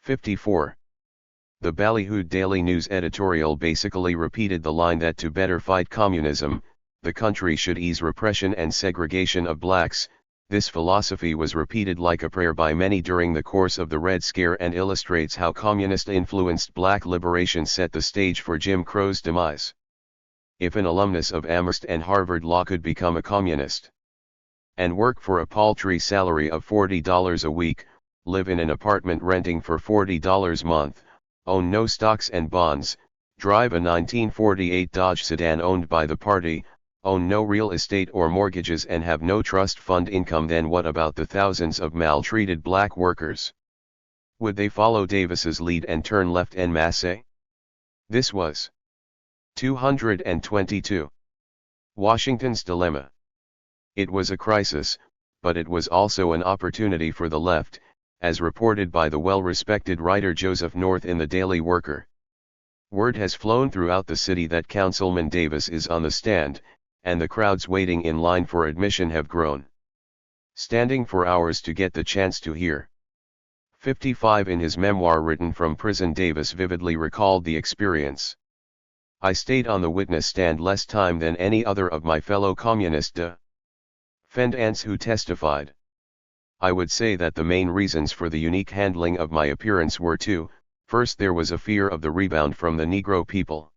54. The Ballyhooed Daily News editorial basically repeated the line that to better fight communism, the country should ease repression and segregation of blacks. This philosophy was repeated like a prayer by many during the course of the Red Scare and illustrates how communist-influenced black liberation set the stage for Jim Crow's demise. If an alumnus of Amherst and Harvard Law could become a communist and work for a paltry salary of $40 a week, live in an apartment renting for $40 a month, own no stocks and bonds, drive a 1948 Dodge sedan owned by the party, own no real estate or mortgages and have no trust fund income, then what about the thousands of maltreated black workers? Would they follow Davis's lead and turn left en masse? This was 222. Washington's dilemma. It was a crisis, but it was also an opportunity for the left, as reported by the well-respected writer Joseph North in the Daily Worker. Word has flown throughout the city that Councilman Davis is on the stand, and the crowds waiting in line for admission have grown. Standing for hours to get the chance to hear. 55. In his memoir written from prison, Davis vividly recalled the experience. I stayed on the witness stand less time than any other of my fellow communist defendants who testified. I would say that the main reasons for the unique handling of my appearance were two. First, there was a fear of the rebound from the Negro people.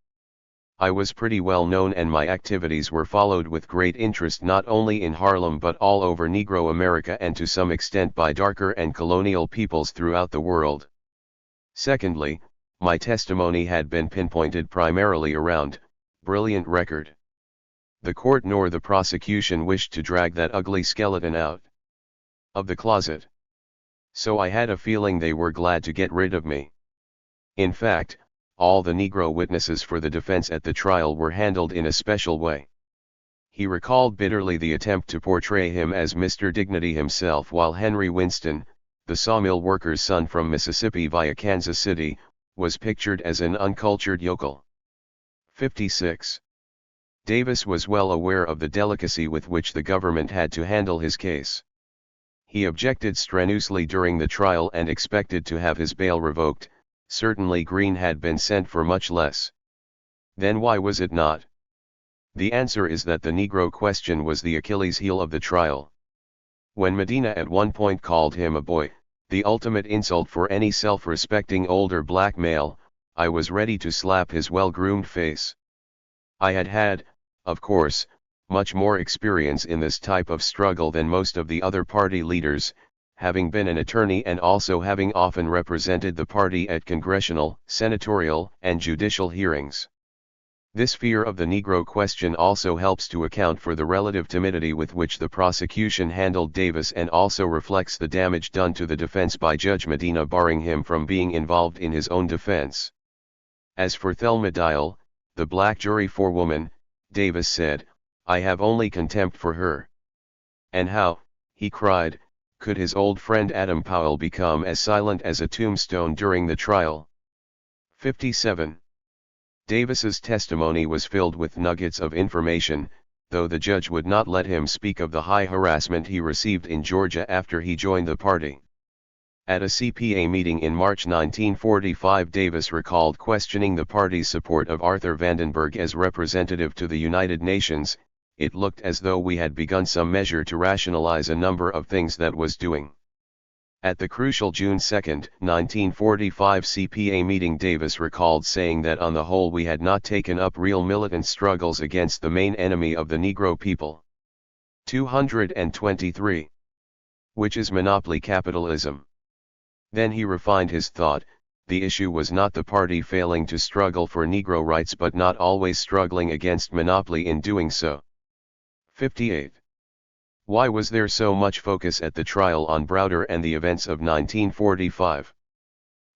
I was pretty well known and my activities were followed with great interest not only in Harlem but all over Negro America and to some extent by darker and colonial peoples throughout the world. Secondly, my testimony had been pinpointed primarily around brilliant record. The court nor the prosecution wished to drag that ugly skeleton out of the closet. So I had a feeling they were glad to get rid of me. In fact, all the Negro witnesses for the defense at the trial were handled in a special way. He recalled bitterly the attempt to portray him as Mr. Dignity himself, while Henry Winston, the sawmill worker's son from Mississippi via Kansas City, was pictured as an uncultured yokel. 56. Davis was well aware of the delicacy with which the government had to handle his case. He objected strenuously during the trial and expected to have his bail revoked. Certainly Green had been sent for much less. Then why was it not? The answer is that the Negro question was the Achilles heel of the trial. When Medina at one point called him a boy, the ultimate insult for any self-respecting older black male, I was ready to slap his well-groomed face. I had, of course, much more experience in this type of struggle than most of the other party leaders, having been an attorney and also having often represented the party at congressional, senatorial, and judicial hearings. This fear of the Negro question also helps to account for the relative timidity with which the prosecution handled Davis and also reflects the damage done to the defense by Judge Medina barring him from being involved in his own defense. As for Thelma Dial, the black jury forewoman, Davis said, "I have only contempt for her." And how, he cried, could his old friend Adam Powell become as silent as a tombstone during the trial? 57. Davis's testimony was filled with nuggets of information, though the judge would not let him speak of the high harassment he received in Georgia after he joined the party. At a CPA meeting in March 1945, Davis recalled questioning the party's support of Arthur Vandenberg as representative to the United Nations. It looked as though we had begun some measure to rationalize a number of things that was doing. At the crucial June 2, 1945 CPA meeting, Davis recalled saying that on the whole we had not taken up real militant struggles against the main enemy of the Negro people. 223. Which is monopoly capitalism. Then he refined his thought. The issue was not the party failing to struggle for Negro rights but not always struggling against monopoly in doing so. 58. Why was there so much focus at the trial on Browder and the events of 1945?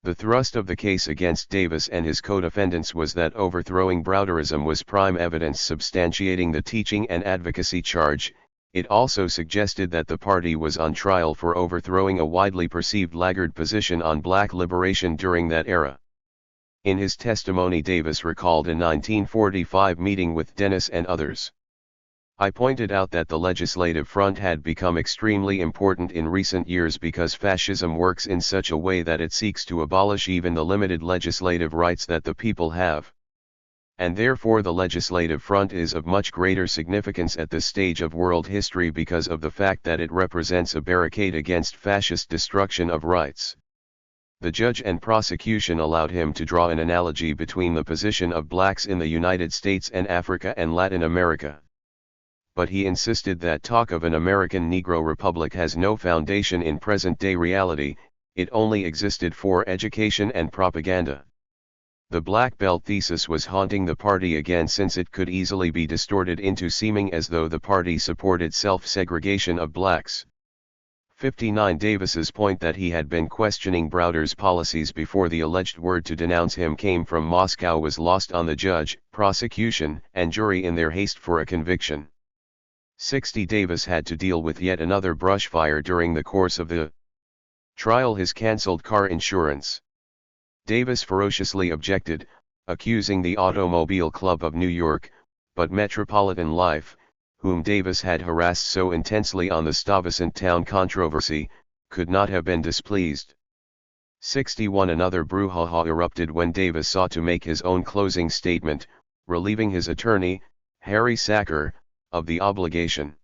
The thrust of the case against Davis and his co-defendants was that overthrowing Browderism was prime evidence substantiating the teaching and advocacy charge. It also suggested that the party was on trial for overthrowing a widely perceived laggard position on black liberation during that era. In his testimony, Davis recalled a 1945 meeting with Dennis and others. I pointed out that the legislative front had become extremely important in recent years because fascism works in such a way that it seeks to abolish even the limited legislative rights that the people have. And therefore the legislative front is of much greater significance at this stage of world history because of the fact that it represents a barricade against fascist destruction of rights. The judge and prosecution allowed him to draw an analogy between the position of blacks in the United States and Africa and Latin America. But he insisted that talk of an American Negro Republic has no foundation in present-day reality, it only existed for education and propaganda. The Black Belt thesis was haunting the party again since it could easily be distorted into seeming as though the party supported self-segregation of blacks. 59 Davis's point that he had been questioning Browder's policies before the alleged word to denounce him came from Moscow was lost on the judge, prosecution, and jury in their haste for a conviction. 60 Davis had to deal with yet another brushfire during the course of the trial: his cancelled car insurance. Davis ferociously objected, accusing the Automobile Club of New York, but Metropolitan Life, whom Davis had harassed so intensely on the Stuyvesant Town controversy, could not have been displeased. 61 Another brouhaha erupted when Davis sought to make his own closing statement, relieving his attorney, Harry Sacker, of the obligation.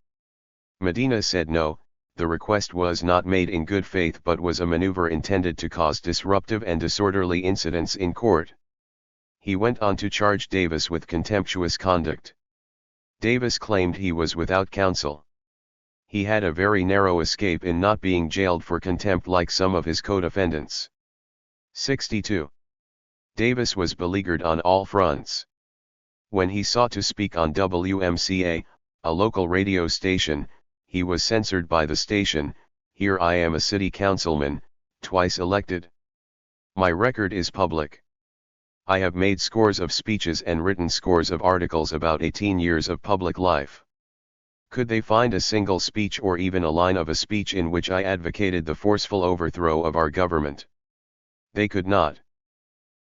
Medina said no, the request was not made in good faith but was a maneuver intended to cause disruptive and disorderly incidents in court. He went on to charge Davis with contemptuous conduct. Davis claimed he was without counsel. He had a very narrow escape in not being jailed for contempt like some of his co-defendants. 62. Davis was beleaguered on all fronts. When he sought to speak on WMCA, a local radio station, he was censored by the station. Here I am, a city councilman, twice elected. My record is public. I have made scores of speeches and written scores of articles about 18 years of public life. Could they find a single speech or even a line of a speech in which I advocated the forceful overthrow of our government? They could not.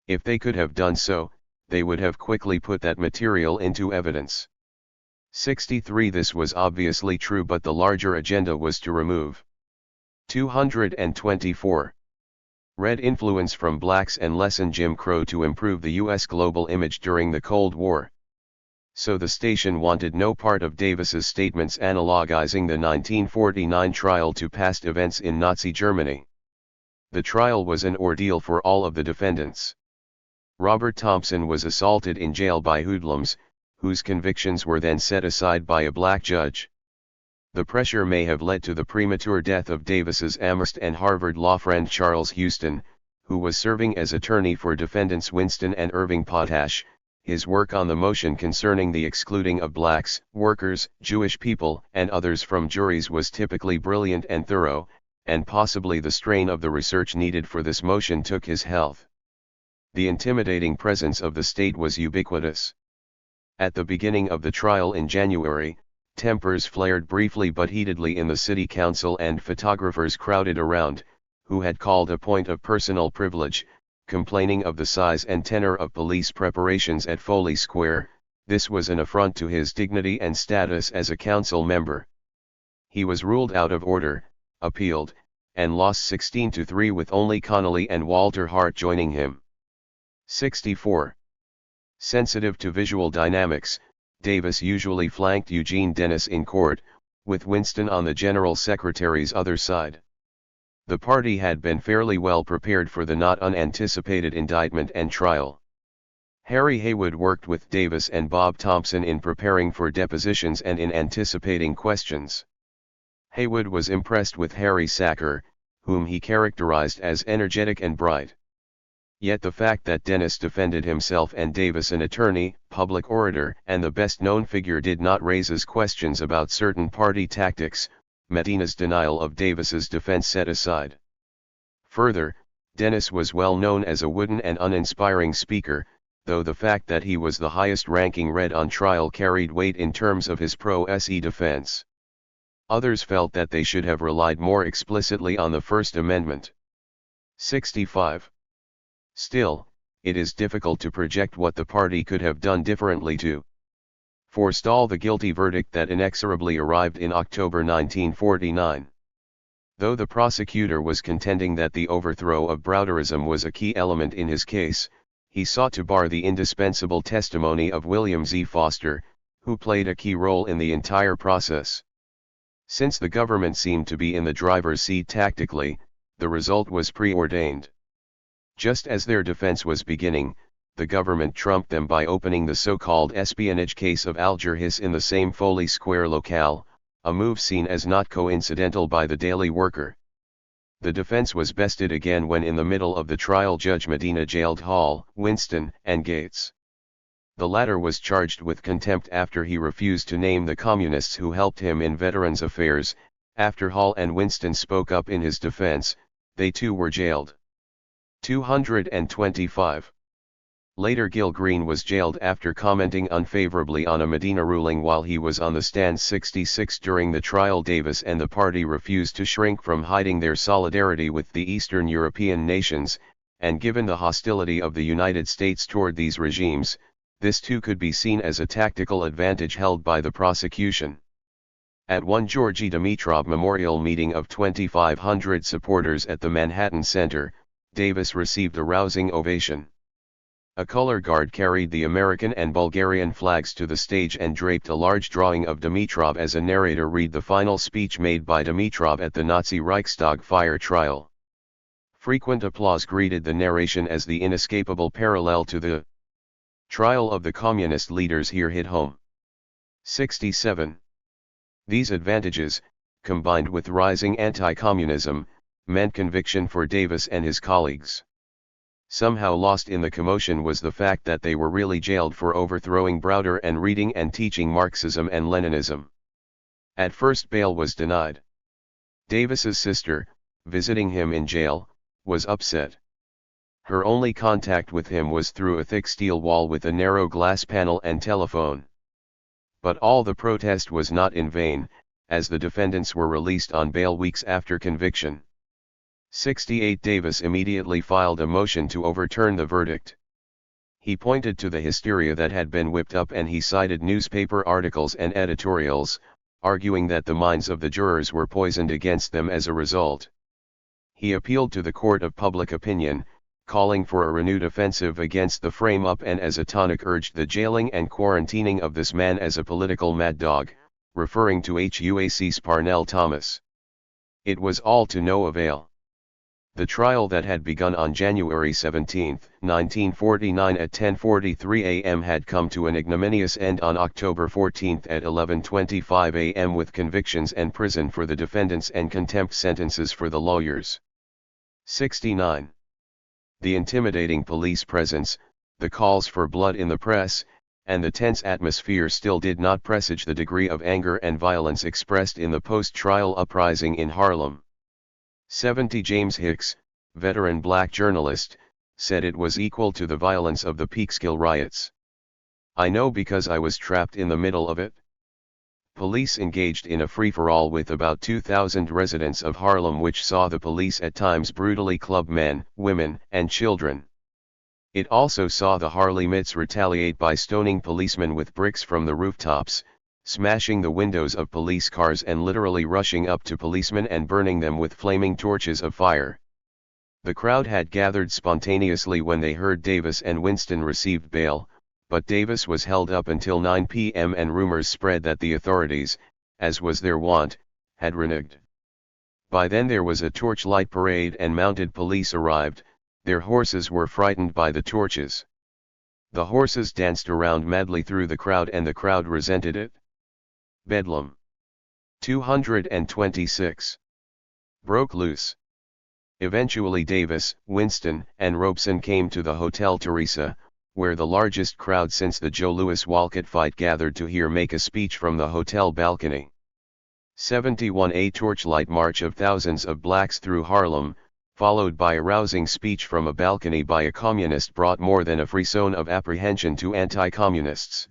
If they could have done so, they would have quickly put that material into evidence. 63 This was obviously true, but the larger agenda was to remove 224. Red influence from blacks and lessen Jim Crow to improve the U.S. global image during the Cold War. So the station wanted no part of Davis's statements analogizing the 1949 trial to past events in Nazi Germany. The trial was an ordeal for all of the defendants. Robert Thompson was assaulted in jail by hoodlums, whose convictions were then set aside by a black judge. The pressure may have led to the premature death of Davis's Amherst and Harvard law friend Charles Houston, who was serving as attorney for defendants Winston and Irving Potash. His work on the motion concerning the excluding of blacks, workers, Jewish people, and others from juries was typically brilliant and thorough, and possibly the strain of the research needed for this motion took his health. The intimidating presence of the state was ubiquitous. At the beginning of the trial in January, tempers flared briefly but heatedly in the city council and photographers crowded around, who had called a point of personal privilege, complaining of the size and tenor of police preparations at Foley Square. This was an affront to his dignity and status as a council member. He was ruled out of order, appealed, and lost 16-3 with only Connolly and Walter Hart joining him. 64. Sensitive to visual dynamics, Davis usually flanked Eugene Dennis in court, with Winston on the General Secretary's other side. The party had been fairly well prepared for the not unanticipated indictment and trial. Harry Haywood worked with Davis and Bob Thompson in preparing for depositions and in anticipating questions. Haywood was impressed with Harry Sacker, whom he characterized as energetic and bright. Yet the fact that Dennis defended himself and Davis an attorney, public orator, and the best-known figure did not raise questions about certain party tactics, Medina's denial of Davis's defense set aside. Further, Dennis was well known as a wooden and uninspiring speaker, though the fact that he was the highest-ranking Red on trial carried weight in terms of his pro-SE defense. Others felt that they should have relied more explicitly on the First Amendment. 65. Still, it is difficult to project what the party could have done differently to forestall the guilty verdict that inexorably arrived in October 1949. Though the prosecutor was contending that the overthrow of Browderism was a key element in his case, he sought to bar the indispensable testimony of William Z. Foster, who played a key role in the entire process. Since the government seemed to be in the driver's seat tactically, the result was preordained. Just as their defense was beginning, the government trumped them by opening the so-called espionage case of Alger Hiss in the same Foley Square locale, a move seen as not coincidental by the Daily Worker. The defense was bested again when in the middle of the trial Judge Medina jailed Hall, Winston, and Gates. The latter was charged with contempt after he refused to name the communists who helped him in veterans' affairs. After Hall and Winston spoke up in his defense, they too were jailed. 225. Later Gil Green was jailed after commenting unfavorably on a Medina ruling while he was on the stand. 66. During the trial, Davis and the party refused to shrink from hiding their solidarity with the Eastern European nations, and given the hostility of the United States toward these regimes, this too could be seen as a tactical advantage held by the prosecution. At one Georgy Dimitrov memorial meeting of 2,500 supporters at the Manhattan Center, Davis received a rousing ovation. A color guard carried the American and Bulgarian flags to the stage and draped a large drawing of Dimitrov as a narrator read the final speech made by Dimitrov at the Nazi Reichstag fire trial. Frequent applause greeted the narration as the inescapable parallel to the trial of the communist leaders here hit home. 67. These advantages, combined with rising anti-communism, meant conviction for Davis and his colleagues. Somehow lost in the commotion was the fact that they were really jailed for overthrowing Browder and reading and teaching Marxism and Leninism. At first bail was denied. Davis's sister, visiting him in jail, was upset. Her only contact with him was through a thick steel wall with a narrow glass panel and telephone. But all the protest was not in vain, as the defendants were released on bail weeks after conviction. 68. Davis immediately filed a motion to overturn the verdict. He pointed to the hysteria that had been whipped up and he cited newspaper articles and editorials, arguing that the minds of the jurors were poisoned against them as a result. He appealed to the court of public opinion, calling for a renewed offensive against the frame-up and as a tonic urged the jailing and quarantining of this man as a political mad dog, referring to HUAC's Parnell Thomas. It was all to no avail. The trial that had begun on January 17, 1949 at 10:43 a.m. had come to an ignominious end on October 14 at 11:25 a.m. with convictions and prison for the defendants and contempt sentences for the lawyers. 69. The intimidating police presence, the calls for blood in the press, and the tense atmosphere still did not presage the degree of anger and violence expressed in the post-trial uprising in Harlem. 70. James Hicks, veteran black journalist, said it was equal to the violence of the Peekskill riots. I know because I was trapped in the middle of it. Police engaged in a free-for-all with about 2,000 residents of Harlem, which saw the police at times brutally club men, women, and children. It also saw the Harlemites retaliate by stoning policemen with bricks from the rooftops, smashing the windows of police cars and literally rushing up to policemen and burning them with flaming torches of fire. The crowd had gathered spontaneously when they heard Davis and Winston received bail, but Davis was held up until 9 p.m. and rumors spread that the authorities, as was their wont, had reneged. By then there was a torchlight parade and mounted police arrived. Their horses were frightened by the torches. The horses danced around madly through the crowd and the crowd resented it. Bedlam. 226. Broke loose. Eventually Davis, Winston, and Robeson came to the Hotel Teresa, where the largest crowd since the Joe Louis Walcott fight gathered to hear make a speech from the hotel balcony. 71. A torchlight march of thousands of blacks through Harlem, followed by a rousing speech from a balcony by a communist, brought more than a frisson of apprehension to anti-communists.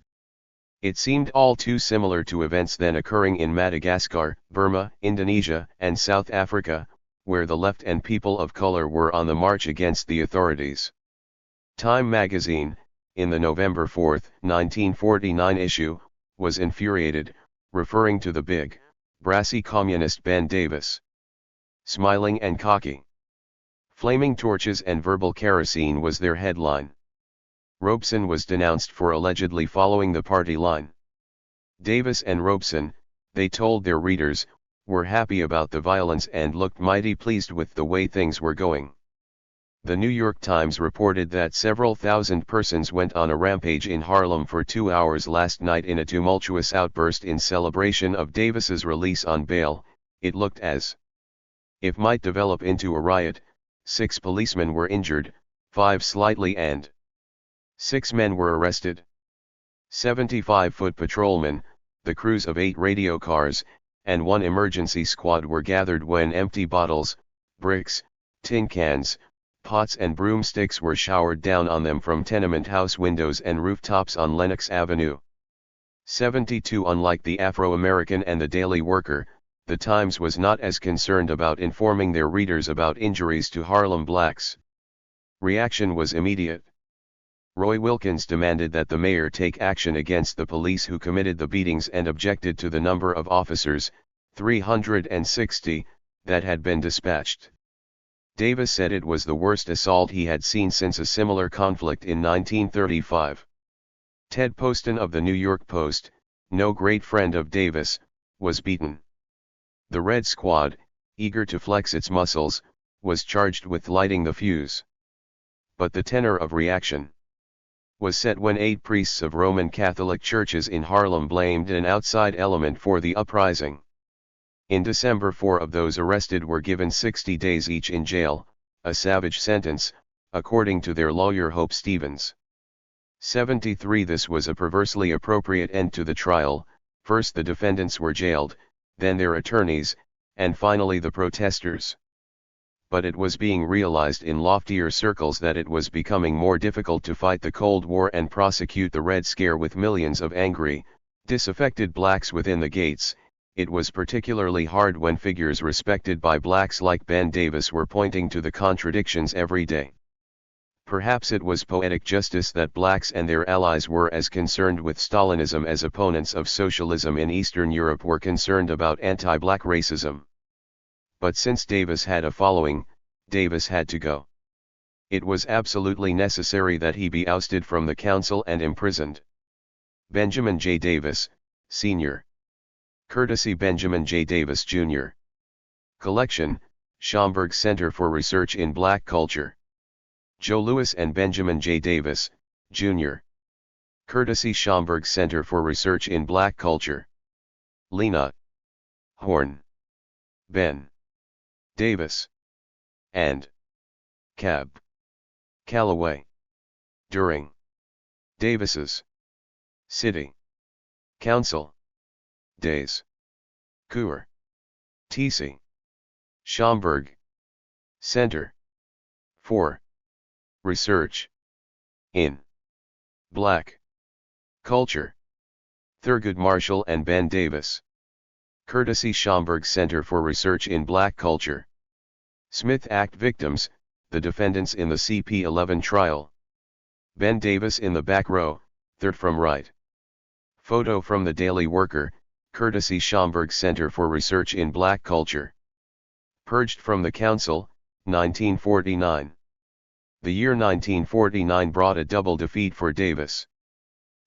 It seemed all too similar to events then occurring in Madagascar, Burma, Indonesia, and South Africa, where the left and people of color were on the march against the authorities. Time magazine, in the November 4, 1949 issue, was infuriated, referring to the big, brassy communist Ben Davis. Smiling and cocky. Flaming torches and verbal kerosene was their headline. Robeson was denounced for allegedly following the party line. Davis and Robeson, they told their readers, were happy about the violence and looked mighty pleased with the way things were going. The New York Times reported that several thousand persons went on a rampage in Harlem for 2 hours last night in a tumultuous outburst in celebration of Davis's release on bail. It looked as if might develop into a riot. 6 policemen were injured, 5 slightly, and 6 men were arrested. 75-foot patrolmen, the crews of 8 radio cars, and 1 emergency squad were gathered when empty bottles, bricks, tin cans, pots and broomsticks were showered down on them from tenement house windows and rooftops on Lenox Avenue. 72. Unlike the Afro-American and the Daily Worker, the Times was not as concerned about informing their readers about injuries to Harlem blacks. Reaction was immediate. Roy Wilkins demanded that the mayor take action against the police who committed the beatings and objected to the number of officers, 360, that had been dispatched. Davis said it was the worst assault he had seen since a similar conflict in 1935. Ted Poston of the New York Post, no great friend of Davis, was beaten. The Red Squad, eager to flex its muscles, was charged with lighting the fuse. But the tenor of reaction was set when 8 priests of Roman Catholic churches in Harlem blamed an outside element for the uprising. In December, 4 of those arrested were given 60 days each in jail, a savage sentence, according to their lawyer Hope Stevens. 73. This was a perversely appropriate end to the trial. First the defendants were jailed, then their attorneys, and finally the protesters. But it was being realized in loftier circles that it was becoming more difficult to fight the Cold War and prosecute the Red Scare with millions of angry, disaffected blacks within the gates. It was particularly hard when figures respected by blacks like Ben Davis were pointing to the contradictions every day. Perhaps it was poetic justice that blacks and their allies were as concerned with Stalinism as opponents of socialism in Eastern Europe were concerned about anti-black racism. But since Davis had a following, Davis had to go. It was absolutely necessary that he be ousted from the council and imprisoned. Benjamin J. Davis, Sr. Courtesy Benjamin J. Davis, Jr. Collection, Schomburg Center for Research in Black Culture. Joe Lewis and Benjamin J. Davis, Jr. Courtesy Schomburg Center for Research in Black Culture. Lena Horne, Ben Davis, and Cab Calloway. During Davis's City Council days. Coeur T.C. Schomburg Center for Research in Black Culture. Thurgood Marshall and Ben Davis. Courtesy Schomburg Center for Research in Black Culture. Smith Act victims, the defendants in the CP11 trial. Ben Davis in the back row, third from right. Photo from the Daily Worker, courtesy Schomburg Center for Research in Black Culture. Purged from the council, 1949. The year 1949 brought a double defeat for Davis.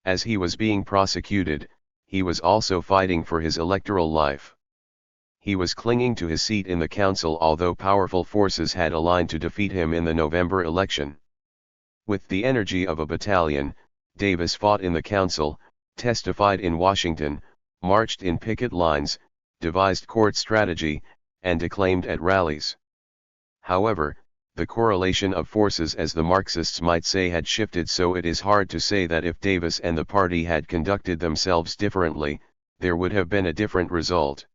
As he was being prosecuted, he was also fighting for his electoral life. He was clinging to his seat in the council although powerful forces had aligned to defeat him in the November election. With the energy of a battalion, Davis fought in the council, testified in Washington, marched in picket lines, devised court strategy, and declaimed at rallies. However, the correlation of forces, as the Marxists might say, had shifted, so it is hard to say that if Davis and the party had conducted themselves differently, there would have been a different result.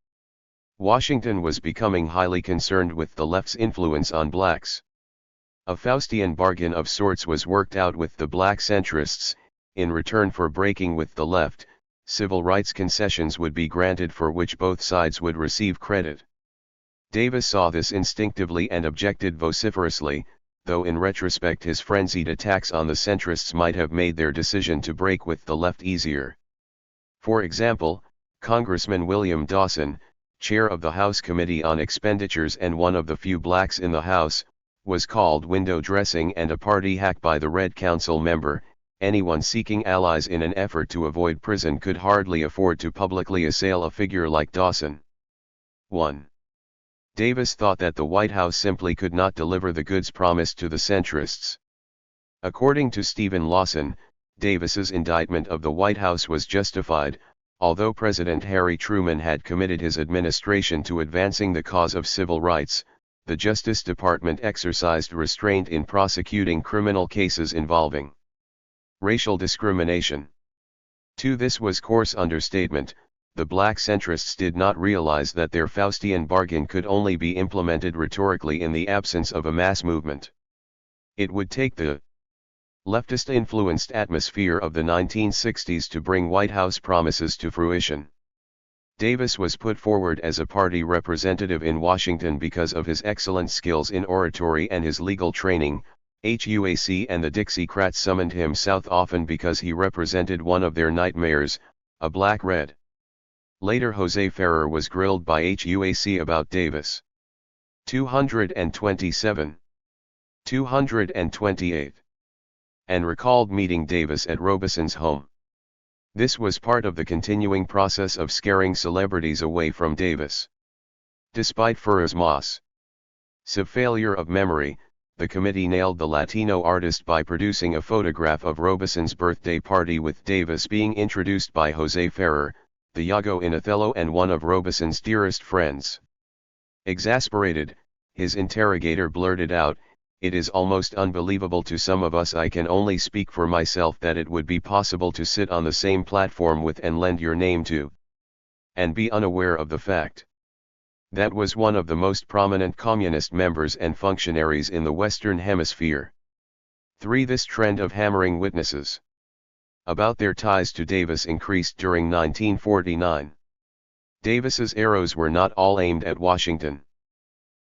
Washington was becoming highly concerned with the left's influence on blacks. A Faustian bargain of sorts was worked out with the black centrists. In return for breaking with the left, civil rights concessions would be granted for which both sides would receive credit. Davis saw this instinctively and objected vociferously, though in retrospect his frenzied attacks on the centrists might have made their decision to break with the left easier. For example, Congressman William Dawson, chair of the House Committee on Expenditures and one of the few blacks in the House, was called window dressing and a party hack by the Red Council member. Anyone seeking allies in an effort to avoid prison could hardly afford to publicly assail a figure like Dawson. 1. Davis thought that the White House simply could not deliver the goods promised to the centrists. According to Stephen Lawson, Davis's indictment of the White House was justified, although President Harry Truman had committed his administration to advancing the cause of civil rights. The Justice Department exercised restraint in prosecuting criminal cases involving racial discrimination. 2. This was coarse understatement. The black centrists did not realize that their Faustian bargain could only be implemented rhetorically in the absence of a mass movement. It would take the leftist-influenced atmosphere of the 1960s to bring White House promises to fruition. Davis was put forward as a party representative in Washington because of his excellent skills in oratory and his legal training. HUAC and the Dixiecrats summoned him south often because he represented one of their nightmares, a black red. Later Jose Ferrer was grilled by HUAC about Davis. 227. 228. And recalled meeting Davis at Robeson's home. This was part of the continuing process of scaring celebrities away from Davis. Despite Ferrer's massive failure of memory, the committee nailed the Latino artist by producing a photograph of Robeson's birthday party with Davis being introduced by Jose Ferrer, the Iago in Othello and one of Robeson's dearest friends. Exasperated, his interrogator blurted out, "It is almost unbelievable to some of us. I can only speak for myself that it would be possible to sit on the same platform with and lend your name to, and be unaware of the fact that was one of the most prominent communist members and functionaries in the Western Hemisphere." 3. This trend of hammering witnesses about their ties to Davis increased during 1949. Davis's arrows were not all aimed at Washington.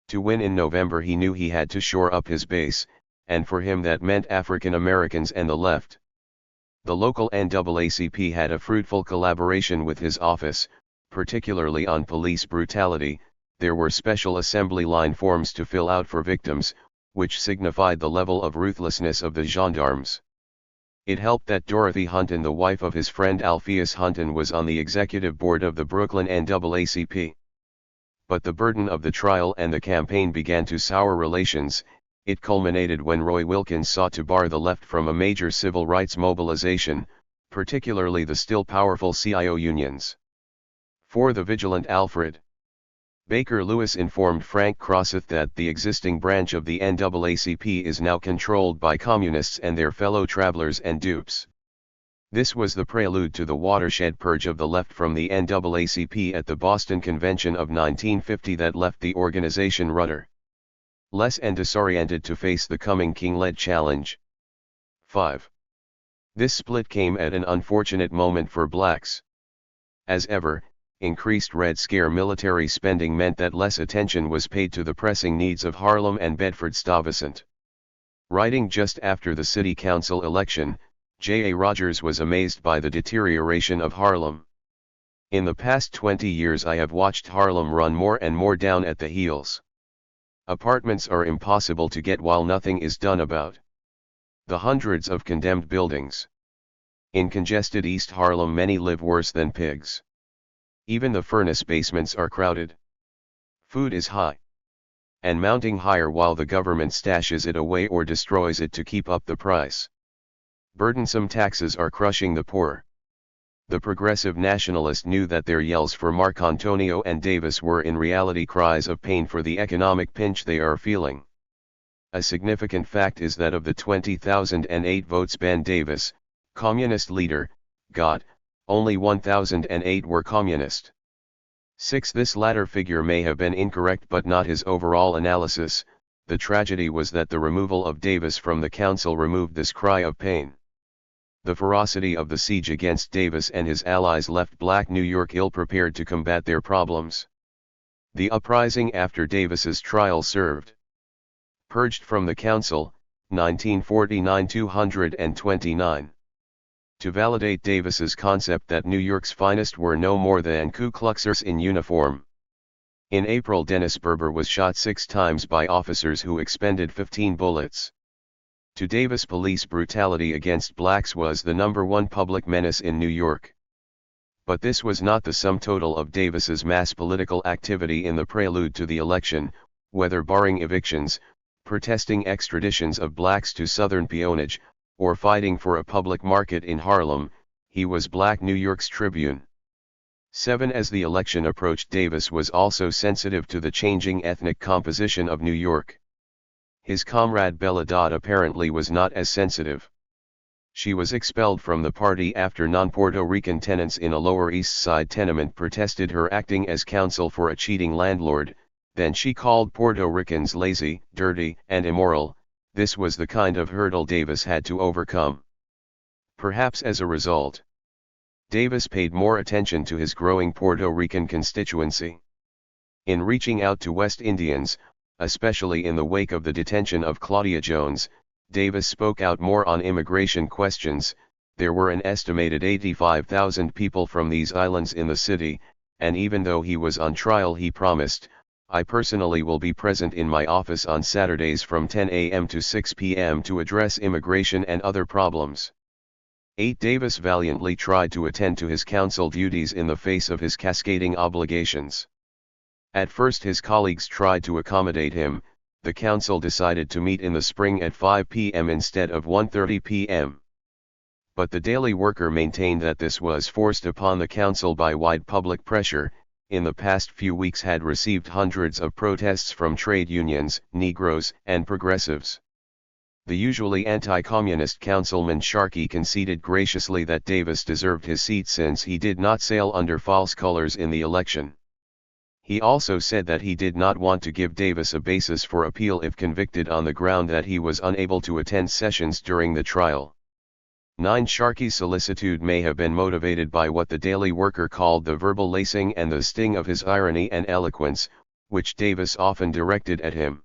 To win in November he knew he had to shore up his base, and for him that meant African Americans and the left. The local NAACP had a fruitful collaboration with his office, particularly on police brutality. There were special assembly line forms to fill out for victims, which signified the level of ruthlessness of the gendarmes. It helped that Dorothy Hunton, the wife of his friend Alpheus Hunton, was on the executive board of the Brooklyn NAACP. But the burden of the trial and the campaign began to sour relations. It culminated when Roy Wilkins sought to bar the left from a major civil rights mobilization, particularly the still powerful CIO unions. 4. The vigilant Alfred Baker Lewis informed Frank Crosseth that the existing branch of the NAACP is now controlled by communists and their fellow travelers and dupes. This was the prelude to the watershed purge of the left from the NAACP at the Boston Convention of 1950 that left the organization rudderless and disoriented to face the coming King-led challenge. 5. This split came at an unfortunate moment for blacks. As ever, increased Red Scare military spending meant that less attention was paid to the pressing needs of Harlem and Bedford-Stuyvesant. Writing just after the city council election, J. A. Rogers was amazed by the deterioration of Harlem. "In the past 20 years I have watched Harlem run more and more down at the heels. Apartments are impossible to get while nothing is done about the hundreds of condemned buildings. In congested East Harlem many live worse than pigs. Even the furnace basements are crowded. Food is high and mounting higher while the government stashes it away or destroys it to keep up the price. Burdensome taxes are crushing the poor." The progressive nationalist knew that their yells for Marcantonio and Davis were in reality cries of pain for the economic pinch they are feeling. A significant fact is that of the 20,008 votes Ben Davis, communist leader, got, only 1,008 were communist. 6. This latter figure may have been incorrect but not his overall analysis. The tragedy was that the removal of Davis from the council removed this cry of pain. The ferocity of the siege against Davis and his allies left Black New York ill-prepared to combat their problems. The uprising after Davis's trial served. Purged from the council, 1949-229. to validate Davis's concept that New York's finest were no more than Ku Kluxers in uniform. In April, Dennis Berber was shot 6 times by officers who expended 15 bullets. To Davis, police brutality against blacks was the #1 public menace in New York. But this was not the sum total of Davis's mass political activity in the prelude to the election, whether barring evictions, protesting extraditions of blacks to Southern peonage, or fighting for a public market in Harlem. He was Black New York's Tribune. 7. As the election approached, Davis was also sensitive to the changing ethnic composition of New York. His comrade Bella Dodd apparently was not as sensitive. She was expelled from the party after non-Puerto Rican tenants in a Lower East Side tenement protested her acting as counsel for a cheating landlord. Then she called Puerto Ricans lazy, dirty, and immoral. This was the kind of hurdle Davis had to overcome. Perhaps as a result, Davis paid more attention to his growing Puerto Rican constituency. In reaching out to West Indians, especially in the wake of the detention of Claudia Jones, Davis spoke out more on immigration questions. There were an estimated 85,000 people from these islands in the city, and even though he was on trial, he promised, "I personally will be present in my office on Saturdays from 10 a.m. to 6 p.m. to address immigration and other problems." 8. Davis valiantly tried to attend to his council duties in the face of his cascading obligations. At first his colleagues tried to accommodate him. The council decided to meet in the spring at 5 p.m. instead of 1:30 p.m. But the Daily Worker maintained that this was forced upon the council by wide public pressure. In the past few weeks had received hundreds of protests from trade unions, Negroes, and progressives. The usually anti-communist Councilman Sharkey conceded graciously that Davis deserved his seat since he did not sail under false colors in the election. He also said that he did not want to give Davis a basis for appeal if convicted on the ground that he was unable to attend sessions during the trial. 9. Sharkey's solicitude may have been motivated by what the Daily Worker called the verbal lacing and the sting of his irony and eloquence, which Davis often directed at him.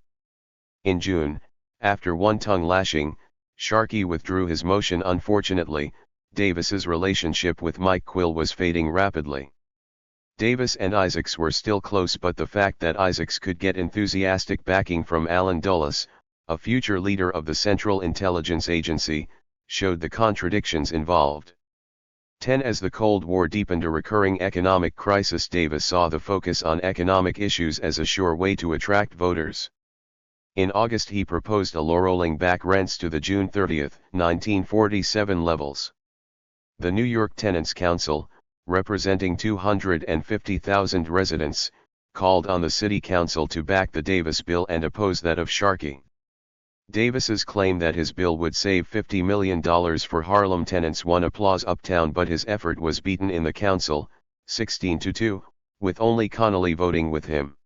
In June, after one tongue lashing, Sharkey withdrew his motion. Unfortunately, Davis's relationship with Mike Quill was fading rapidly. Davis and Isaacs were still close, but the fact that Isaacs could get enthusiastic backing from Allen Dulles, a future leader of the Central Intelligence Agency, showed the contradictions involved. 10. As the Cold War deepened a recurring economic crisis, Davis saw the focus on economic issues as a sure way to attract voters. In August he proposed a law rolling back rents to the June 30, 1947 levels. The New York Tenants Council, representing 250,000 residents, called on the City Council to back the Davis bill and oppose that of Sharkey. Davis's claim that his bill would save $50 million for Harlem tenants won applause uptown, but his effort was beaten in the council, 16-2, with only Connolly voting with him.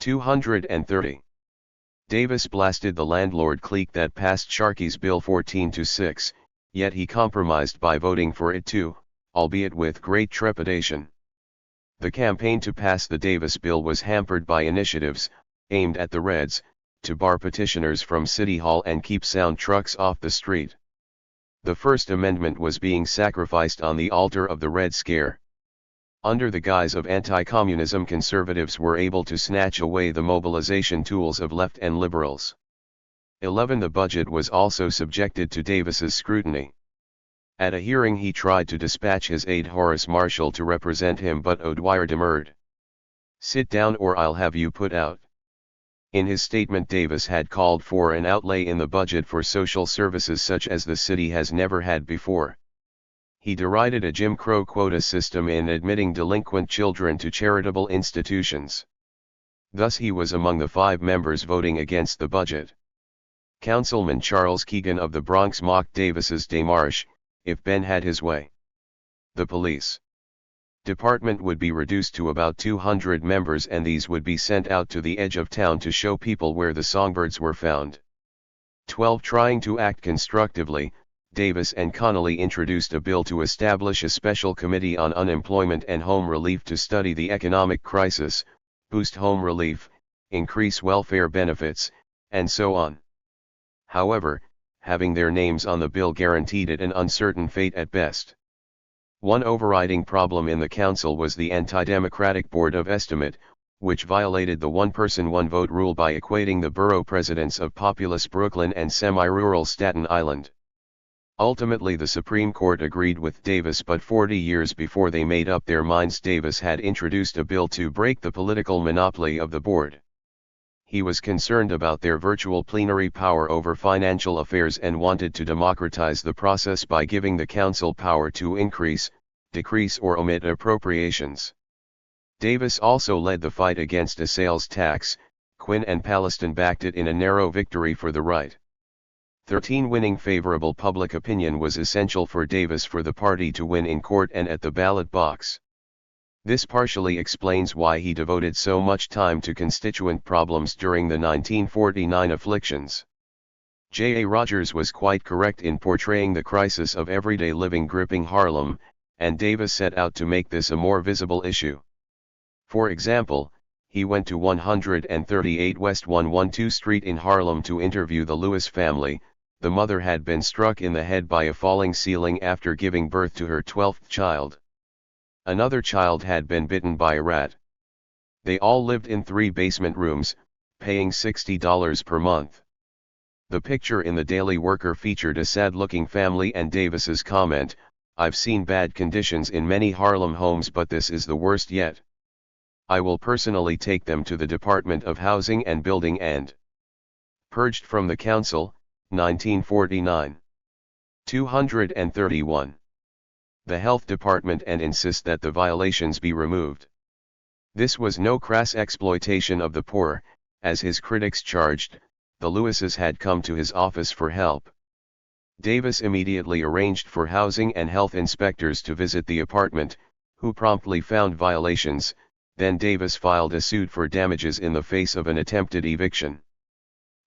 230. Davis blasted the landlord clique that passed Sharkey's bill 14-6, yet he compromised by voting for it too, albeit with great trepidation. The campaign to pass the Davis bill was hampered by initiatives, aimed at the Reds, to bar petitioners from City Hall and keep sound trucks off the street. The First Amendment was being sacrificed on the altar of the Red Scare. Under the guise of anti-communism, conservatives were able to snatch away the mobilization tools of left and liberals. 11. The budget was also subjected to Davis's scrutiny. At a hearing he tried to dispatch his aide Horace Marshall to represent him, but O'Dwyer demurred. "Sit down or I'll have you put out." In his statement, Davis had called for an outlay in the budget for social services such as the city has never had before. He derided a Jim Crow quota system in admitting delinquent children to charitable institutions. Thus he was among the 5 members voting against the budget. Councilman Charles Keegan of the Bronx mocked Davis's démarche, "If Ben had his way, the police department would be reduced to about 200 members and these would be sent out to the edge of town to show people where the songbirds were found." 12. Trying to act constructively, Davis and Connolly introduced a bill to establish a special committee on unemployment and home relief to study the economic crisis, boost home relief, increase welfare benefits, and so on. However, having their names on the bill guaranteed it an uncertain fate at best. One overriding problem in the council was the anti-democratic Board of Estimate, which violated the one-person one-vote rule by equating the borough presidents of populous Brooklyn and semi-rural Staten Island. Ultimately the Supreme Court agreed with Davis, but 40 years before they made up their minds, Davis had introduced a bill to break the political monopoly of the board. He was concerned about their virtual plenary power over financial affairs and wanted to democratize the process by giving the council power to increase, decrease or omit appropriations. Davis also led the fight against a sales tax. Quinn and Palestine backed it in a narrow victory for the right. 13. Winning favorable public opinion was essential for Davis for the party to win in court and at the ballot box. This partially explains why he devoted so much time to constituent problems during the 1949 afflictions. J. A. Rogers was quite correct in portraying the crisis of everyday living gripping Harlem, and Davis set out to make this a more visible issue. For example, he went to 138 West 112 Street in Harlem to interview the Lewis family. The mother had been struck in the head by a falling ceiling after giving birth to her 12th child. Another child had been bitten by a rat. They all lived in 3 basement rooms, paying $60 per month. The picture in the Daily Worker featured a sad-looking family and Davis's comment, "I've seen bad conditions in many Harlem homes, but this is the worst yet. I will personally take them to the Department of Housing and Building and purged from the council." 1949. 231. The Health Department and insist that the violations be removed. This was no crass exploitation of the poor, as his critics charged. The Lewises had come to his office for help. Davis immediately arranged for housing and health inspectors to visit the apartment, who promptly found violations. Then Davis filed a suit for damages in the face of an attempted eviction.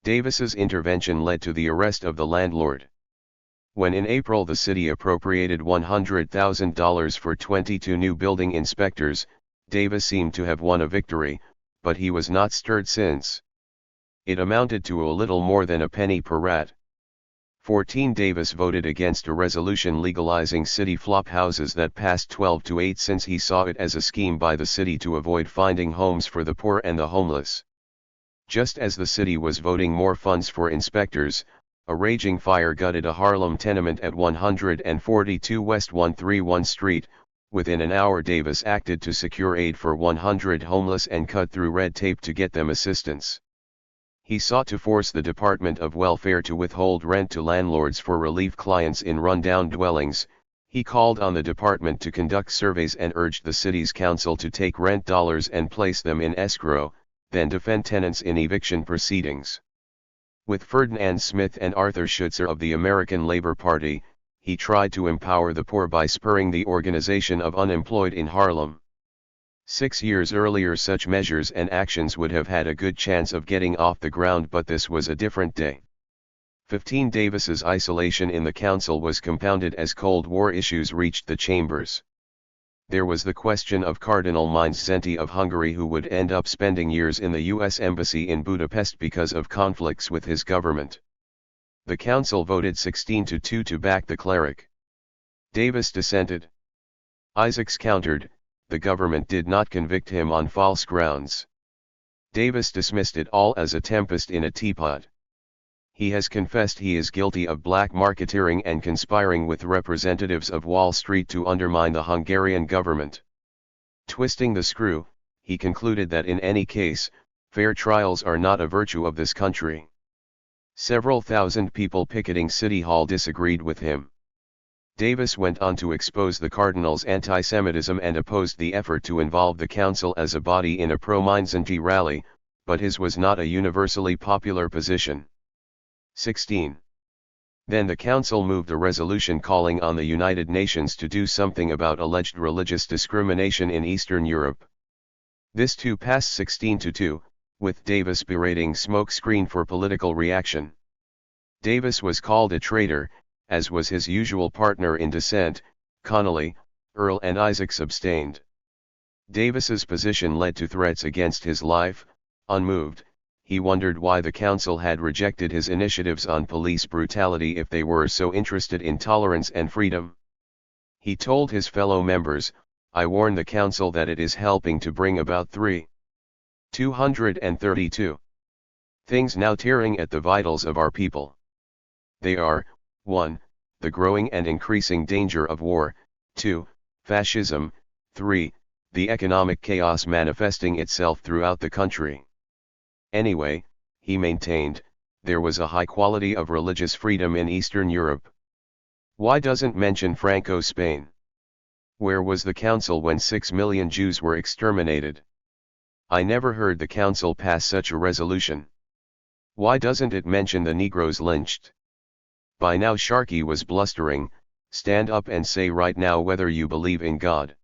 Davis's intervention led to the arrest of the landlord. When in April the city appropriated $100,000 for 22 new building inspectors, Davis seemed to have won a victory, but he was not stirred since. It amounted to a little more than a penny per rat. 14. Davis voted against a resolution legalizing city flop houses that passed 12-8 since he saw it as a scheme by the city to avoid finding homes for the poor and the homeless. Just as the city was voting more funds for inspectors, a raging fire gutted a Harlem tenement at 142 West 131 Street. Within an hour Davis acted to secure aid for 100 homeless and cut through red tape to get them assistance. He sought to force the Department of Welfare to withhold rent to landlords for relief clients in rundown dwellings. He called on the department to conduct surveys and urged the city's council to take rent dollars and place them in escrow, then defend tenants in eviction proceedings. With Ferdinand Smith and Arthur Schutzer of the American Labor Party, he tried to empower the poor by spurring the organization of unemployed in Harlem. 6 years earlier such measures and actions would have had a good chance of getting off the ground, but this was a different day. 15. Davis's isolation in the council was compounded as Cold War issues reached the chambers. There was the question of Cardinal Mindszenty of Hungary, who would end up spending years in the U.S. Embassy in Budapest because of conflicts with his government. The council voted 16-2 to back the cleric. Davis dissented. Isaacs countered, the government did not convict him on false grounds. Davis dismissed it all as a tempest in a teapot. He has confessed he is guilty of black marketeering and conspiring with representatives of Wall Street to undermine the Hungarian government. Twisting the screw, he concluded that in any case, fair trials are not a virtue of this country. Several thousand people picketing City Hall disagreed with him. Davis went on to expose the cardinal's anti-Semitism and opposed the effort to involve the council as a body in a pro-Mindszenty rally, but his was not a universally popular position. 16. Then the council moved a resolution calling on the United Nations to do something about alleged religious discrimination in Eastern Europe. This too passed 16-2, with Davis berating Smokescreen for political reaction. Davis was called a traitor, as was his usual partner in dissent. Connolly, Earl and Isaacs abstained. Davis's position led to threats against his life. Unmoved, he wondered why the council had rejected his initiatives on police brutality if they were so interested in tolerance and freedom. He told his fellow members, "I warn the council that it is helping to bring about 232 things now tearing at the vitals of our people. They are, 1. The growing and increasing danger of war, 2. Fascism, 3. The economic chaos manifesting itself throughout the country." Anyway, he maintained, there was a high quality of religious freedom in Eastern Europe. Why doesn't mention Franco Spain? Where was the council when 6 million Jews were exterminated? I never heard the council pass such a resolution. Why doesn't it mention the Negroes lynched? By now Sharkey was blustering, "Stand up and say right now whether you believe in God."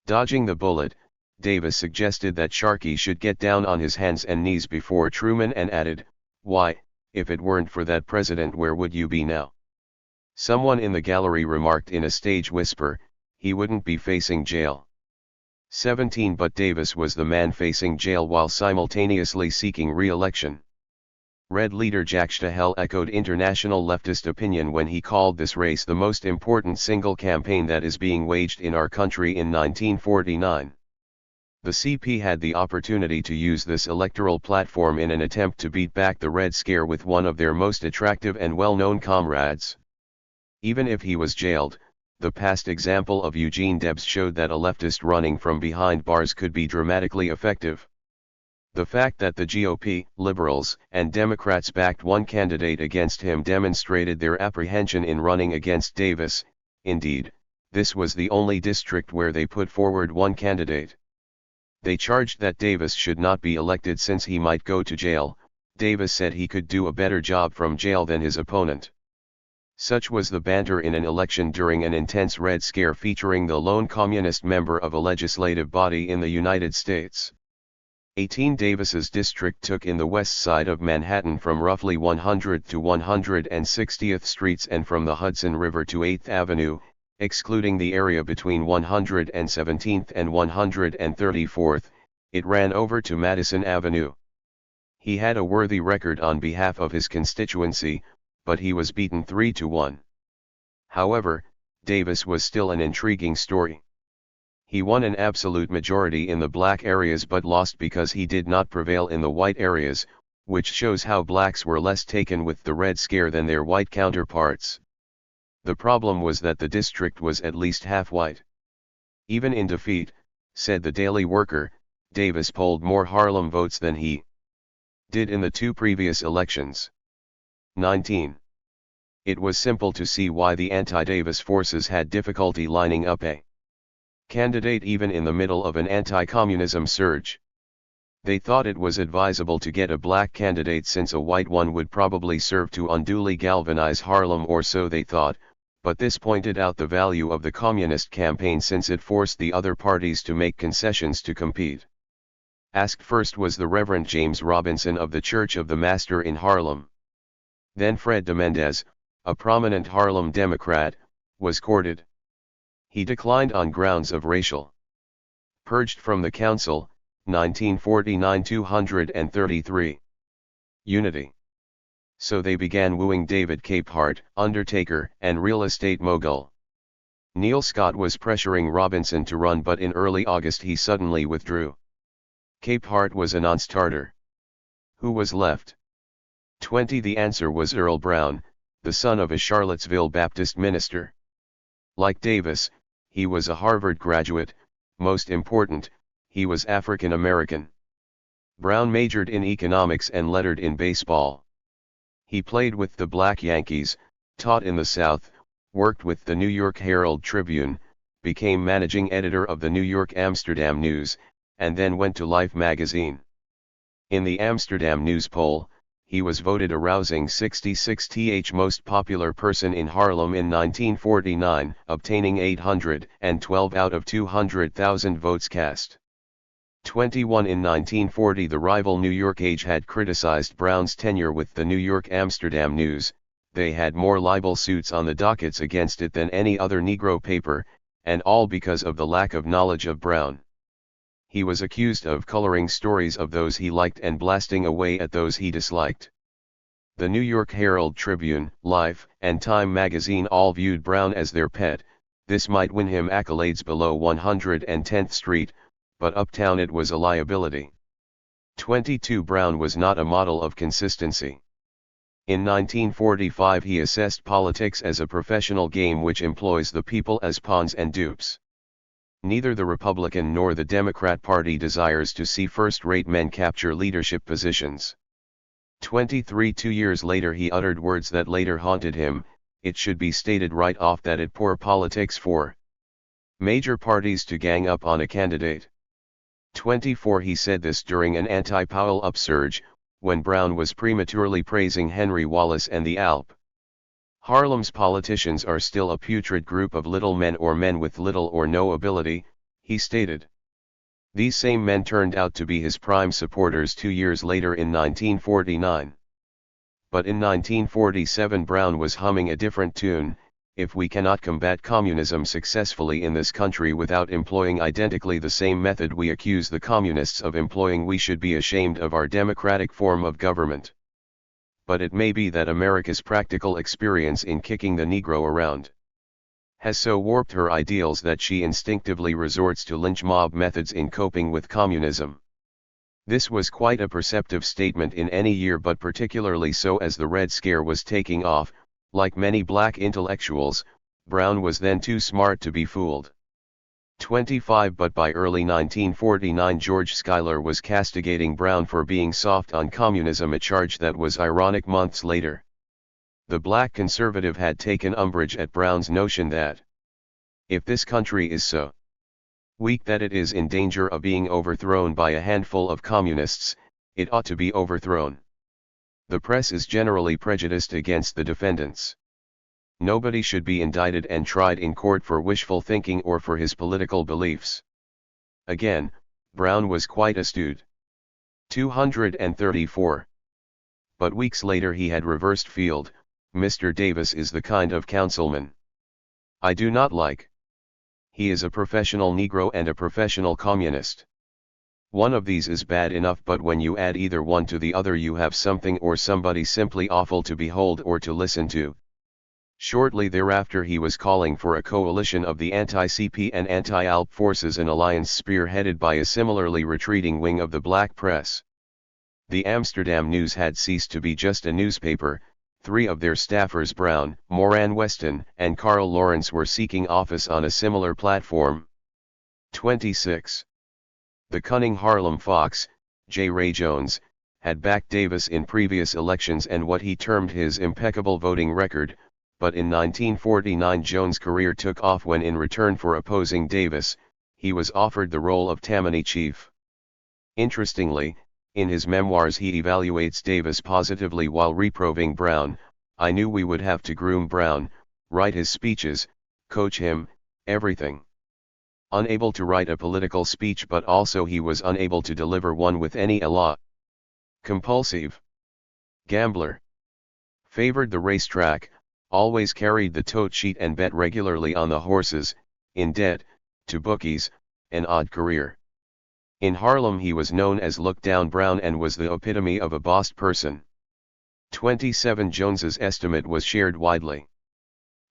Dodging the bullet, Davis suggested that Sharkey should get down on his hands and knees before Truman and added, "Why, if it weren't for that president, where would you be now?" Someone in the gallery remarked in a stage whisper, "He wouldn't be facing jail." 17 But Davis was the man facing jail while simultaneously seeking re-election. Red leader Jack Stahel echoed international leftist opinion when he called this race the most important single campaign that is being waged in our country in 1949. The CP had the opportunity to use this electoral platform in an attempt to beat back the Red Scare with one of their most attractive and well-known comrades. Even if he was jailed, the past example of Eugene Debs showed that a leftist running from behind bars could be dramatically effective. The fact that the GOP, Liberals, and Democrats backed one candidate against him demonstrated their apprehension in running against Davis. Indeed, this was the only district where they put forward one candidate. They charged that Davis should not be elected since he might go to jail. Davis said he could do a better job from jail than his opponent. Such was the banter in an election during an intense Red Scare featuring the lone communist member of a legislative body in the United States. 18 Davis's district took in the west side of Manhattan from roughly 100th to 160th Streets and from the Hudson River to 8th Avenue, excluding the area between 117th and 134th, it ran over to Madison Avenue. He had a worthy record on behalf of his constituency, but he was beaten 3-1. However, Davis was still an intriguing story. He won an absolute majority in the black areas but lost because he did not prevail in the white areas, which shows how blacks were less taken with the Red Scare than their white counterparts. The problem was that the district was at least half white. Even in defeat, said the Daily Worker, Davis polled more Harlem votes than he did in the two previous elections. 19. It was simple to see why the anti-Davis forces had difficulty lining up a candidate even in the middle of an anti-communism surge. They thought it was advisable to get a black candidate since a white one would probably serve to unduly galvanize Harlem, or so they thought, but this pointed out the value of the communist campaign since it forced the other parties to make concessions to compete. Asked first was the Reverend James Robinson of the Church of the Master in Harlem. Then Fred de Mendez, a prominent Harlem Democrat, was courted. He declined on grounds of racial. Purged from the council, 1949 233. Unity. So they began wooing David Capehart, undertaker and real estate mogul. Neil Scott was pressuring Robinson to run, but in early August he suddenly withdrew. Capehart was a non-starter. Who was left? 20. The answer was Earl Brown, the son of a Charlottesville Baptist minister. Like Davis, he was a Harvard graduate. Most important, he was African American. Brown majored in economics and lettered in baseball. He played with the Black Yankees, taught in the South, worked with the New York Herald Tribune, became managing editor of the New York Amsterdam News, and then went to Life magazine. In the Amsterdam News poll, he was voted a rousing 66th most popular person in Harlem in 1949, obtaining 812 out of 200,000 votes cast. 21. In 1940, the rival New York Age had criticized Brown's tenure with the New York Amsterdam News. They had more libel suits on the dockets against it than any other Negro paper, and all because of the lack of knowledge of Brown. He was accused of coloring stories of those he liked and blasting away at those he disliked. The New York Herald Tribune, Life, and Time magazine all viewed Brown as their pet. This might win him accolades below 110th Street, but uptown it was a liability. 22 Brown was not a model of consistency. In 1945 he assessed politics as a professional game which employs the people as pawns and dupes. Neither the Republican nor the Democrat Party desires to see first-rate men capture leadership positions. 23 2 years later he uttered words that later haunted him. It should be stated right off that it poor politics for major parties to gang up on a candidate. 24 He said this during an anti-Powell upsurge, when Brown was prematurely praising Henry Wallace and the Alp. Harlem's politicians are still a putrid group of little men or men with little or no ability, he stated. These same men turned out to be his prime supporters 2 years later in 1949. But in 1947 Brown was humming a different tune. If we cannot combat communism successfully in this country without employing identically the same method we accuse the communists of employing, we should be ashamed of our democratic form of government. But it may be that America's practical experience in kicking the Negro around has so warped her ideals that she instinctively resorts to lynch mob methods in coping with communism. This was quite a perceptive statement in any year, but particularly so as the Red Scare was taking off. Like many black intellectuals, Brown was then too smart to be fooled. 25 But by early 1949 George Schuyler was castigating Brown for being soft on communism, a charge that was ironic months later. The black conservative had taken umbrage at Brown's notion that, if this country is so weak that it is in danger of being overthrown by a handful of communists, it ought to be overthrown. The press is generally prejudiced against the defendants. Nobody should be indicted and tried in court for wishful thinking or for his political beliefs. Again, Brown was quite astute. 234. But weeks later he had reversed field. Mr. Davis is the kind of councilman I do not like. He is a professional Negro and a professional communist. One of these is bad enough, but when you add either one to the other you have something or somebody simply awful to behold or to listen to. Shortly thereafter he was calling for a coalition of the anti-CP and anti-ALP forces, an alliance spearheaded by a similarly retreating wing of the black press. The Amsterdam News had ceased to be just a newspaper. 3 of their staffers, Brown, Moran Weston, and Carl Lawrence, were seeking office on a similar platform. 26. The cunning Harlem Fox, J. Ray Jones, had backed Davis in previous elections and what he termed his impeccable voting record, but in 1949 Jones' career took off when, in return for opposing Davis, he was offered the role of Tammany chief. Interestingly, in his memoirs he evaluates Davis positively while reproving Brown. I knew we would have to groom Brown, write his speeches, coach him, everything. Unable to write a political speech, but also he was unable to deliver one with any élan. Compulsive. Gambler. Favored the racetrack, always carried the tote sheet and bet regularly on the horses, in debt, to bookies, an odd career. In Harlem he was known as Look Down Brown and was the epitome of a bossed person. 27 Jones's estimate was shared widely.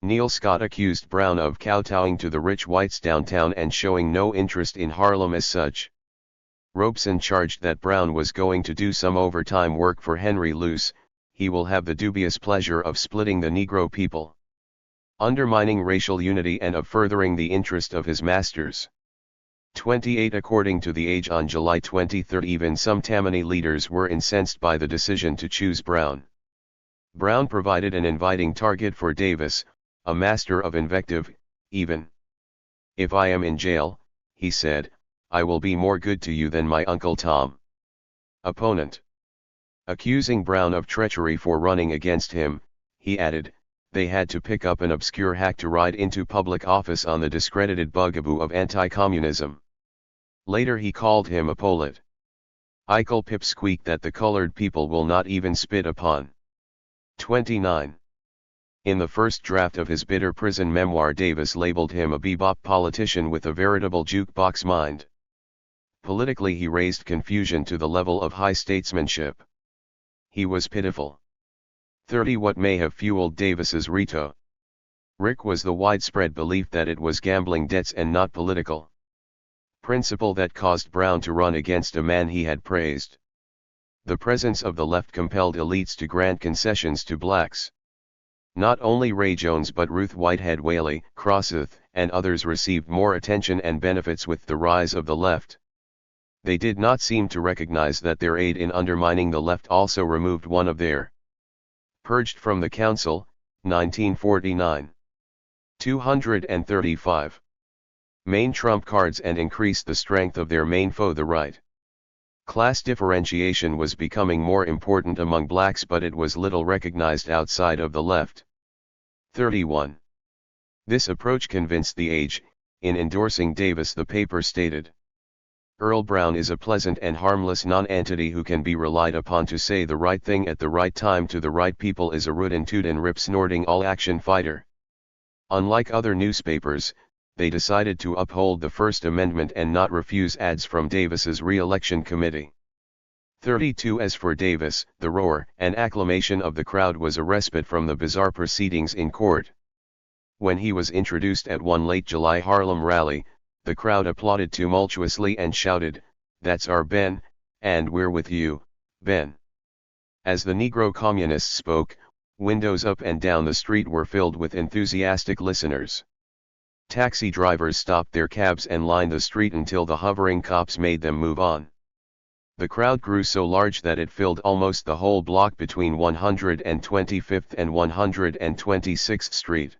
Neil Scott accused Brown of kowtowing to the rich whites downtown and showing no interest in Harlem as such. Robeson charged that Brown was going to do some overtime work for Henry Luce. He will have the dubious pleasure of splitting the Negro people, undermining racial unity, and of furthering the interest of his masters. 28 According to The Age on July 23, even some Tammany leaders were incensed by the decision to choose Brown. Brown provided an inviting target for Davis, a master of invective, even. If I am in jail, he said, I will be more good to you than my Uncle Tom. Opponent. Accusing Brown of treachery for running against him, he added, they had to pick up an obscure hack to ride into public office on the discredited bugaboo of anti-communism. Later he called him a polit. Eichel pipsqueak that the colored people will not even spit upon. 29. In the first draft of his bitter prison memoir Davis labeled him a bebop politician with a veritable jukebox mind. Politically he raised confusion to the level of high statesmanship. He was pitiful. 30. What may have fueled Davis's rhetoric was the widespread belief that it was gambling debts and not political principle that caused Brown to run against a man he had praised. The presence of the left compelled elites to grant concessions to blacks. Not only Ray Jones but Ruth Whitehead Whaley, Crosseth, and others received more attention and benefits with the rise of the left. They did not seem to recognize that their aid in undermining the left also removed one of their purged from the council, 1949. 235. Main trump cards and increased the strength of their main foe, the right. Class differentiation was becoming more important among blacks, but it was little recognized outside of the left. 31. This approach convinced the Age. In endorsing Davis, the paper stated, Earl Brown is a pleasant and harmless non-entity who can be relied upon to say the right thing at the right time to the right people, is a rootin' tootin' rip snorting all-action fighter. Unlike other newspapers, they decided to uphold the First Amendment and not refuse ads from Davis's re-election committee. 32. As for Davis, the roar and acclamation of the crowd was a respite from the bizarre proceedings in court. When he was introduced at one late July Harlem rally, the crowd applauded tumultuously and shouted, "That's our Ben, and we're with you, Ben." As the Negro communists spoke, windows up and down the street were filled with enthusiastic listeners. Taxi drivers stopped their cabs and lined the street until the hovering cops made them move on. The crowd grew so large that it filled almost the whole block between 125th and 126th Street.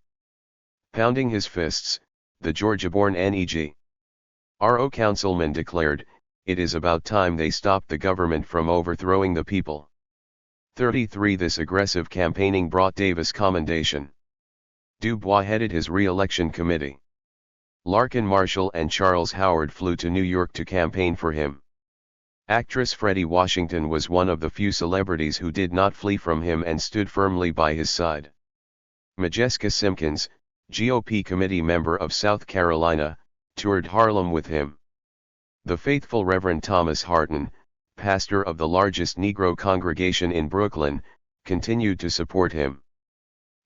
Pounding his fists, the Georgia-born Negro councilman declared, "It is about time they stopped the government from overthrowing the people." 33. This aggressive campaigning brought Davis commendation. Du Bois headed his re-election committee. Larkin Marshall and Charles Howard flew to New York to campaign for him. Actress Freddie Washington was one of the few celebrities who did not flee from him and stood firmly by his side. Majeska Simpkins, GOP committee member of South Carolina, toured Harlem with him. The faithful Reverend Thomas Harton, pastor of the largest Negro congregation in Brooklyn, continued to support him.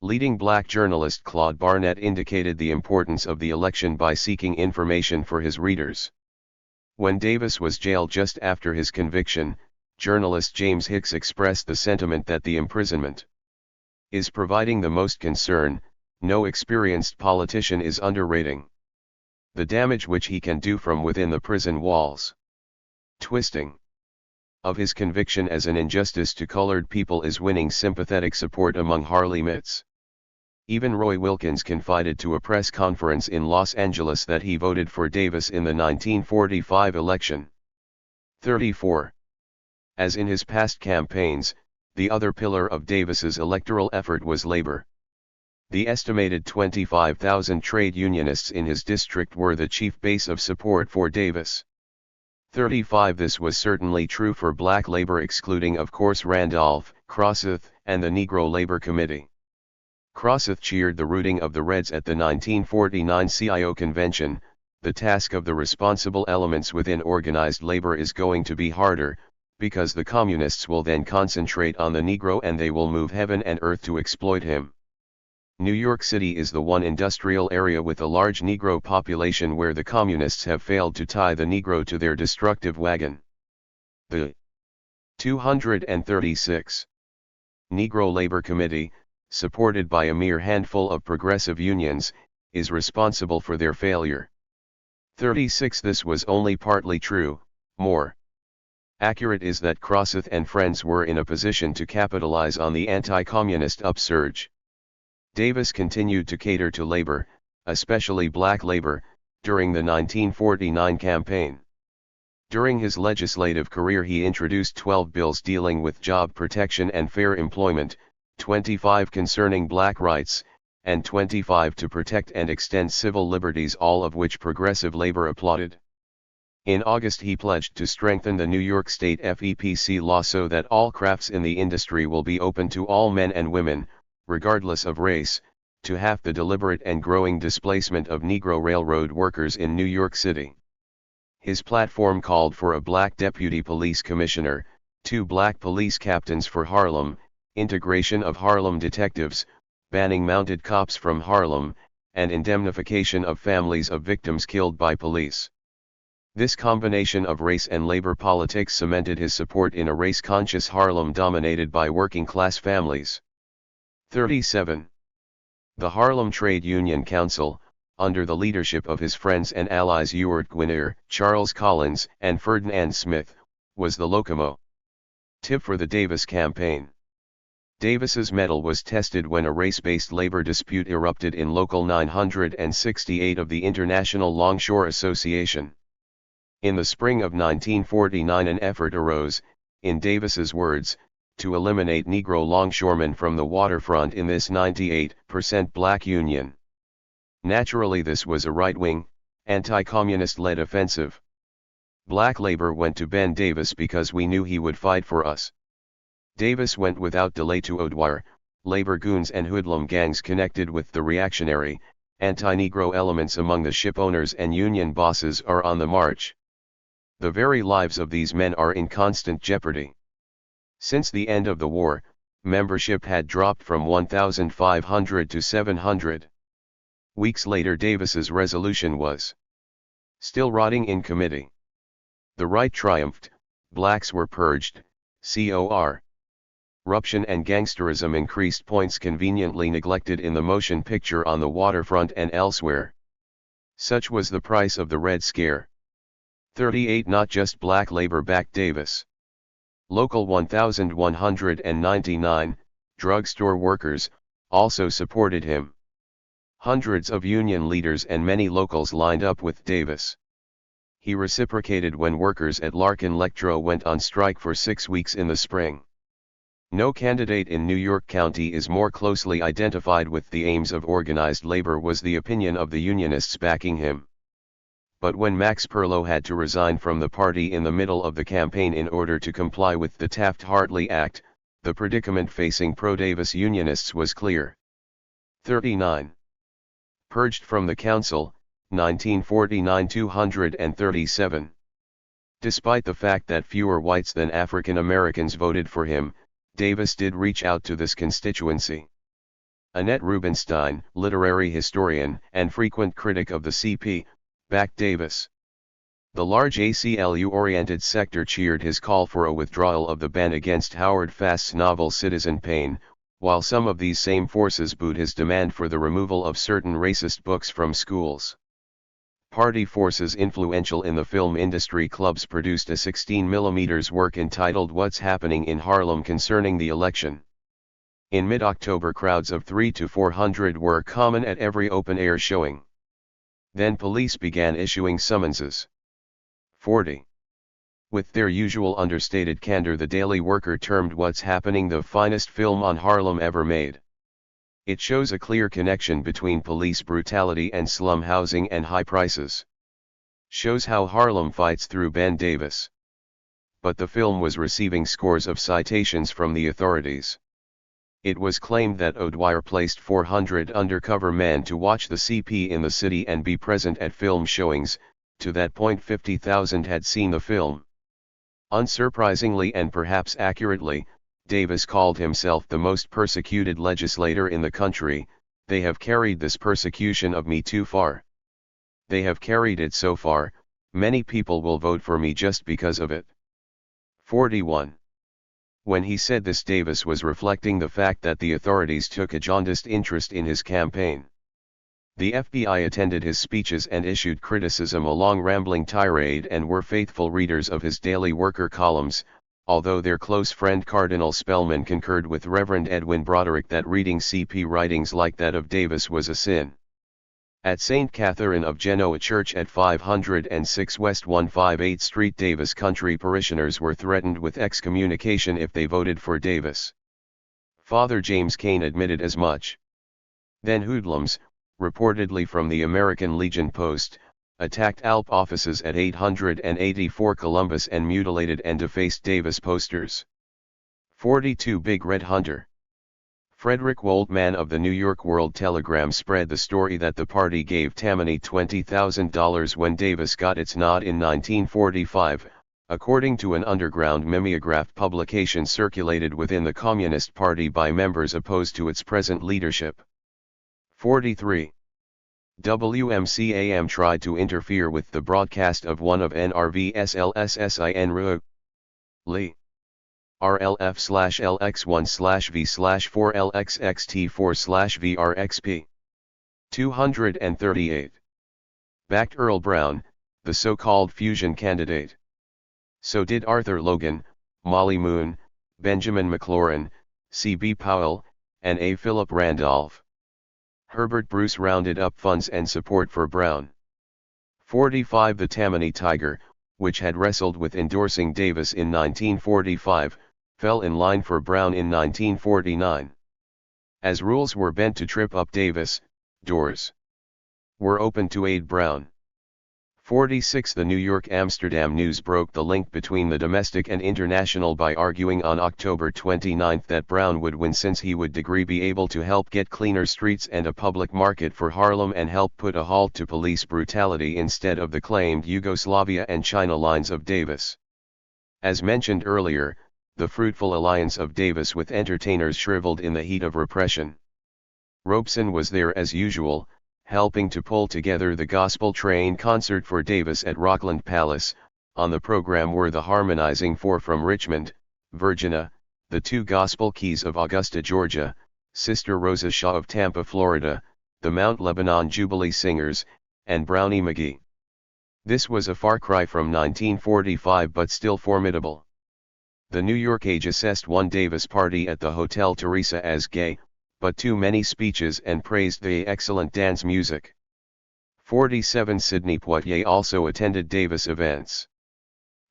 Leading black journalist Claude Barnett indicated the importance of the election by seeking information for his readers. When Davis was jailed just after his conviction, journalist James Hicks expressed the sentiment that the imprisonment is providing the most concern. No experienced politician is underrating the damage which he can do from within the prison walls. Twisting of his conviction as an injustice to colored people is winning sympathetic support among Harlemites. Even Roy Wilkins confided to a press conference in Los Angeles that he voted for Davis in the 1945 election. 34. As in his past campaigns, the other pillar of Davis's electoral effort was labor. The estimated 25,000 trade unionists in his district were the chief base of support for Davis. 35. This was certainly true for black labor, excluding of course Randolph, Crosseth, and the Negro Labor Committee. Crosseth cheered the rooting of the Reds at the 1949 CIO convention. The task of the responsible elements within organized labor is going to be harder, because the communists will then concentrate on the Negro and they will move heaven and earth to exploit him. New York City is the one industrial area with a large Negro population where the communists have failed to tie the Negro to their destructive wagon. The 236 Negro Labor Committee, supported by a mere handful of progressive unions, is responsible for their failure. 36. This was only partly true. More accurate is that Crosseth and friends were in a position to capitalize on the anti-communist upsurge. Davis continued to cater to labor, especially black labor, during the 1949 campaign. During his legislative career he introduced 12 bills dealing with job protection and fair employment, 25 concerning black rights, and 25 to protect and extend civil liberties, all of which progressive labor applauded. In August he pledged to strengthen the New York State FEPC law so that all crafts in the industry will be open to all men and women, regardless of race, to half the deliberate and growing displacement of Negro railroad workers in New York City. His platform called for a black deputy police commissioner, 2 black police captains for Harlem, integration of Harlem detectives, banning mounted cops from Harlem, and indemnification of families of victims killed by police. This combination of race and labor politics cemented his support in a race-conscious Harlem dominated by working-class families. 37. The Harlem Trade Union Council, under the leadership of his friends and allies Ewart Gwinner, Charles Collins, and Ferdinand Smith, was the locomotive for the Davis campaign. Davis's mettle was tested when a race-based labor dispute erupted in Local 968 of the International Longshore Association. In the spring of 1949 an effort arose, in Davis's words, to eliminate Negro longshoremen from the waterfront in this 98% black union. Naturally this was a right-wing, anti-communist-led offensive. Black labor went to Ben Davis because we knew he would fight for us. Davis went without delay to O'Dwyer. Labor goons and hoodlum gangs connected with the reactionary, anti-Negro elements among the ship owners and union bosses are on the march. The very lives of these men are in constant jeopardy. Since the end of the war, membership had dropped from 1,500 to 700. Weeks later Davis's resolution was still rotting in committee. The right triumphed, blacks were purged, corruption and gangsterism increased, points conveniently neglected in the motion picture On the Waterfront and Elsewhere. Such was the price of the Red Scare. 38. Not just black labor backed Davis. Local 1199, drugstore workers, also supported him. Hundreds of union leaders and many locals lined up with Davis. He reciprocated when workers at Larkin Electro went on strike for 6 weeks in the spring. No candidate in New York County is more closely identified with the aims of organized labor, was the opinion of the unionists backing him. But when Max Perlow had to resign from the party in the middle of the campaign in order to comply with the Taft-Hartley Act, the predicament facing pro-Davis unionists was clear. 39. Purged from the council, 1949. 237. Despite the fact that fewer whites than African Americans voted for him, Davis did reach out to this constituency. Annette Rubenstein, literary historian and frequent critic of the CP, backed Davis. The large ACLU-oriented sector cheered his call for a withdrawal of the ban against Howard Fast's novel Citizen Payne, while some of these same forces booed his demand for the removal of certain racist books from schools. Party forces influential in the film industry clubs produced a 16mm work entitled What's Happening in Harlem concerning the election. In mid-October crowds of 300 to 400 were common at every open-air showing. Then police began issuing summonses. 40. With their usual understated candor, the Daily Worker termed What's Happening the finest film on Harlem ever made. It shows a clear connection between police brutality and slum housing and high prices. Shows how Harlem fights through Ben Davis. But the film was receiving scores of citations from the authorities. It was claimed that O'Dwyer placed 400 undercover men to watch the CP in the city and be present at film showings. To that point 50,000 had seen the film. Unsurprisingly and perhaps accurately, Davis called himself the most persecuted legislator in the country. They have carried this persecution of me too far. They have carried it so far, many people will vote for me just because of it. 41. When he said this, Davis was reflecting the fact that the authorities took a jaundiced interest in his campaign. The FBI attended his speeches and issued criticism, a long rambling tirade, and were faithful readers of his Daily Worker columns, although their close friend Cardinal Spellman concurred with Reverend Edwin Broderick that reading CP writings like that of Davis was a sin. At St. Catherine of Genoa Church at 506 West 158 Street, Davis country parishioners were threatened with excommunication if they voted for Davis. Father James Kane admitted as much. Then hoodlums, reportedly from the American Legion Post, attacked ALP offices at 884 Columbus and mutilated and defaced Davis posters. 42 Big Red Hunter. Frederick Woldman of the New York World Telegram spread the story that the party gave Tammany $20,000 when Davis got its nod in 1945, according to an underground mimeographed publication circulated within the Communist Party by members opposed to its present leadership. 43. WMCAM tried to interfere with the broadcast of one of NRVSLSSIN Lee. RLF/LX1/V/4LXXT4/VRXP. 238. Backed Earl Brown, the so-called fusion candidate. So did Arthur Logan, Molly Moon, Benjamin McLaurin, C.B. Powell, and A. Philip Randolph. Herbert Bruce rounded up funds and support for Brown. 45. The Tammany Tiger, which had wrestled with endorsing Davis in 1945, fell in line for Brown in 1949. As rules were bent to trip up Davis, doors were open to aid Brown. 46. The New York-Amsterdam News broke the link between the domestic and international by arguing on October 29 that Brown would win since he would be able to help get cleaner streets and a public market for Harlem and help put a halt to police brutality instead of the claimed Yugoslavia and China lines of Davis. As mentioned earlier, the fruitful alliance of Davis with entertainers shriveled in the heat of repression. Robeson was there as usual, helping to pull together the Gospel Train concert for Davis at Rockland Palace. On the program were the Harmonizing Four from Richmond, Virginia, the Two Gospel Keys of Augusta, Georgia, Sister Rosa Shaw of Tampa, Florida, the Mount Lebanon Jubilee Singers, and Brownie McGee. This was a far cry from 1945 but still formidable. The New York Age assessed one Davis party at the Hotel Teresa as gay, but too many speeches, and praised the excellent dance music. 47. Sidney Poitier also attended Davis events.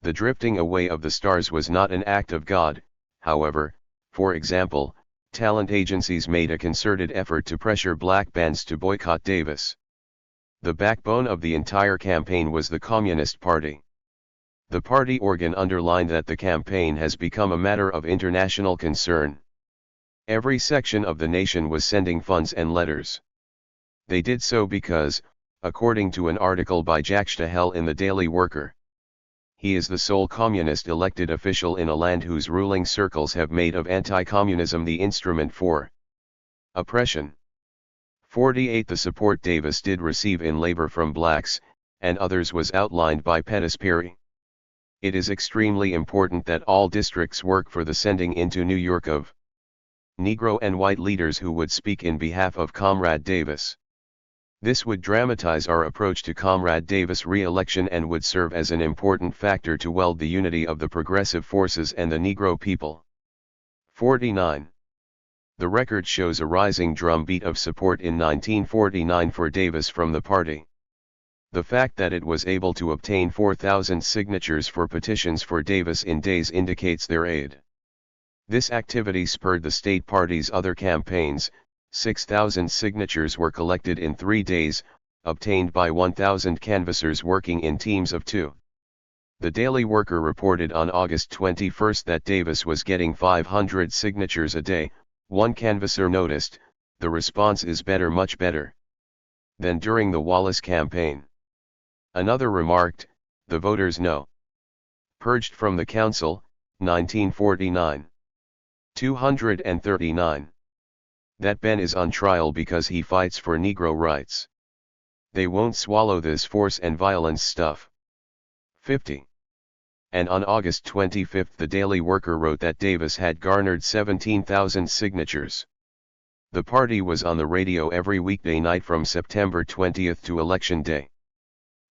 The drifting away of the stars was not an act of God, however. For example, talent agencies made a concerted effort to pressure black bands to boycott Davis. The backbone of the entire campaign was the Communist Party. The party organ underlined that the campaign has become a matter of international concern. Every section of the nation was sending funds and letters. They did so because, according to an article by Jack Stahel in the Daily Worker, he is the sole communist elected official in a land whose ruling circles have made of anti-communism the instrument for oppression. 48. The support Davis did receive in labor from blacks, and others was outlined by Pettis Peary. It is extremely important that all districts work for the sending into New York of Negro and white leaders who would speak in behalf of Comrade Davis. This would dramatize our approach to Comrade Davis' re-election and would serve as an important factor to weld the unity of the progressive forces and the Negro people. 49. The record shows a rising drumbeat of support in 1949 for Davis from the party. The fact that it was able to obtain 4,000 signatures for petitions for Davis in days indicates their aid. This activity spurred the state party's other campaigns. 6,000 signatures were collected in 3 days, obtained by 1,000 canvassers working in teams of 2. The Daily Worker reported on August 21 that Davis was getting 500 signatures a day. One canvasser noticed, "The response is better, much better than during the Wallace campaign." Another remarked, "The voters know." Purged from the council, 1949. 239. That Ben is on trial because he fights for Negro rights. They won't swallow this force and violence stuff. 50. And on August 25 the Daily Worker wrote that Davis had garnered 17,000 signatures. The party was on the radio every weekday night from September 20 to Election Day.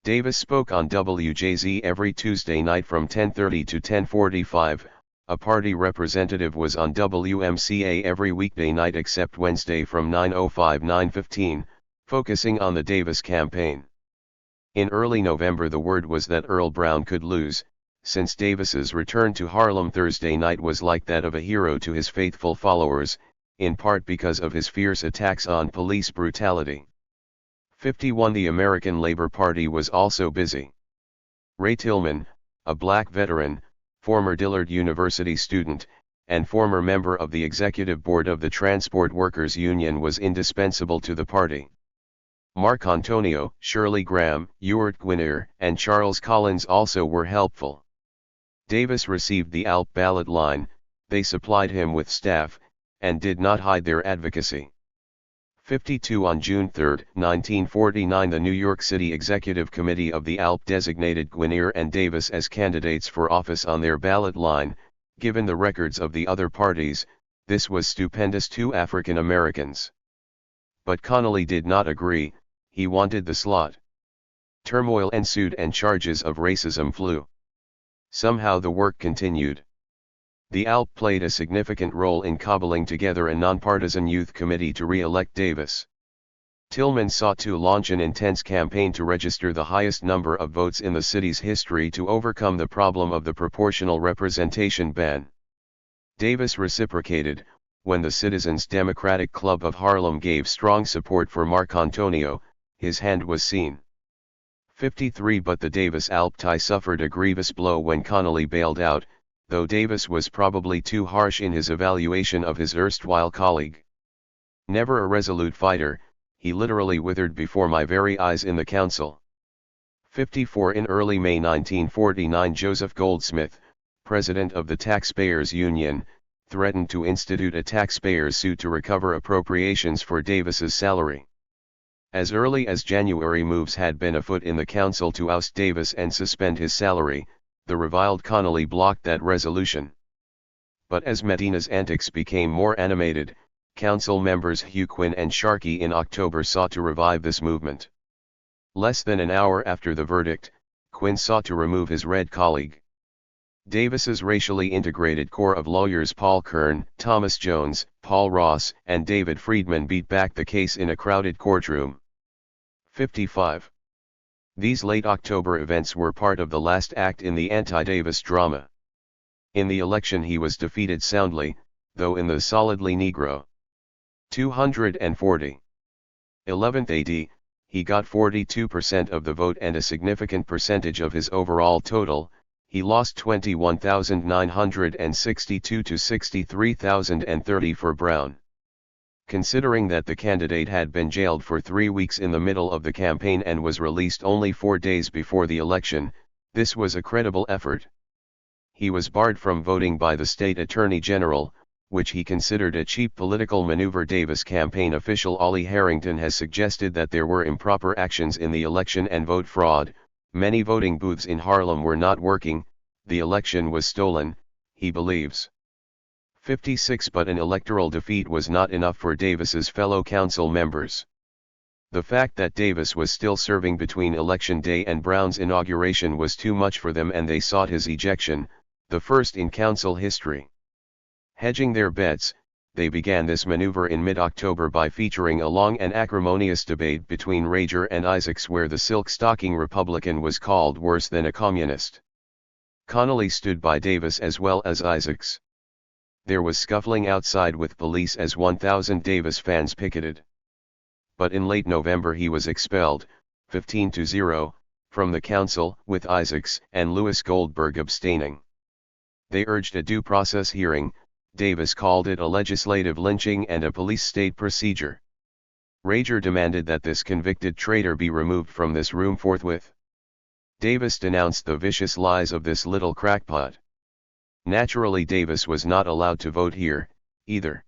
Davis spoke on WJZ every Tuesday night from 10:30 to 10:45. A party representative was on WMCA every weekday night except Wednesday from 9:05 to 9:15, focusing on the Davis campaign. In early November the word was that Earl Brown could lose, since Davis's return to Harlem Thursday night was like that of a hero to his faithful followers, in part because of his fierce attacks on police brutality. 51. The American Labor Party was also busy. Ray Tillman, a black veteran, former Dillard University student, and former member of the executive board of the Transport Workers Union, was indispensable to the party. Marc Antonio, Shirley Graham, Ewart Gwynner, and Charles Collins also were helpful. Davis received the ALP ballot line, they supplied him with staff, and did not hide their advocacy. 52 On June 3, 1949, the New York City Executive Committee of the ALP designated Gwynner and Davis as candidates for office on their ballot line. Given the records of the other parties, this was stupendous to African Americans. But Connally did not agree, he wanted the slot. Turmoil ensued and charges of racism flew. Somehow the work continued. The ALP played a significant role in cobbling together a nonpartisan youth committee to re-elect Davis. Tillman sought to launch an intense campaign to register the highest number of votes in the city's history to overcome the problem of the proportional representation ban. Davis reciprocated, when the Citizens Democratic Club of Harlem gave strong support for Marc Antonio, his hand was seen. 53 But the Davis-ALP tie suffered a grievous blow when Connally bailed out, though Davis was probably too harsh in his evaluation of his erstwhile colleague. Never a resolute fighter, he literally withered before my very eyes in the council. 54 In early May 1949, Joseph Goldsmith, president of the Taxpayers Union, threatened to institute a taxpayers' suit to recover appropriations for Davis's salary. As early as January, moves had been afoot in the council to oust Davis and suspend his salary. The reviled Connally blocked that resolution. But as Medina's antics became more animated, council members Hugh Quinn and Sharkey in October sought to revive this movement. Less than an hour after the verdict, Quinn sought to remove his Red colleague. Davis's racially integrated corps of lawyers Paul Kern, Thomas Jones, Paul Ross, and David Friedman beat back the case in a crowded courtroom. 55. These late October events were part of the last act in the anti-Davis drama. In the election he was defeated soundly, though in the solidly Negro 240. 11th AD, he got 42% of the vote and a significant percentage of his overall total. He lost 21,962 to 63,030 for Brown. Considering that the candidate had been jailed for 3 weeks in the middle of the campaign and was released only 4 days before the election, this was a credible effort. He was barred from voting by the state attorney general, which he considered a cheap political maneuver. Davis campaign official Ollie Harrington has suggested that there were improper actions in the election and vote fraud. Many voting booths in Harlem were not working, the election was stolen, he believes. 56 But an electoral defeat was not enough for Davis's fellow council members. The fact that Davis was still serving between Election Day and Brown's inauguration was too much for them, and they sought his ejection, the first in council history. Hedging their bets, they began this maneuver in mid-October by featuring a long and acrimonious debate between Rager and Isaacs, where the silk-stocking Republican was called worse than a communist. Connally stood by Davis as well as Isaacs. There was scuffling outside with police as 1,000 Davis fans picketed. But in late November he was expelled, 15-0, from the council, with Isaacs and Louis Goldberg abstaining. They urged a due process hearing. Davis called it a legislative lynching and a police state procedure. Rager demanded that this convicted traitor be removed from this room forthwith. Davis denounced the vicious lies of this little crackpot. Naturally, Davis was not allowed to vote here, either.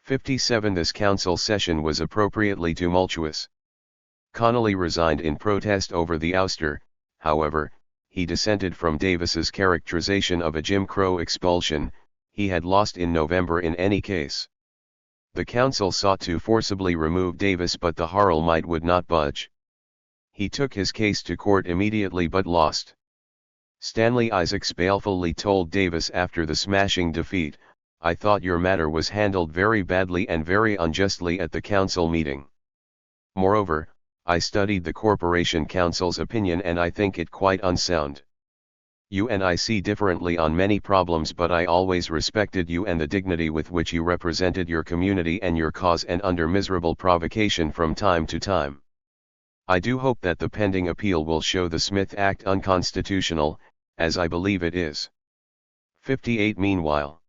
57 This council session was appropriately tumultuous. Connally resigned in protest over the ouster. However, he dissented from Davis's characterization of a Jim Crow expulsion. He had lost in November in any case. The council sought to forcibly remove Davis, but the Harlemite would not budge. He took his case to court immediately but lost. Stanley Isaacs balefully told Davis after the smashing defeat, "I thought your matter was handled very badly and very unjustly at the council meeting. Moreover, I studied the corporation council's opinion and I think it quite unsound. You and I see differently on many problems, but I always respected you and the dignity with which you represented your community and your cause, and under miserable provocation from time to time. I do hope that the pending appeal will show the Smith Act unconstitutional, as I believe it is." 58 Meanwhile,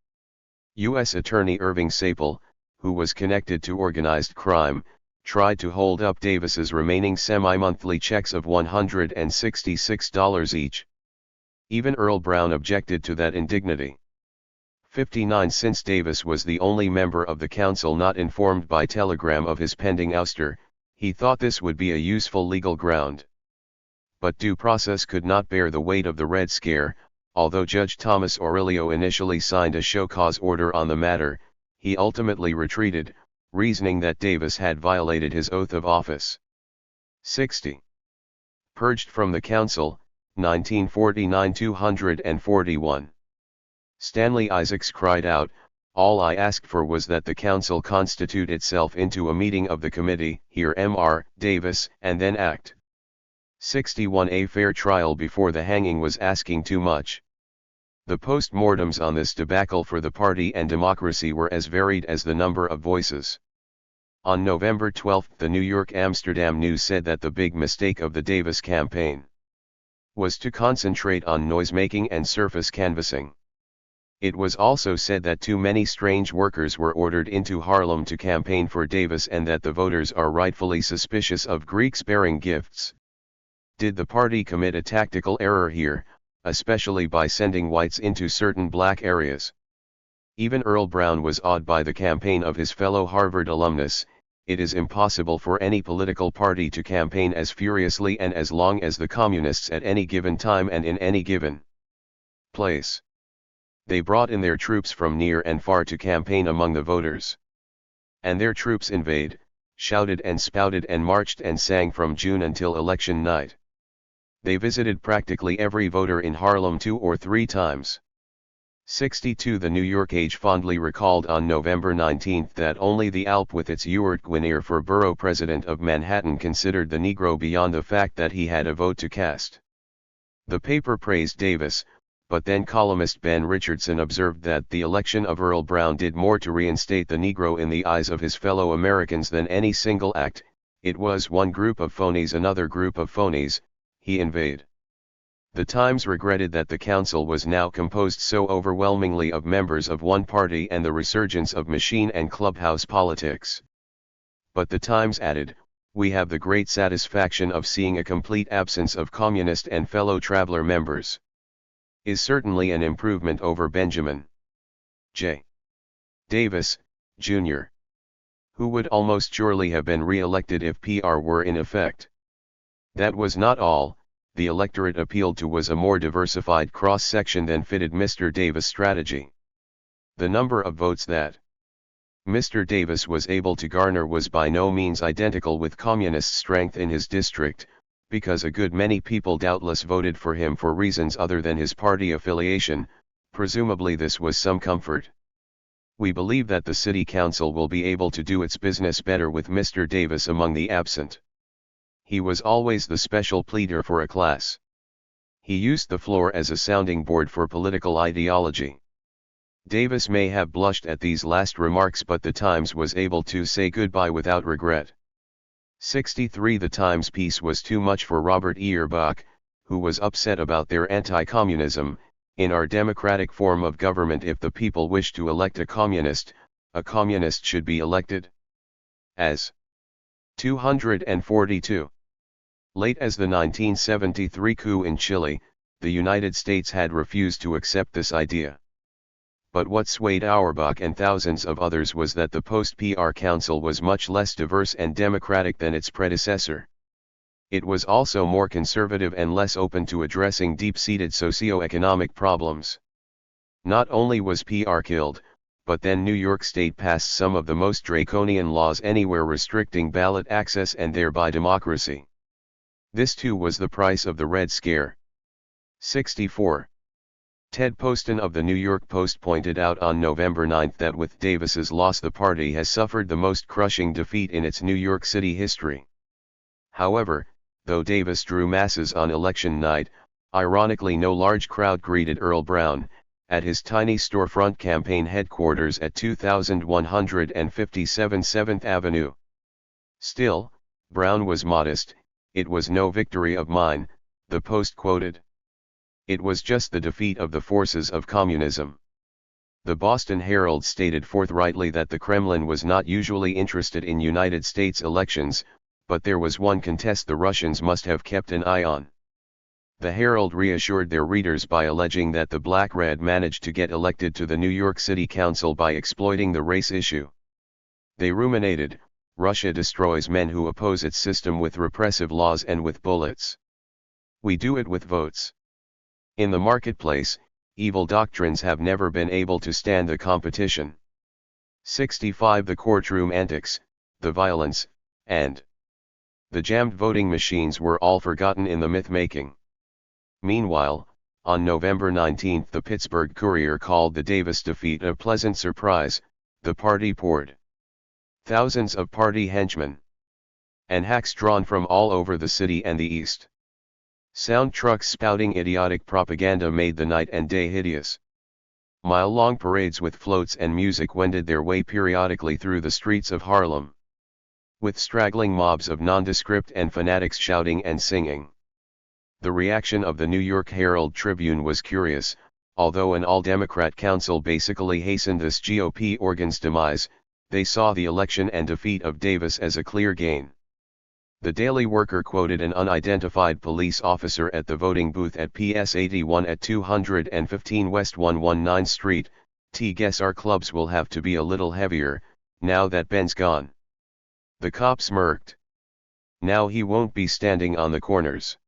U.S. Attorney Irving Sapel, who was connected to organized crime, tried to hold up Davis's remaining semi-monthly checks of $166 each. Even Earl Brown objected to that indignity. 59 Since Davis was the only member of the council not informed by telegram of his pending ouster, he thought this would be a useful legal ground. But due process could not bear the weight of the Red Scare. Although Judge Thomas Aurelio initially signed a show cause order on the matter, he ultimately retreated, reasoning that Davis had violated his oath of office. 60. Purged from the council, 1949-241. Stanley Isaacs cried out, "All I asked for was that the council constitute itself into a meeting of the committee, hear Mr. Davis, and then act." 61. A fair trial before the hanging was asking too much. The post-mortems on this debacle for the party and democracy were as varied as the number of voices. On November 12, the New York Amsterdam News said that the big mistake of the Davis campaign was to concentrate on noise-making and surface canvassing. It was also said that too many strange workers were ordered into Harlem to campaign for Davis and that the voters are rightfully suspicious of Greeks bearing gifts. Did the party commit a tactical error here, especially by sending whites into certain black areas? Even Earl Brown was awed by the campaign of his fellow Harvard alumnus. It is impossible for any political party to campaign as furiously and as long as the Communists at any given time and in any given place. They brought in their troops from near and far to campaign among the voters. And their troops invade, shouted and spouted and marched and sang from June until election night. They visited practically every voter in Harlem 2 or 3 times. 62. The New York Age fondly recalled on November 19 that only the Alp with its Ewart Guinier for borough president of Manhattan considered the Negro beyond the fact that he had a vote to cast. The paper praised Davis, but then columnist Ben Richardson observed that the election of Earl Brown did more to reinstate the Negro in the eyes of his fellow Americans than any single act. It was one group of phonies, another group of phonies, he inveighed. The Times regretted that the council was now composed so overwhelmingly of members of one party and the resurgence of machine and clubhouse politics. But the Times added, "We have the great satisfaction of seeing a complete absence of communist and fellow traveler members. Is certainly an improvement over Benjamin J. Davis, Jr., who would almost surely have been re-elected if PR were in effect." That was not all. The electorate appealed to was a more diversified cross-section than fitted Mr. Davis' strategy. The number of votes that Mr. Davis was able to garner was by no means identical with communist strength in his district, because a good many people doubtless voted for him for reasons other than his party affiliation. Presumably this was some comfort. "We believe that the city council will be able to do its business better with Mr. Davis among the absent. He was always the special pleader for a class. He used the floor as a sounding board for political ideology." Davis may have blushed at these last remarks, but the Times was able to say goodbye without regret. 63. The Times piece was too much for Robert Earbach, who was upset about their anti-communism. "In our democratic form of government, if the people wish to elect a communist should be elected." As 242. Late as the 1973 coup in Chile, the United States had refused to accept this idea. But what swayed Auerbach and thousands of others was that the post-PR Council was much less diverse and democratic than its predecessor. It was also more conservative and less open to addressing deep-seated socio-economic problems. Not only was PR killed, but then New York State passed some of the most draconian laws anywhere restricting ballot access and thereby democracy. This too was the price of the Red Scare. 64. Ted Poston of the New York Post pointed out on November 9 that with Davis's loss the party has suffered the most crushing defeat in its New York City history. However, though Davis drew masses on election night, ironically no large crowd greeted Earl Brown at his tiny storefront campaign headquarters at 2157 7th Avenue. Still, Brown was modest. "It was no victory of mine," the Post quoted. "It was just the defeat of the forces of communism." The Boston Herald stated forthrightly that the Kremlin was not usually interested in United States elections, but there was one contest the Russians must have kept an eye on. The Herald reassured their readers by alleging that the Black-Red managed to get elected to the New York City Council by exploiting the race issue. They ruminated, Russia destroys men who oppose its system with repressive laws and with bullets. We do it with votes. In the marketplace, evil doctrines have never been able to stand the competition. 65 The courtroom antics, the violence, and the jammed voting machines were all forgotten in the myth-making. Meanwhile, on November 19 the Pittsburgh Courier called the Davis defeat a pleasant surprise. The party poured thousands of party henchmen and hacks drawn from all over the city and the East. Sound trucks spouting idiotic propaganda made the night and day hideous. Mile-long parades with floats and music wended their way periodically through the streets of Harlem, with straggling mobs of nondescript and fanatics shouting and singing. The reaction of the New York Herald Tribune was curious. Although an all-Democrat council basically hastened this GOP organ's demise, they saw the election and defeat of Davis as a clear gain. The Daily Worker quoted an unidentified police officer at the voting booth at PS 81 at 215 West 119 Street, "Guess our clubs will have to be a little heavier, now that Ben's gone." The cop smirked. "Now he won't be standing on the corners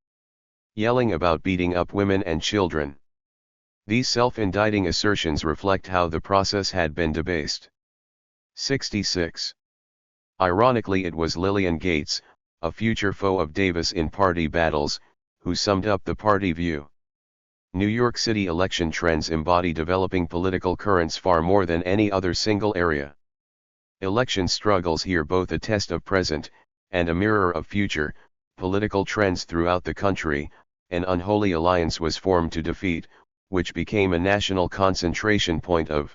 yelling about beating up women and children." These self-indicting assertions reflect how the process had been debased. 66. Ironically, it was Lillian Gates, a future foe of Davis in party battles, who summed up the party view. New York City election trends embody developing political currents far more than any other single area. Election struggles here both a test of present, and a mirror of future, political trends throughout the country. An unholy alliance was formed to defeat, which became a national concentration point of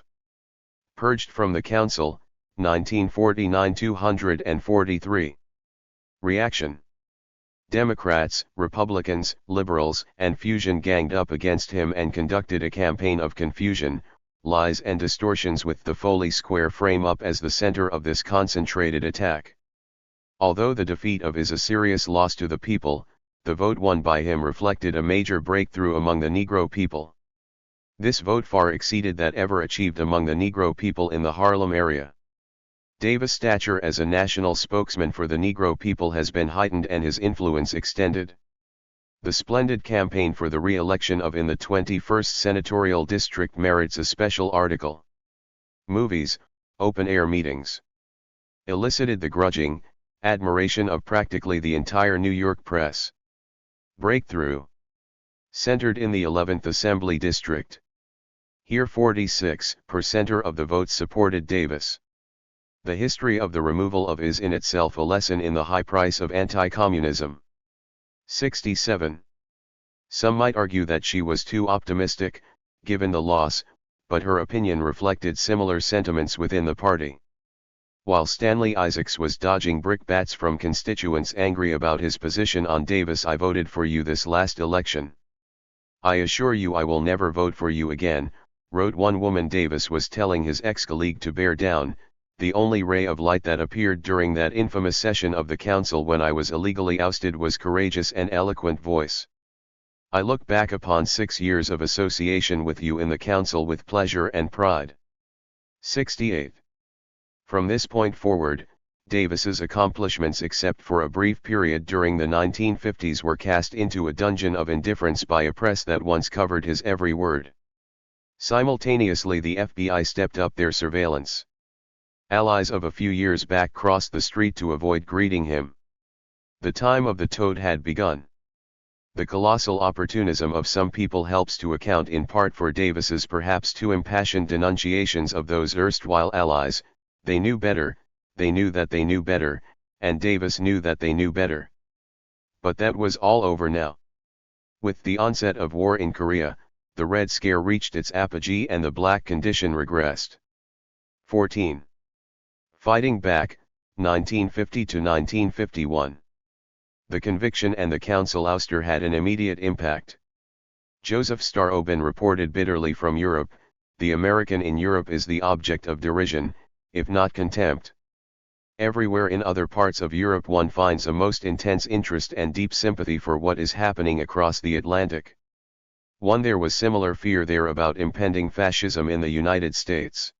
purged from the council, 1949-243. Reaction. Democrats, Republicans, liberals, and Fusion ganged up against him and conducted a campaign of confusion, lies and distortions with the Foley Square frame-up as the center of this concentrated attack. Although the defeat of is a serious loss to the people, the vote won by him reflected a major breakthrough among the Negro people. This vote far exceeded that ever achieved among the Negro people in the Harlem area. Davis' stature as a national spokesman for the Negro people has been heightened and his influence extended. The splendid campaign for the re-election of in the 21st Senatorial District merits a special article. Movies, open-air meetings elicited the grudging admiration of practically the entire New York press. Breakthrough centered in the 11th Assembly District. Here 46% of the votes supported Davis. The history of the removal of is in itself a lesson in the high price of anti-communism. 67. Some might argue that she was too optimistic, given the loss, but her opinion reflected similar sentiments within the party. While Stanley Isaacs was dodging brickbats from constituents angry about his position on Davis, "I voted for you this last election. I assure you I will never vote for you again," wrote one woman Davis was telling his ex-colleague to bear down. "The only ray of light that appeared during that infamous session of the council when I was illegally ousted was courageous and eloquent voice. I look back upon 6 years of association with you in the council with pleasure and pride." 68. From this point forward, Davis's accomplishments except for a brief period during the 1950s were cast into a dungeon of indifference by a press that once covered his every word. Simultaneously, the FBI stepped up their surveillance. Allies of a few years back crossed the street to avoid greeting him. The time of the toad had begun. The colossal opportunism of some people helps to account in part for Davis's perhaps too impassioned denunciations of those erstwhile allies. They knew better, they knew that they knew better, and Davis knew that they knew better. But that was all over now. With the onset of war in Korea, the Red Scare reached its apogee and the black condition regressed. 14. Fighting back, 1950 to 1951. The conviction and the council ouster had an immediate impact. Joseph Starobin reported bitterly from Europe, the American in Europe is the object of derision, if not contempt. Everywhere in other parts of Europe one finds a most intense interest and deep sympathy for what is happening across the Atlantic. There was similar fear there about impending fascism in the United States.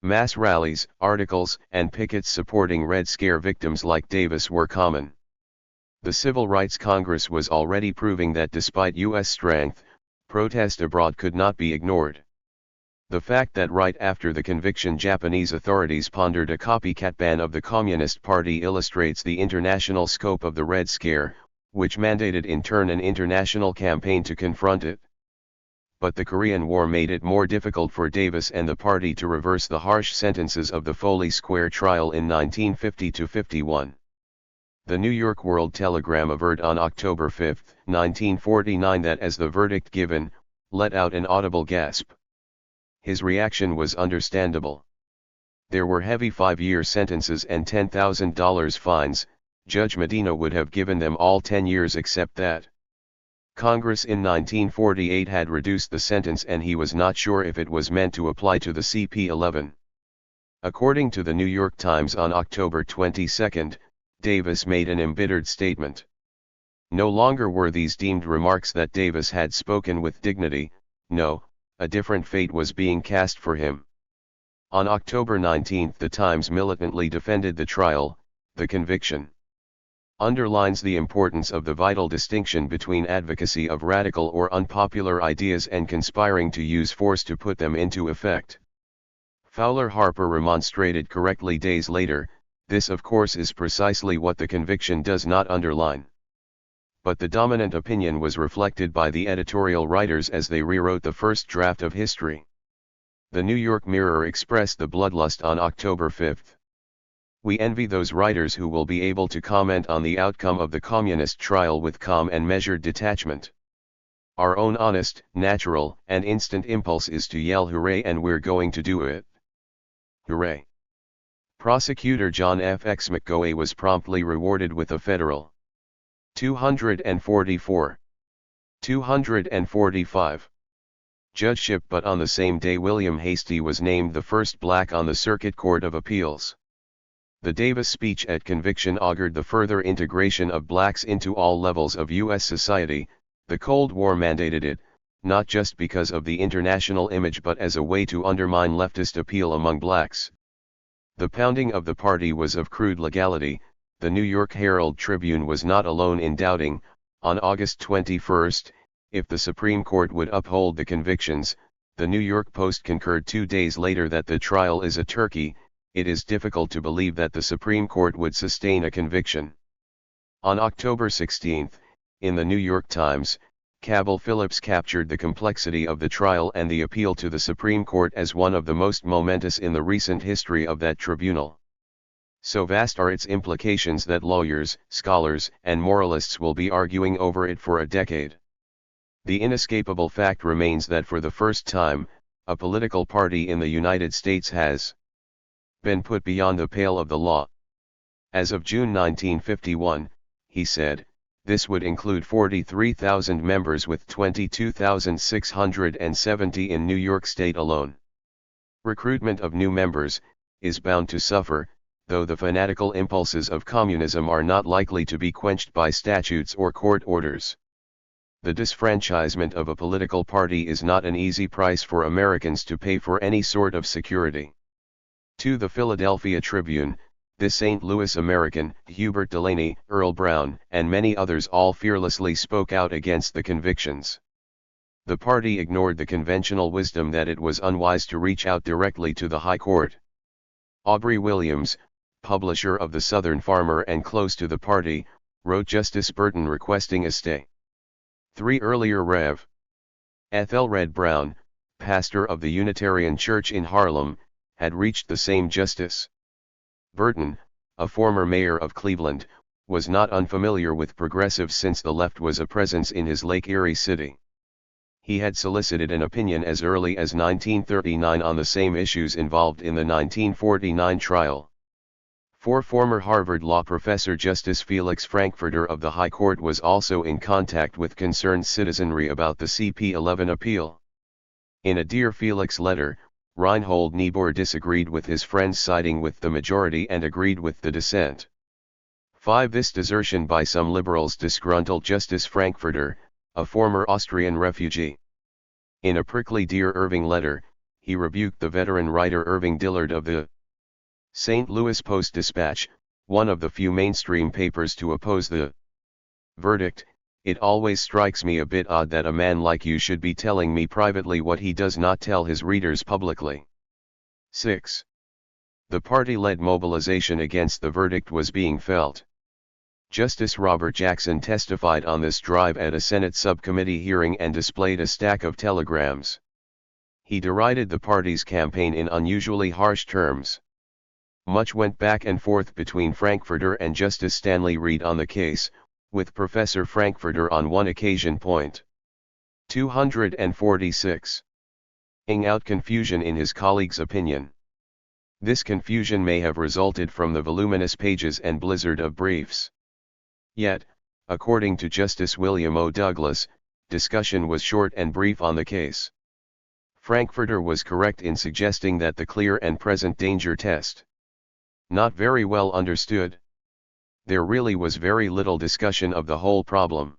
Mass rallies, articles, and pickets supporting Red Scare victims like Davis were common. The Civil Rights Congress was already proving that despite U.S. strength, protest abroad could not be ignored. The fact that right after the conviction Japanese authorities pondered a copycat ban of the Communist Party illustrates the international scope of the Red Scare, which mandated in turn an international campaign to confront it. But the Korean War made it more difficult for Davis and the party to reverse the harsh sentences of the Foley Square trial in 1950-51. The New York World Telegram averred on October 5, 1949 that as the verdict given, let out an audible gasp. His reaction was understandable. There were heavy 5-year sentences and $10,000 fines. Judge Medina would have given them all 10 years except that. Congress in 1948 had reduced the sentence and he was not sure if it was meant to apply to the CP-11. According to the New York Times on October 22, Davis made an embittered statement. No longer were these deemed remarks that Davis had spoken with dignity, no, a different fate was being cast for him. On October 19 the Times militantly defended the trial, the conviction. Underlines the importance of the vital distinction between advocacy of radical or unpopular ideas and conspiring to use force to put them into effect. Fowler Harper remonstrated correctly days later, this of course is precisely what the conviction does not underline. But the dominant opinion was reflected by the editorial writers as they rewrote the first draft of history. The New York Mirror expressed the bloodlust on October 5. We envy those writers who will be able to comment on the outcome of the communist trial with calm and measured detachment. Our own honest, natural, and instant impulse is to yell hooray, and we're going to do it. Hooray! Prosecutor John F. X. McGoey was promptly rewarded with a federal $244, $245 judgeship, but on the same day William Hastie was named the first black on the Circuit Court of Appeals. The Davis speech at conviction augured the further integration of blacks into all levels of U.S. society. The Cold War mandated it, not just because of the international image but as a way to undermine leftist appeal among blacks. The pounding of the party was of crude legality. The New York Herald Tribune was not alone in doubting, on August 21, if the Supreme Court would uphold the convictions. The New York Post concurred 2 days later that the trial is a turkey. It is difficult to believe that the Supreme Court would sustain a conviction. On October 16, in the New York Times, Cabell Phillips captured the complexity of the trial and the appeal to the Supreme Court as one of the most momentous in the recent history of that tribunal. So vast are its implications that lawyers, scholars, and moralists will be arguing over it for a decade. The inescapable fact remains that for the first time, a political party in the United States has been put beyond the pale of the law. As of June 1951, he said, this would include 43,000 members with 22,670 in New York State alone. Recruitment of new members is bound to suffer, though the fanatical impulses of communism are not likely to be quenched by statutes or court orders. The disfranchisement of a political party is not an easy price for Americans to pay for any sort of security. To the Philadelphia Tribune, this St. Louis American, Hubert Delaney, Earl Brown, and many others all fearlessly spoke out against the convictions. The party ignored the conventional wisdom that it was unwise to reach out directly to the High Court. Aubrey Williams, publisher of the Southern Farmer and close to the party, wrote Justice Burton requesting a stay. 3 earlier Rev. Ethelred Brown, pastor of the Unitarian Church in Harlem, had reached the same justice. Burton, a former mayor of Cleveland, was not unfamiliar with progressives since the left was a presence in his Lake Erie city. He had solicited an opinion as early as 1939 on the same issues involved in the 1949 trial. Former Harvard law professor Justice Felix Frankfurter of the High Court was also in contact with concerned citizenry about the CP-11 appeal. In a Dear Felix letter, Reinhold Niebuhr disagreed with his friends, siding with the majority and agreed with the dissent. 5. This desertion by some liberals disgruntled Justice Frankfurter, a former Austrian refugee. In a prickly Dear Irving letter, he rebuked the veteran writer Irving Dillard of the St. Louis Post-Dispatch, one of the few mainstream papers to oppose the verdict. It always strikes me a bit odd that a man like you should be telling me privately what he does not tell his readers publicly. 6. The party-led mobilization against the verdict was being felt. Justice Robert Jackson testified on this drive at a Senate subcommittee hearing and displayed a stack of telegrams. He derided the party's campaign in unusually harsh terms. Much went back and forth between Frankfurter and Justice Stanley Reed on the case, with Professor Frankfurter on one occasion. 246. Ing out confusion in his colleague's opinion. This confusion may have resulted from the voluminous pages and blizzard of briefs. Yet, according to Justice William O. Douglas, discussion was short and brief on the case. Frankfurter was correct in suggesting that the clear and present danger test not very well understood. There really was very little discussion of the whole problem.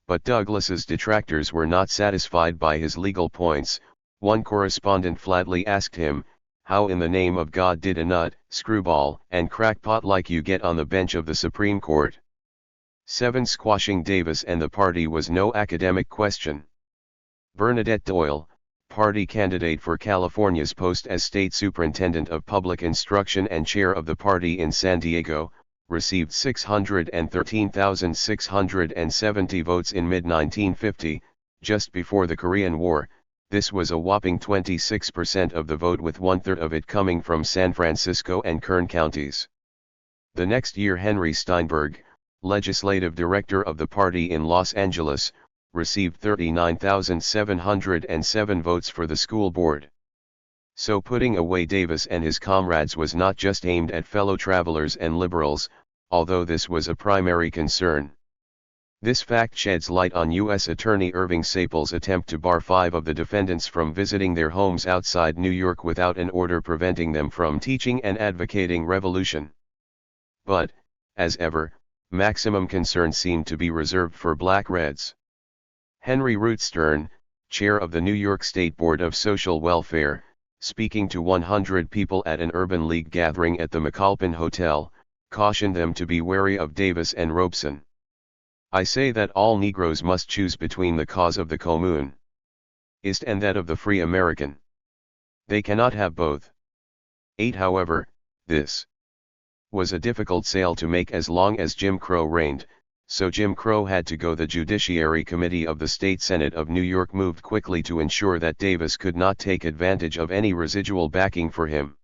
But Douglas's detractors were not satisfied by his legal points. One correspondent flatly asked him, "How in the name of God did a nut, screwball, and crackpot like you get on the bench of the Supreme Court?" 7. Squashing Davis and the party was no academic question. Bernadette Doyle, party candidate for California's post as state superintendent of public instruction and chair of the party in San Diego, received 613,670 votes in mid-1950, just before the Korean War. This was a whopping 26% of the vote, with one-third of it coming from San Francisco and Kern counties. The next year, Henry Steinberg, legislative director of the party in Los Angeles, received 39,707 votes for the school board. So putting away Davis and his comrades was not just aimed at fellow travelers and liberals, although this was a primary concern. This fact sheds light on U.S. Attorney Irving Saple's attempt to bar 5 of the defendants from visiting their homes outside New York without an order preventing them from teaching and advocating revolution. But, as ever, maximum concern seemed to be reserved for Black Reds. Henry Root Stern, chair of the New York State Board of Social Welfare, speaking to 100 people at an Urban League gathering at the McAlpin Hotel, cautioned them to be wary of Davis and Robeson. "I say that all Negroes must choose between the cause of the Communist and that of the free American. They cannot have both." 8. However, this was a difficult sale to make as long as Jim Crow reigned, so Jim Crow had to go. The Judiciary Committee of the State Senate of New York moved quickly to ensure that Davis could not take advantage of any residual backing for him.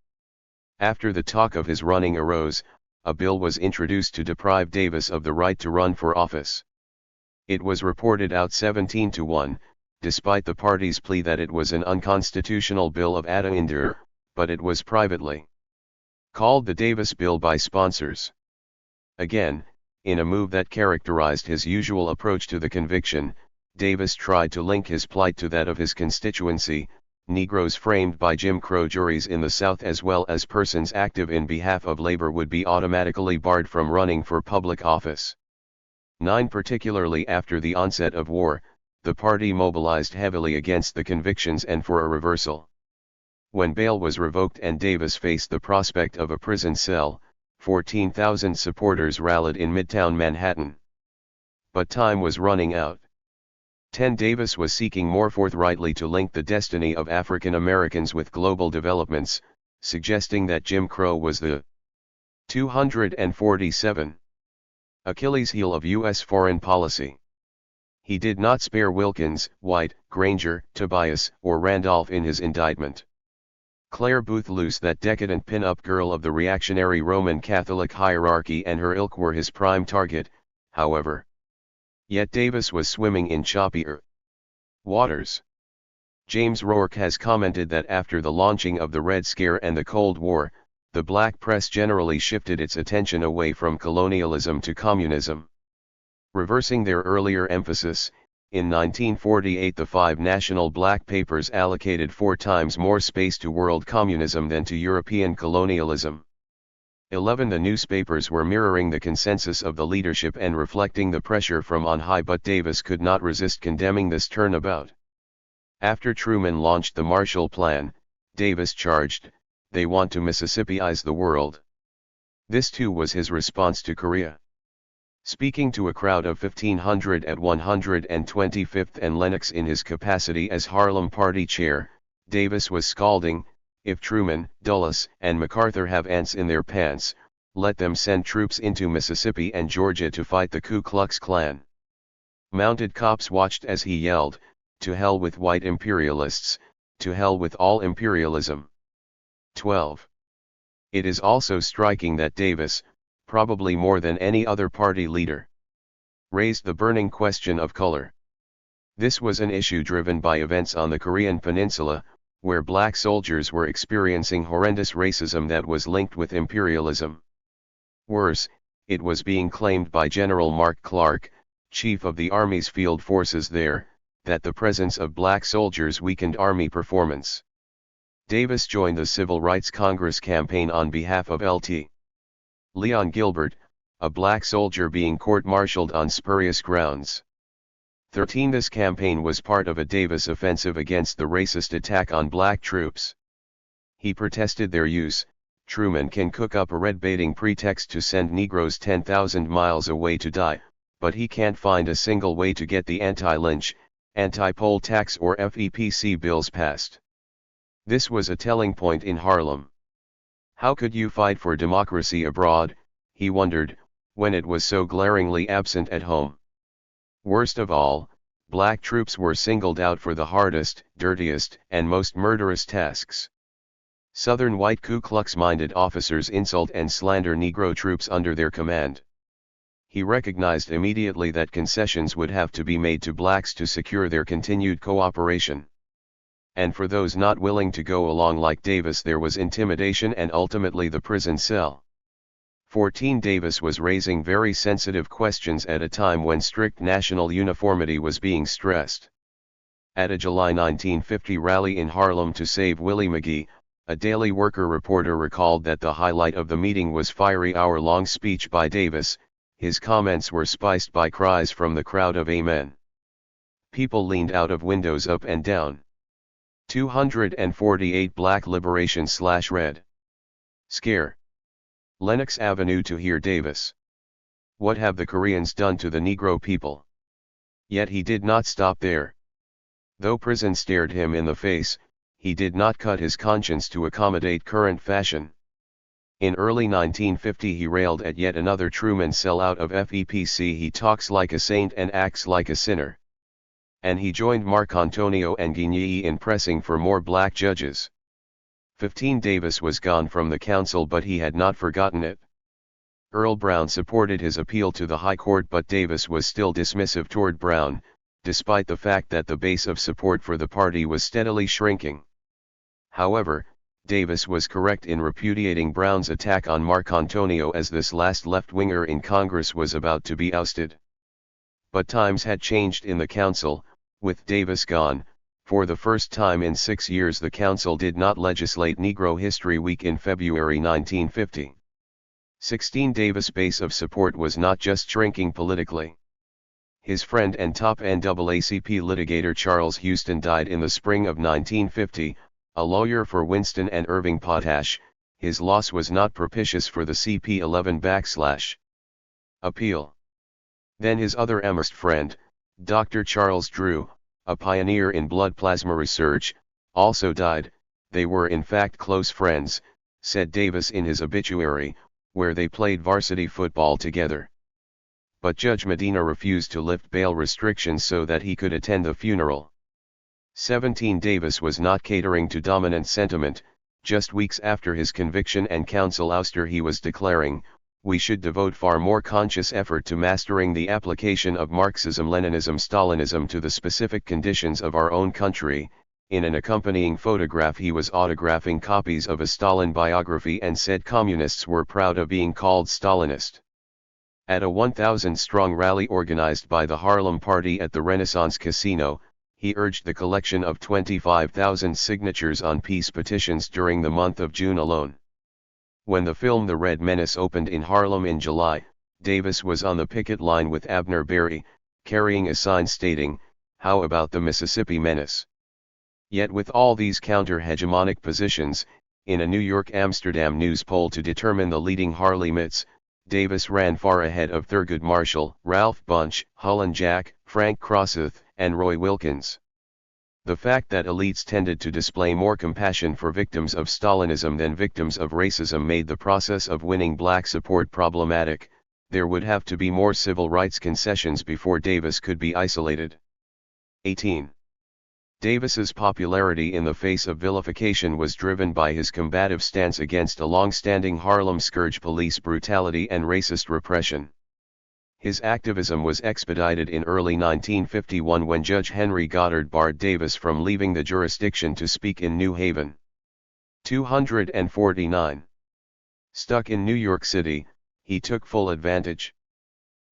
After the talk of his running arose, a bill was introduced to deprive Davis of the right to run for office. It was reported out 17-1, despite the party's plea that it was an unconstitutional bill of attainder, but it was privately called the Davis Bill by sponsors. Again, in a move that characterized his usual approach to the conviction, Davis tried to link his plight to that of his constituency, Negroes framed by Jim Crow juries in the South as well as persons active in behalf of labor would be automatically barred from running for public office. 9. Particularly after the onset of war, the party mobilized heavily against the convictions and for a reversal. When bail was revoked and Davis faced the prospect of a prison cell, 14,000 supporters rallied in Midtown Manhattan. But time was running out. 10. Davis was seeking more forthrightly to link the destiny of African Americans with global developments, suggesting that Jim Crow was the 247 Achilles heel of U.S. foreign policy. He did not spare Wilkins, White, Granger, Tobias, or Randolph in his indictment. Claire Booth Luce, that decadent pin-up girl of the reactionary Roman Catholic hierarchy, and her ilk were his prime target, however. Yet Davis was swimming in choppier waters. James Rourke has commented that after the launching of the Red Scare and the Cold War, the black press generally shifted its attention away from colonialism to communism. Reversing their earlier emphasis, In 1948 the 5 national black papers allocated 4 times more space to world communism than to European colonialism. 11 The newspapers were mirroring the consensus of the leadership and reflecting the pressure from on high, but Davis could not resist condemning this turnabout. After Truman launched the Marshall Plan, Davis charged, "They want to Mississippiize the world." This too was his response to Korea. Speaking to a crowd of 1,500 at 125th and Lenox in his capacity as Harlem Party chair, Davis was scalding, "If Truman, Dulles, and MacArthur have ants in their pants, let them send troops into Mississippi and Georgia to fight the Ku Klux Klan." Mounted cops watched as he yelled, "To hell with white imperialists, to hell with all imperialism." 12. It is also striking that Davis, probably more than any other party leader, raised the burning question of color. This was an issue driven by events on the Korean Peninsula, where black soldiers were experiencing horrendous racism that was linked with imperialism. Worse, it was being claimed by General Mark Clark, chief of the Army's field forces there, that the presence of black soldiers weakened Army performance. Davis joined the Civil Rights Congress campaign on behalf of Lt. Leon Gilbert, a black soldier being court-martialed on spurious grounds. 13. This campaign was part of a Davis offensive against the racist attack on black troops. He protested their use. "Truman can cook up a red-baiting pretext to send Negroes 10,000 miles away to die, but he can't find a single way to get the anti-lynch, anti-poll tax or FEPC bills passed." This was a telling point in Harlem. How could you fight for democracy abroad, he wondered, when it was so glaringly absent at home? Worst of all, black troops were singled out for the hardest, dirtiest, and most murderous tasks. Southern white Ku Klux-minded officers insult and slander Negro troops under their command. He recognized immediately that concessions would have to be made to blacks to secure their continued cooperation. And for those not willing to go along like Davis there was intimidation and ultimately the prison cell. 14. Davis was raising very sensitive questions at a time when strict national uniformity was being stressed. At a July 1950 rally in Harlem to save Willie McGee, a Daily Worker reporter recalled that the highlight of the meeting was fiery hour-long speech by Davis. His comments were spiced by cries from the crowd of "Amen." People leaned out of windows up and down. 248 Black Liberation/Red Scare. Lenox Avenue to hear Davis. What have the Koreans done to the Negro people? Yet he did not stop there. Though prison stared him in the face, he did not cut his conscience to accommodate current fashion. In early 1950 he railed at yet another Truman sellout of FEPC. "He talks like a saint and acts like a sinner." And he joined Marcantonio and Guigny in pressing for more black judges. 15. Davis was gone from the council, but he had not forgotten it. Earl Brown supported his appeal to the High Court, but Davis was still dismissive toward Brown, despite the fact that the base of support for the party was steadily shrinking. However, Davis was correct in repudiating Brown's attack on Marcantonio as this last left-winger in Congress was about to be ousted. But times had changed in the council. With Davis gone, for the first time in 6 years the council did not legislate Negro History Week in February 1950. 16. Davis' base of support was not just shrinking politically. His friend and top NAACP litigator Charles Houston died in the spring of 1950, a lawyer for Winston and Irving Potash. His loss was not propitious for the CP11 appeal. Then his other Amherst friend, Dr. Charles Drew, a pioneer in blood plasma research, also died. "They were in fact close friends," said Davis in his obituary, "where they played varsity football together." But Judge Medina refused to lift bail restrictions so that he could attend the funeral. 17. Davis was not catering to dominant sentiment. Just weeks after his conviction and council ouster he was declaring, "We should devote far more conscious effort to mastering the application of Marxism, Leninism, Stalinism to the specific conditions of our own country." In an accompanying photograph he was autographing copies of a Stalin biography and said communists were proud of being called Stalinist. At a 1,000-strong rally organized by the Harlem Party at the Renaissance Casino, he urged the collection of 25,000 signatures on peace petitions during the month of June alone. When the film The Red Menace opened in Harlem in July, Davis was on the picket line with Abner Berry, carrying a sign stating, "How about the Mississippi Menace?" Yet with all these counter-hegemonic positions, in a New York-Amsterdam news poll to determine the leading Harlemites, Davis ran far ahead of Thurgood Marshall, Ralph Bunche, Hullen Jack, Frank Crossuth, and Roy Wilkins. The fact that elites tended to display more compassion for victims of Stalinism than victims of racism made the process of winning black support problematic. There would have to be more civil rights concessions before Davis could be isolated. 18. Davis's popularity in the face of vilification was driven by his combative stance against a long-standing Harlem scourge, police brutality and racist repression. His activism was expedited in early 1951 when Judge Henry Goddard barred Davis from leaving the jurisdiction to speak in New Haven. 249. Stuck in New York City, he took full advantage.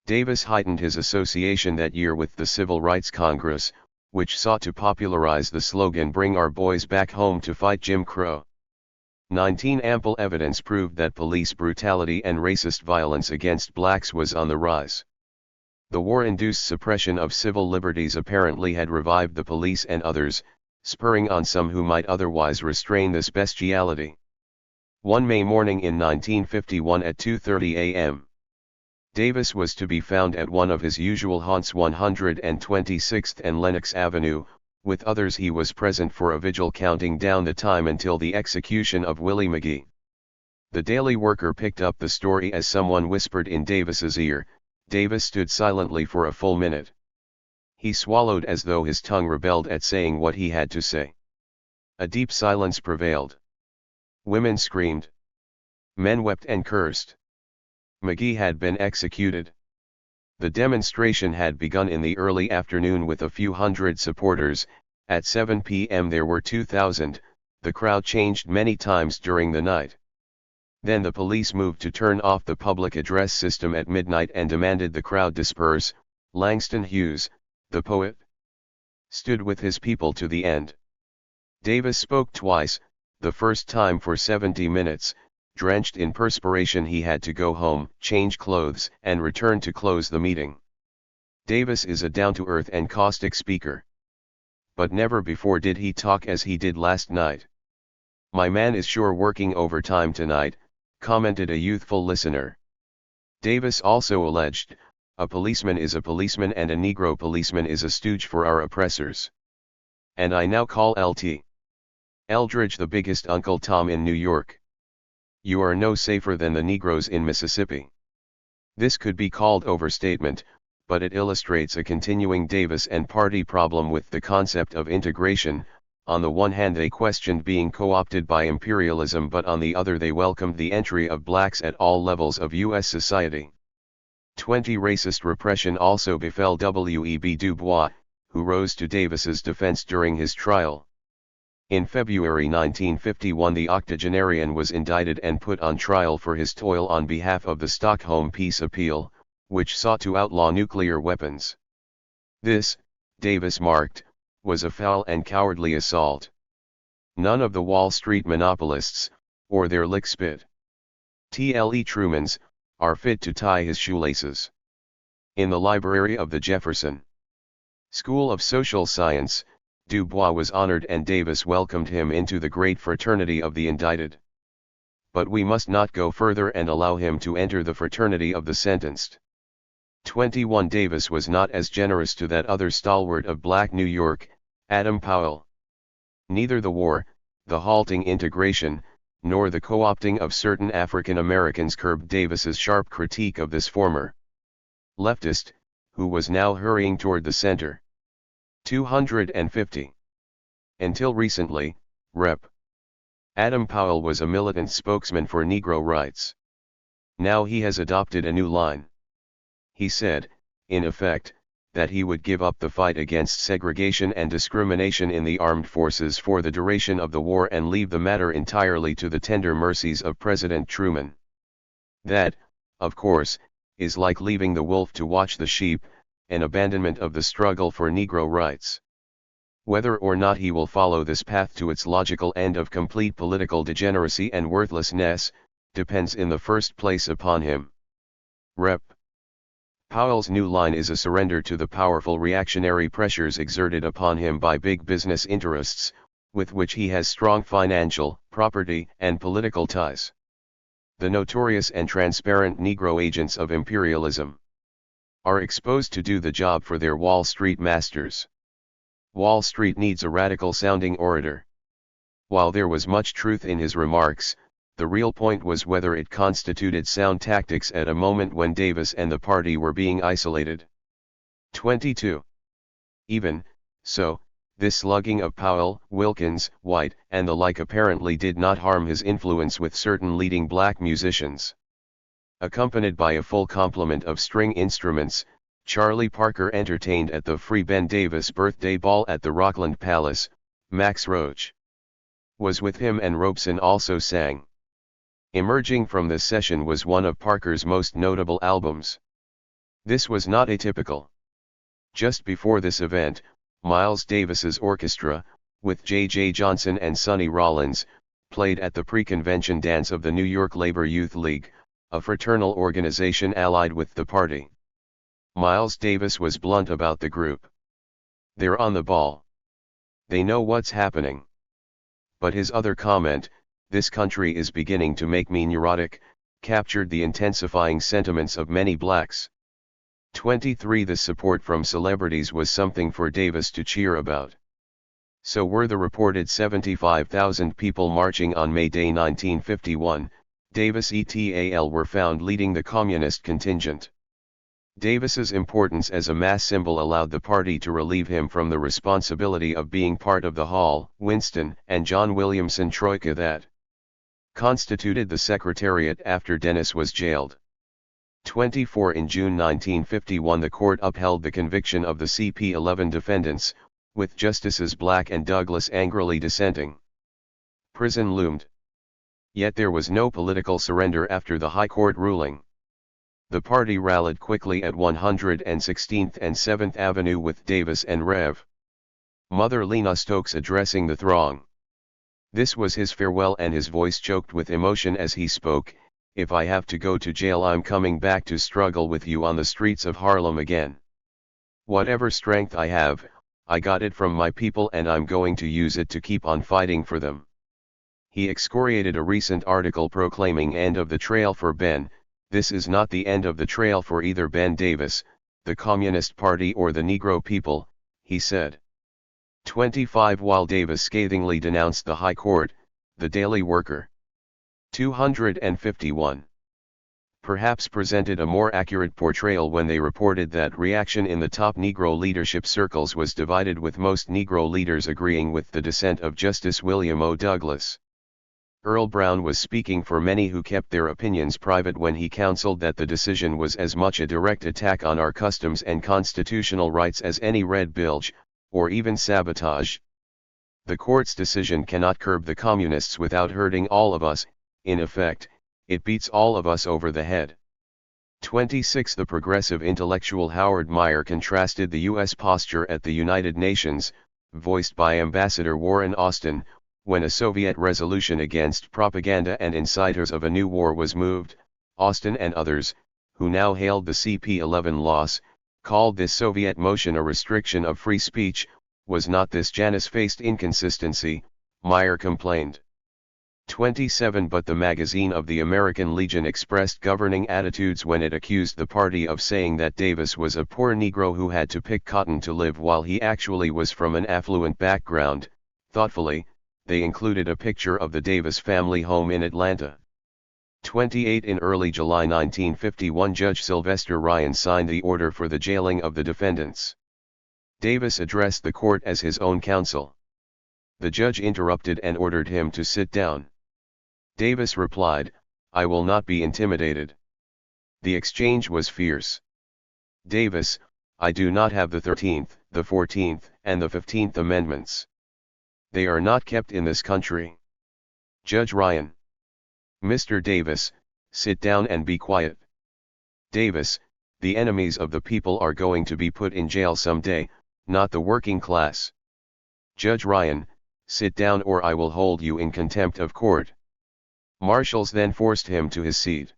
Davis heightened his association that year with the Civil Rights Congress, which sought to popularize the slogan "Bring our boys back home to fight Jim Crow." 19. Ample evidence proved that police brutality and racist violence against blacks was on the rise. The war-induced suppression of civil liberties apparently had revived the police and others, spurring on some who might otherwise restrain this bestiality. One May morning in 1951 at 2:30 a.m. Davis was to be found at one of his usual haunts, 126th and Lenox Avenue. With others he was present for a vigil counting down the time until the execution of Willie McGee. The Daily Worker picked up the story as someone whispered in Davis's ear. Davis stood silently for a full minute. He swallowed as though his tongue rebelled at saying what he had to say. A deep silence prevailed. Women screamed. Men wept and cursed. McGee had been executed. The demonstration had begun in the early afternoon with a few hundred supporters. At 7 p.m. there were 2,000, the crowd changed many times during the night. Then the police moved to turn off the public address system at midnight and demanded the crowd disperse. Langston Hughes, the poet, stood with his people to the end. Davis spoke twice, the first time for 70 minutes. Drenched in perspiration he had to go home, change clothes, and return to close the meeting. Davis is a down-to-earth and caustic speaker. But never before did he talk as he did last night. "My man is sure working overtime tonight," commented a youthful listener. Davis also alleged, "A policeman is a policeman and a Negro policeman is a stooge for our oppressors. And I now call L.T. Eldridge the biggest Uncle Tom in New York. You are no safer than the Negroes in Mississippi." This could be called overstatement, but it illustrates a continuing Davis and party problem with the concept of integration. On the one hand they questioned being co-opted by imperialism, but on the other they welcomed the entry of blacks at all levels of U.S. society. 20. Racist repression also befell W.E.B. Du Bois, who rose to Davis's defense during his trial. In February 1951 the octogenarian was indicted and put on trial for his toil on behalf of the Stockholm Peace Appeal, which sought to outlaw nuclear weapons. This, Davis marked, was a foul and cowardly assault. None of the Wall Street monopolists, or their lickspit T.L.E. Trumans, are fit to tie his shoelaces. In the library of the Jefferson School of Social Science, Du Bois was honored and Davis welcomed him into the great fraternity of the indicted. But we must not go further and allow him to enter the fraternity of the sentenced. 21. Davis was not as generous to that other stalwart of black New York, Adam Powell. Neither the war, the halting integration, nor the co-opting of certain African Americans curbed Davis's sharp critique of this former leftist, who was now hurrying toward the center. 250. Until recently, Rep. Adam Powell was a militant spokesman for Negro rights. Now he has adopted a new line. He said, in effect, that he would give up the fight against segregation and discrimination in the armed forces for the duration of the war and leave the matter entirely to the tender mercies of President Truman. That, of course, is like leaving the wolf to watch the sheep, an abandonment of the struggle for Negro rights. Whether or not he will follow this path to its logical end of complete political degeneracy and worthlessness, depends in the first place upon him. Rep. Powell's new line is a surrender to the powerful reactionary pressures exerted upon him by big business interests, with which he has strong financial, property, and political ties. The notorious and transparent Negro agents of imperialism are exposed to do the job for their Wall Street masters. Wall Street needs a radical-sounding orator. While there was much truth in his remarks, the real point was whether it constituted sound tactics at a moment when Davis and the party were being isolated. 22. Even so, this slugging of Powell, Wilkins, White, and the like apparently did not harm his influence with certain leading black musicians. Accompanied by a full complement of string instruments, Charlie Parker entertained at the Free Ben Davis birthday ball at the Rockland Palace. Max Roach was with him and Robeson also sang. Emerging from this session was one of Parker's most notable albums. This was not atypical. Just before this event, Miles Davis's orchestra, with J.J. Johnson and Sonny Rollins, played at the pre-convention dance of the New York Labor Youth League, a fraternal organization allied with the party. Miles Davis was blunt about the group. "They're on the ball. They know what's happening." But his other comment, "This country is beginning to make me neurotic," captured the intensifying sentiments of many blacks. 23. The support from celebrities was something for Davis to cheer about. So were the reported 75,000 people marching on May Day 1951. Davis et al. Were found leading the communist contingent. Davis's importance as a mass symbol allowed the party to relieve him from the responsibility of being part of the Hall, Winston, and John Williamson troika that constituted the Secretariat after Dennis was jailed. 24. In June 1951 the court upheld the conviction of the CP-11 defendants, with Justices Black and Douglas angrily dissenting. Prison loomed. Yet there was no political surrender after the High Court ruling. The party rallied quickly at 116th and 7th Avenue with Davis and Rev. Mother Lena Stokes addressing the throng. This was his farewell and his voice choked with emotion as he spoke, "If I have to go to jail I'm coming back to struggle with you on the streets of Harlem again. Whatever strength I have, I got it from my people and I'm going to use it to keep on fighting for them." He excoriated a recent article proclaiming end of the trail for Ben. "This is not the end of the trail for either Ben Davis, the Communist Party or the Negro people," he said. 25. While Davis scathingly denounced the High Court, the Daily Worker 251 perhaps presented a more accurate portrayal when they reported that reaction in the top Negro leadership circles was divided, with most Negro leaders agreeing with the dissent of Justice William O. Douglas. Earl Brown was speaking for many who kept their opinions private when he counseled that the decision was as much a direct attack on our customs and constitutional rights as any red bilge, or even sabotage. The court's decision cannot curb the communists without hurting all of us. In effect, it beats all of us over the head. 26. The progressive intellectual Howard Meyer contrasted the U.S. posture at the United Nations, voiced by Ambassador Warren Austin, when a Soviet resolution against propaganda and insiders of a new war was moved. Austin and others, who now hailed the CP-11 loss, called this Soviet motion a restriction of free speech. Was not this Janus-faced inconsistency, Meyer complained. 27. But the magazine of the American Legion expressed governing attitudes when it accused the party of saying that Davis was a poor Negro who had to pick cotton to live while he actually was from an affluent background. Thoughtfully, they included a picture of the Davis family home in Atlanta. 28. In early July 1951 Judge Sylvester Ryan signed the order for the jailing of the defendants. Davis addressed the court as his own counsel. The judge interrupted and ordered him to sit down. Davis replied, "I will not be intimidated." The exchange was fierce. Davis, "I do not have the 13th, the 14th, and the 15th Amendments. They are not kept in this country." Judge Ryan, "Mr. Davis, sit down and be quiet." Davis, the enemies of the people are going to be put in jail someday, not the working class. Judge Ryan, sit down or I will hold you in contempt of court. Marshals then forced him to his seat.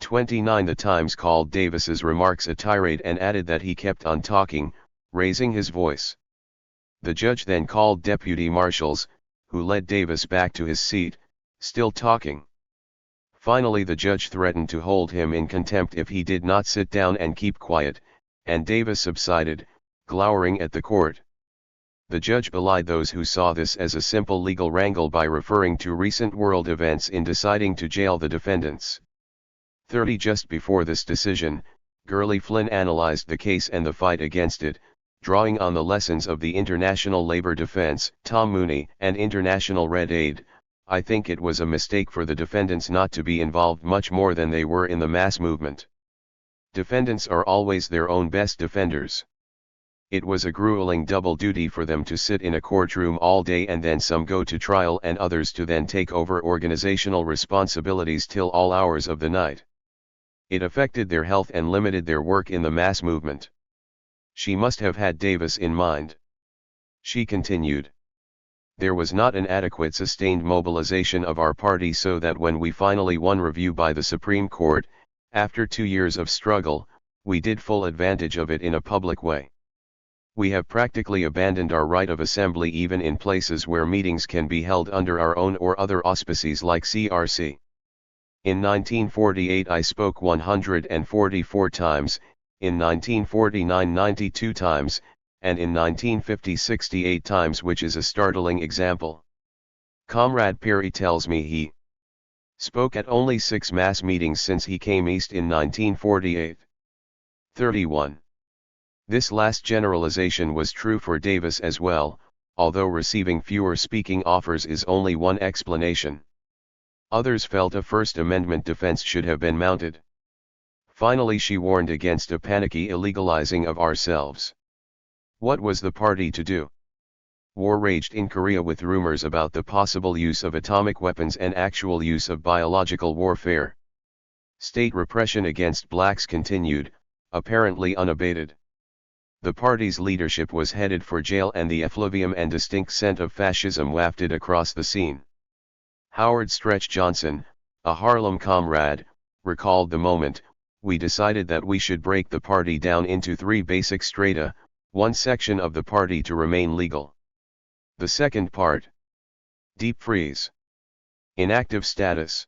29 The Times called Davis's remarks a tirade and added that he kept on talking, raising his voice. The judge then called deputy marshals, who led Davis back to his seat, still talking. Finally the judge threatened to hold him in contempt if he did not sit down and keep quiet, and Davis subsided, glowering at the court. The judge belied those who saw this as a simple legal wrangle by referring to recent world events in deciding to jail the defendants. 30 Just before this decision, Gurley Flynn analyzed the case and the fight against it, drawing on the lessons of the International Labor Defense, Tom Mooney, and International Red Aid. I think it was a mistake for the defendants not to be involved much more than they were in the mass movement. Defendants are always their own best defenders. It was a grueling double duty for them to sit in a courtroom all day and then some go to trial and others to then take over organizational responsibilities till all hours of the night. It affected their health and limited their work in the mass movement. She must have had Davis in mind. She continued. There was not an adequate sustained mobilization of our party so that when we finally won review by the Supreme Court, after 2 years of struggle, we did full advantage of it in a public way. We have practically abandoned our right of assembly even in places where meetings can be held under our own or other auspices like CRC. In 1948 I spoke 144 times, in 1949 92 times, and in 1950 68 times, which is a startling example. Comrade Perry tells me he spoke at only 6 mass meetings since he came east in 1948. 31. This last generalization was true for Davis as well, although receiving fewer speaking offers is only one explanation. Others felt a First Amendment defense should have been mounted. Finally she warned against a panicky illegalizing of ourselves. What was the party to do? War raged in Korea with rumors about the possible use of atomic weapons and actual use of biological warfare. State repression against blacks continued, apparently unabated. The party's leadership was headed for jail and the effluvium and distinct scent of fascism wafted across the scene. Howard Stretch Johnson, a Harlem comrade, recalled the moment. We decided that we should break the party down into 3 basic strata, one section of the party to remain legal. The second part. Deep freeze. Inactive status.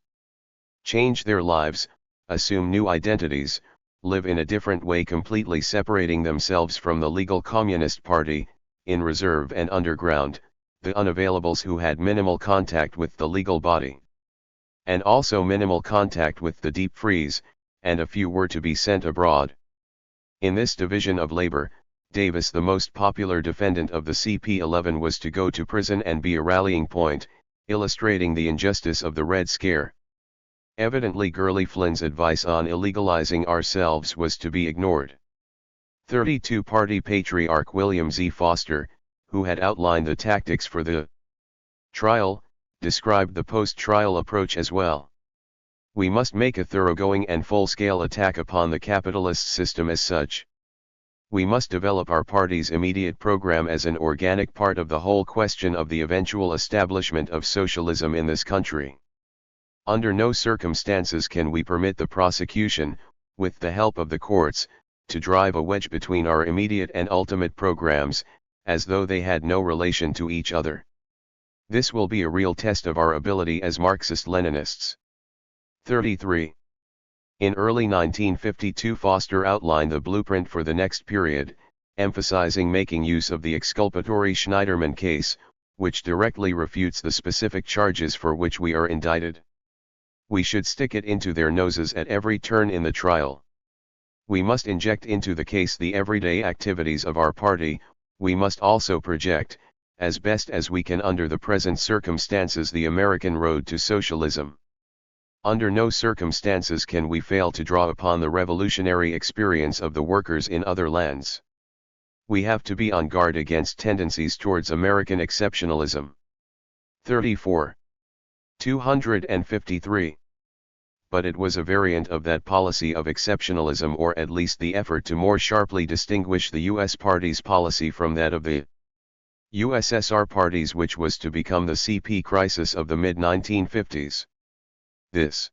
Change their lives, assume new identities, live in a different way completely separating themselves from the legal Communist Party, in reserve and underground, the unavailables who had minimal contact with the legal body. And also minimal contact with the deep freeze, and a few were to be sent abroad. In this division of labor, Davis, the most popular defendant of the CP-11, was to go to prison and be a rallying point, illustrating the injustice of the Red Scare. Evidently Gurley Flynn's advice on illegalizing ourselves was to be ignored. 32 Party patriarch William Z. Foster, who had outlined the tactics for the trial, described the post-trial approach as well. We must make a thoroughgoing and full-scale attack upon the capitalist system as such. We must develop our party's immediate program as an organic part of the whole question of the eventual establishment of socialism in this country. Under no circumstances can we permit the prosecution, with the help of the courts, to drive a wedge between our immediate and ultimate programs, as though they had no relation to each other. This will be a real test of our ability as Marxist-Leninists. 33. In early 1952 Foster outlined the blueprint for the next period, emphasizing making use of the exculpatory Schneiderman case, which directly refutes the specific charges for which we are indicted. We should stick it into their noses at every turn in the trial. We must inject into the case the everyday activities of our party. We must also project, as best as we can under the present circumstances, the American road to socialism. Under no circumstances can we fail to draw upon the revolutionary experience of the workers in other lands. We have to be on guard against tendencies towards American exceptionalism. 34. 253. but it was a variant of that policy of exceptionalism, or at least the effort to more sharply distinguish the US party's policy from that of the USSR parties, which was to become the CP crisis of the mid-1950s. This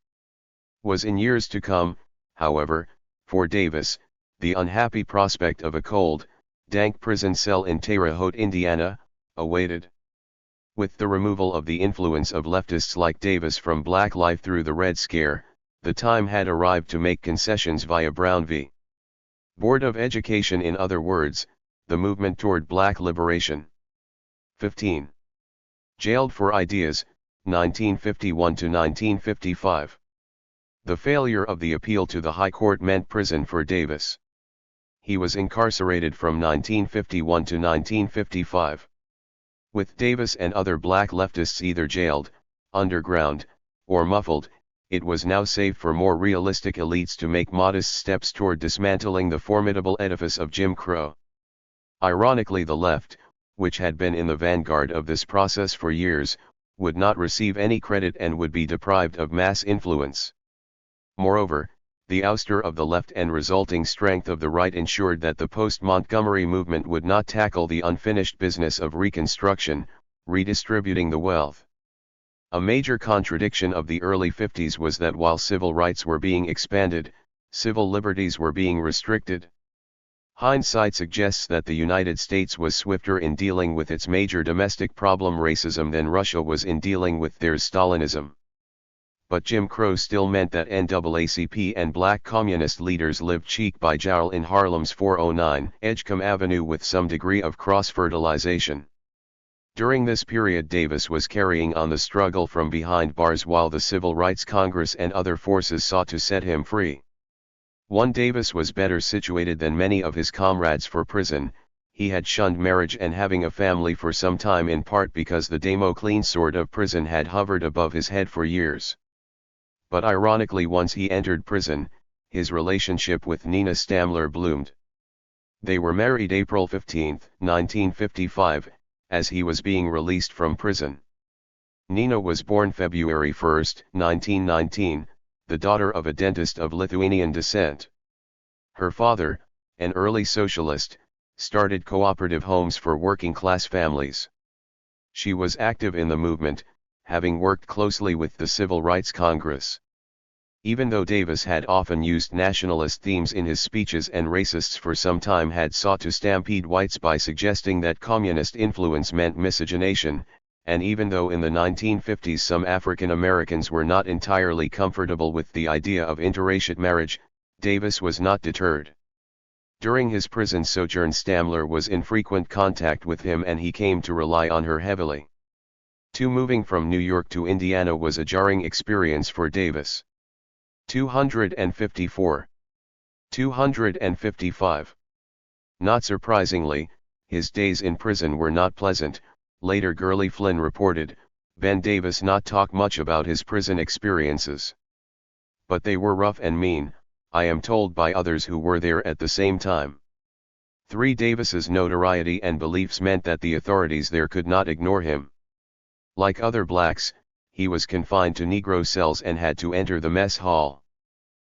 was in years to come, however, for Davis, the unhappy prospect of a cold, dank prison cell in Terre Haute, Indiana, awaited. With the removal of the influence of leftists like Davis from black life through the Red Scare, the time had arrived to make concessions via Brown v. Board of Education, in other words, the movement toward black liberation. 15. Jailed for Ideas, 1951 to 1955. The failure of the appeal to the High Court meant prison for Davis. He was incarcerated from 1951 to 1955. With Davis and other black leftists either jailed, underground, or muffled, it was now safe for more realistic elites to make modest steps toward dismantling the formidable edifice of Jim Crow. Ironically, the left, which had been in the vanguard of this process for years, would not receive any credit and would be deprived of mass influence. Moreover, the ouster of the left and resulting strength of the right ensured that the post-Montgomery movement would not tackle the unfinished business of Reconstruction, redistributing the wealth. A major contradiction of the early 50s was that while civil rights were being expanded, civil liberties were being restricted. Hindsight suggests that the United States was swifter in dealing with its major domestic problem, racism, than Russia was in dealing with theirs, Stalinism. But Jim Crow still meant that NAACP and black communist leaders lived cheek by jowl in Harlem's 409 Edgecombe Avenue with some degree of cross-fertilization. During this period, Davis was carrying on the struggle from behind bars while the Civil Rights Congress and other forces sought to set him free. One, Davis was better situated than many of his comrades for prison. He had shunned marriage and having a family for some time, in part because the Damocles sword of prison had hovered above his head for years. But ironically, once he entered prison, his relationship with Nina Stamler bloomed. They were married April 15, 1955, as he was being released from prison. Nina was born February 1, 1919, the daughter of a dentist of Lithuanian descent. Her father, an early socialist, started cooperative homes for working-class families. She was active in the movement, having worked closely with the Civil Rights Congress. Even though Davis had often used nationalist themes in his speeches and racists for some time had sought to stampede whites by suggesting that communist influence meant miscegenation, and even though in the 1950s some African Americans were not entirely comfortable with the idea of interracial marriage, Davis was not deterred. During his prison sojourn, Stamler was in frequent contact with him and he came to rely on her heavily. Moving from New York to Indiana was a jarring experience for Davis. 254. 255. Not surprisingly, his days in prison were not pleasant. Later, Gurley Flynn reported, Ben Davis not talk much about his prison experiences. But they were rough and mean, I am told by others who were there at the same time. 3. Davis's notoriety and beliefs meant that the authorities there could not ignore him. Like other blacks, he was confined to Negro cells and had to enter the mess hall.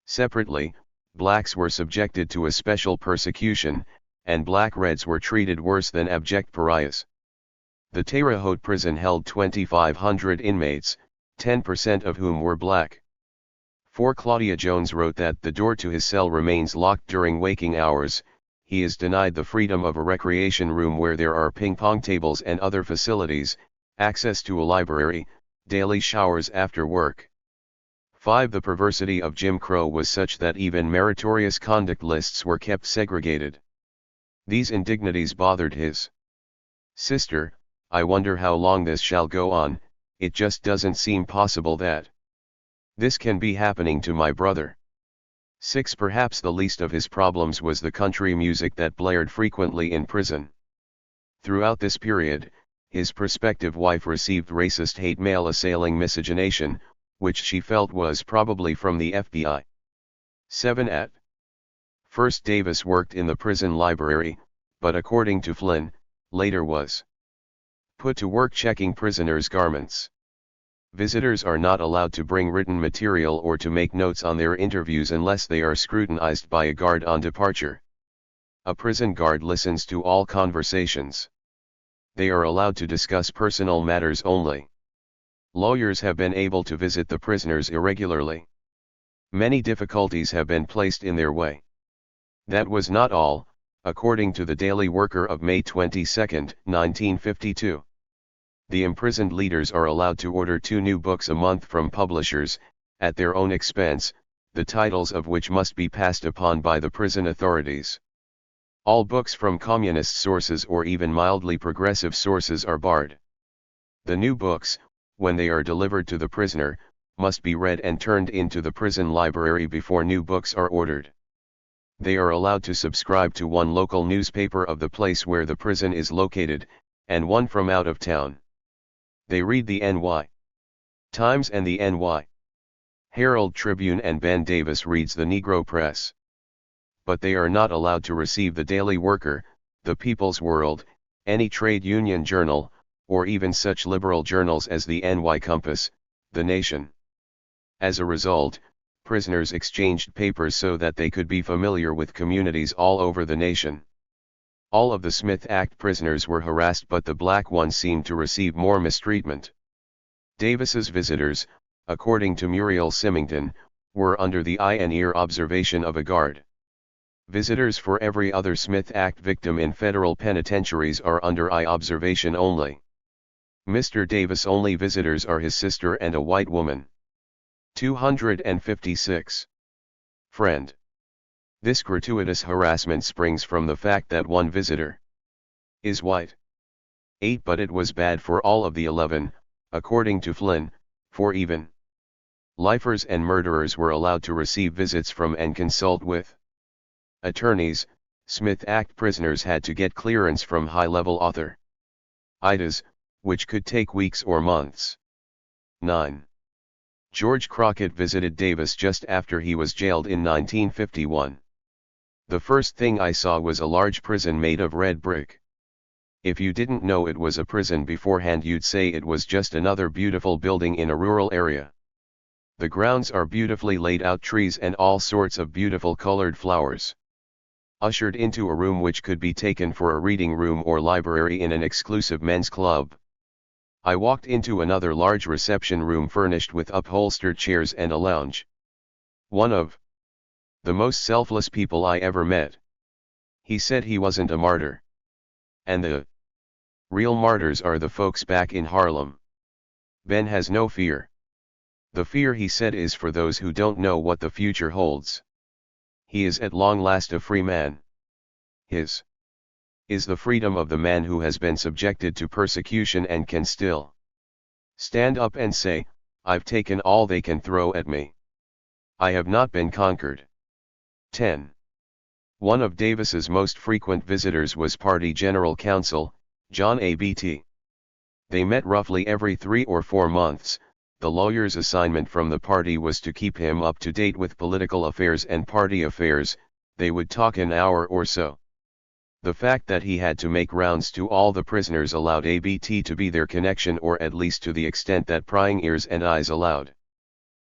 Separately, blacks were subjected to a special persecution, and black Reds were treated worse than abject pariahs. The Terre Haute prison held 2,500 inmates, 10% of whom were black. 4. Claudia Jones wrote that the door to his cell remains locked during waking hours. He is denied the freedom of a recreation room where there are ping-pong tables and other facilities, access to a library, daily showers after work. 5. The perversity of Jim Crow was such that even meritorious conduct lists were kept segregated. These indignities bothered his sister. I wonder how long this shall go on, it just doesn't seem possible that this can be happening to my brother. 6. Perhaps the least of his problems was the country music that blared frequently in prison. Throughout this period, his prospective wife received racist hate mail assailing miscegenation, which she felt was probably from the FBI. 7. At first Davis worked in the prison library, but according to Flynn, later was put to work checking prisoners' garments. Visitors are not allowed to bring written material or to make notes on their interviews unless they are scrutinized by a guard on departure. A prison guard listens to all conversations. They are allowed to discuss personal matters only. Lawyers have been able to visit the prisoners irregularly. Many difficulties have been placed in their way. That was not all, according to the Daily Worker of May 22, 1952. The imprisoned leaders are allowed to order 2 new books a month from publishers, at their own expense, the titles of which must be passed upon by the prison authorities. All books from communist sources or even mildly progressive sources are barred. The new books, when they are delivered to the prisoner, must be read and turned into the prison library before new books are ordered. They are allowed to subscribe to one local newspaper of the place where the prison is located, and one from out of town. They read the NY Times and the NY Herald Tribune, and Ben Davis reads the Negro Press. But they are not allowed to receive the Daily Worker, the People's World, any trade union journal, or even such liberal journals as the NY Compass, The Nation. As a result, prisoners exchanged papers so that they could be familiar with communities all over the nation. All of the Smith Act prisoners were harassed, but the black ones seemed to receive more mistreatment. Davis's visitors, according to Muriel Symington, were under the eye and ear observation of a guard. Visitors for every other Smith Act victim in federal penitentiaries are under eye observation only. Mr. Davis' only visitors are his sister and a white woman. 256. Friend. This gratuitous harassment springs from the fact that one visitor is white. 8. But it was bad for all of the 11, according to Flynn, for even lifers and murderers were allowed to receive visits from and consult with attorneys. Smith Act prisoners had to get clearance from high-level authorities, which could take weeks or months. 9. George Crockett visited Davis just after he was jailed in 1951. The first thing I saw was a large prison made of red brick. If you didn't know it was a prison beforehand, you'd say it was just another beautiful building in a rural area. The grounds are beautifully laid out, trees and all sorts of beautiful colored flowers. Ushered into a room which could be taken for a reading room or library in an exclusive men's club. I walked into another large reception room furnished with upholstered chairs and a lounge. One of the most selfless people I ever met. He said he wasn't a martyr. And the real martyrs are the folks back in Harlem. Ben has no fear. The fear, he said, is for those who don't know what the future holds. He is at long last a free man. His is the freedom of the man who has been subjected to persecution and can still stand up and say, I've taken all they can throw at me. I have not been conquered. 10. One of Davis's most frequent visitors was Party General Counsel, John A.B.T. They met roughly every 3 or 4 months. The lawyer's assignment from the party was to keep him up to date with political affairs and party affairs. They would talk an hour or so. The fact that he had to make rounds to all the prisoners allowed ABT to be their connection, or at least to the extent that prying ears and eyes allowed.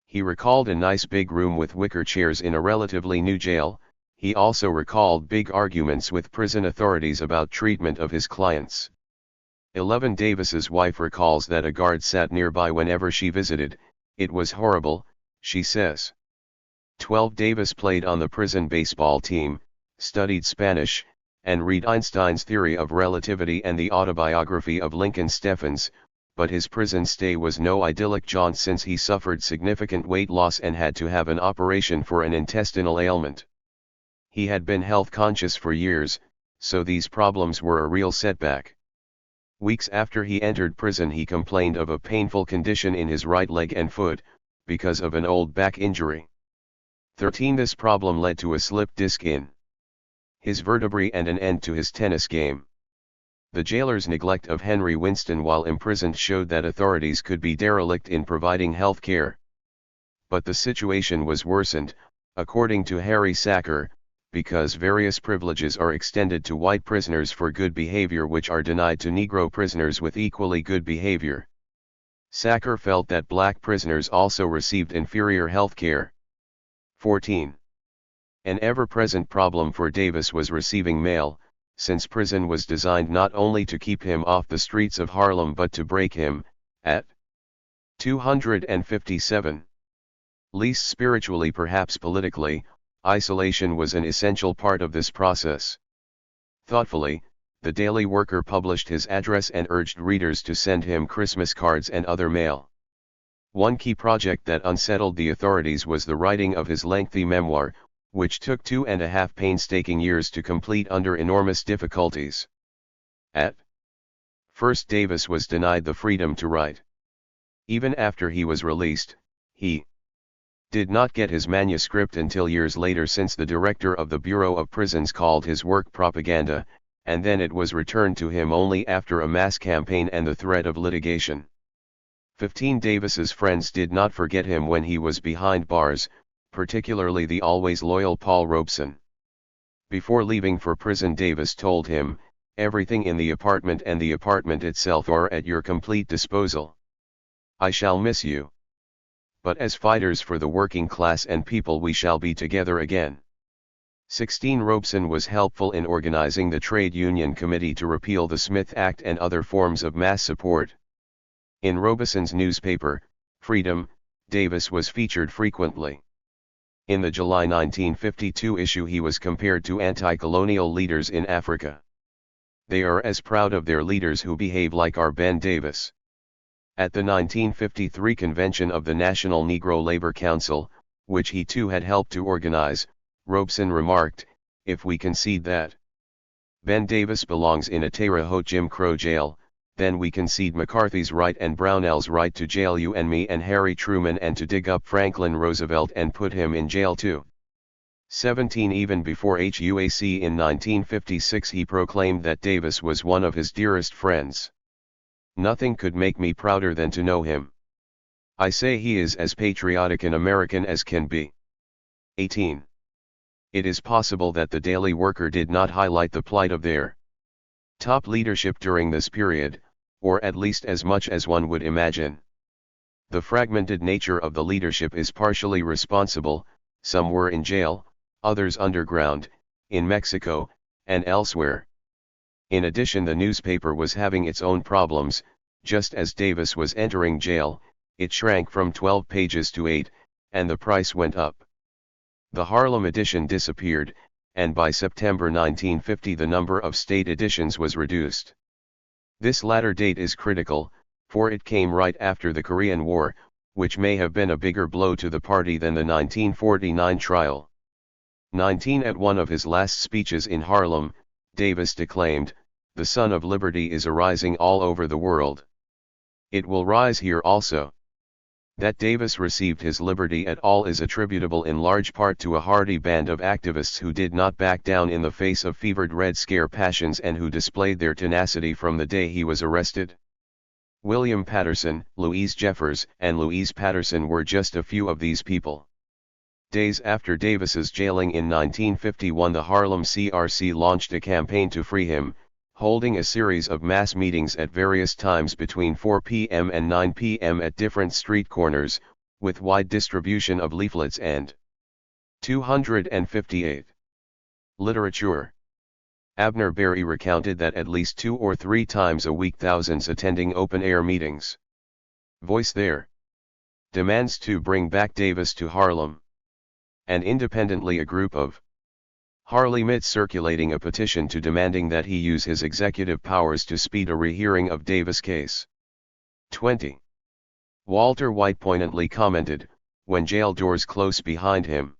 He recalled a nice big room with wicker chairs in a relatively new jail. He also recalled big arguments with prison authorities about treatment of his clients. 11. Davis's wife recalls that a guard sat nearby whenever she visited. It was horrible, she says. 12. Davis played on the prison baseball team, studied Spanish, and read Einstein's theory of relativity and the autobiography of Lincoln Steffens, but his prison stay was no idyllic jaunt since he suffered significant weight loss and had to have an operation for an intestinal ailment. He had been health conscious for years, so these problems were a real setback. Weeks after he entered prison, he complained of a painful condition in his right leg and foot, because of an old back injury. 13. This problem led to a slip disc in his vertebrae and an end to his tennis game. The jailer's neglect of Henry Winston while imprisoned showed that authorities could be derelict in providing health care. But the situation was worsened, according to Harry Sacker, because various privileges are extended to white prisoners for good behavior which are denied to Negro prisoners with equally good behavior. Sacker felt that black prisoners also received inferior health care. 14. An ever-present problem for Davis was receiving mail, since prison was designed not only to keep him off the streets of Harlem but to break him, at 257. Least spiritually, perhaps politically, isolation was an essential part of this process. Thoughtfully, the Daily Worker published his address and urged readers to send him Christmas cards and other mail. One key project that unsettled the authorities was the writing of his lengthy memoir, which took 2.5 painstaking years to complete under enormous difficulties. At first, Davis was denied the freedom to write. Even after he was released, he did not get his manuscript until years later, since the director of the Bureau of Prisons called his work propaganda, and then it was returned to him only after a mass campaign and the threat of litigation. 15. Davis's friends did not forget him when he was behind bars, particularly the always loyal Paul Robeson. Before leaving for prison, Davis told him, "Everything in the apartment and the apartment itself are at your complete disposal. I shall miss you. But as fighters for the working class and people we shall be together again." 16. Robeson was helpful in organizing the Trade Union Committee to repeal the Smith Act and other forms of mass support. In Robeson's newspaper, Freedom, Davis was featured frequently. In the July 1952 issue, he was compared to anti-colonial leaders in Africa. "They are as proud of their leaders who behave like our Ben Davis." At the 1953 convention of the National Negro Labor Council, which he too had helped to organize, Robeson remarked, "If we concede that Ben Davis belongs in a Terre Haute Jim Crow jail, then we concede McCarthy's right and Brownell's right to jail you and me and Harry Truman, and to dig up Franklin Roosevelt and put him in jail too." 17. Even before HUAC in 1956, he proclaimed that Davis was one of his dearest friends. "Nothing could make me prouder than to know him. I say he is as patriotic an American as can be." 18. It is possible that the Daily Worker did not highlight the plight of their top leadership during this period, or at least as much as one would imagine. The fragmented nature of the leadership is partially responsible. Some were in jail, others underground, in Mexico, and elsewhere. In addition, the newspaper was having its own problems. Just as Davis was entering jail, it shrank from 12 pages to 8, and the price went up. The Harlem edition disappeared, and by September 1950 the number of state editions was reduced. This latter date is critical, for it came right after the Korean War, which may have been a bigger blow to the party than the 1949 trial. 19. At one of his last speeches in Harlem, Davis declaimed, "The sun of liberty is arising all over the world. It will rise here also." That Davis received his liberty at all is attributable in large part to a hardy band of activists who did not back down in the face of fevered Red Scare passions and who displayed their tenacity from the day he was arrested. William Patterson, Louise Jeffers, and Louise Patterson were just a few of these people. Days after Davis's jailing in 1951, the Harlem CRC launched a campaign to free him, holding a series of mass meetings at various times between 4 p.m. and 9 p.m. at different street corners, with wide distribution of leaflets and 258. Literature. Abner Berry recounted that at least 2 or 3 times a week thousands attending open-air meetings. Voice there. Demands to bring back Davis to Harlem. And independently a group of Harlemites circulating a petition to demanding that he use his executive powers to speed a rehearing of Davis' case. 20. Walter White poignantly commented, when jail doors close behind him.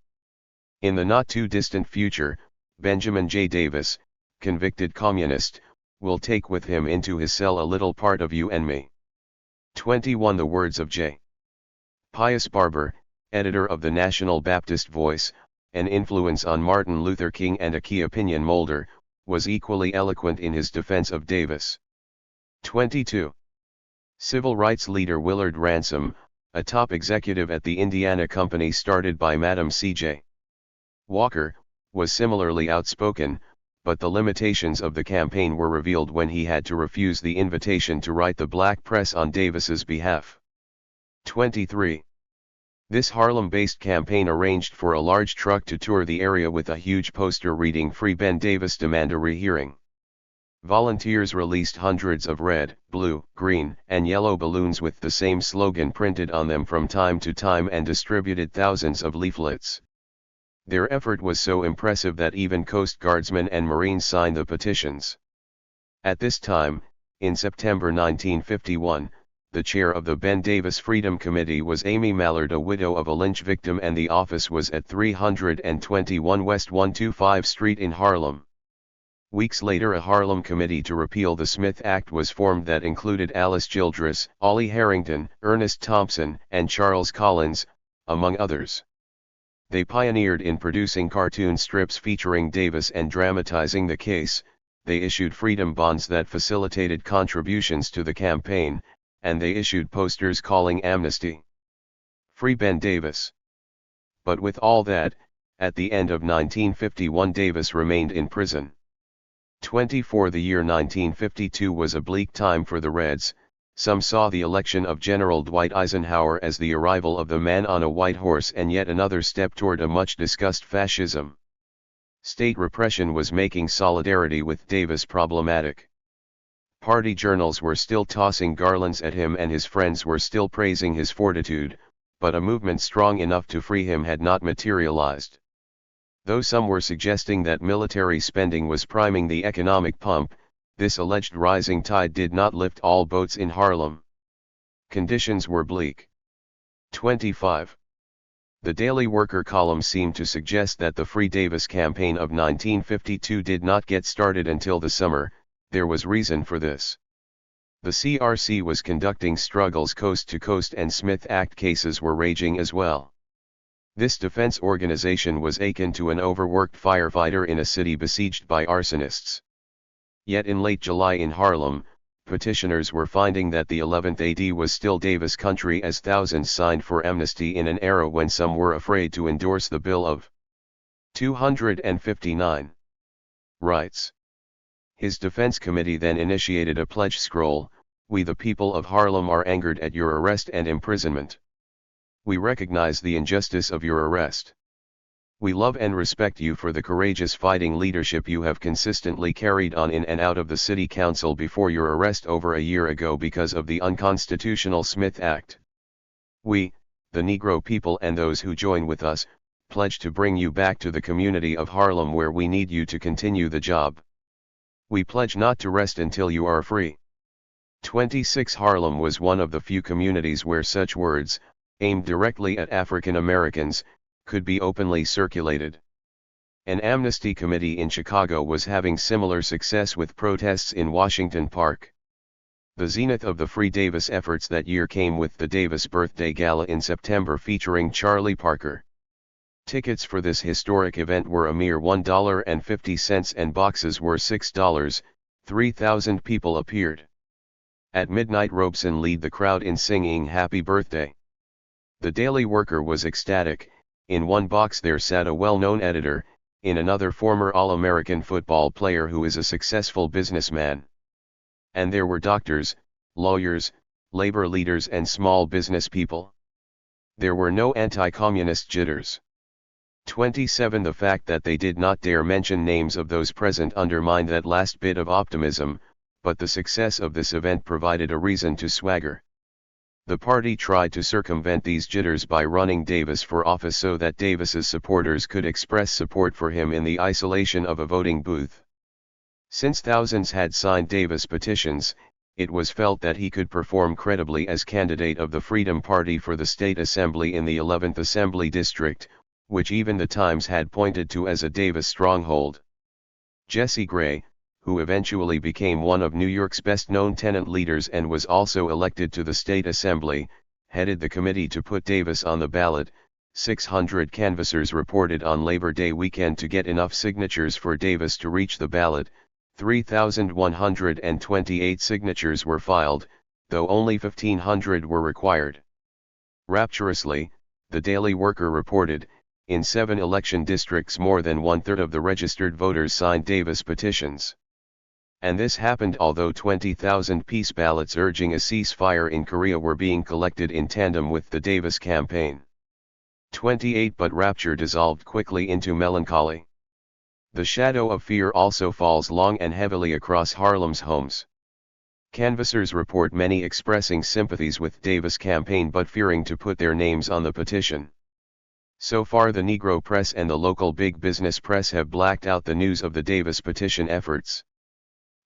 In the not-too-distant future, Benjamin J. Davis, convicted communist, will take with him into his cell a little part of you and me. 21. The words of J. Pius Barber, editor of the National Baptist Voice, an influence on Martin Luther King and a key opinion molder, was equally eloquent in his defense of Davis. 22. Civil rights leader Willard Ransom, a top executive at the Indiana Company started by Madam C.J. Walker, was similarly outspoken, but the limitations of the campaign were revealed when he had to refuse the invitation to write the black press on Davis's behalf. 23. This Harlem-based campaign arranged for a large truck to tour the area with a huge poster reading "Free Ben Davis, demand a rehearing." Volunteers released hundreds of red, blue, green, and yellow balloons with the same slogan printed on them from time to time and distributed thousands of leaflets. Their effort was so impressive that even Coast Guardsmen and Marines signed the petitions. At this time, in September 1951, the chair of the Ben Davis Freedom Committee was Amy Mallard, a widow of a lynch victim, and the office was at 321 West 125 Street in Harlem. Weeks later, a Harlem committee to repeal the Smith Act was formed that included Alice Childress, Ollie Harrington, Ernest Thompson, and Charles Collins, among others. They pioneered in producing cartoon strips featuring Davis and dramatizing the case. They issued freedom bonds that facilitated contributions to the campaign, and they issued posters calling amnesty. Free Ben Davis. But with all that, at the end of 1951 Davis remained in prison. 24. The year 1952 was a bleak time for the Reds. Some saw the election of General Dwight Eisenhower as the arrival of the man on a white horse and yet another step toward a much-discussed fascism. State repression was making solidarity with Davis problematic. Party journals were still tossing garlands at him and his friends were still praising his fortitude, but a movement strong enough to free him had not materialized. Though some were suggesting that military spending was priming the economic pump, this alleged rising tide did not lift all boats in Harlem. Conditions were bleak. 25. The Daily Worker column seemed to suggest that the Free Davis campaign of 1952 did not get started until the summer. There was reason for this. The CRC was conducting struggles coast to coast and Smith Act cases were raging as well. This defense organization was akin to an overworked firefighter in a city besieged by arsonists. Yet in late July in Harlem, petitioners were finding that the 11th AD was still Davis country as thousands signed for amnesty in an era when some were afraid to endorse the Bill of 259 Rights. His defense committee then initiated a pledge scroll: "We the people of Harlem are angered at your arrest and imprisonment. We recognize the injustice of your arrest. We love and respect you for the courageous fighting leadership you have consistently carried on in and out of the city council before your arrest over a year ago because of the unconstitutional Smith Act. We, the Negro people and those who join with us, pledge to bring you back to the community of Harlem where we need you to continue the job. We pledge not to rest until you are free." 26. Harlem was one of the few communities where such words, aimed directly at African Americans, could be openly circulated. An amnesty committee in Chicago was having similar success with protests in Washington Park. The zenith of the Free Davis efforts that year came with the Davis Birthday Gala in September featuring Charlie Parker. Tickets for this historic event were a mere $1.50 and boxes were $6. 3,000 people appeared. At midnight Robeson led the crowd in singing "Happy Birthday." The Daily Worker was ecstatic. In one box there sat a well-known editor, in another former All-American football player who is a successful businessman. And there were doctors, lawyers, labor leaders and small business people. There were no anti-communist jitters. 27. The fact that they did not dare mention names of those present undermined that last bit of optimism, but the success of this event provided a reason to swagger. The party tried to circumvent these jitters by running Davis for office so that Davis's supporters could express support for him in the isolation of a voting booth. Since thousands had signed Davis petitions, it was felt that he could perform credibly as candidate of the Freedom Party for the state assembly in the 11th Assembly District, which even the Times had pointed to as a Davis stronghold. Jesse Gray, who eventually became one of New York's best-known tenant leaders and was also elected to the state assembly, headed the committee to put Davis on the ballot. 600 canvassers reported on Labor Day weekend to get enough signatures for Davis to reach the ballot. 3,128 signatures were filed, though only 1,500 were required. Rapturously, the Daily Worker reported, in 7 election districts more than one-third of the registered voters signed Davis petitions. And this happened although 20,000 peace ballots urging a ceasefire in Korea were being collected in tandem with the Davis campaign. 28 But rapture dissolved quickly into melancholy. The shadow of fear also falls long and heavily across Harlem's homes. Canvassers report many expressing sympathies with Davis' campaign but fearing to put their names on the petition. So far the Negro press and the local big business press have blacked out the news of the Davis petition efforts.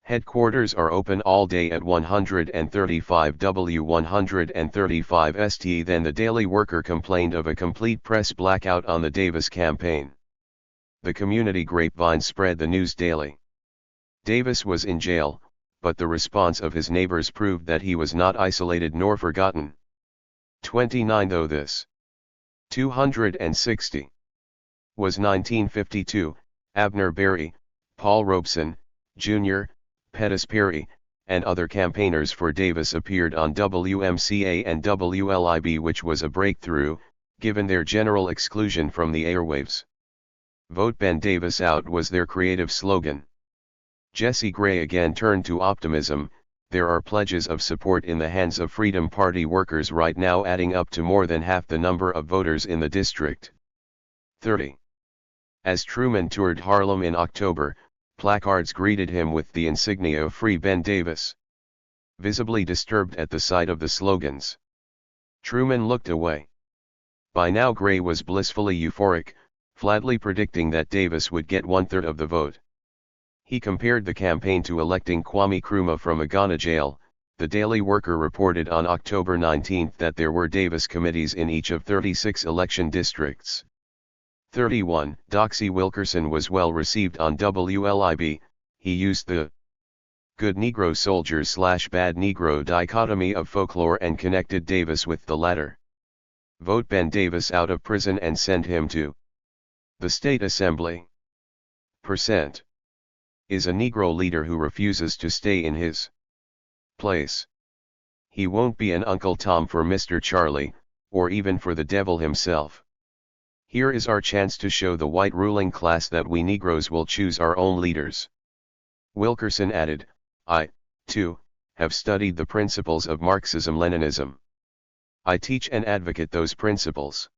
Headquarters are open all day at 135 W 135 St. Then the Daily Worker complained of a complete press blackout on the Davis campaign. The community grapevine spread the news daily. Davis was in jail, but the response of his neighbors proved that he was not isolated nor forgotten. 29 Though this 260 was 1952, Abner Berry, Paul Robeson, Jr., Pettis Perry, and other campaigners for Davis appeared on WMCA and WLIB, which was a breakthrough, given their general exclusion from the airwaves. Vote Ben Davis out was their creative slogan. Jesse Gray again turned to optimism. There are pledges of support in the hands of Freedom Party workers right now, adding up to more than half the number of voters in the district. 30. As Truman toured Harlem in October, placards greeted him with the insignia of Free Ben Davis. Visibly disturbed at the sight of the slogans, Truman looked away. By now Gray was blissfully euphoric, flatly predicting that Davis would get 1/3 of the vote. He compared the campaign to electing Kwame Nkrumah from a Ghana jail. The Daily Worker reported on October 19 that there were Davis committees in each of 36 election districts. 31. Doxy Wilkerson was well received on WLIB. He used the good Negro soldiers / bad Negro dichotomy of folklore and connected Davis with the latter. Vote Ben Davis out of prison and send him to the State Assembly. Percent is a Negro leader who refuses to stay in his place. He won't be an Uncle Tom for Mr. Charlie, or even for the devil himself. Here is our chance to show the white ruling class that we Negroes will choose our own leaders. Wilkerson added, I, too, have studied the principles of Marxism-Leninism. I teach and advocate those principles.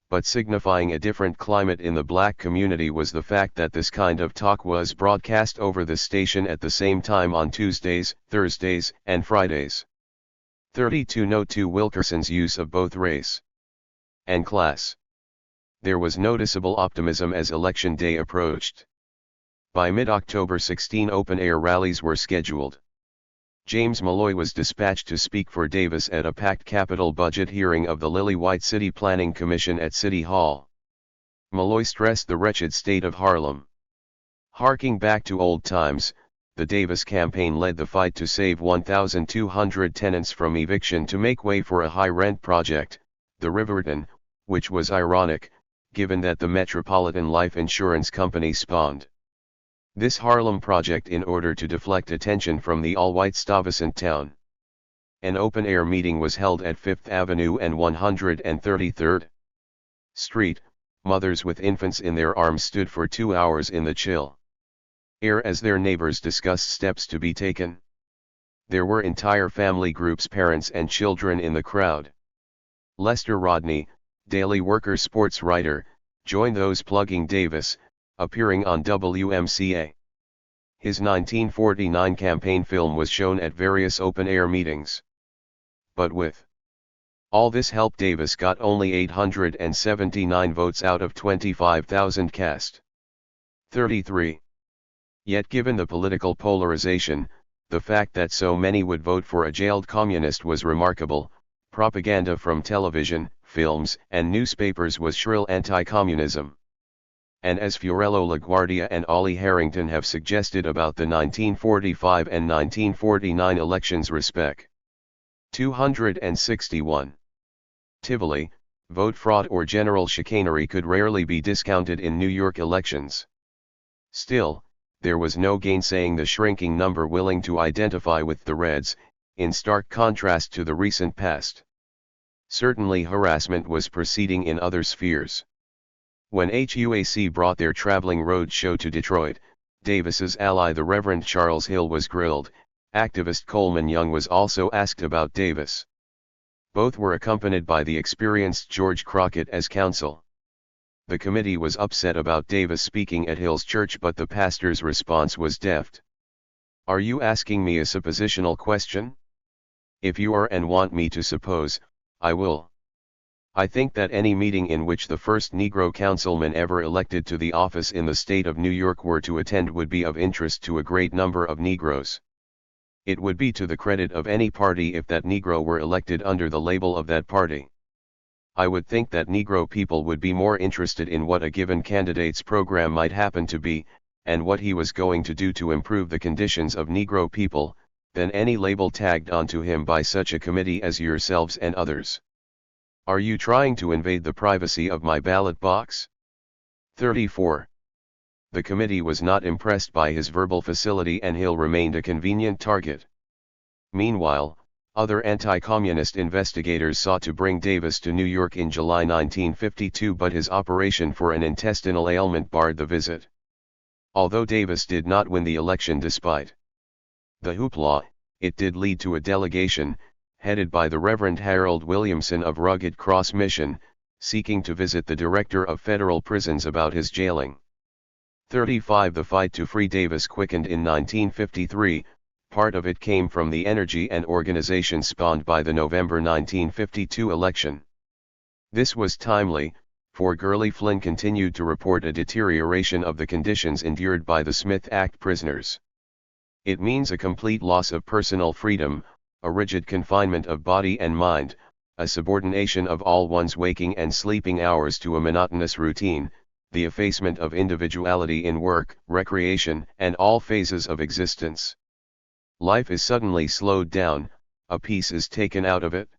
But signifying a different climate in the black community was the fact that this kind of talk was broadcast over the station at the same time on Tuesdays, Thursdays, and Fridays. 32 Note to Wilkerson's use of both race and class. There was noticeable optimism as Election Day approached. By mid-October 16 open-air rallies were scheduled. James Malloy was dispatched to speak for Davis at a packed capital budget hearing of the Lily White City Planning Commission at City Hall. Malloy stressed the wretched state of Harlem. Harking back to old times, the Davis campaign led the fight to save 1,200 tenants from eviction to make way for a high-rent project, the Riverton, which was ironic, given that the Metropolitan Life Insurance Company spawned this Harlem project in order to deflect attention from the all-white Stuyvesant town. An open-air meeting was held at 5th Avenue and 133rd Street. Mothers with infants in their arms stood for 2 hours in the chill air as their neighbors discussed steps to be taken. There were entire family groups, parents and children in the crowd. Lester Rodney, Daily Worker sports writer, joined those plugging Davis, appearing on WMCA. His 1949 campaign film was shown at various open-air meetings. But with all this help, Davis got only 879 votes out of 25,000 cast. 33. Yet given the political polarization, the fact that so many would vote for a jailed communist was remarkable. Propaganda from television, films, and newspapers was shrill anti-communism. And as Fiorello LaGuardia and Ollie Harrington have suggested about the 1945 and 1949 elections respect. 261. Tivoli, vote fraud or general chicanery could rarely be discounted in New York elections. Still, there was no gainsaying the shrinking number willing to identify with the Reds, in stark contrast to the recent past. Certainly harassment was proceeding in other spheres. When HUAC brought their traveling road show to Detroit, Davis's ally the Reverend Charles Hill was grilled. Activist Coleman Young was also asked about Davis. Both were accompanied by the experienced George Crockett as counsel. The committee was upset about Davis speaking at Hill's church, but the pastor's response was deft. "Are you asking me a suppositional question? If you are and want me to suppose, I will. I think that any meeting in which the first Negro councilman ever elected to the office in the state of New York were to attend would be of interest to a great number of Negroes. It would be to the credit of any party if that Negro were elected under the label of that party. I would think that Negro people would be more interested in what a given candidate's program might happen to be, and what he was going to do to improve the conditions of Negro people, than any label tagged onto him by such a committee as yourselves and others. Are you trying to invade the privacy of my ballot box?" 34. The committee was not impressed by his verbal facility, and Hill remained a convenient target. Meanwhile, other anti-communist investigators sought to bring Davis to New York in July 1952, but his operation for an intestinal ailment barred the visit. Although Davis did not win the election despite the hoopla, it did lead to a delegation, headed by the Reverend Harold Williamson of Rugged Cross Mission, seeking to visit the director of federal prisons about his jailing. 35. The fight to free Davis quickened in 1953, part of it came from the energy and organization spawned by the November 1952 election. This was timely, for Gurley Flynn continued to report a deterioration of the conditions endured by the Smith Act prisoners. It means a complete loss of personal freedom, a rigid confinement of body and mind, a subordination of all one's waking and sleeping hours to a monotonous routine, the effacement of individuality in work, recreation, and all phases of existence. Life is suddenly slowed down, a piece is taken out of it.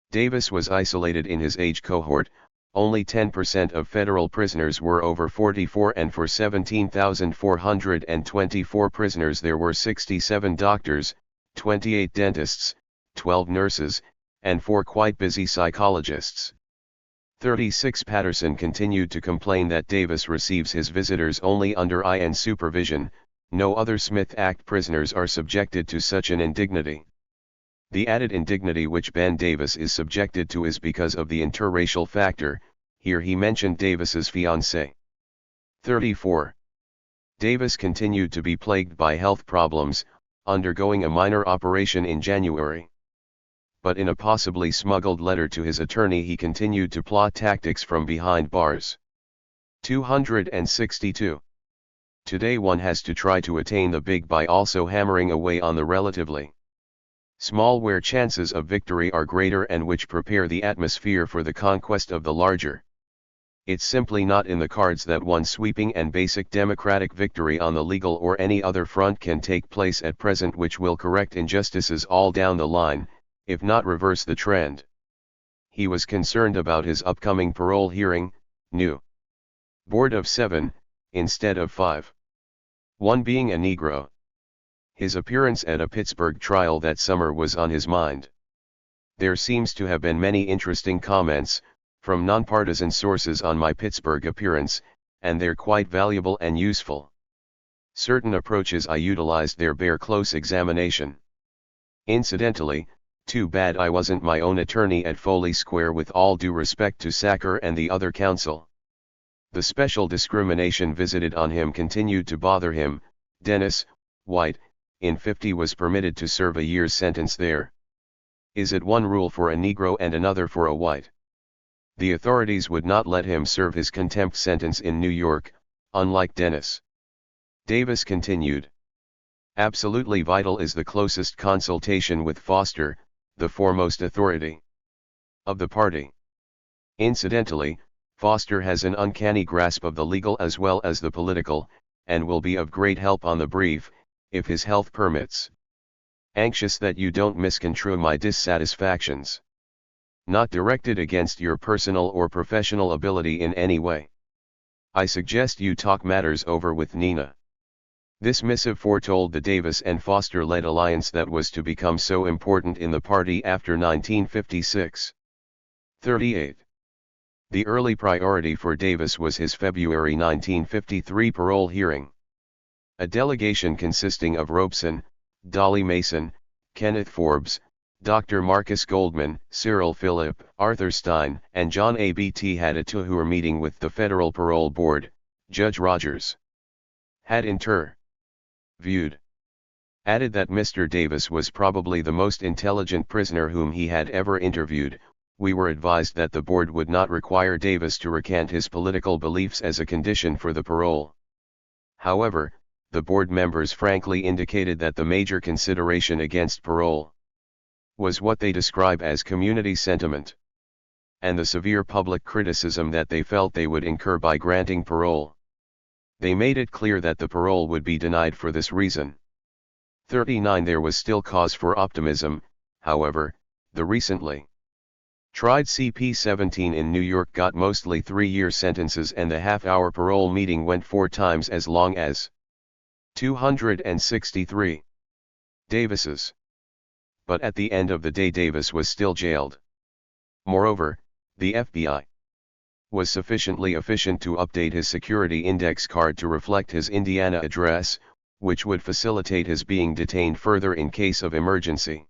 Davis was isolated in his age cohort. Only 10% of federal prisoners were over 44, and for 17,424 prisoners there were 67 doctors, 28 dentists, 12 nurses, and 4 quite busy psychologists. 36. Patterson continued to complain that Davis receives his visitors only under eye and supervision. No other Smith Act prisoners are subjected to such an indignity. The added indignity which Ben Davis is subjected to is because of the interracial factor. Here he mentioned Davis's fiancée. 34. Davis continued to be plagued by health problems, undergoing a minor operation in January. But in a possibly smuggled letter to his attorney he continued to plot tactics from behind bars. 262. Today one has to try to attain the big by also hammering away on the relatively small, where chances of victory are greater and which prepare the atmosphere for the conquest of the larger. It's simply not in the cards that one sweeping and basic democratic victory on the legal or any other front can take place at present, which will correct injustices all down the line, if not reverse the trend. He was concerned about his upcoming parole hearing, new board of 7, instead of 5. One being a Negro. His appearance at a Pittsburgh trial that summer was on his mind. There seems to have been many interesting comments, from nonpartisan sources on my Pittsburgh appearance, and they're quite valuable and useful. Certain approaches I utilized there bear close examination. Incidentally, too bad I wasn't my own attorney at Foley Square, with all due respect to Sacker and the other counsel. The special discrimination visited on him continued to bother him. Dennis, white, in 50 was permitted to serve a year's sentence there. Is it one rule for a Negro and another for a white? The authorities would not let him serve his contempt sentence in New York, unlike Dennis. Davis continued. Absolutely vital is the closest consultation with Foster, the foremost authority of the party. Incidentally, Foster has an uncanny grasp of the legal as well as the political, and will be of great help on the brief, if his health permits. Anxious that you don't misconstrue my dissatisfactions. Not directed against your personal or professional ability in any way. I suggest you talk matters over with Nina. This missive foretold the Davis and Foster-led alliance that was to become so important in the party after 1956. 38. The early priority for Davis was his February 1953 parole hearing. A delegation consisting of Robeson, Dolly Mason, Kenneth Forbes, Dr. Marcus Goldman, Cyril Phillip, Arthur Stein, and John Abt had a tour meeting with the Federal Parole Board. Judge Rogers had interviewed. Added that Mr. Davis was probably the most intelligent prisoner whom he had ever interviewed. We were advised that the board would not require Davis to recant his political beliefs as a condition for the parole. However, the board members frankly indicated that the major consideration against parole was what they describe as community sentiment, and the severe public criticism that they felt they would incur by granting parole. They made it clear that the parole would be denied for this reason. 39 There was still cause for optimism, however. The recently tried CP-17 in New York got mostly 3-year sentences, and the half-hour parole meeting went 4 times as long as 263 Davis's. But at the end of the day Davis was still jailed. Moreover, the FBI was sufficiently efficient to update his security index card to reflect his Indiana address, which would facilitate his being detained further in case of emergency.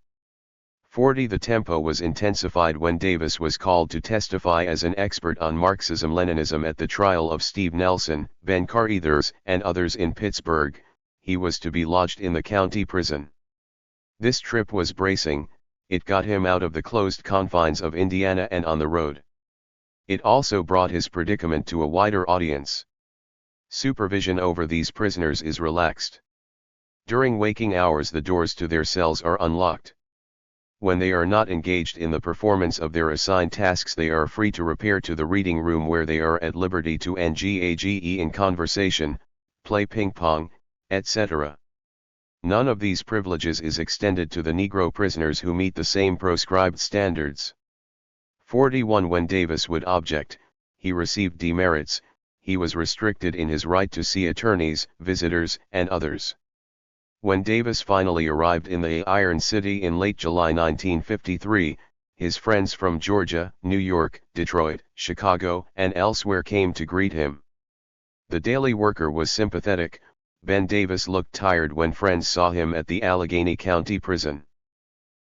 40 The tempo was intensified when Davis was called to testify as an expert on Marxism-Leninism at the trial of Steve Nelson, Ben Carruthers, and others in Pittsburgh. He was to be lodged in the county prison. This trip was bracing. It got him out of the closed confines of Indiana and on the road. It also brought his predicament to a wider audience. Supervision over these prisoners is relaxed. During waking hours the doors to their cells are unlocked. When they are not engaged in the performance of their assigned tasks they are free to repair to the reading room, where they are at liberty to engage in conversation, play ping-pong, etc. None of these privileges is extended to the Negro prisoners who meet the same proscribed standards. 41 When Davis would object, he received demerits. He was restricted in his right to see attorneys, visitors, and others. When Davis finally arrived in the Iron City in late July 1953, his friends from Georgia, New York, Detroit, Chicago, and elsewhere came to greet him. The Daily Worker was sympathetic. Ben Davis looked tired when friends saw him at the Allegheny County Prison.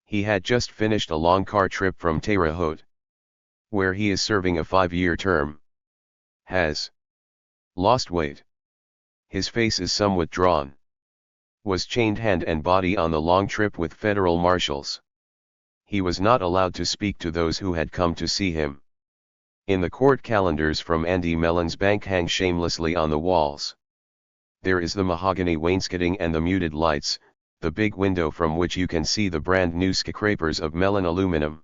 He had just finished a long car trip from Terre Haute, where he is serving a 5-year term. Has lost weight. His face is somewhat drawn. Was chained hand and body on the long trip with federal marshals. He was not allowed to speak to those who had come to see him. In the court calendars from Andy Mellon's bank hang shamelessly on the walls. There is the mahogany wainscoting and the muted lights, the big window from which you can see the brand new skyscrapers of Mellon aluminum.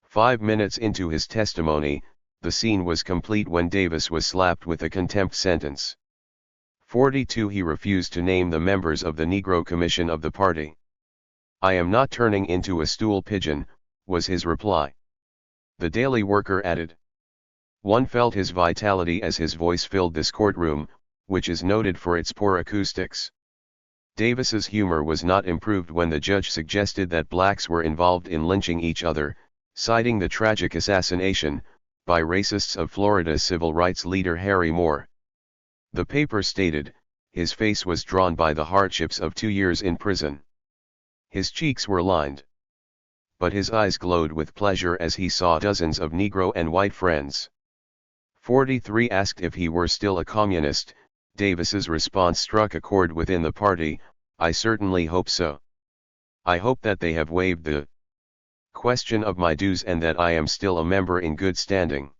5 minutes into his testimony, the scene was complete when Davis was slapped with a contempt sentence. 42 He refused to name the members of the Negro Commission of the party. "I am not turning into a stool pigeon," was his reply. The Daily Worker added. One felt his vitality as his voice filled this courtroom, which is noted for its poor acoustics. Davis's humor was not improved when the judge suggested that blacks were involved in lynching each other, citing the tragic assassination, by racists, of Florida's civil rights leader Harry Moore. The paper stated, his face was drawn by the hardships of 2 years in prison. His cheeks were lined, but his eyes glowed with pleasure as he saw dozens of Negro and white friends. 43 Asked if he were still a communist, Davis's response struck a chord within the party: "I certainly hope so. I hope that they have waived the question of my dues and that I am still a member in good standing."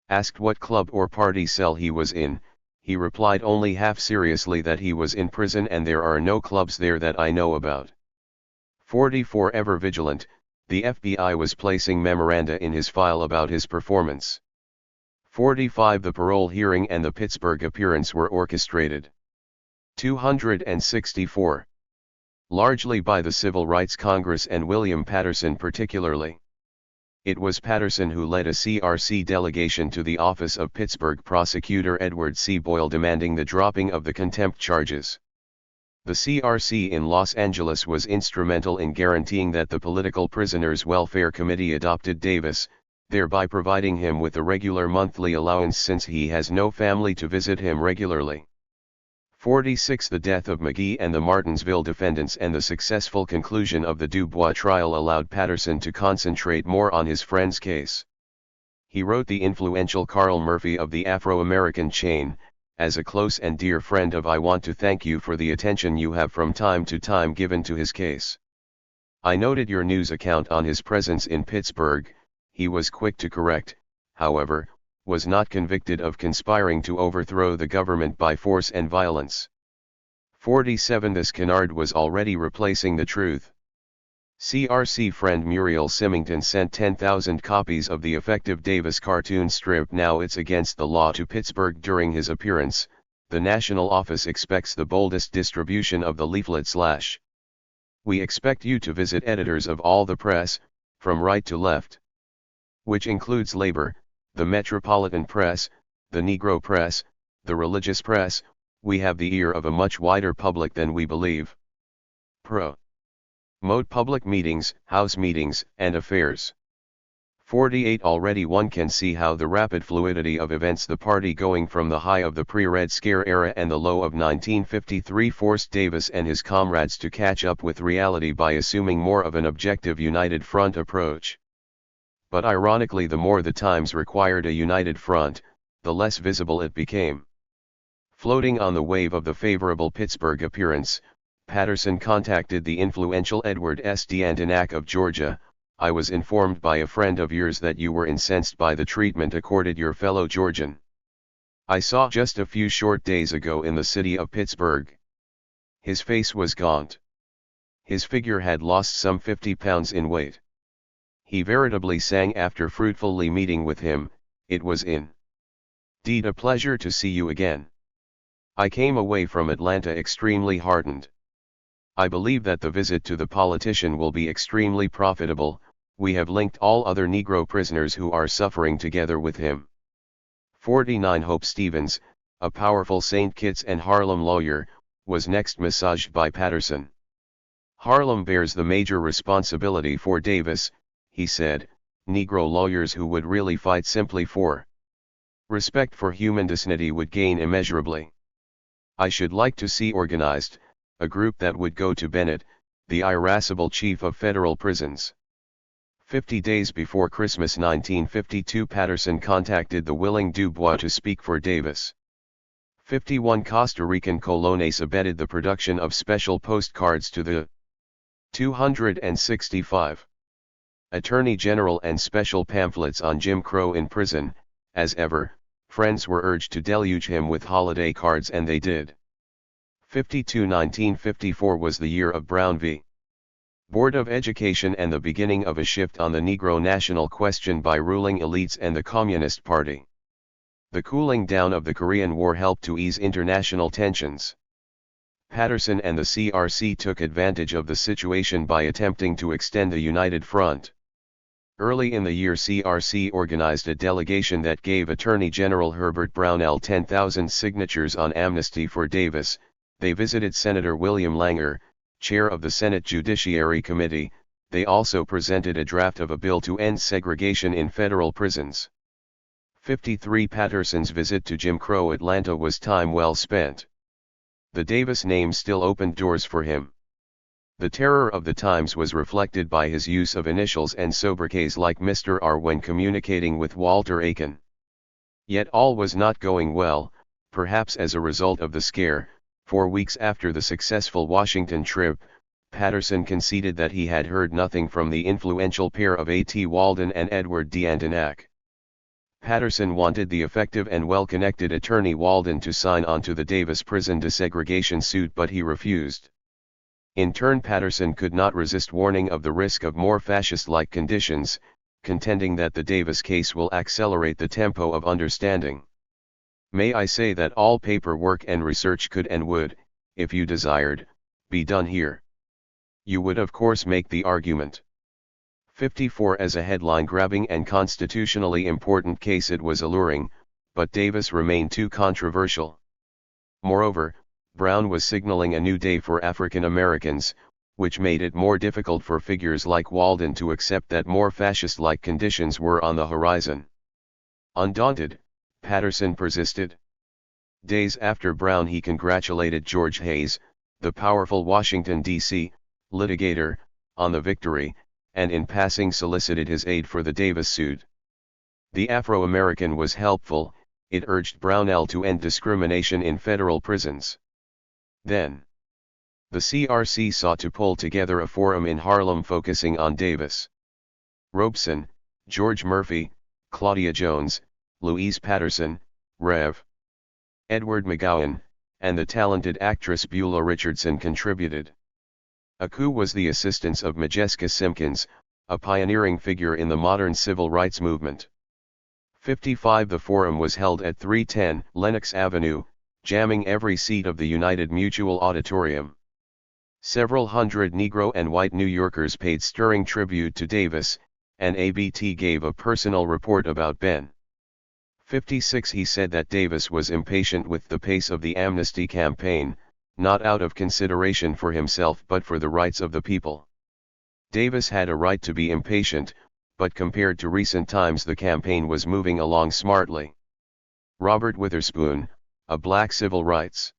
Asked what club or party cell he was in, he replied only half seriously that he was in prison and there are no clubs there that I know about. 44 Ever vigilant, the FBI was placing memoranda in his file about his performance. 45 The parole hearing and the Pittsburgh appearance were orchestrated. 264. Largely by the Civil Rights Congress and William Patterson particularly. It was Patterson who led a CRC delegation to the office of Pittsburgh prosecutor Edward C. Boyle demanding the dropping of the contempt charges. The CRC in Los Angeles was instrumental in guaranteeing that the Political Prisoners Welfare Committee adopted Davis, thereby providing him with a regular monthly allowance since he has no family to visit him regularly. 46 The death of McGee and the Martinsville defendants and the successful conclusion of the Dubois trial allowed Patterson to concentrate more on his friend's case. He wrote the influential Carl Murphy of the Afro-American chain, as a close and dear friend of I want to thank you for the attention you have from time to time given to his case. I noted your news account on his presence in Pittsburgh. He was quick to correct, however, was not convicted of conspiring to overthrow the government by force and violence. 47 This canard was already replacing the truth. CRC friend Muriel Symington sent 10,000 copies of the effective Davis cartoon strip Now It's Against the Law to Pittsburgh during his appearance. The national office expects the boldest distribution of the leaflet / We expect you to visit editors of all the press, from right to left, which includes labor, the metropolitan press, the Negro press, the religious press. We have the ear of a much wider public than we believe. Promote public meetings, house meetings, and affairs. 48 Already one can see how the rapid fluidity of events, the party going from the high of the pre-Red Scare era and the low of 1953, forced Davis and his comrades to catch up with reality by assuming more of an objective united front approach. But ironically, the more the times required a united front, the less visible it became. Floating on the wave of the favorable Pittsburgh appearance, Patterson contacted the influential Edward S. D'Antonac of Georgia. I was informed by a friend of yours that you were incensed by the treatment accorded your fellow Georgian. I saw just a few short days ago in the city of Pittsburgh. His face was gaunt. His figure had lost some 50 pounds in weight. He veritably sang after fruitfully meeting with him. It was indeed a pleasure to see you again. I came away from Atlanta extremely heartened. I believe that the visit to the politician will be extremely profitable. We have linked all other Negro prisoners who are suffering together with him. 49 Hope Stevens, a powerful St. Kitts and Harlem lawyer, was next massaged by Patterson. Harlem bears the major responsibility for Davis, he said. Negro lawyers who would really fight simply for respect for human dignity would gain immeasurably. I should like to see organized a group that would go to Bennett, the irascible chief of federal prisons. 50 days before Christmas 1952, Patterson contacted the willing Dubois to speak for Davis. 51 Costa Rican colones abetted the production of special postcards to the 265 Attorney General and special pamphlets on Jim Crow in prison. As ever, friends were urged to deluge him with holiday cards, and they did. 52 1954 was the year of Brown v. Board of Education and the beginning of a shift on the Negro national question by ruling elites and the Communist Party. The cooling down of the Korean War helped to ease international tensions. Patterson and the CRC took advantage of the situation by attempting to extend the United Front. Early in the year, CRC organized a delegation that gave Attorney General Herbert Brownell 10,000 signatures on amnesty for Davis. They visited Senator William Langer, chair of the Senate Judiciary Committee. They also presented a draft of a bill to end segregation in federal prisons. 53 Patterson's visit to Jim Crow Atlanta was time well spent. The Davis name still opened doors for him. The terror of the times was reflected by his use of initials and sobriquets like Mr. R when communicating with Walter Aiken. Yet all was not going well, perhaps as a result of the scare. 4 weeks after the successful Washington trip, Patterson conceded that he had heard nothing from the influential pair of A.T. Walden and Edward D'Antonac. Patterson wanted the effective and well-connected attorney Walden to sign on to the Davis prison desegregation suit, but he refused. In turn, Patterson could not resist warning of the risk of more fascist-like conditions, contending that the Davis case will accelerate the tempo of understanding. May I say that all paperwork and research could and would, if you desired, be done here. You would of course make the argument. 54 As a headline-grabbing and constitutionally important case it was alluring, but Davis remained too controversial. Moreover, Brown was signaling a new day for African Americans, which made it more difficult for figures like Walden to accept that more fascist-like conditions were on the horizon. Undaunted, Patterson persisted. Days after Brown he congratulated George Hayes, the powerful Washington, D.C., litigator, on the victory, and in passing solicited his aid for the Davis suit. The Afro-American was helpful, it urged Brownell to end discrimination in federal prisons. Then, the CRC sought to pull together a forum in Harlem focusing on Davis. Robeson, George Murphy, Claudia Jones, Louise Patterson, Rev. Edward McGowan, and the talented actress Beulah Richardson contributed. Aku was the assistance of Majeska Simpkins, a pioneering figure in the modern civil rights movement. 55 The forum was held at 310 Lenox Avenue, jamming every seat of the United Mutual Auditorium. Several hundred Negro and white New Yorkers paid stirring tribute to Davis, and ABT gave a personal report about Ben. 56 He said that Davis was impatient with the pace of the amnesty campaign, not out of consideration for himself but for the rights of the people. Davis had a right to be impatient, but compared to recent times the campaign was moving along smartly. Robert Witherspoon, a black civil rights.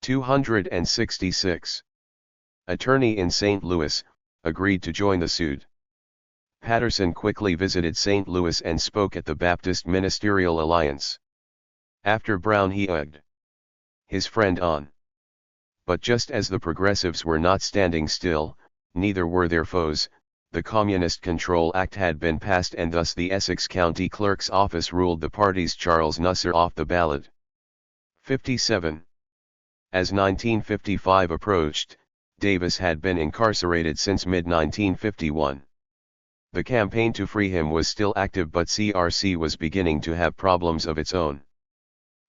266. Attorney in St. Louis, agreed to join the suit. Patterson quickly visited St. Louis and spoke at the Baptist Ministerial Alliance. After Brown he egged his friend on. But just as the progressives were not standing still, neither were their foes. The Communist Control Act had been passed and thus the Essex County Clerk's Office ruled the party's Charles Nusser off the ballot. 57. As 1955 approached, Davis had been incarcerated since mid-1951. The campaign to free him was still active but CRC was beginning to have problems of its own.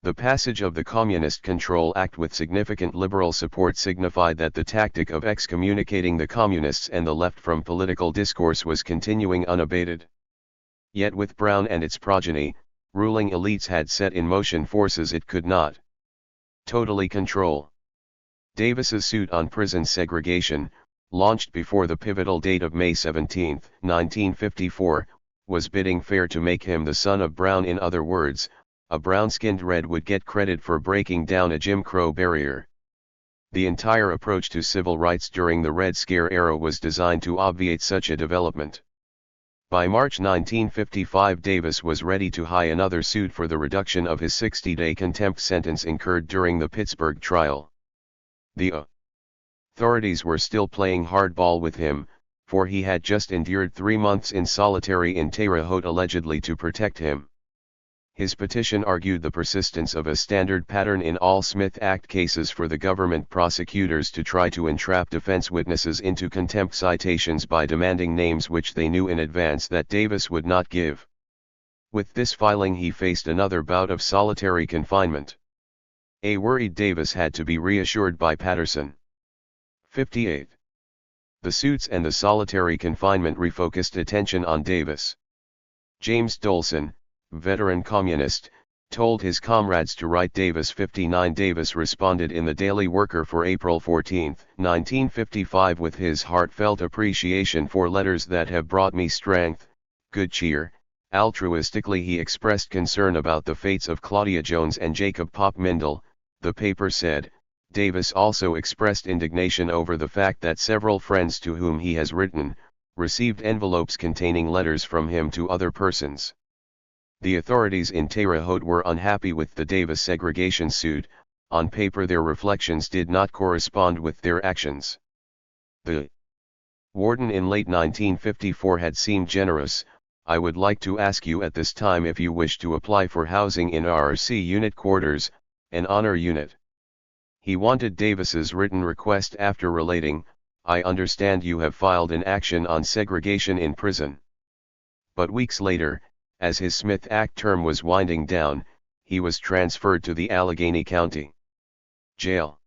The passage of the Communist Control Act with significant liberal support signified that the tactic of excommunicating the communists and the left from political discourse was continuing unabated. Yet with Brown and its progeny, ruling elites had set in motion forces it could not totally control. Davis's suit on prison segregation, launched before the pivotal date of May 17, 1954, was bidding fair to make him the son of Brown. In other words, a brown-skinned Red would get credit for breaking down a Jim Crow barrier. The entire approach to civil rights during the Red Scare era was designed to obviate such a development. By March 1955 Davis was ready to hie another suit for the reduction of his 60-day contempt sentence incurred during the Pittsburgh trial. The authorities were still playing hardball with him, for he had just endured 3 months in solitary in Terre Haute allegedly to protect him. His petition argued the persistence of a standard pattern in all Smith Act cases for the government prosecutors to try to entrap defense witnesses into contempt citations by demanding names which they knew in advance that Davis would not give. With this filing he faced another bout of solitary confinement. A worried Davis had to be reassured by Patterson. 58. The suits and the solitary confinement refocused attention on Davis. James Dolson, veteran communist, told his comrades to write Davis 59. Davis responded in the Daily Worker for April 14, 1955 with his heartfelt appreciation for letters that have brought me strength, good cheer. Altruistically he expressed concern about the fates of Claudia Jones and Jacob Pop Mindel, the paper said. Davis also expressed indignation over the fact that several friends to whom he has written, received envelopes containing letters from him to other persons. The authorities in Terre Haute were unhappy with the Davis segregation suit. On paper their reflections did not correspond with their actions. The warden in late 1954 had seemed generous. I would like to ask you at this time if you wish to apply for housing in RC unit quarters, an honor unit. He wanted Davis's written request after relating, I understand you have filed an action on segregation in prison. But weeks later, as his Smith Act term was winding down, he was transferred to the Allegheny County Jail.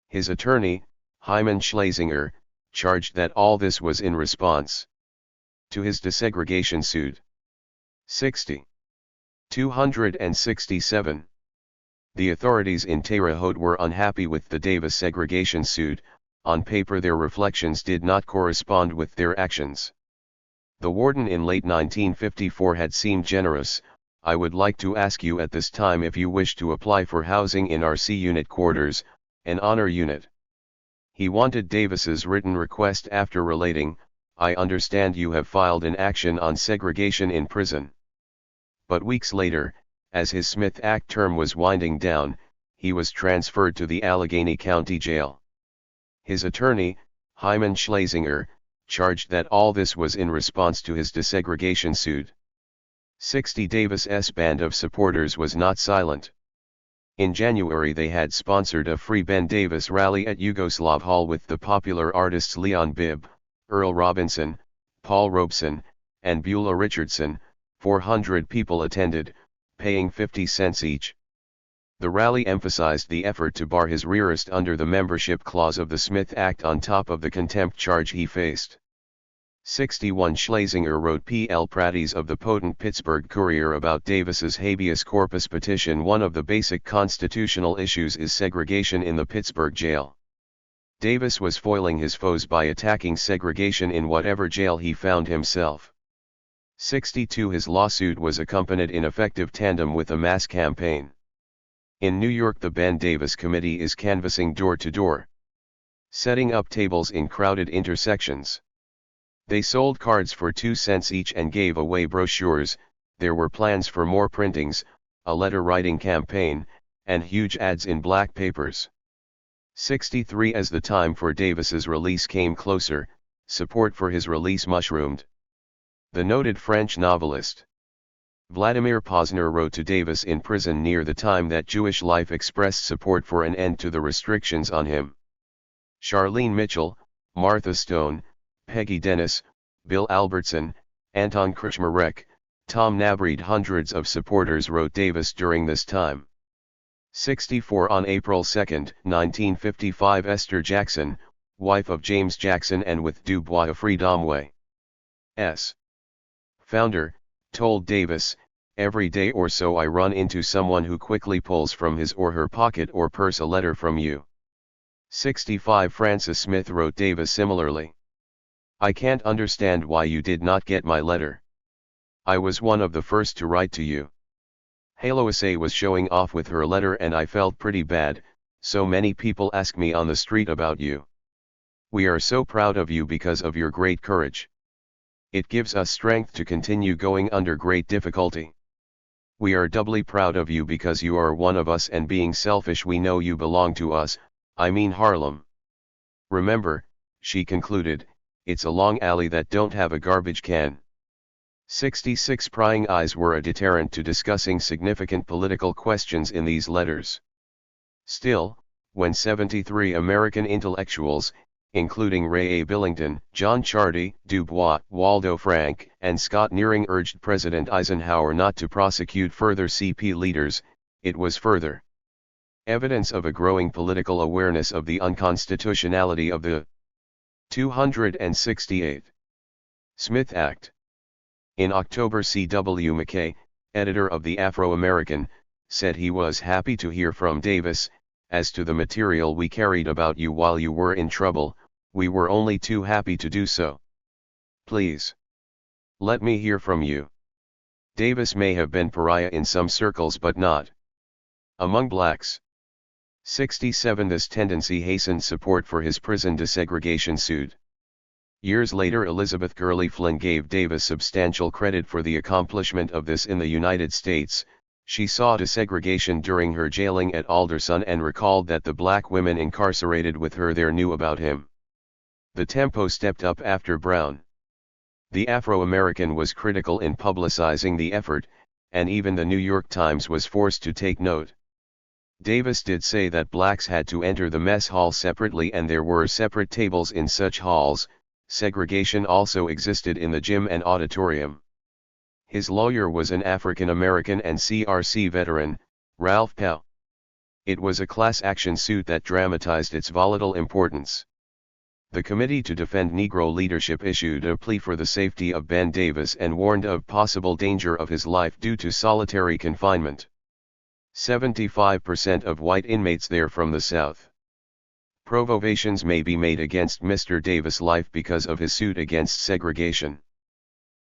His attorney, Hyman Schlesinger, charged that all this was in response to his desegregation suit. 60. 267. The authorities in Terre Haute were unhappy with the Davis segregation suit. On paper their reflections did not correspond with their actions. The warden in late 1954 had seemed generous. I would like to ask you at this time if you wish to apply for housing in our C Unit quarters, an honor unit. He wanted Davis's written request after relating, I understand you have filed an action on segregation in prison. But weeks later, as his Smith Act term was winding down, he was transferred to the Allegheny County Jail. His attorney, Hyman Schlesinger, charged that all this was in response to his desegregation suit. 60 Davis's band of supporters was not silent. In January they had sponsored a Free Ben Davis rally at Yugoslav Hall with the popular artists Leon Bibb, Earl Robinson, Paul Robeson, and Beulah Richardson. 400 people attended, paying 50 cents each. The rally emphasized the effort to bar his rearist under the membership clause of the Smith Act on top of the contempt charge he faced. 61 Schlesinger wrote P.L. Pratties of the potent Pittsburgh Courier about Davis's habeas corpus petition. One of the basic constitutional issues is segregation in the Pittsburgh jail. Davis was foiling his foes by attacking segregation in whatever jail he found himself. 62 His lawsuit was accompanied in effective tandem with a mass campaign. In New York, the Ben Davis Committee is canvassing door to door, setting up tables in crowded intersections. They sold cards for 2 cents each and gave away brochures. There were plans for more printings, a letter-writing campaign, and huge ads in black papers. 63 As the time for Davis's release came closer, support for his release mushroomed. The noted French novelist Vladimir Posner wrote to Davis in prison near the time that Jewish Life expressed support for an end to the restrictions on him. Charlene Mitchell, Martha Stone, Peggy Dennis, Bill Albertson, Anton Krishmarek, Tom Nabreed. Hundreds of supporters wrote Davis during this time. 64 On April 2, 1955, Esther Jackson, wife of James Jackson and with Du Bois of Freedomway's founder, told Davis, "Every day or so I run into someone who quickly pulls from his or her pocket or purse a letter from you." 65 Francis Smith wrote Davis similarly. "I can't understand why you did not get my letter. I was one of the first to write to you." Haloise was showing off with her letter and I felt pretty bad, so many people ask me on the street about you. We are so proud of you because of your great courage. It gives us strength to continue going under great difficulty. We are doubly proud of you because you are one of us, and being selfish we know you belong to us, I mean Harlem. Remember," she concluded, "it's a long alley that don't have a garbage can." 66 Prying eyes were a deterrent to discussing significant political questions in these letters. Still, when 73 American intellectuals, including Ray A. Billington, John Chardy, Du Bois, Waldo Frank, and Scott Nearing urged President Eisenhower not to prosecute further CP leaders, it was further evidence of a growing political awareness of the unconstitutionality of the 268th Smith Act. In October, C.W. McKay, editor of the Afro-American, said he was happy to hear from Davis, "As to the material we carried about you while you were in trouble, we were only too happy to do so. Please let me hear from you." Davis may have been pariah in some circles but not among blacks. 67 This tendency hastened support for his prison desegregation suit. Years later, Elizabeth Gurley Flynn gave Davis substantial credit for the accomplishment of this in the United States. She saw desegregation during her jailing at Alderson and recalled that the black women incarcerated with her there knew about him. The tempo stepped up after Brown. The Afro-American was critical in publicizing the effort, and even the New York Times was forced to take note. Davis did say that blacks had to enter the mess hall separately and there were separate tables in such halls. Segregation also existed in the gym and auditorium. His lawyer was an African American and CRC veteran, Ralph Powell. It was a class action suit that dramatized its volatile importance. The Committee to Defend Negro Leadership issued a plea for the safety of Ben Davis and warned of possible danger of his life due to solitary confinement. 75% of white inmates there from the South. Provocations may be made against Mr. Davis' life because of his suit against segregation.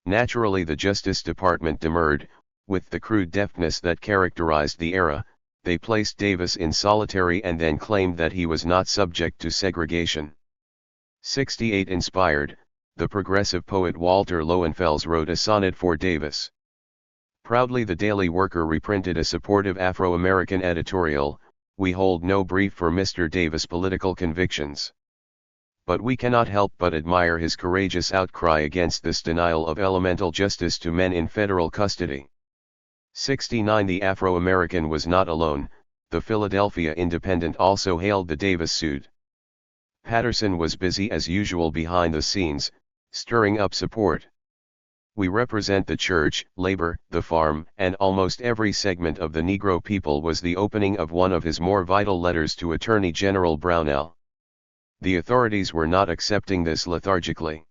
Naturally, the Justice Department demurred, With the crude deftness that characterized the era, they placed Davis in solitary and then claimed that he was not subject to segregation. 68 Inspired, the progressive poet Walter Lowenfels wrote a sonnet for Davis. Proudly the Daily Worker reprinted a supportive Afro-American editorial, "We hold no brief for Mr. Davis' political convictions. But we cannot help but admire his courageous outcry against this denial of elemental justice to men in federal custody." 69 The Afro-American was not alone, the Philadelphia Independent also hailed the Davis suit. Patterson was busy as usual behind the scenes, stirring up support. "We represent the church, labor, the farm, and almost every segment of the Negro people," was the opening of one of his more vital letters to Attorney General Brownell. The authorities were not accepting this lethargically.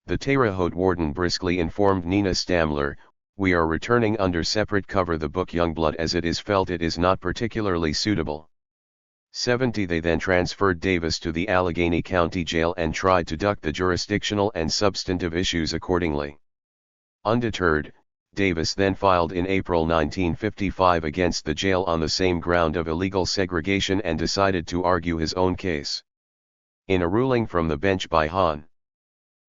The Terre Haute warden briskly informed Nina Stamler, "We are returning under separate cover the book Youngblood as it is felt it is not particularly suitable." 70 They then transferred Davis to the Allegheny County Jail and tried to duck the jurisdictional and substantive issues accordingly. Undeterred, Davis then filed in April 1955 against the jail on the same ground of illegal segregation and decided to argue his own case. In a ruling from the bench by Hon.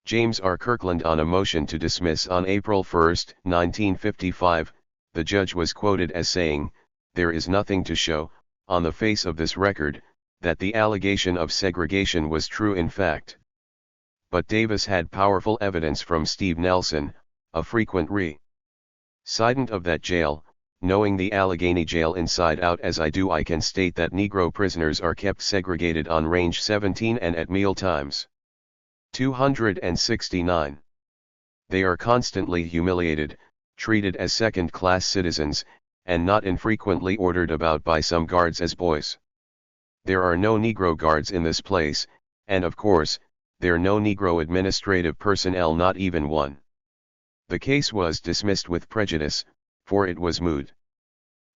James R. Kirkland on a motion to dismiss on April 1, 1955, the judge was quoted as saying, "There is nothing to show, on the face of this record, that the allegation of segregation was true in fact." But Davis had powerful evidence from Steve Nelson, a frequent resident of that jail. "Knowing the Allegheny jail inside out as I do, I can state that Negro prisoners are kept segregated on Range 17 and at meal times." 269. They are constantly humiliated, treated as second-class citizens, and not infrequently ordered about by some guards as boys. There are no Negro guards in this place, and of course, there are no Negro administrative personnel, not even one. The case was dismissed with prejudice, for it was moot.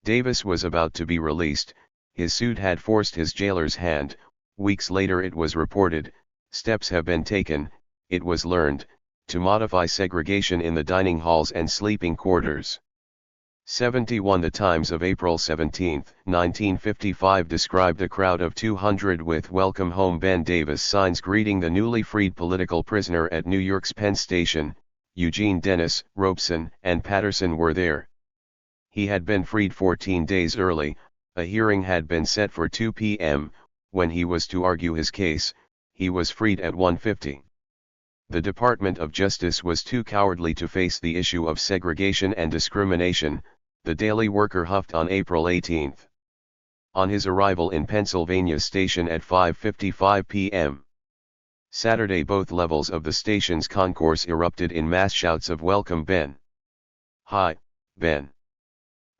Davis was about to be released, his suit had forced his jailer's hand. Weeks later it was reported, "Steps have been taken," it was learned, "to modify segregation in the dining halls and sleeping quarters." 71 The Times of April 17, 1955 described a crowd of 200 with "Welcome Home Ben Davis" signs greeting the newly freed political prisoner at New York's Penn Station. Eugene Dennis, Robeson, and Patterson were there. He had been freed 14 days early, a hearing had been set for 2 p.m., when he was to argue his case. He was freed at 1:50. The Department of Justice was too cowardly to face the issue of segregation and discrimination, the Daily Worker huffed on April 18. On his arrival in Pennsylvania Station at 5:55 p.m. Saturday, both levels of the station's concourse erupted in mass shouts of "Welcome Ben! Hi, Ben!"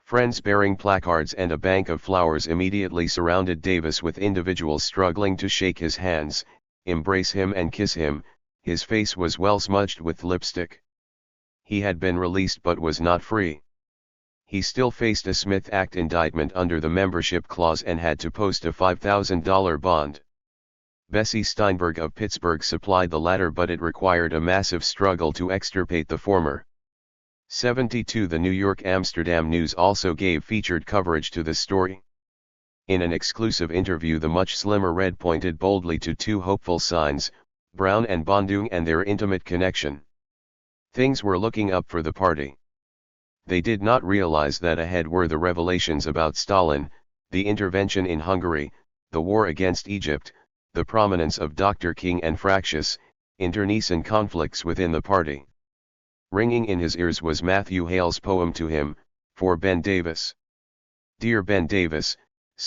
Friends bearing placards and a bank of flowers immediately surrounded Davis, with individuals struggling to shake his hands, embrace him and kiss him. His face was well smudged with lipstick. He had been released but was not free. He still faced a Smith Act indictment under the membership clause and had to post a $5,000 bond. Bessie Steinberg of Pittsburgh supplied the latter, but it required a massive struggle to extirpate the former. 72 The New York Amsterdam News also gave featured coverage to the story. In an exclusive interview, the much slimmer Red pointed boldly to two hopeful signs, Brown and Bandung and their intimate connection. Things were looking up for the party. They did not realize that ahead were the revelations about Stalin, the intervention in Hungary, the war against Egypt, the prominence of Dr. King and fractious, internecine conflicts within the party. Ringing in his ears was Matthew Hale's poem to him, for Ben Davis. "Dear Ben Davis,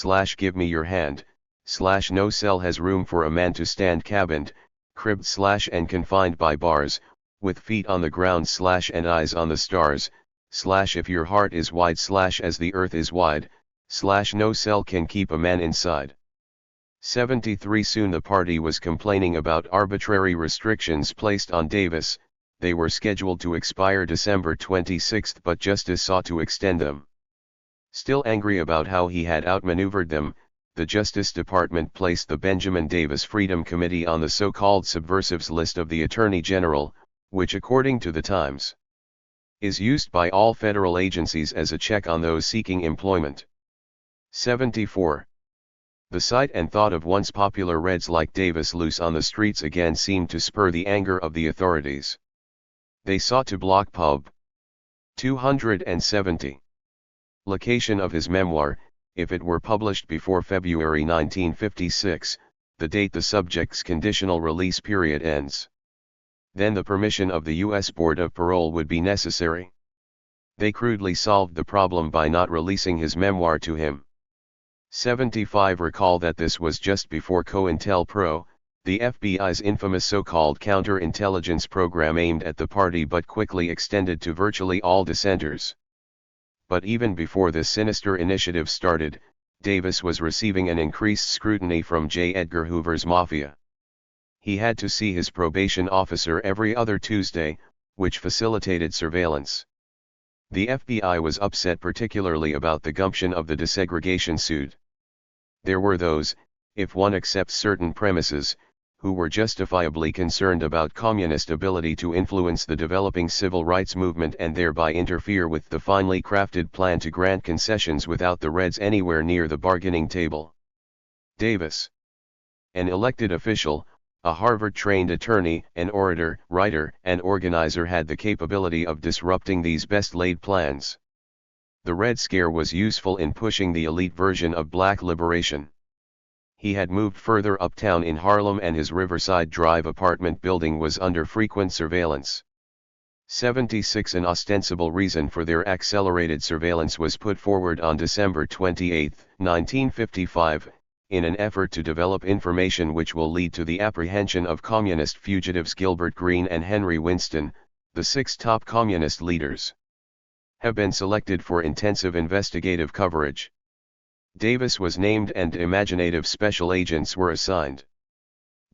/ give me your hand, / no cell has room for a man to stand cabined, cribbed / and confined by bars, with feet on the ground / and eyes on the stars, / if your heart is wide / as the earth is wide, / no cell can keep a man inside." 73 Soon the party was complaining about arbitrary restrictions placed on Davis. They were scheduled to expire December 26, but justice sought to extend them. Still angry about how he had outmaneuvered them, the Justice Department placed the Benjamin Davis Freedom Committee on the so-called subversives list of the Attorney General, which, according to the Times, Is used by all federal agencies as a check on those seeking employment. 74. The sight and thought of once popular Reds like Davis loose on the streets again seemed to spur the anger of the authorities. They sought to block pub. 270. Location of his memoir: if it were published before February 1956, the date the subject's conditional release period ends. Then the permission of the U.S. Board of Parole would be necessary. They crudely solved the problem by not releasing his memoir to him. 75. Recall that this was just before COINTELPRO, the FBI's infamous so-called counterintelligence program aimed at the party but quickly extended to virtually all dissenters. But even before this sinister initiative started, Davis was receiving an increased scrutiny from J. Edgar Hoover's Mafia. He had to see his probation officer every other Tuesday, which facilitated surveillance. The FBI was upset particularly about the gumption of the desegregation suit. There were those, if one accepts certain premises, who were justifiably concerned about communist ability to influence the developing civil rights movement and thereby interfere with the finely crafted plan to grant concessions without the Reds anywhere near the bargaining table. Davis, an elected official, a Harvard-trained attorney, an orator, writer, and organizer, had the capability of disrupting these best-laid plans. The Red Scare was useful in pushing the elite version of black liberation. He had moved further uptown in Harlem and his Riverside Drive apartment building was under frequent surveillance. 76. An ostensible reason for their accelerated surveillance was put forward on December 28, 1955, in an effort to develop information which will lead to the apprehension of communist fugitives Gilbert Green and Henry Winston, the 6 top communist leaders. Have been selected for intensive investigative coverage. Davis was named and imaginative special agents were assigned.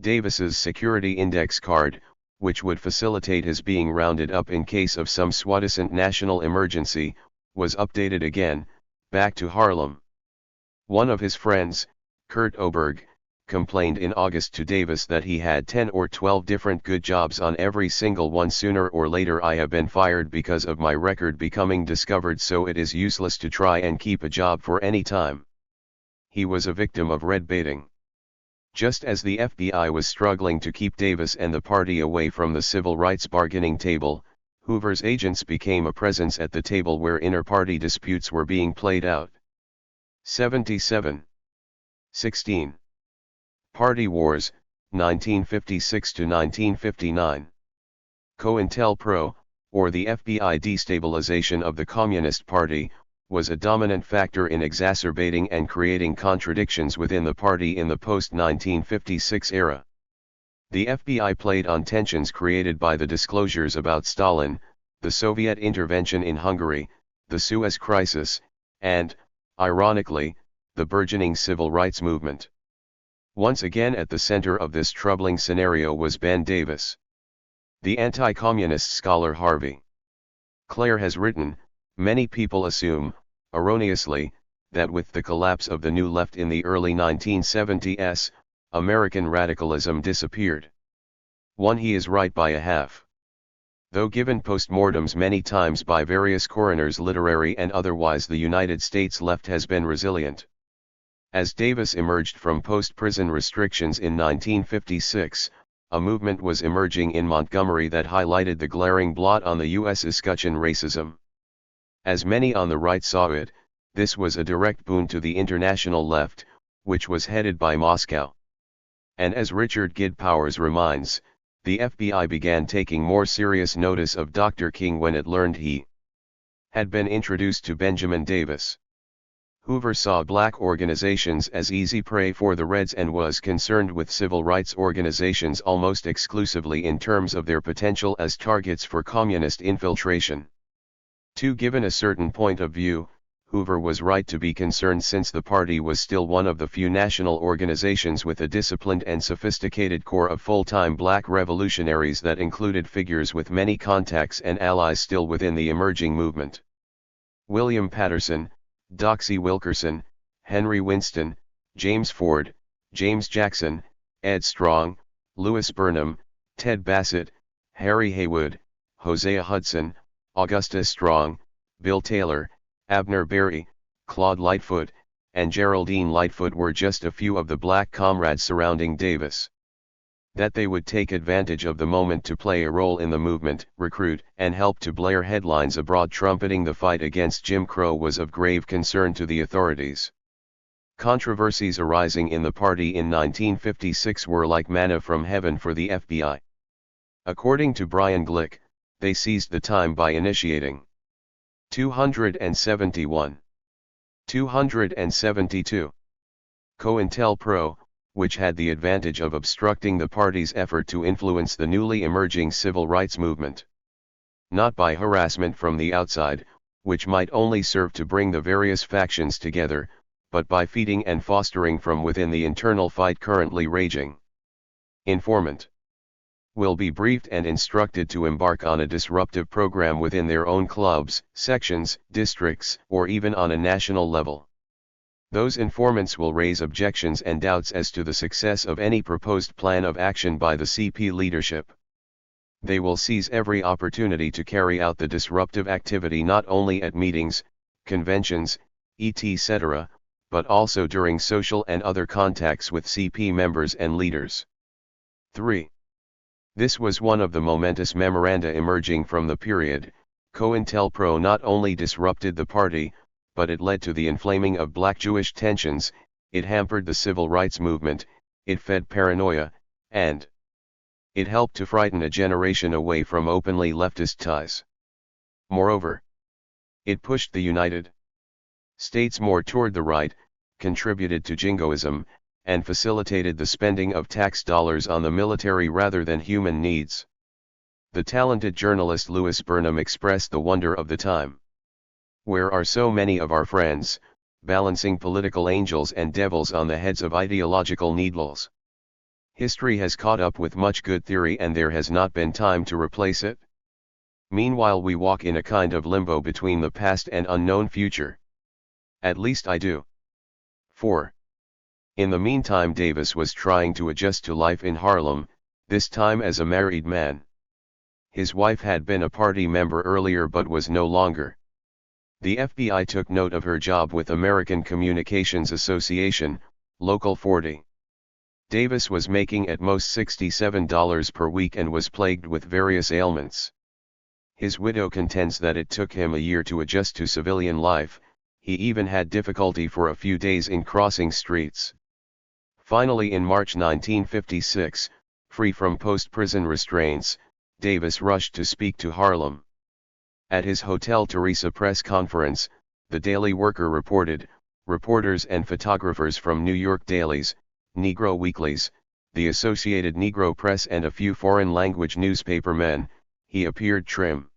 Davis's security index card, which would facilitate his being rounded up in case of some soi-disant national emergency, was updated again, back to Harlem. One of his friends, Kurt Oberg, complained in August to Davis that he had 10 or 12 different good jobs on every single one. Sooner or later I have been fired because of my record becoming discovered, so it is useless to try and keep a job for any time. He was a victim of red baiting. Just as the FBI was struggling to keep Davis and the party away from the civil rights bargaining table, Hoover's agents became a presence at the table where inter-party disputes were being played out. 77. 16. Party Wars, 1956 to 1959. COINTELPRO, or the FBI destabilization of the Communist Party, was a dominant factor in exacerbating and creating contradictions within the party in the post-1956 era. The FBI played on tensions created by the disclosures about Stalin, the Soviet intervention in Hungary, the Suez Crisis, and, ironically, the burgeoning civil rights movement. Once again at the center of this troubling scenario was Ben Davis. The anti-communist scholar Harvey Clare has written, many people assume, erroneously, that with the collapse of the New Left in the early 1970s, American radicalism disappeared. He is right by a half. Though given postmortems many times by various coroners, literary and otherwise, the United States left has been resilient. As Davis emerged from post-prison restrictions in 1956, a movement was emerging in Montgomery that highlighted the glaring blot on the U.S. escutcheon racism. As many on the right saw it, this was a direct boon to the international left, which was headed by Moscow. And as Richard Gid Powers reminds, the FBI began taking more serious notice of Dr. King when it learned he had been introduced to Benjamin Davis. Hoover saw black organizations as easy prey for the Reds and was concerned with civil rights organizations almost exclusively in terms of their potential as targets for communist infiltration. Given a certain point of view, Hoover was right to be concerned, since the party was still one of the few national organizations with a disciplined and sophisticated core of full-time black revolutionaries that included figures with many contacts and allies still within the emerging movement. William Patterson, Doxey Wilkerson, Henry Winston, James Ford, James Jackson, Ed Strong, Louis Burnham, Ted Bassett, Harry Haywood, Hosea Hudson, Augustus Strong, Bill Taylor, Abner Berry, Claude Lightfoot, and Geraldine Lightfoot were just a few of the black comrades surrounding Davis. That they would take advantage of the moment to play a role in the movement, recruit, and help to blare headlines abroad trumpeting the fight against Jim Crow was of grave concern to the authorities. Controversies arising in the party in 1956 were like manna from heaven for the FBI. According to Brian Glick, they seized the time by initiating 271. 272. COINTELPRO, which had the advantage of obstructing the party's effort to influence the newly emerging civil rights movement. Not by harassment from the outside, which might only serve to bring the various factions together, but by feeding and fostering from within the internal fight currently raging. Informant will be briefed and instructed to embark on a disruptive program within their own clubs, sections, districts, or even on a national level. Those informants will raise objections and doubts as to the success of any proposed plan of action by the CP leadership. They will seize every opportunity to carry out the disruptive activity not only at meetings, conventions, etc., but also during social and other contacts with CP members and leaders. 3. This was one of the momentous memoranda emerging from the period. COINTELPRO not only disrupted the party, but it led to the inflaming of black-Jewish tensions, it hampered the civil rights movement, it fed paranoia, and it helped to frighten a generation away from openly leftist ties. Moreover, it pushed the United States more toward the right, contributed to jingoism, and facilitated the spending of tax dollars on the military rather than human needs. The talented journalist Louis Burnham expressed the wonder of the time. Where are so many of our friends, balancing political angels and devils on the heads of ideological needles? History has caught up with much good theory and there has not been time to replace it. Meanwhile we walk in a kind of limbo between the past and unknown future. At least I do. 4. In the meantime Davis was trying to adjust to life in Harlem, this time as a married man. His wife had been a party member earlier but was no longer. The FBI took note of her job with American Communications Association, Local 40. Davis was making at most $67 per week and was plagued with various ailments. His widow contends that it took him a year to adjust to civilian life, he even had difficulty for a few days in crossing streets. Finally in March 1956, free from post-prison restraints, Davis rushed to speak to Harlem. At his Hotel Teresa press conference, the Daily Worker reported, reporters and photographers from New York dailies, Negro weeklies, the Associated Negro Press and a few foreign-language newspapermen, he appeared trim.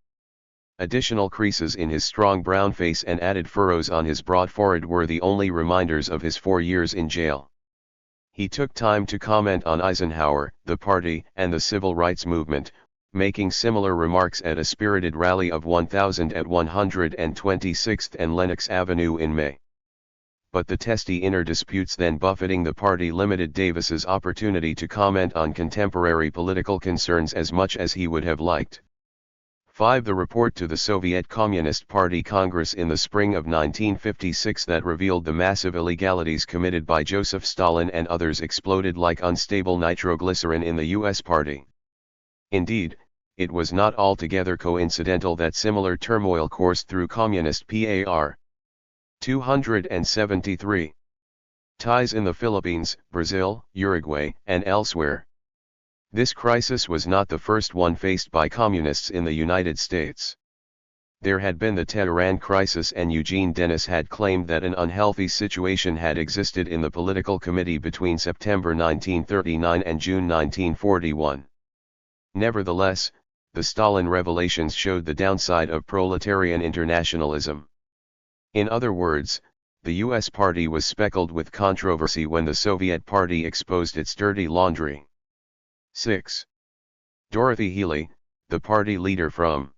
Additional creases in his strong brown face and added furrows on his broad forehead were the only reminders of his 4 years in jail. He took time to comment on Eisenhower, the party, and the civil rights movement, making similar remarks at a spirited rally of 1,000 at 126th and Lenox Avenue in May. But the testy inner disputes then buffeting the party limited Davis's opportunity to comment on contemporary political concerns as much as he would have liked. 5. The report to the Soviet Communist Party Congress in the spring of 1956 that revealed the massive illegalities committed by Joseph Stalin and others exploded like unstable nitroglycerin in the U.S. party. Indeed, it was not altogether coincidental that similar turmoil coursed through communist PAR. 273. Ties in the Philippines, Brazil, Uruguay, and elsewhere. This crisis was not the first one faced by communists in the United States. There had been the Tehran crisis and Eugene Dennis had claimed that an unhealthy situation had existed in the political committee between September 1939 and June 1941. Nevertheless, the Stalin revelations showed the downside of proletarian internationalism. In other words, the U.S. party was speckled with controversy when the Soviet party exposed its dirty laundry. 6. Dorothy Healey, the party leader from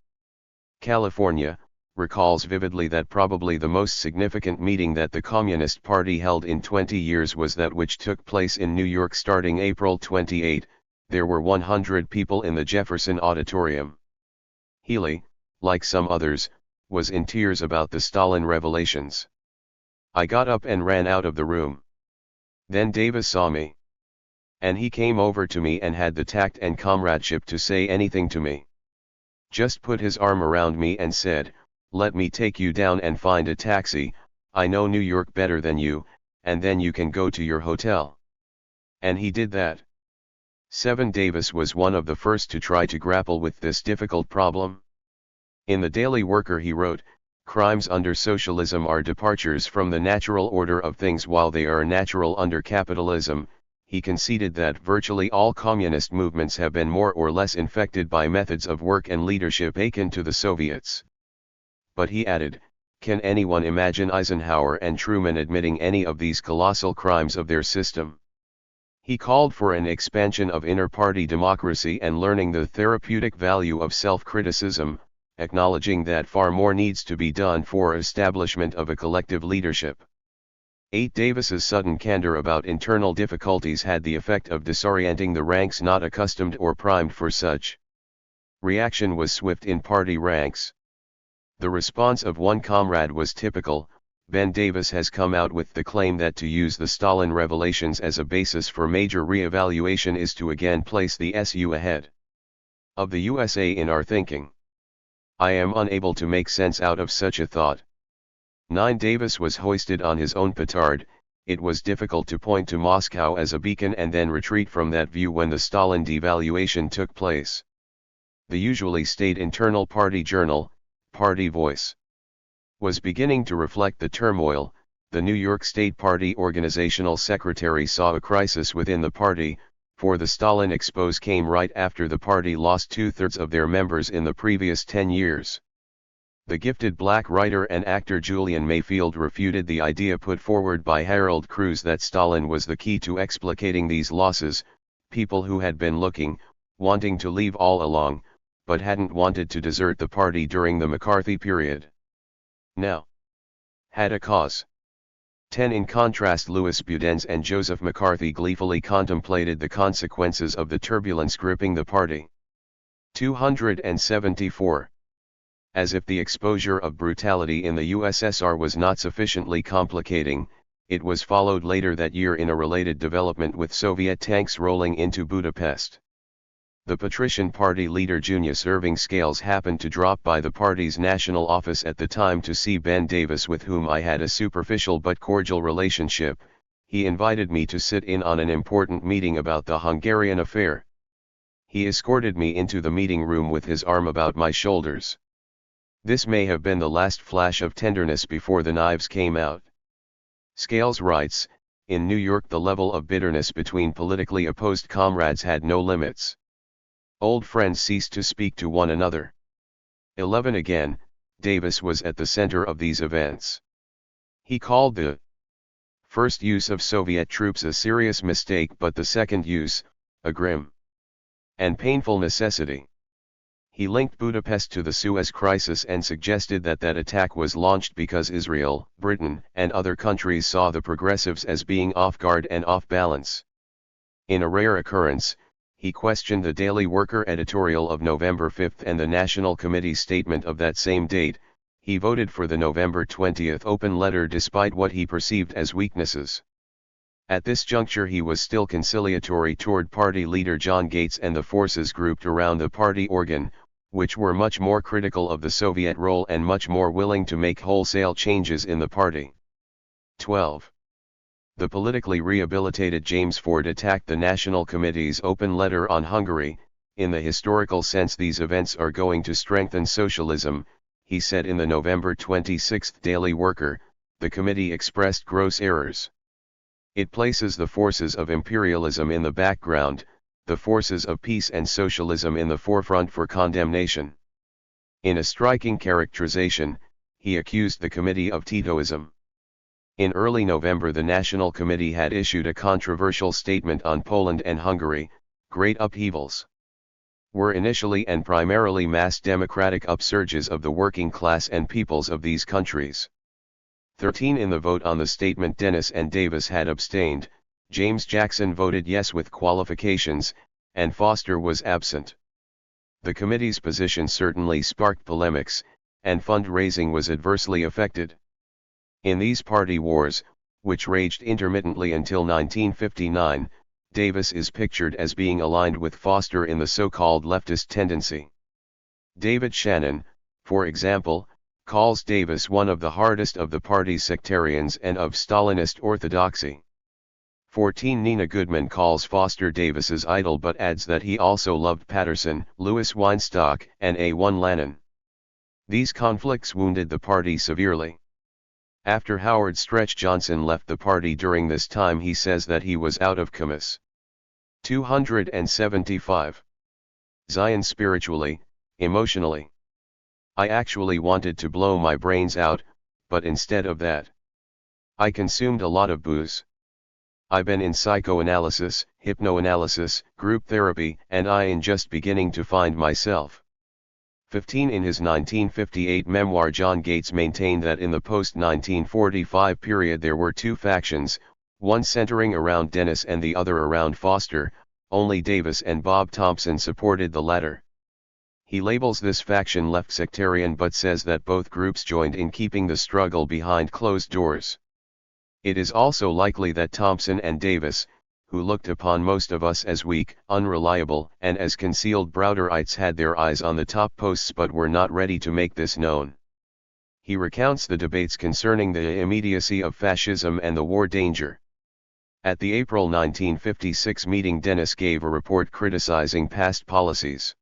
California, recalls vividly that probably the most significant meeting that the Communist Party held in 20 years was that which took place in New York starting April 28. There were 100 people in the Jefferson Auditorium. Healey, like some others, was in tears about the Stalin revelations. I got up and ran out of the room. Then Davis saw me. And he came over to me and had the tact and comradeship to say anything to me. Just put his arm around me and said, "Let me take you down and find a taxi, I know New York better than you, and then you can go to your hotel." And he did that. 7. Davis was one of the first to try to grapple with this difficult problem. In the Daily Worker he wrote, "Crimes under socialism are departures from the natural order of things while they are natural under capitalism." He conceded that virtually all communist movements have been more or less infected by methods of work and leadership akin to the Soviets. But he added, can anyone imagine Eisenhower and Truman admitting any of these colossal crimes of their system? He called for an expansion of inter-party democracy and learning the therapeutic value of self-criticism, acknowledging that far more needs to be done for establishment of a collective leadership. 8. Davis's sudden candor about internal difficulties had the effect of disorienting the ranks not accustomed or primed for such. Reaction was swift in party ranks. The response of one comrade was typical. Ben Davis has come out with the claim that to use the Stalin revelations as a basis for major re-evaluation is to again place the SU ahead of the USA in our thinking. I am unable to make sense out of such a thought. 9. Davis was hoisted on his own petard. It was difficult to point to Moscow as a beacon and then retreat from that view when the Stalin devaluation took place. The usually staid internal party journal, Party Voice, was beginning to reflect the turmoil. The New York State Party organizational secretary saw a crisis within the party, for the Stalin expose came right after the party lost 2/3 of their members in the previous 10 years. The gifted black writer and actor Julian Mayfield refuted the idea put forward by Harold Cruz that Stalin was the key to explicating these losses. People who had been wanting to leave all along, but hadn't wanted to desert the party during the McCarthy period, now had a cause. 10. In contrast, Louis Budens and Joseph McCarthy gleefully contemplated the consequences of the turbulence gripping the party. 274. As if the exposure of brutality in the USSR was not sufficiently complicating, it was followed later that year in a related development with Soviet tanks rolling into Budapest. The patrician party leader Junius Irving Scales happened to drop by the party's national office at the time to see Ben Davis, with whom I had a superficial but cordial relationship. He invited me to sit in on an important meeting about the Hungarian affair. He escorted me into the meeting room with his arm about my shoulders. This may have been the last flash of tenderness before the knives came out. Scales writes, in New York the level of bitterness between politically opposed comrades had no limits. Old friends ceased to speak to one another. 11. Again, Davis was at the center of these events. He called the first use of Soviet troops a serious mistake, but the second use, a grim and painful necessity. He linked Budapest to the Suez Crisis and suggested that that attack was launched because Israel, Britain, and other countries saw the progressives as being off guard and off balance. In a rare occurrence, he questioned the Daily Worker editorial of November 5 and the National Committee statement of that same date. He voted for the November 20 open letter despite what he perceived as weaknesses. At this juncture he was still conciliatory toward party leader John Gates and the forces grouped around the party organ, which were much more critical of the Soviet role and much more willing to make wholesale changes in the party. 12. The politically rehabilitated James Ford attacked the National Committee's open letter on Hungary. In the historical sense, these events are going to strengthen socialism, he said in the November 26 Daily Worker. The committee expressed gross errors. It places the forces of imperialism in the background, the forces of peace and socialism in the forefront for condemnation. In a striking characterization, he accused the committee of Titoism. In early November the National Committee had issued a controversial statement on Poland and Hungary. Great upheavals were initially and primarily mass democratic upsurges of the working class and peoples of these countries. 13. In the vote on the statement, Dennis and Davis had abstained, James Jackson voted yes with qualifications, and Foster was absent. The committee's position certainly sparked polemics, and fundraising was adversely affected. In these party wars, which raged intermittently until 1959, Davis is pictured as being aligned with Foster in the so-called leftist tendency. David Shannon, for example, calls Davis one of the hardest of the party's sectarians and of Stalinist orthodoxy. 14 Nina Goodman calls Foster Davis's idol but adds that he also loved Patterson, Louis Weinstock, and A1 Lannon. These conflicts wounded the party severely. After Howard Stretch Johnson left the party during this time, he says that he was out of Commiss. 275. Zion spiritually, emotionally. I actually wanted to blow my brains out, but instead of that, I consumed a lot of booze. I've been in psychoanalysis, hypnoanalysis, group therapy, and I am just beginning to find myself. 15 In his 1958 memoir, John Gates maintained that in the post-1945 period there were two factions, one centering around Dennis and the other around Foster. Only Davis and Bob Thompson supported the latter. He labels this faction left sectarian but says that both groups joined in keeping the struggle behind closed doors. It is also likely that Thompson and Davis, who looked upon most of us as weak, unreliable, and as concealed Browderites, had their eyes on the top posts but were not ready to make this known. He recounts the debates concerning the immediacy of fascism and the war danger. At the April 1956 meeting, Dennis gave a report criticizing past policies.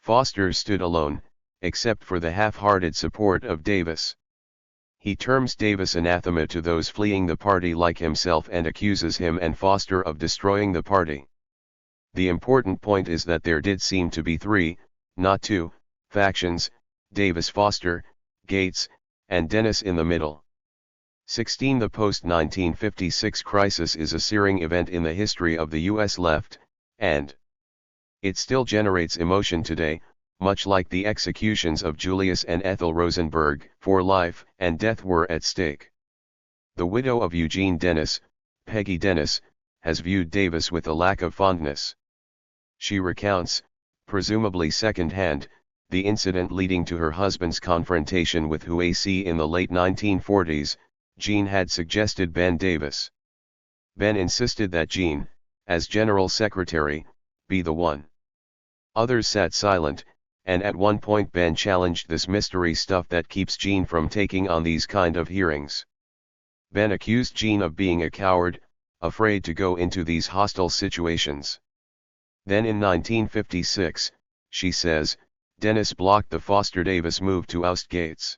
Foster stood alone, except for the half-hearted support of Davis. He terms Davis anathema to those fleeing the party like himself and accuses him and Foster of destroying the party. The important point is that there did seem to be three, not two, factions: Davis, Foster, Gates, and Dennis in the middle. 16 The post-1956 crisis is a searing event in the history of the U.S. left, and it still generates emotion today, much like the executions of Julius and Ethel Rosenberg, for life and death were at stake. The widow of Eugene Dennis, Peggy Dennis, has viewed Davis with a lack of fondness. She recounts, presumably second-hand, the incident leading to her husband's confrontation with Huaci in the late 1940s. Gene had suggested Ben Davis. Ben insisted that Gene, as general secretary, be the one. Others sat silent, and at one point Ben challenged this mystery stuff that keeps Gene from taking on these kind of hearings. Ben accused Gene of being a coward, afraid to go into these hostile situations. Then in 1956, she says, Dennis blocked the Foster-Davis move to oust Gates.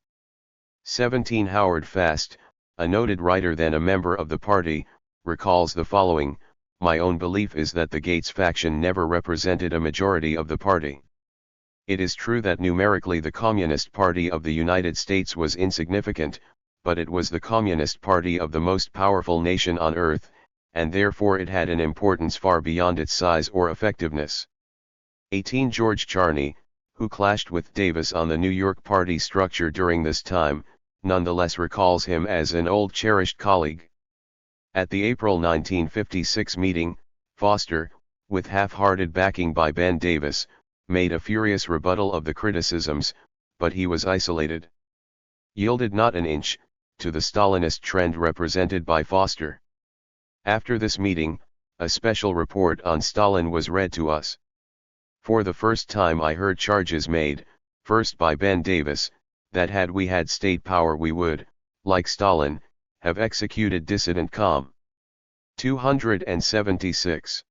17 Howard Fast, a noted writer then a member of the party, recalls the following: my own belief is that the Gates faction never represented a majority of the party. It is true that numerically the Communist Party of the United States was insignificant, but it was the Communist Party of the most powerful nation on earth, and therefore it had an importance far beyond its size or effectiveness. 18 George Charney, who clashed with Davis on the New York Party structure during this time, nonetheless recalls him as an old cherished colleague. At the April 1956 meeting, Foster, with half-hearted backing by Ben Davis, made a furious rebuttal of the criticisms, but he was isolated. Yielded not an inch, to the Stalinist trend represented by Foster. After this meeting, a special report on Stalin was read to us. For the first time I heard charges made, first by Ben Davis, that had we had state power we would, like Stalin, have executed dissident Com. 276.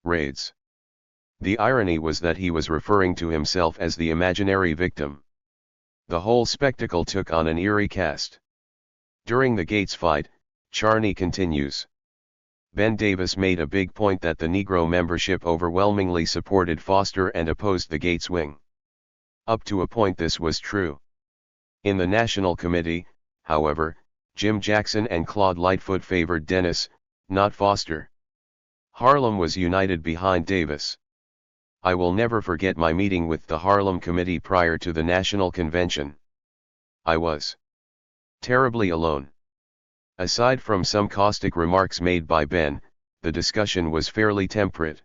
Raids. The irony was that he was referring to himself as the imaginary victim. The whole spectacle took on an eerie cast. During the Gates fight, Charney continues. Ben Davis made a big point that the Negro membership overwhelmingly supported Foster and opposed the Gates wing. Up to a point this was true. In the National Committee, however, Jim Jackson and Claude Lightfoot favored Dennis, not Foster. Harlem was united behind Davis. I will never forget my meeting with the Harlem Committee prior to the National Convention. I was terribly alone. Aside from some caustic remarks made by Ben, the discussion was fairly temperate.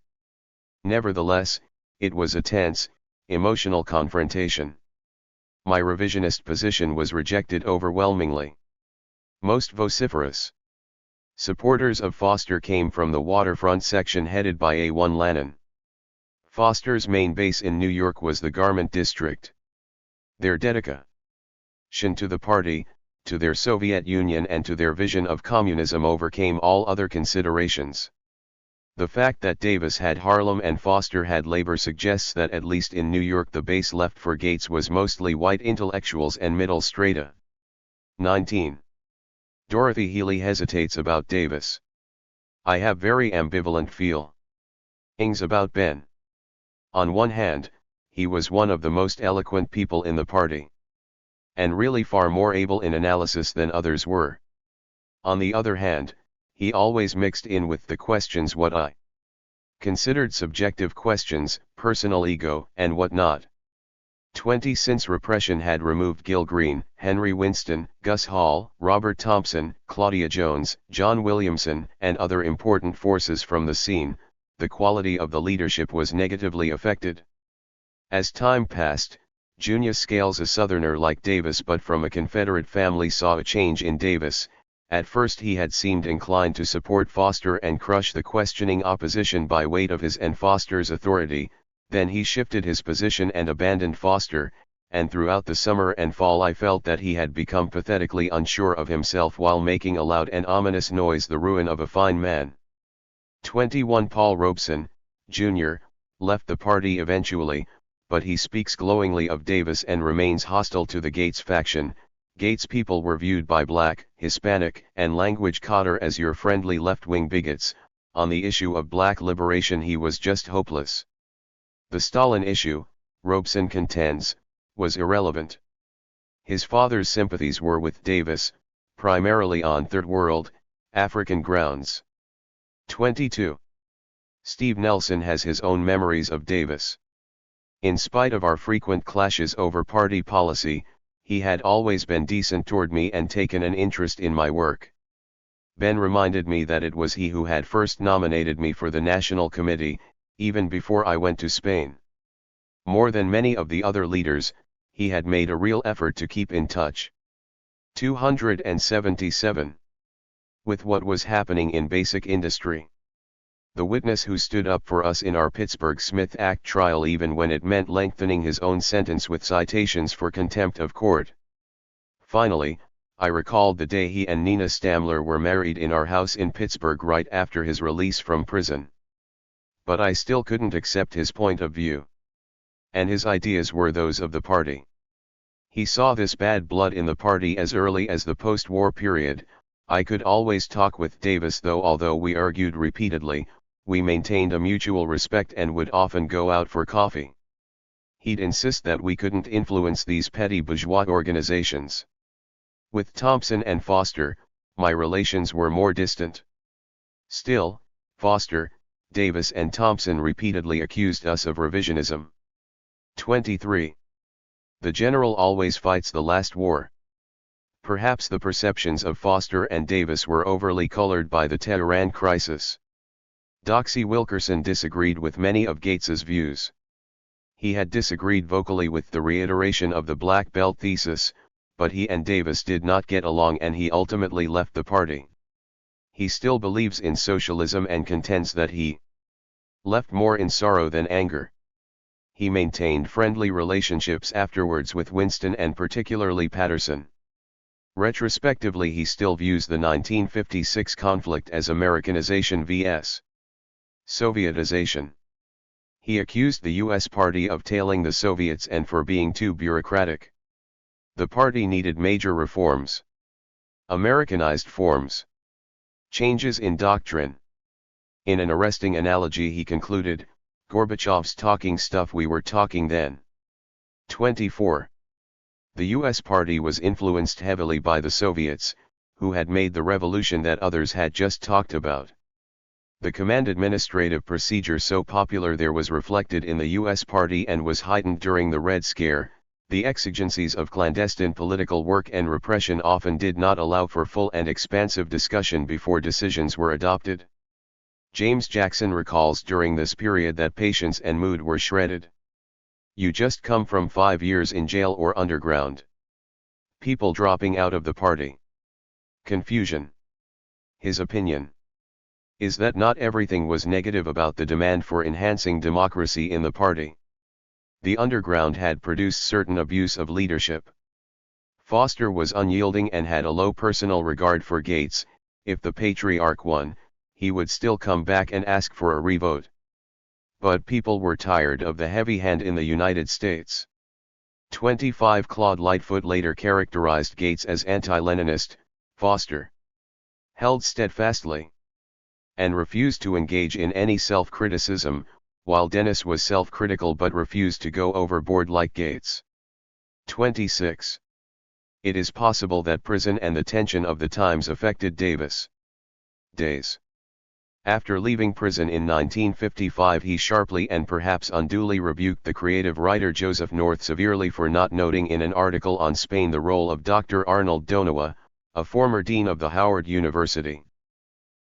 Nevertheless, it was a tense, Emotional confrontation. My revisionist position was rejected overwhelmingly. Most vociferous supporters of Foster came from the waterfront section headed by A1 Lannon. Foster's main base in New York was the Garment District. Their dedication to the party, to their Soviet Union and to their vision of communism overcame all other considerations. The fact that Davis had Harlem and Foster had labor suggests that at least in New York the base left for Gates was mostly white intellectuals and middle strata. 19. Dorothy Healy hesitates about Davis. I have very ambivalent feelings about Ben. On one hand, he was one of the most eloquent people in the party, and really far more able in analysis than others were. On the other hand, he always mixed in with the questions what I considered subjective questions, personal ego, and what not. 20 Since repression had removed Gil Green, Henry Winston, Gus Hall, Robert Thompson, Claudia Jones, John Williamson, and other important forces from the scene, the quality of the leadership was negatively affected. As time passed, Junior Scales, a Southerner like Davis but from a Confederate family, saw a change in Davis. At first he had seemed inclined to support Foster and crush the questioning opposition by weight of his and Foster's authority, then he shifted his position and abandoned Foster, and throughout the summer and fall I felt that he had become pathetically unsure of himself while making a loud and ominous noise, the ruin of a fine man. 21 Paul Robeson, Jr., left the party eventually, but he speaks glowingly of Davis and remains hostile to the Gates faction. Gates people were viewed by black, Hispanic, and language coder as your friendly left-wing bigots. On the issue of black liberation he was just hopeless. The Stalin issue, Robeson contends, was irrelevant. His father's sympathies were with Davis, primarily on Third World, African grounds. 22. Steve Nelson has his own memories of Davis. In spite of our frequent clashes over party policy, he had always been decent toward me and taken an interest in my work. Ben reminded me that it was he who had first nominated me for the National Committee, even before I went to Spain. More than many of the other leaders, he had made a real effort to keep in touch. 277. With what was happening in basic industry. The witness who stood up for us in our Pittsburgh Smith Act trial even when it meant lengthening his own sentence with citations for contempt of court. Finally, I recalled the day he and Nina Stamler were married in our house in Pittsburgh right after his release from prison. But I still couldn't accept his point of view. And his ideas were those of the party. He saw this bad blood in the party as early as the post-war period. I could always talk with Davis, though although we argued repeatedly, we maintained a mutual respect and would often go out for coffee. He'd insist that we couldn't influence these petty bourgeois organizations. With Thompson and Foster, my relations were more distant. Still, Foster, Davis and Thompson repeatedly accused us of revisionism. 23. The general always fights the last war. Perhaps the perceptions of Foster and Davis were overly colored by the Tehran crisis. Doxy Wilkerson disagreed with many of Gates's views. He had disagreed vocally with the reiteration of the Black Belt thesis, but he and Davis did not get along and he ultimately left the party. He still believes in socialism and contends that he left more in sorrow than anger. He maintained friendly relationships afterwards with Winston and particularly Patterson. Retrospectively he still views the 1956 conflict as Americanization vs. Sovietization. He accused the U.S. party of tailing the Soviets and for being too bureaucratic. The party needed major reforms. Americanized forms. Changes in doctrine. In an arresting analogy he concluded, Gorbachev's talking stuff, we were talking then. 24. The U.S. party was influenced heavily by the Soviets, who had made the revolution that others had just talked about. The command administrative procedure so popular there was reflected in the U.S. party and was heightened during the Red Scare. The exigencies of clandestine political work and repression often did not allow for full and expansive discussion before decisions were adopted. James Jackson recalls during this period that patience and mood were shredded. You just come from 5 years in jail or underground. People dropping out of the party. Confusion. His opinion is that not everything was negative about the demand for enhancing democracy in the party. The underground had produced certain abuse of leadership. Foster was unyielding and had a low personal regard for Gates. If the patriarch won, he would still come back and ask for a revote. But people were tired of the heavy hand in the United States. 25 Claude Lightfoot later characterized Gates as anti-Leninist. Foster held steadfastly and refused to engage in any self-criticism, while Dennis was self-critical but refused to go overboard like Gates. 26. It is possible that prison and the tension of the times affected Davis' days. After leaving prison in 1955, he sharply and perhaps unduly rebuked the creative writer Joseph North severely for not noting in an article on Spain the role of Dr. Arnold Donowa, a former dean of the Howard University.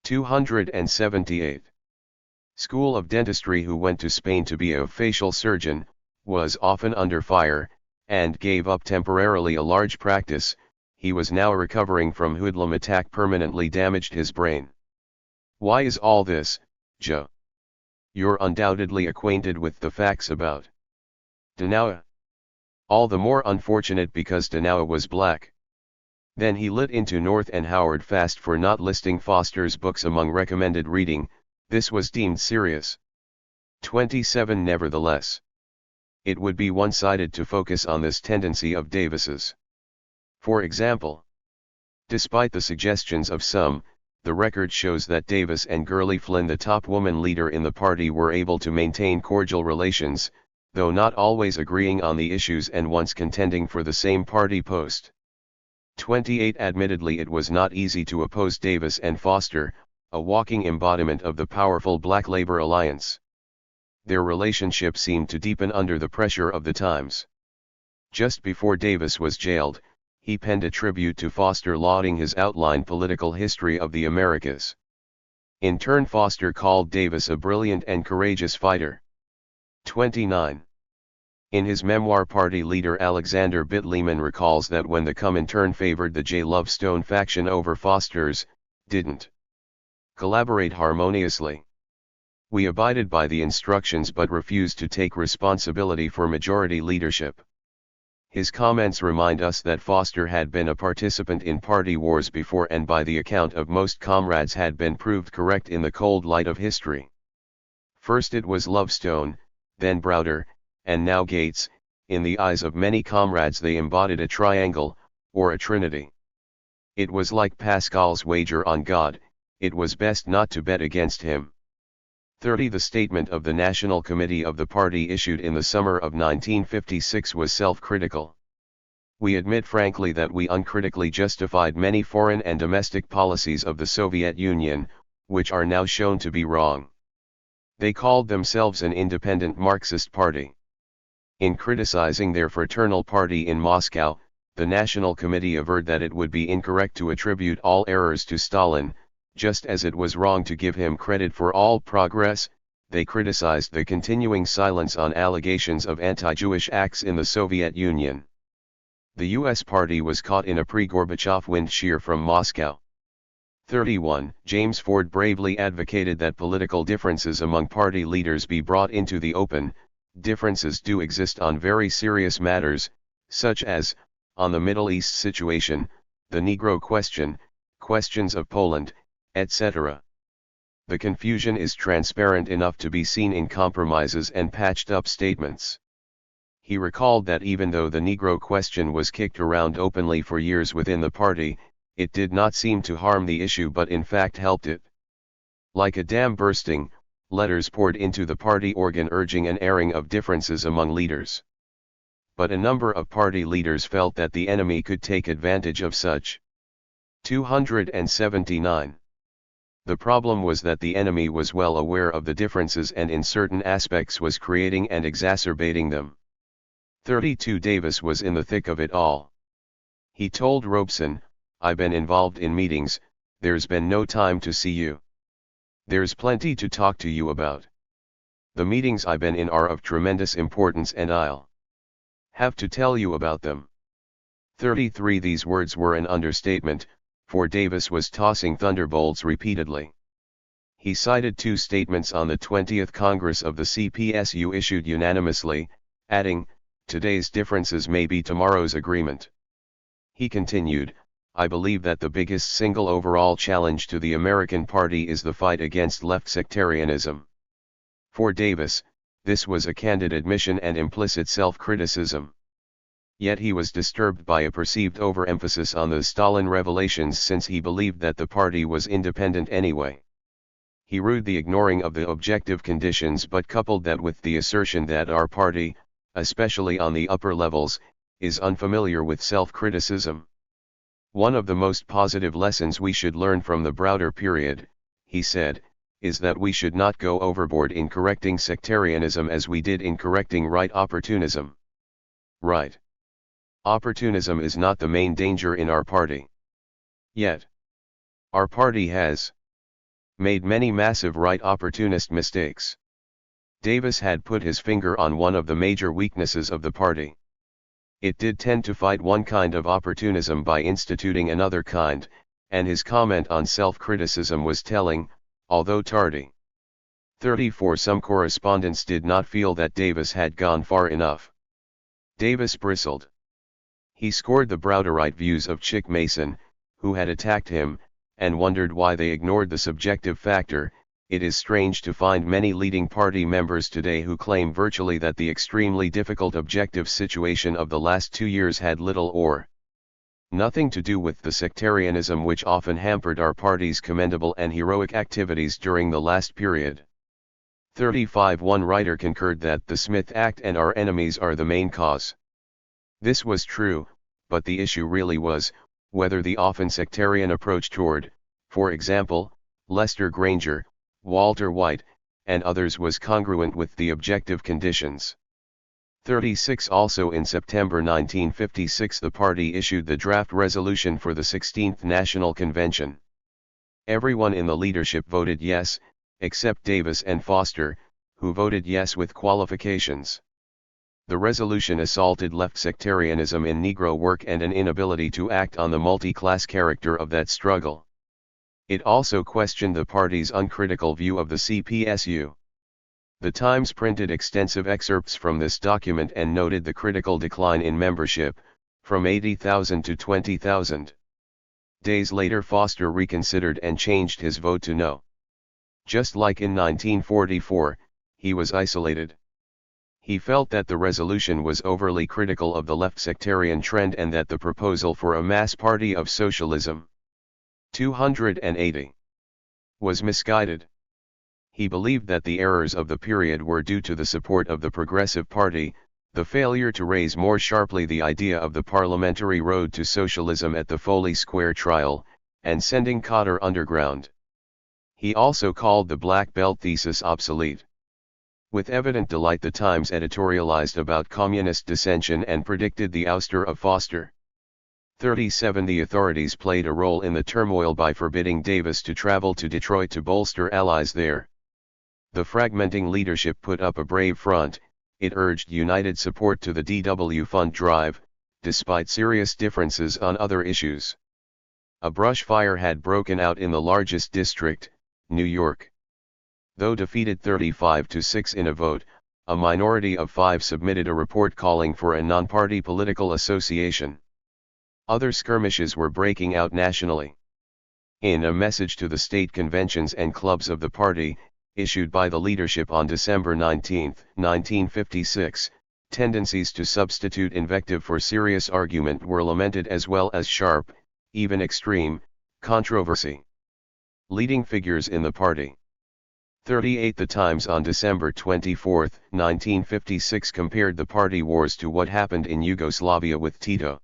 278. School of Dentistry, who went to Spain to be a facial surgeon, was often under fire, and gave up temporarily a large practice. He was now recovering from hoodlum attack permanently damaged his brain. Why is all this, Joe? You're undoubtedly acquainted with the facts about Donowa. All the more unfortunate because Donowa was black. Then he lit into North and Howard fast for not listing Foster's books among recommended reading. This was deemed serious. 27. Nevertheless, it would be one-sided to focus on this tendency of Davis's. For example, despite the suggestions of some, the record shows that Davis and Gurley Flynn, the top woman leader in the party, were able to maintain cordial relations, though not always agreeing on the issues and once contending for the same party post. 28. Admittedly, it was not easy to oppose Davis and Foster, a walking embodiment of the powerful Black Labor Alliance. Their relationship seemed to deepen under the pressure of the times. Just before Davis was jailed, he penned a tribute to Foster lauding his outlined political history of the Americas. In turn, Foster called Davis a brilliant and courageous fighter. 29. In his memoir, party leader Alexander Bittleyman recalls that when the Comintern favored the J. Love Stone faction over Foster's, didn't collaborate harmoniously. We abided by the instructions but refused to take responsibility for majority leadership. His comments remind us that Foster had been a participant in party wars before and by the account of most comrades had been proved correct in the cold light of history. First it was Lovestone, then Browder, and now Gates. In the eyes of many comrades they embodied a triangle, or a trinity. It was like Pascal's wager on God, it was best not to bet against him. 30. The statement of the National Committee of the party issued in the summer of 1956 was self-critical. We admit frankly that we uncritically justified many foreign and domestic policies of the Soviet Union, which are now shown to be wrong. They called themselves an independent Marxist party. In criticizing their fraternal party in Moscow, the National Committee averred that it would be incorrect to attribute all errors to Stalin, just as it was wrong to give him credit for all progress. They criticized the continuing silence on allegations of anti-Jewish acts in the Soviet Union. The U.S. party was caught in a pre-Gorbachev wind shear from Moscow. 31. James Ford bravely advocated that political differences among party leaders be brought into the open. Differences do exist on very serious matters, such as, on the Middle East situation, the Negro question, questions of Poland, etc. The confusion is transparent enough to be seen in compromises and patched-up statements. He recalled that even though the Negro question was kicked around openly for years within the party, it did not seem to harm the issue but in fact helped it. Like a dam bursting, letters poured into the party organ urging an airing of differences among leaders. But a number of party leaders felt that the enemy could take advantage of such. 279. The problem was that the enemy was well aware of the differences and in certain aspects was creating and exacerbating them. 32. Davis was in the thick of it all. He told Robeson, "I've been involved in meetings, there's been no time to see you. There's plenty to talk to you about." The meetings I've been in are of tremendous importance and I'll have to tell you about them. 33 These words were an understatement, for Davis was tossing thunderbolts repeatedly. He cited two statements on the 20th Congress of the CPSU issued unanimously, adding, "Today's differences may be tomorrow's agreement." He continued, "I believe that the biggest single overall challenge to the American Party is the fight against left sectarianism." For Davis, this was a candid admission and implicit self-criticism. Yet he was disturbed by a perceived overemphasis on the Stalin revelations since he believed that the party was independent anyway. He rued the ignoring of the objective conditions but coupled that with the assertion that our party, especially on the upper levels, is unfamiliar with self-criticism. "One of the most positive lessons we should learn from the Browder period," he said, "is that we should not go overboard in correcting sectarianism as we did in correcting right opportunism. Right opportunism is not the main danger in our party. Yet, our party has made many massive right opportunist mistakes." Davis had put his finger on one of the major weaknesses of the party. It did tend to fight one kind of opportunism by instituting another kind, and his comment on self-criticism was telling, although tardy. 34 Some correspondents did not feel that Davis had gone far enough. Davis bristled. He scored the Browderite views of Chick Mason, who had attacked him, and wondered why they ignored the subjective factor. It is strange to find many leading party members today who claim virtually that the extremely difficult objective situation of the last 2 years had little or nothing to do with the sectarianism which often hampered our party's commendable and heroic activities during the last period. 35 One writer concurred that the Smith Act and our enemies are the main cause. This was true, but the issue really was, whether the often sectarian approach toward, for example, Lester Granger, Walter White, and others was congruent with the objective conditions. 36 Also in September 1956 the party issued the draft resolution for the 16th National Convention. Everyone in the leadership voted yes, except Davis and Foster, who voted yes with qualifications. The resolution assaulted left sectarianism in Negro work and an inability to act on the multi-class character of that struggle. It also questioned the party's uncritical view of the CPSU. The Times printed extensive excerpts from this document and noted the critical decline in membership, from 80,000 to 20,000. Days later Foster reconsidered and changed his vote to no. Just like in 1944, he was isolated. He felt that the resolution was overly critical of the left sectarian trend and that the proposal for a mass party of socialism, 280, was misguided. He believed that the errors of the period were due to the support of the Progressive Party, the failure to raise more sharply the idea of the parliamentary road to socialism at the Foley Square trial, and sending Cotter underground. He also called the Black Belt thesis obsolete. With evident delight the Times editorialized about communist dissension and predicted the ouster of Foster. 37 The authorities played a role in the turmoil by forbidding Davis to travel to Detroit to bolster allies there. The fragmenting leadership put up a brave front. It urged united support to the DW Fund drive, despite serious differences on other issues. A brush fire had broken out in the largest district, New York. Though defeated 35-6 in a vote, a minority of 5 submitted a report calling for a non-party political association. Other skirmishes were breaking out nationally. In a message to the state conventions and clubs of the party, issued by the leadership on December 19, 1956, tendencies to substitute invective for serious argument were lamented as well as sharp, even extreme, controversy. Leading figures in the party. 38 The Times on December 24, 1956 compared the party wars to what happened in Yugoslavia with Tito.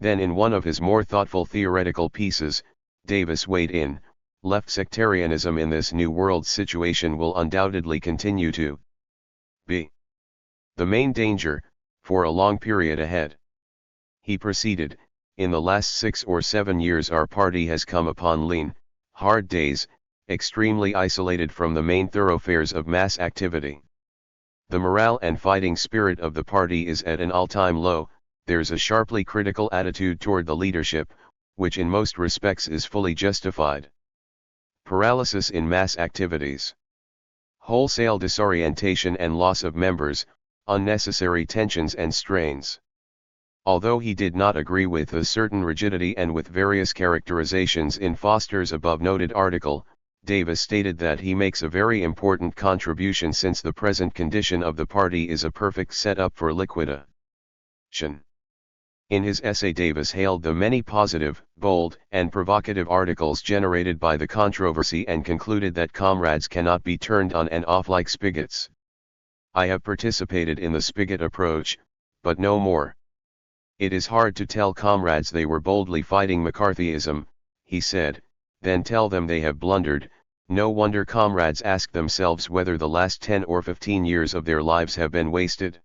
Then in one of his more thoughtful theoretical pieces, Davis weighed in, left sectarianism in this new world situation will undoubtedly continue to be the main danger, for a long period ahead. He proceeded, in the last 6 or 7 years our party has come upon lean, hard days, extremely isolated from the main thoroughfares of mass activity. The morale and fighting spirit of the party is at an all-time low. There's a sharply critical attitude toward the leadership, which in most respects is fully justified. Paralysis in mass activities. Wholesale disorientation and loss of members, unnecessary tensions and strains. Although he did not agree with a certain rigidity and with various characterizations in Foster's above-noted article, Davis stated that he makes a very important contribution since the present condition of the party is a perfect setup for liquidation. In his essay, Davis hailed the many positive, bold, and provocative articles generated by the controversy and concluded that comrades cannot be turned on and off like spigots. I have participated in the spigot approach, but no more. It is hard to tell comrades they were boldly fighting McCarthyism, he said, then tell them they have blundered. No wonder comrades ask themselves whether the last 10 or 15 years of their lives have been wasted.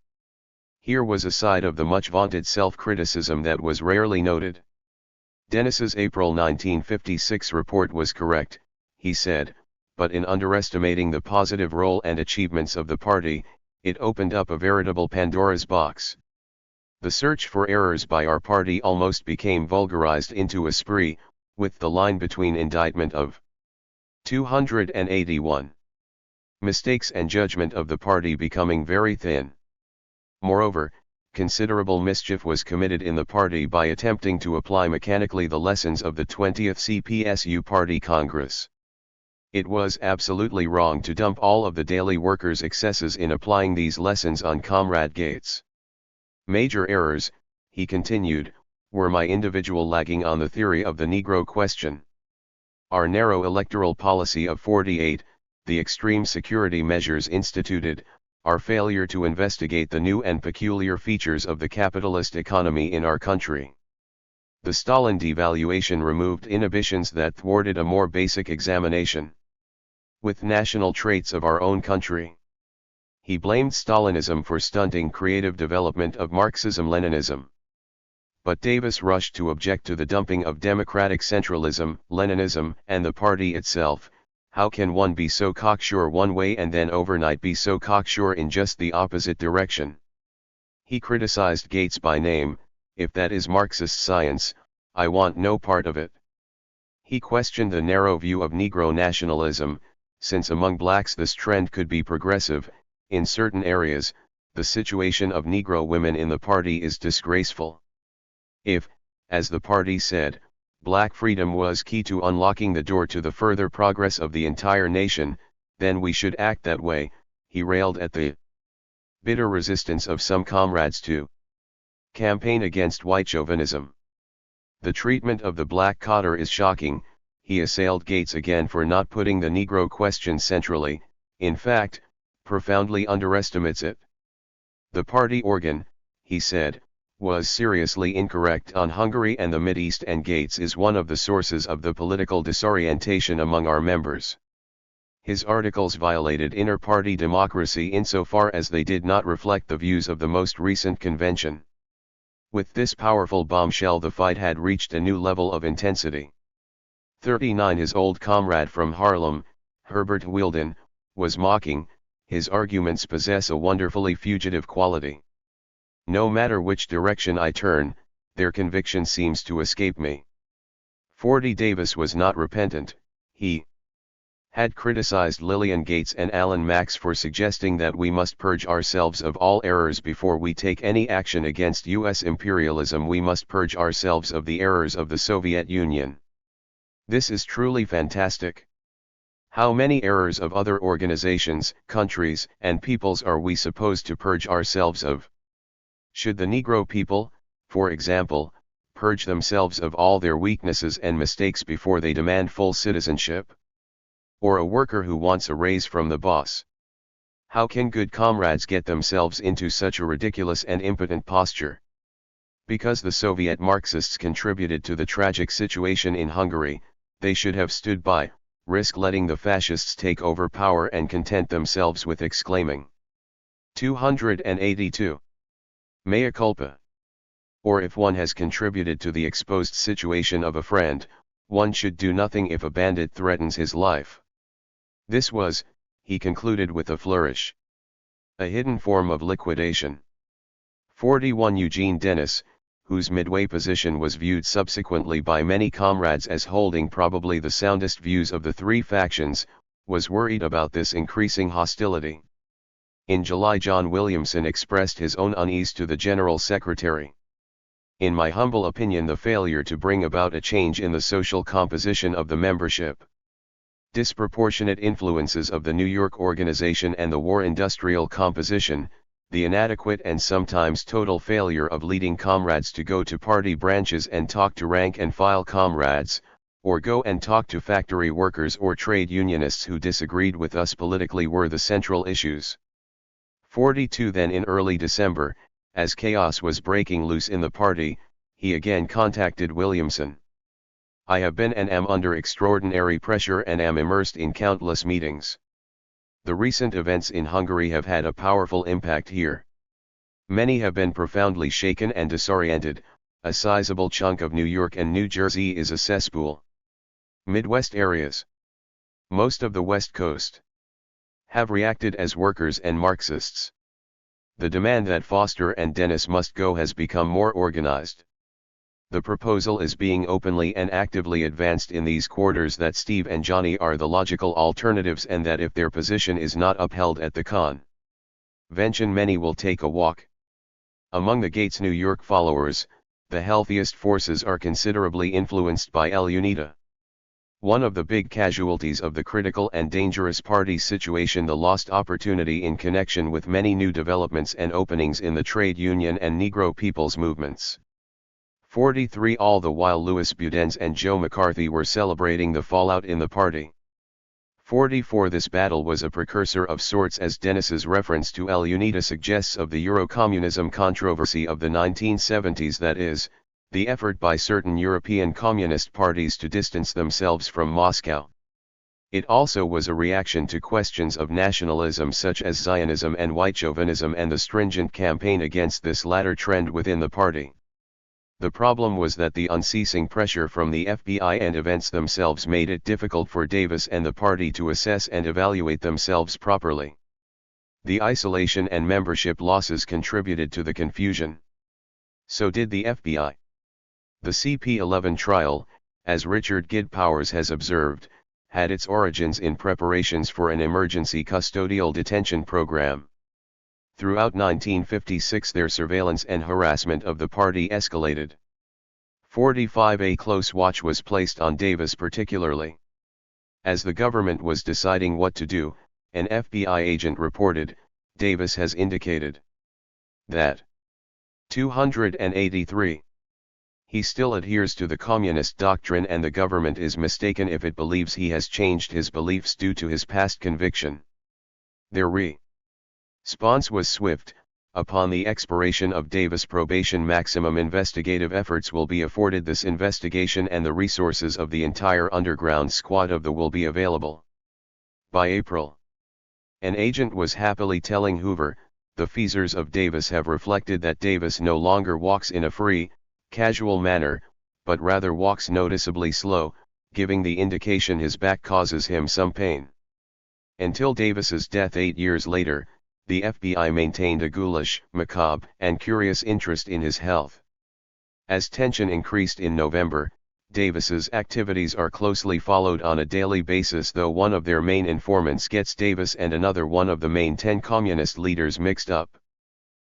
Here was a side of the much vaunted self-criticism that was rarely noted. Dennis's April 1956 report was correct, he said, but in underestimating the positive role and achievements of the party, it opened up a veritable Pandora's box. The search for errors by our party almost became vulgarized into a spree, with the line between indictment of 281 mistakes and judgment of the party becoming very thin. Moreover, considerable mischief was committed in the party by attempting to apply mechanically the lessons of the 20th CPSU Party Congress. It was absolutely wrong to dump all of the daily workers' excesses in applying these lessons on Comrade Gates. Major errors, he continued, were my individual lagging on the theory of the Negro question. Our narrow electoral policy of 48, the extreme security measures instituted, our failure to investigate the new and peculiar features of the capitalist economy in our country. The Stalin devaluation removed inhibitions that thwarted a more basic examination with national traits of our own country. He blamed Stalinism for stunting creative development of Marxism-Leninism. But Davis rushed to object to the dumping of democratic centralism, Leninism, and the party itself. How can one be so cocksure one way and then overnight be so cocksure in just the opposite direction? He criticized Gates by name. If that is Marxist science, I want no part of it. He questioned the narrow view of Negro nationalism, since among blacks this trend could be progressive. In certain areas, the situation of Negro women in the party is disgraceful. If, as the party said, black freedom was key to unlocking the door to the further progress of the entire nation, then we should act that way. He railed at the bitter resistance of some comrades to campaign against white chauvinism. The treatment of the black cotter is shocking. He assailed Gates again for not putting the Negro question centrally, in fact, profoundly underestimates it. The party organ, he said, was seriously incorrect on Hungary and the Mideast, and Gates is one of the sources of the political disorientation among our members. His articles violated inter-party democracy insofar as they did not reflect the views of the most recent convention. With this powerful bombshell the fight had reached a new level of intensity. 39 His old comrade from Harlem, Herbert Wheeldon, was mocking. His arguments possess a wonderfully fugitive quality. No matter which direction I turn, their conviction seems to escape me. 40 Davis was not repentant. He had criticized Lillian Gates and Alan Max for suggesting that we must purge ourselves of all errors before we take any action against U.S. imperialism. We must purge ourselves of the errors of the Soviet Union. This is truly fantastic. How many errors of other organizations, countries, and peoples are we supposed to purge ourselves of? Should the Negro people, for example, purge themselves of all their weaknesses and mistakes before they demand full citizenship? Or a worker who wants a raise from the boss? How can good comrades get themselves into such a ridiculous and impotent posture? Because the Soviet Marxists contributed to the tragic situation in Hungary, they should have stood by, risk letting the fascists take over power and content themselves with exclaiming 282. Mea culpa. Or if one has contributed to the exposed situation of a friend, one should do nothing if a bandit threatens his life. This was, he concluded with a flourish, A hidden form of liquidation. 41 Eugene Dennis, whose midway position was viewed subsequently by many comrades as holding probably the soundest views of the three factions, was worried about this increasing hostility. In July, John Williamson expressed his own unease to the General Secretary. In my humble opinion, the failure to bring about a change in the social composition of the membership, disproportionate influences of the New York organization and the war industrial composition, the inadequate and sometimes total failure of leading comrades to go to party branches and talk to rank and file comrades, or go and talk to factory workers or trade unionists who disagreed with us politically were the central issues. 42 Then in early December, as chaos was breaking loose in the party, he again contacted Williamson. I have been and am under extraordinary pressure and am immersed in countless meetings. The recent events in Hungary have had a powerful impact here. Many have been profoundly shaken and disoriented. A sizable chunk of New York and New Jersey is a cesspool. Midwest areas, most of the West Coast, have reacted as workers and Marxists. The demand that Foster and Dennis must go has become more organized. The proposal is being openly and actively advanced in these quarters that Steve and Johnny are the logical alternatives and that if their position is not upheld at the convention, many will take a walk. Among the Gates New York followers, the healthiest forces are considerably influenced by El UNITA. One of the big casualties of the critical and dangerous party situation, the lost opportunity in connection with many new developments and openings in the trade union and Negro people's movements. 43 All the while Louis Budens and Joe McCarthy were celebrating the fallout in the party. 44 This battle was a precursor of sorts, as Dennis's reference to El UNITA suggests, of the Eurocommunism controversy of the 1970s, that is, the effort by certain European communist parties to distance themselves from Moscow. It also was a reaction to questions of nationalism such as Zionism and white chauvinism and the stringent campaign against this latter trend within the party. The problem was that the unceasing pressure from the FBI and events themselves made it difficult for Davis and the party to assess and evaluate themselves properly. The isolation and membership losses contributed to the confusion. So did the FBI. The CP-11 trial, as Richard Gid Powers has observed, had its origins in preparations for an emergency custodial detention program. Throughout 1956 their surveillance and harassment of the party escalated. 45 A close watch was placed on Davis particularly. As the government was deciding what to do, an FBI agent reported, Davis has indicated that 283. He still adheres to the communist doctrine and the government is mistaken if it believes he has changed his beliefs due to his past conviction. Their response was swift. Upon the expiration of Davis' probation, maximum investigative efforts will be afforded this investigation and the resources of the entire underground squad of the will be available. By April, an agent was happily telling Hoover, the feasors of Davis have reflected that Davis no longer walks in a free, casual manner, but rather walks noticeably slow, giving the indication his back causes him some pain. Until Davis's death 8 years later, the FBI maintained a ghoulish, macabre, and curious interest in his health. As tension increased in November, Davis's activities are closely followed on a daily basis, though one of their main informants gets Davis and another one of the main 10 communist leaders mixed up.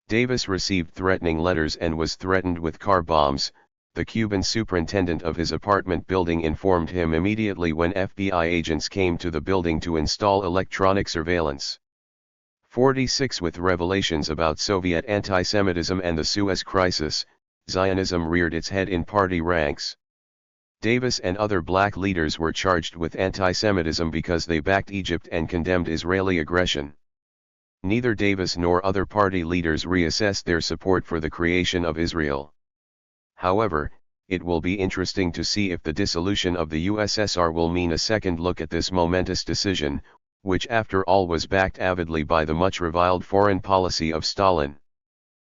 Davis received threatening letters and was threatened with car bombs. The Cuban superintendent of his apartment building informed him immediately when FBI agents came to the building to install electronic surveillance. 46 With revelations about Soviet anti-Semitism and the Suez Crisis, Zionism reared its head in party ranks. Davis and other black leaders were charged with anti-Semitism because they backed Egypt and condemned Israeli aggression. Neither Davis nor other party leaders reassessed their support for the creation of Israel. However, it will be interesting to see if the dissolution of the USSR will mean a second look at this momentous decision, which after all was backed avidly by the much reviled foreign policy of Stalin.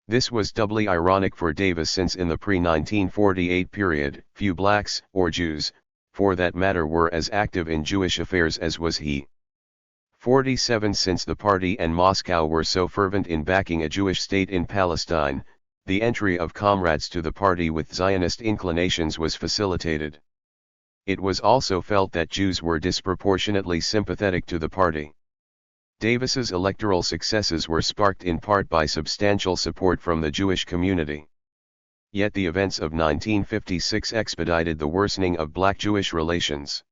This was doubly ironic for Davis since in the pre-1948 period, few blacks, or Jews, for that matter, were as active in Jewish affairs as was he. 47 Since the party and Moscow were so fervent in backing a Jewish state in Palestine, the entry of comrades to the party with Zionist inclinations was facilitated. It was also felt that Jews were disproportionately sympathetic to the party. Davis's electoral successes were sparked in part by substantial support from the Jewish community. Yet the events of 1956 expedited the worsening of black-Jewish relations.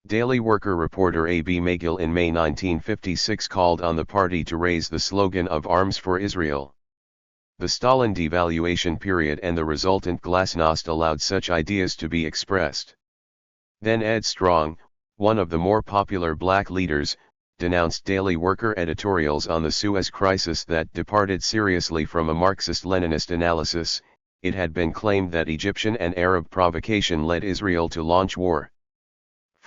Daily Worker reporter A.B. Magill in May 1956 called on the party to raise the slogan of Arms for Israel. The Stalin devaluation period and the resultant glasnost allowed such ideas to be expressed. Then Ed Strong, one of the more popular black leaders, denounced Daily Worker editorials on the Suez Crisis that departed seriously from a Marxist-Leninist analysis. It had been claimed that Egyptian and Arab provocation led Israel to launch war.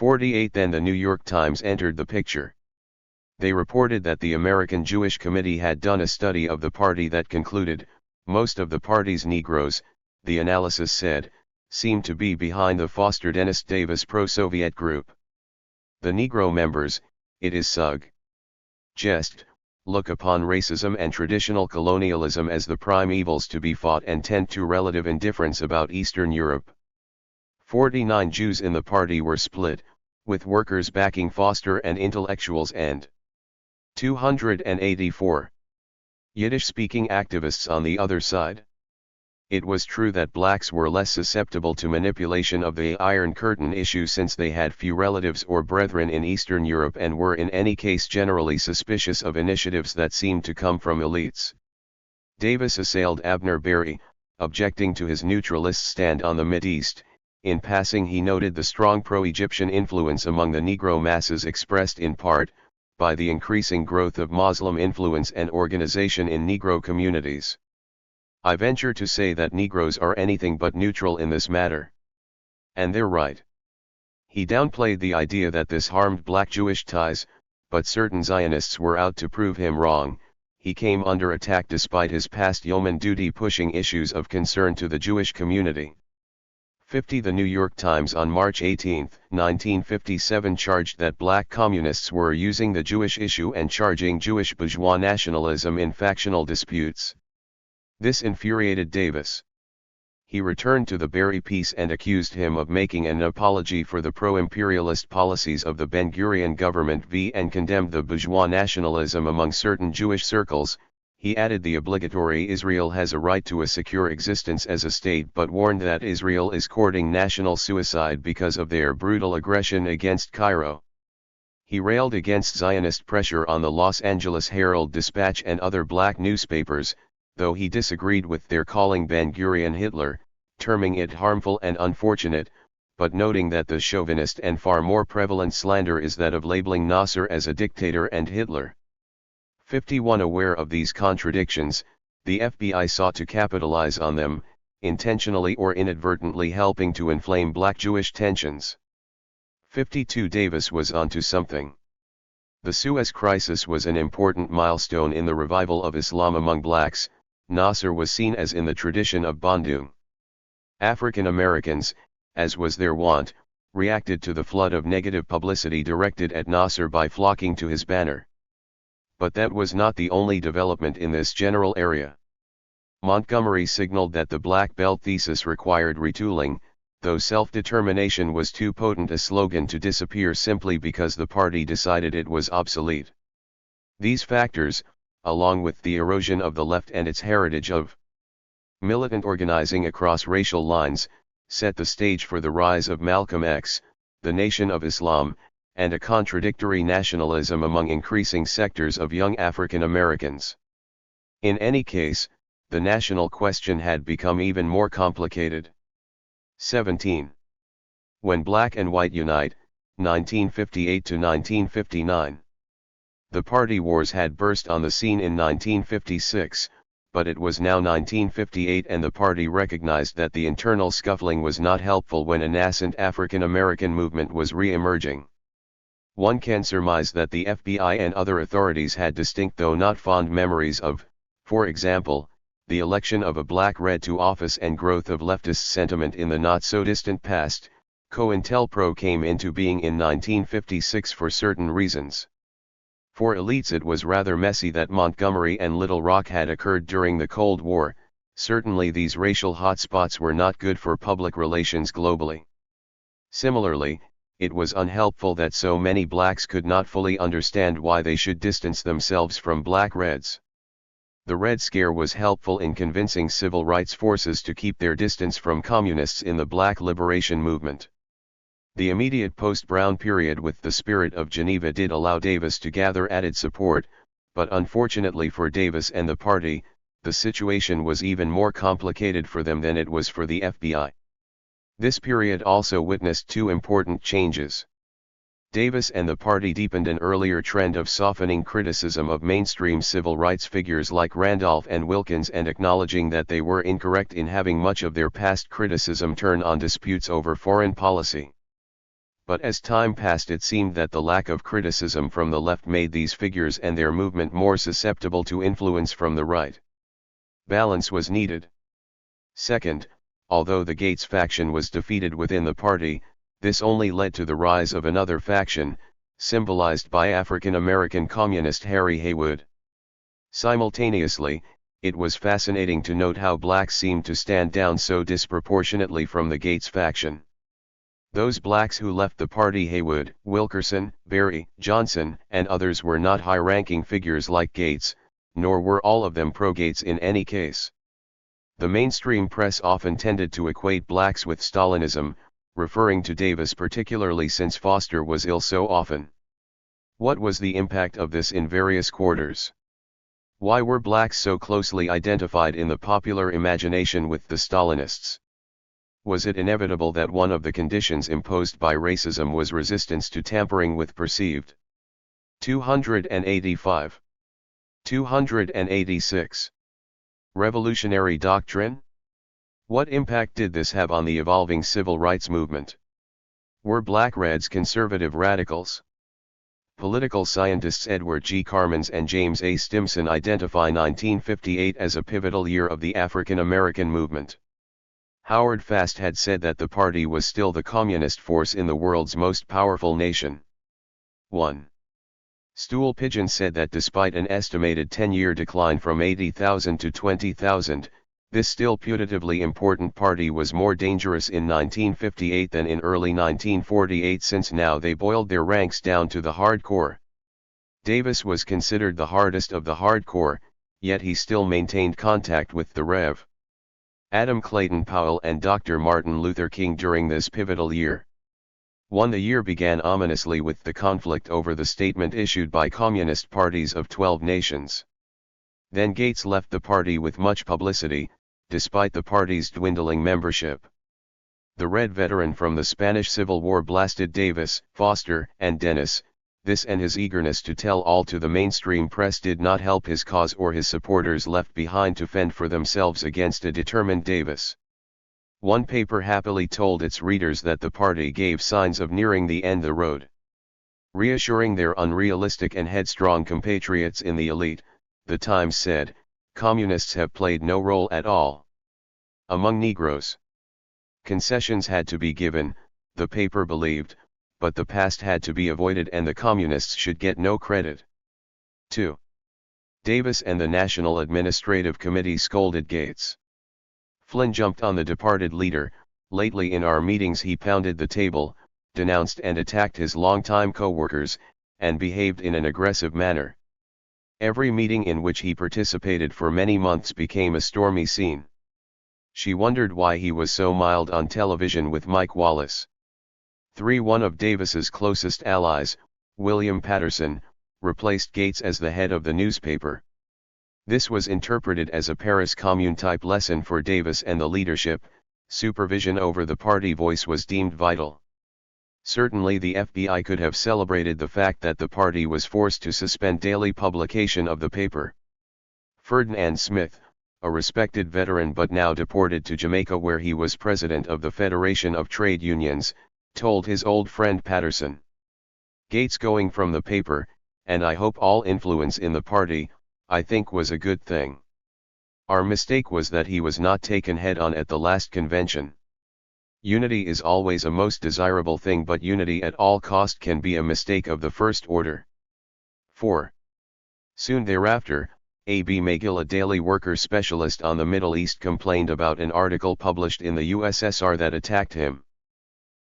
48 Then the New York Times entered the picture. They reported that the American Jewish Committee had done a study of the party that concluded, most of the party's Negroes, the analysis said, seemed to be behind the Foster Dennis Davis pro-Soviet group. The Negro members, it is suggest, look upon racism and traditional colonialism as the prime evils to be fought and tend to relative indifference about Eastern Europe. 49 Jews in the party were split, with workers backing Foster and intellectuals and 284 Yiddish-speaking activists on the other side. It was true that blacks were less susceptible to manipulation of the Iron Curtain issue since they had few relatives or brethren in Eastern Europe and were in any case generally suspicious of initiatives that seemed to come from elites. Davis assailed Abner Berry, objecting to his neutralist stand on the Mideast. In passing he noted the strong pro-Egyptian influence among the Negro masses expressed in part, by the increasing growth of Muslim influence and organization in Negro communities. I venture to say that Negroes are anything but neutral in this matter. And they're right. He downplayed the idea that this harmed black Jewish ties, but certain Zionists were out to prove him wrong. He came under attack despite his past yeoman duty pushing issues of concern to the Jewish community. 50 The New York Times on March 18, 1957 charged that black communists were using the Jewish issue and charging Jewish bourgeois nationalism in factional disputes. This infuriated Davis. He returned to the Berry piece and accused him of making an apology for the pro-imperialist policies of the Ben-Gurion government and condemned the bourgeois nationalism among certain Jewish circles. He added the obligatory Israel has a right to a secure existence as a state but warned that Israel is courting national suicide because of their brutal aggression against Cairo. He railed against Zionist pressure on the Los Angeles Herald-Dispatch and other black newspapers, though he disagreed with their calling Ben-Gurion Hitler, terming it harmful and unfortunate, but noting that the chauvinist and far more prevalent slander is that of labeling Nasser as a dictator and Hitler. 51 Aware of these contradictions, the FBI sought to capitalize on them, intentionally or inadvertently helping to inflame black-Jewish tensions. 52 Davis was onto something. The Suez Crisis was an important milestone in the revival of Islam among blacks. Nasser was seen as in the tradition of Bandung. African Americans, as was their wont, reacted to the flood of negative publicity directed at Nasser by flocking to his banner. But that was not the only development in this general area. Montgomery signaled that the Black Belt thesis required retooling, though self-determination was too potent a slogan to disappear simply because the party decided it was obsolete. These factors, along with the erosion of the left and its heritage of militant organizing across racial lines, set the stage for the rise of Malcolm X, the Nation of Islam, and a contradictory nationalism among increasing sectors of young African Americans. In any case, the national question had become even more complicated. 17. When Black and White Unite, 1958 to 1959. The party wars had burst on the scene in 1956, but it was now 1958 and the party recognized that the internal scuffling was not helpful when a nascent African American movement was re-emerging. One can surmise that the FBI and other authorities had distinct though not fond memories of, for example, the election of a black red to office and growth of leftist sentiment in the not-so-distant past. COINTELPRO came into being in 1956 for certain reasons. For elites it was rather messy that Montgomery and Little Rock had occurred during the Cold War. Certainly these racial hotspots were not good for public relations globally. Similarly, it was unhelpful that so many blacks could not fully understand why they should distance themselves from black Reds. The Red Scare was helpful in convincing civil rights forces to keep their distance from communists in the black liberation movement. The immediate post-Brown period with the spirit of Geneva did allow Davis to gather added support, but unfortunately for Davis and the party, the situation was even more complicated for them than it was for the FBI. This period also witnessed two important changes. Davis and the party deepened an earlier trend of softening criticism of mainstream civil rights figures like Randolph and Wilkins and acknowledging that they were incorrect in having much of their past criticism turn on disputes over foreign policy. But as time passed, it seemed that the lack of criticism from the left made these figures and their movement more susceptible to influence from the right. Balance was needed. Second, although the Gates faction was defeated within the party, this only led to the rise of another faction, symbolized by African-American communist Harry Haywood. Simultaneously, it was fascinating to note how blacks seemed to stand down so disproportionately from the Gates faction. Those blacks who left the party, Haywood, Wilkerson, Berry, Johnson, and others, were not high-ranking figures like Gates, nor were all of them pro-Gates in any case. The mainstream press often tended to equate blacks with Stalinism, referring to Davis particularly since Foster was ill so often. What was the impact of this in various quarters? Why were blacks so closely identified in the popular imagination with the Stalinists? Was it inevitable that one of the conditions imposed by racism was resistance to tampering with perceived? 285. 286. Revolutionary doctrine? What impact did this have on the evolving civil rights movement? Were black Reds conservative radicals? Political scientists Edward G. Carmans and James A. Stimson identify 1958 as a pivotal year of the African American movement. Howard Fast had said that the party was still the communist force in the world's most powerful nation. 1. Stool Pigeon said that despite an estimated 10-year decline from 80,000 to 20,000, this still putatively important party was more dangerous in 1958 than in early 1948, since now they boiled their ranks down to the hardcore. Davis was considered the hardest of the hardcore, yet he still maintained contact with the Rev. Adam Clayton Powell and Dr. Martin Luther King during this pivotal year. 1. The year began ominously with the conflict over the statement issued by communist parties of 12 nations. Then Gates left the party with much publicity, despite the party's dwindling membership. The Red veteran from the Spanish Civil War blasted Davis, Foster, and Dennis. This and his eagerness to tell all to the mainstream press did not help his cause or his supporters left behind to fend for themselves against a determined Davis. One paper happily told its readers that the party gave signs of nearing the end of the road. Reassuring their unrealistic and headstrong compatriots in the elite, the Times said, "Communists have played no role at all among Negroes. Concessions had to be given," the paper believed, "but the past had to be avoided and the communists should get no credit." 2. Davis and the National Administrative Committee scolded Gates. Flynn jumped on the departed leader. "Lately in our meetings he pounded the table, denounced and attacked his longtime co-workers, and behaved in an aggressive manner. Every meeting in which he participated for many months became a stormy scene." She wondered why he was so mild on television with Mike Wallace. 3. One of Davis's closest allies, William Patterson, replaced Gates as the head of the newspaper. This was interpreted as a Paris Commune-type lesson for Davis and the leadership. Supervision over the party voice was deemed vital. Certainly the FBI could have celebrated the fact that the party was forced to suspend daily publication of the paper. Ferdinand Smith, a respected veteran but now deported to Jamaica where he was president of the Federation of Trade Unions, told his old friend Patterson, "Gates going from the paper, and I hope all influence in the party, I think was a good thing. Our mistake was that he was not taken head-on at the last convention. Unity is always a most desirable thing, but unity at all cost can be a mistake of the first order." 4. Soon thereafter, A.B. Magill, a daily worker specialist on the Middle East, complained about an article published in the USSR that attacked him.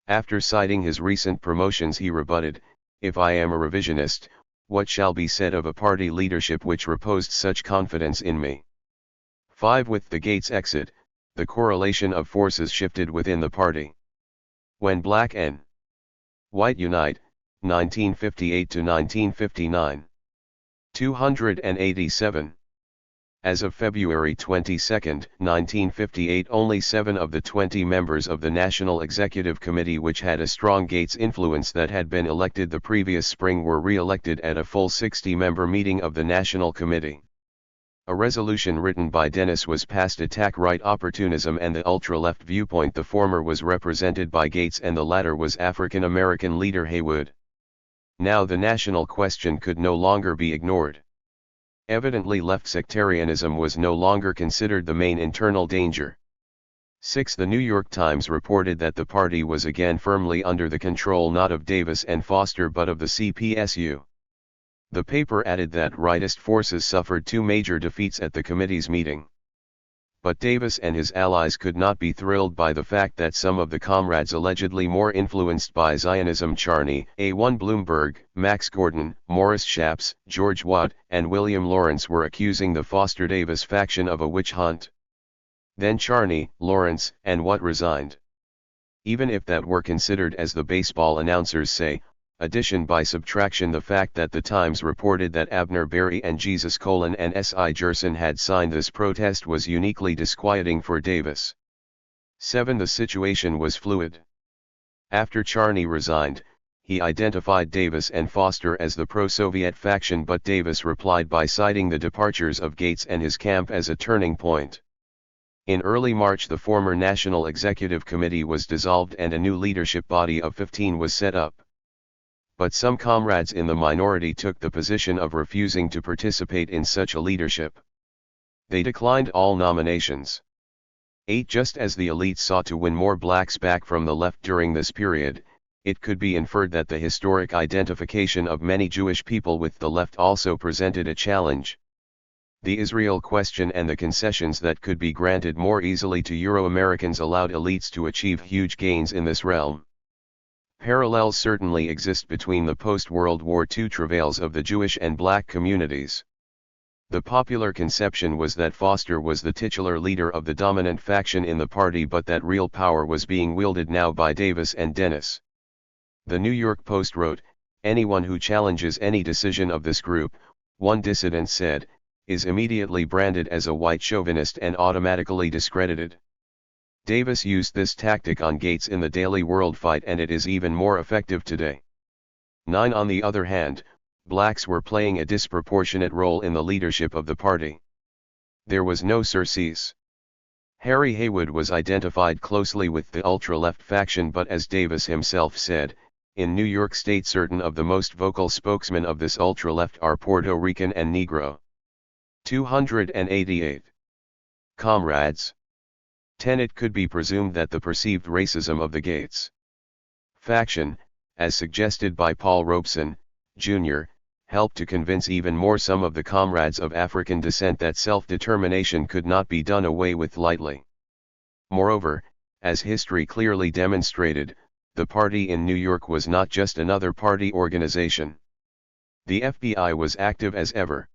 After citing his recent promotions, he rebutted, "If I am a revisionist, what shall be said of a party leadership which reposed such confidence in me?" 5. With the Gates exit, the correlation of forces shifted within the party. When black and white unite, 1958 to 1959. 287. As of February 22, 1958, only 7 of the 20 members of the National Executive Committee, which had a strong Gates influence that had been elected the previous spring, were re-elected at a full 60-member meeting of the National Committee. A resolution written by Dennis was passed: attack right opportunism and the ultra-left viewpoint. The former was represented by Gates and the latter was African-American leader Haywood. Now the national question could no longer be ignored. Evidently left sectarianism was no longer considered the main internal danger. 6. The New York Times reported that the party was again firmly under the control not of Davis and Foster but of the CPSU. The paper added that rightist forces suffered 2 major defeats at the committee's meeting. But Davis and his allies could not be thrilled by the fact that some of the comrades allegedly more influenced by Zionism, Charney, A1 Bloomberg, Max Gordon, Morris Shapps, George Watt, and William Lawrence, were accusing the Foster-Davis faction of a witch hunt. Then Charney, Lawrence, and Watt resigned. Even if that were considered, as the baseball announcers say, addition by subtraction, the fact that the Times reported that Abner Berry and Jesus Colon and S.I. Gerson had signed this protest was uniquely disquieting for Davis. 7. The situation was fluid. After Charney resigned, he identified Davis and Foster as the pro-Soviet faction, but Davis replied by citing the departures of Gates and his camp as a turning point. In early March, the former National Executive Committee was dissolved and a new leadership body of 15 was set up. But some comrades in the minority took the position of refusing to participate in such a leadership. They declined all nominations. 8. Just as the elite sought to win more blacks back from the left during this period, it could be inferred that the historic identification of many Jewish people with the left also presented a challenge. The Israel question and the concessions that could be granted more easily to Euro-Americans allowed elites to achieve huge gains in this realm. Parallels certainly exist between the post-World War II travails of the Jewish and black communities. The popular conception was that Foster was the titular leader of the dominant faction in the party, but that real power was being wielded now by Davis and Dennis. The New York Post wrote, "Anyone who challenges any decision of this group," one dissident said, "is immediately branded as a white chauvinist and automatically discredited." Davis used this tactic on Gates in the Daily World fight, and it is even more effective today. 9. On the other hand, blacks were playing a disproportionate role in the leadership of the party. There was no surcease. Harry Haywood was identified closely with the ultra-left faction, but as Davis himself said, in New York State certain of the most vocal spokesmen of this ultra-left are Puerto Rican and Negro. 288. Comrades. 10. It could be presumed that the perceived racism of the Gates faction, as suggested by Paul Robeson, Jr., helped to convince even more some of the comrades of African descent that self-determination could not be done away with lightly. Moreover, as history clearly demonstrated, the party in New York was not just another party organization. The FBI was active as ever.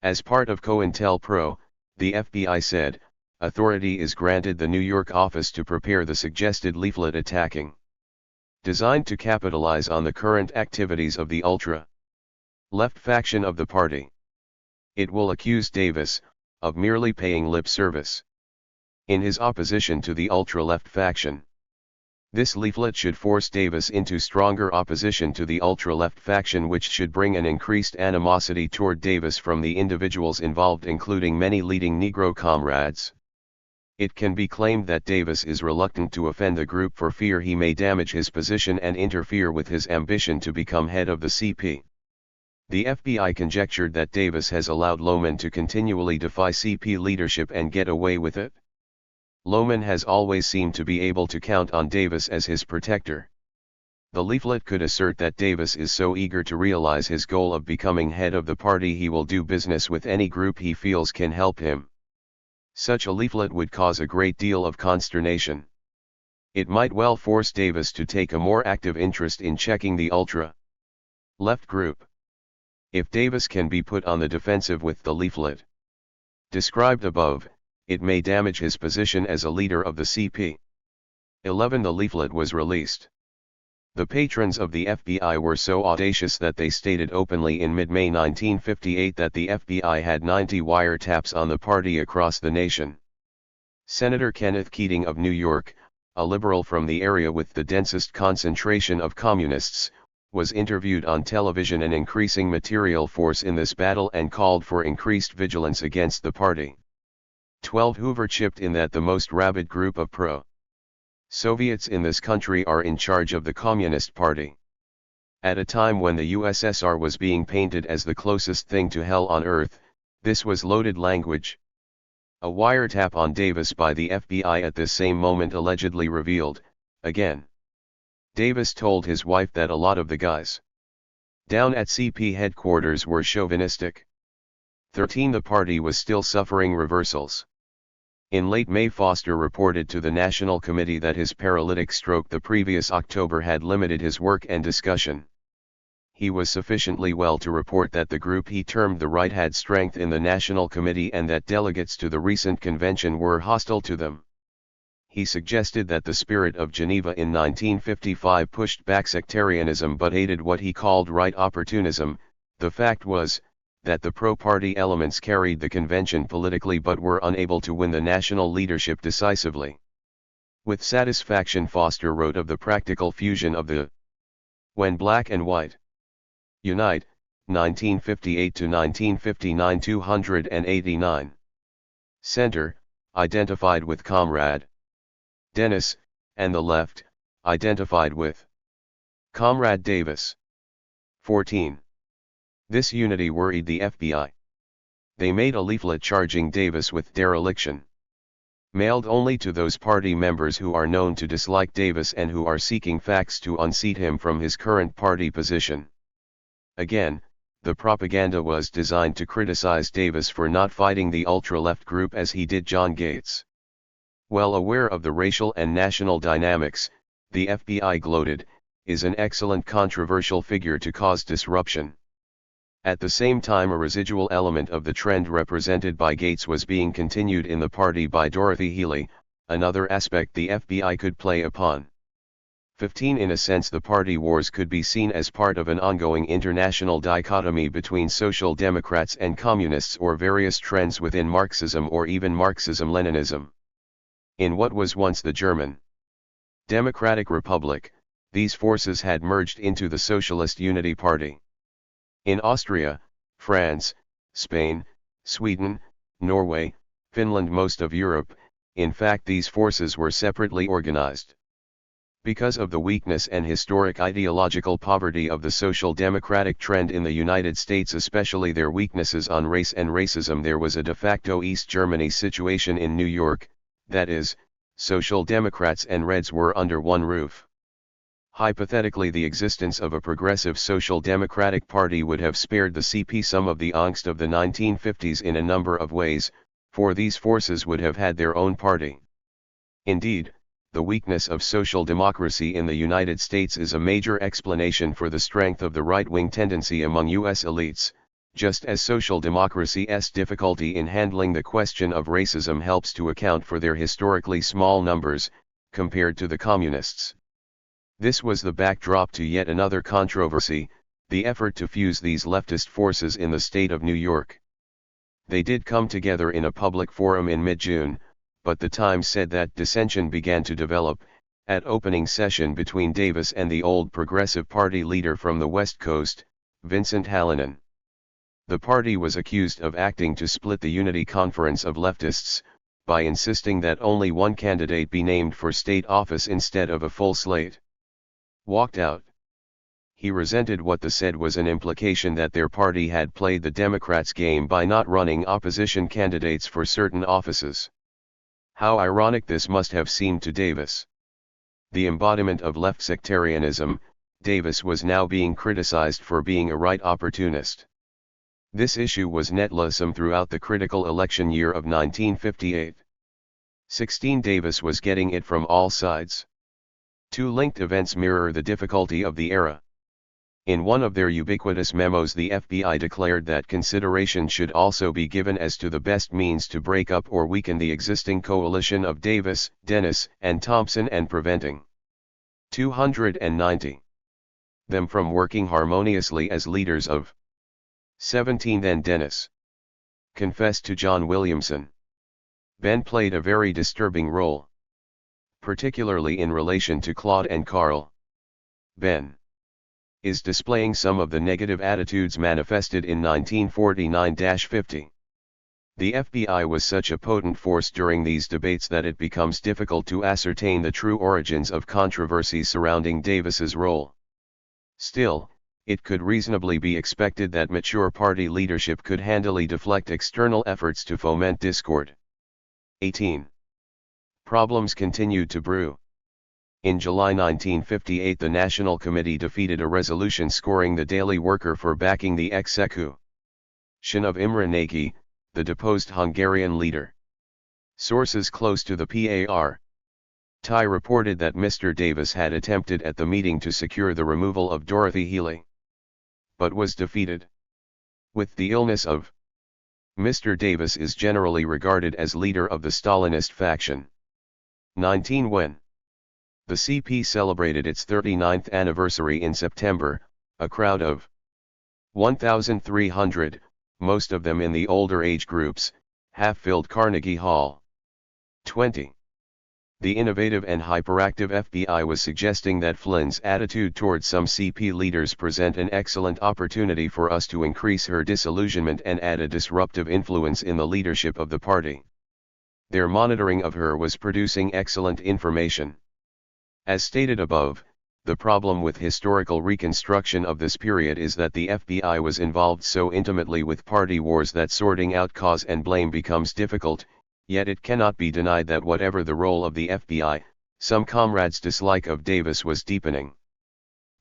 As part of COINTELPRO, the FBI said, authority is granted the New York office to prepare the suggested leaflet attacking, designed to capitalize on the current activities of the ultra-left faction of the party. It will accuse Davis of merely paying lip service in his opposition to the ultra-left faction. This leaflet should force Davis into stronger opposition to the ultra-left faction, which should bring an increased animosity toward Davis from the individuals involved, including many leading Negro comrades. It can be claimed that Davis is reluctant to offend the group for fear he may damage his position and interfere with his ambition to become head of the CP. The FBI conjectured that Davis has allowed Loman to continually defy CP leadership and get away with it. Loman has always seemed to be able to count on Davis as his protector. The leaflet could assert that Davis is so eager to realize his goal of becoming head of the party he will do business with any group he feels can help him. Such a leaflet would cause a great deal of consternation. It might well force Davis to take a more active interest in checking the ultra-left group. If Davis can be put on the defensive with the leaflet described above, it may damage his position as a leader of the CP. 11. The leaflet was released. The patrons of the FBI were so audacious that they stated openly in mid-May 1958 that the FBI had 90 wiretaps on the party across the nation. Senator Kenneth Keating of New York, a liberal from the area with the densest concentration of communists, was interviewed on television an increasing material force in this battle and called for increased vigilance against the party. 12. Hoover chipped in that the most rabid group of pro-Soviets in this country are in charge of the Communist Party. At a time when the USSR was being painted as the closest thing to hell on earth, this was loaded language. A wiretap on Davis by the FBI at this same moment allegedly revealed, again. Davis told his wife that a lot of the guys down at CP headquarters were chauvinistic. 13. The party was still suffering reversals. In late May, Foster reported to the National Committee that his paralytic stroke the previous October had limited his work and discussion. He was sufficiently well to report that the group he termed the right had strength in the National Committee and that delegates to the recent convention were hostile to them. He suggested that the spirit of Geneva in 1955 pushed back sectarianism but aided what he called right opportunism. The fact was, that the pro-party elements carried the convention politically but were unable to win the national leadership decisively. With satisfaction, Foster wrote of the practical fusion of the When Black and White Unite, 1958–1959 289. Center, identified with Comrade Dennis, and the Left, identified with Comrade Davis. 14. This unity worried the FBI. They made a leaflet charging Davis with dereliction. Mailed only to those party members who are known to dislike Davis and who are seeking facts to unseat him from his current party position. Again, the propaganda was designed to criticize Davis for not fighting the ultra-left group as he did John Gates. Well aware of the racial and national dynamics, the FBI gloated, is an excellent controversial figure to cause disruption. At the same time, a residual element of the trend represented by Gates was being continued in the party by Dorothy Healey, another aspect the FBI could play upon. 15. In a sense, the party wars could be seen as part of an ongoing international dichotomy between social democrats and communists or various trends within Marxism or even Marxism-Leninism. In what was once the German Democratic Republic, these forces had merged into the Socialist Unity Party. In Austria, France, Spain, Sweden, Norway, Finland, most of Europe, in fact these forces were separately organized. Because of the weakness and historic ideological poverty of the social democratic trend in the United States, especially their weaknesses on race and racism, there was a de facto East Germany situation in New York, that is, Social Democrats and Reds were under one roof. Hypothetically, the existence of a progressive Social Democratic Party would have spared the CP some of the angst of the 1950s in a number of ways, for these forces would have had their own party. Indeed, the weakness of social democracy in the United States is a major explanation for the strength of the right-wing tendency among U.S. elites, just as social democracy's difficulty in handling the question of racism helps to account for their historically small numbers, compared to the communists. This was the backdrop to yet another controversy, the effort to fuse these leftist forces in the state of New York. They did come together in a public forum in mid-June, but the Times said that dissension began to develop, at opening session between Davis and the old Progressive Party leader from the West Coast, Vincent Hallinan. The party was accused of acting to split the unity conference of leftists, by insisting that only one candidate be named for state office instead of a full slate. Walked out. He resented what they said was an implication that their party had played the Democrats' game by not running opposition candidates for certain offices. How ironic this must have seemed to Davis. The embodiment of left sectarianism, Davis was now being criticized for being a right opportunist. This issue was needlesome throughout the critical election year of 1958. 16 Davis was getting it from all sides. Two linked events mirror the difficulty of the era. In one of their ubiquitous memos, the FBI declared that consideration should also be given as to the best means to break up or weaken the existing coalition of Davis, Dennis, and Thompson and preventing 290 them from working harmoniously as leaders of 17. Then Dennis confessed to John Williamson. Ben played a very disturbing role, particularly in relation to Claude and Carl. Ben is displaying some of the negative attitudes manifested in 1949-50. The FBI was such a potent force during these debates that it becomes difficult to ascertain the true origins of controversies surrounding Davis's role. Still, it could reasonably be expected that mature party leadership could handily deflect external efforts to foment discord. 18. Problems continued to brew. In July 1958, the National Committee defeated a resolution scoring the Daily Worker for backing the execution of Imre Nagy, the deposed Hungarian leader. Sources close to the PAR TI reported that Mr. Davis had attempted at the meeting to secure the removal of Dorothy Healey, but was defeated. With the illness of Mr. Davis is generally regarded as leader of the Stalinist faction. 19. When the CP celebrated its 39th anniversary in September, a crowd of 1,300, most of them in the older age groups, half-filled Carnegie Hall. 20. The innovative and hyperactive FBI was suggesting that Flynn's attitude towards some CP leaders present an excellent opportunity for us to increase her disillusionment and add a disruptive influence in the leadership of the party. Their monitoring of her was producing excellent information. As stated above, the problem with historical reconstruction of this period is that the FBI was involved so intimately with party wars that sorting out cause and blame becomes difficult, yet it cannot be denied that whatever the role of the FBI, some comrades' dislike of Davis was deepening.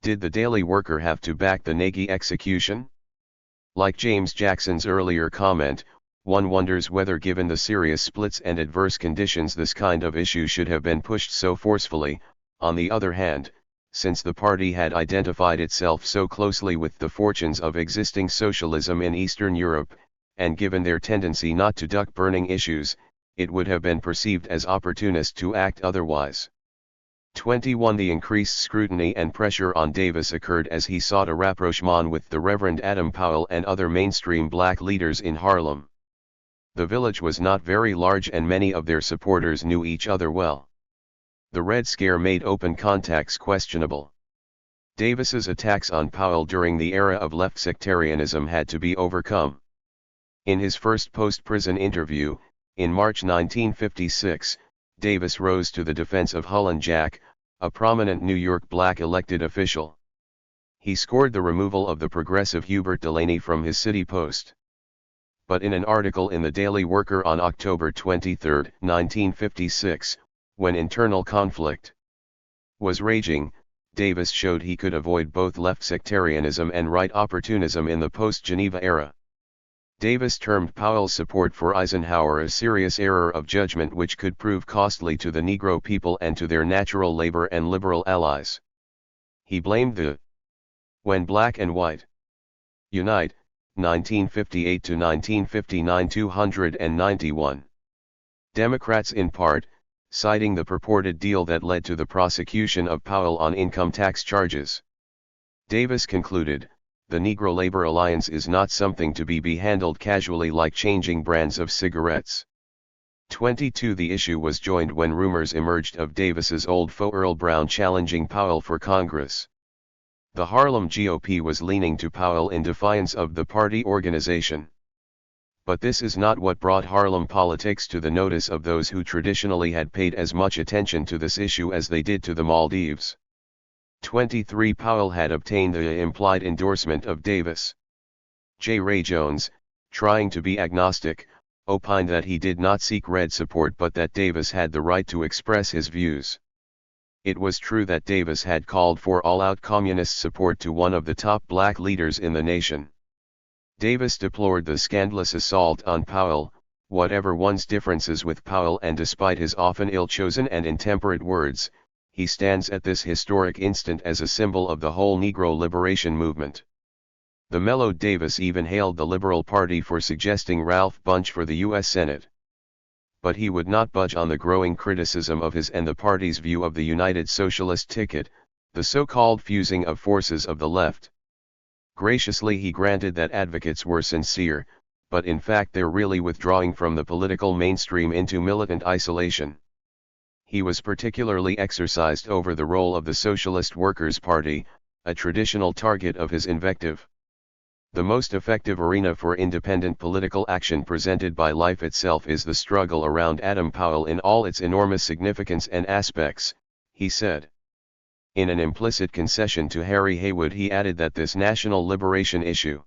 Did the Daily Worker have to back the Nagy execution? Like James Jackson's earlier comment, one wonders whether, given the serious splits and adverse conditions, this kind of issue should have been pushed so forcefully. On the other hand, since the party had identified itself so closely with the fortunes of existing socialism in Eastern Europe, and given their tendency not to duck burning issues, it would have been perceived as opportunist to act otherwise. 21. The increased scrutiny and pressure on Davis occurred as he sought a rapprochement with the Reverend Adam Powell and other mainstream black leaders in Harlem. The village was not very large and many of their supporters knew each other well. The Red Scare made open contacts questionable. Davis's attacks on Powell during the era of left sectarianism had to be overcome. In his first post-prison interview, in March 1956, Davis rose to the defense of Hullen Jack, a prominent New York black elected official. He scored the removal of the progressive Hubert Delaney from his city post. But in an article in the Daily Worker on October 23, 1956, when internal conflict was raging, Davis showed he could avoid both left sectarianism and right opportunism in the post-Geneva era. Davis termed Powell's support for Eisenhower a serious error of judgment which could prove costly to the Negro people and to their natural labor and liberal allies. He blamed the When Black and White Unite, 1958 to 1959 291. Democrats in part, citing the purported deal that led to the prosecution of Powell on income tax charges. Davis concluded, the Negro Labor Alliance is not something to be handled casually like changing brands of cigarettes. 22. The issue was joined when rumors emerged of Davis's old foe Earl Brown challenging Powell for Congress. The Harlem GOP was leaning to Powell in defiance of the party organization. But this is not what brought Harlem politics to the notice of those who traditionally had paid as much attention to this issue as they did to the Maldives. 23. Powell had obtained the implied endorsement of Davis. J. Ray Jones, trying to be agnostic, opined that he did not seek red support but that Davis had the right to express his views. It was true that Davis had called for all-out communist support to one of the top black leaders in the nation. Davis deplored the scandalous assault on Powell, whatever one's differences with Powell, and despite his often ill-chosen and intemperate words, he stands at this historic instant as a symbol of the whole Negro liberation movement. The mellowed Davis even hailed the Liberal Party for suggesting Ralph Bunche for the U.S. Senate. But he would not budge on the growing criticism of his and the party's view of the United Socialist ticket, the so-called fusing of forces of the left. Graciously he granted that advocates were sincere, but in fact they're really withdrawing from the political mainstream into militant isolation. He was particularly exercised over the role of the Socialist Workers' Party, a traditional target of his invective. The most effective arena for independent political action presented by life itself is the struggle around Adam Powell in all its enormous significance and aspects, he said. In an implicit concession to Harry Haywood, he added that this national liberation issue.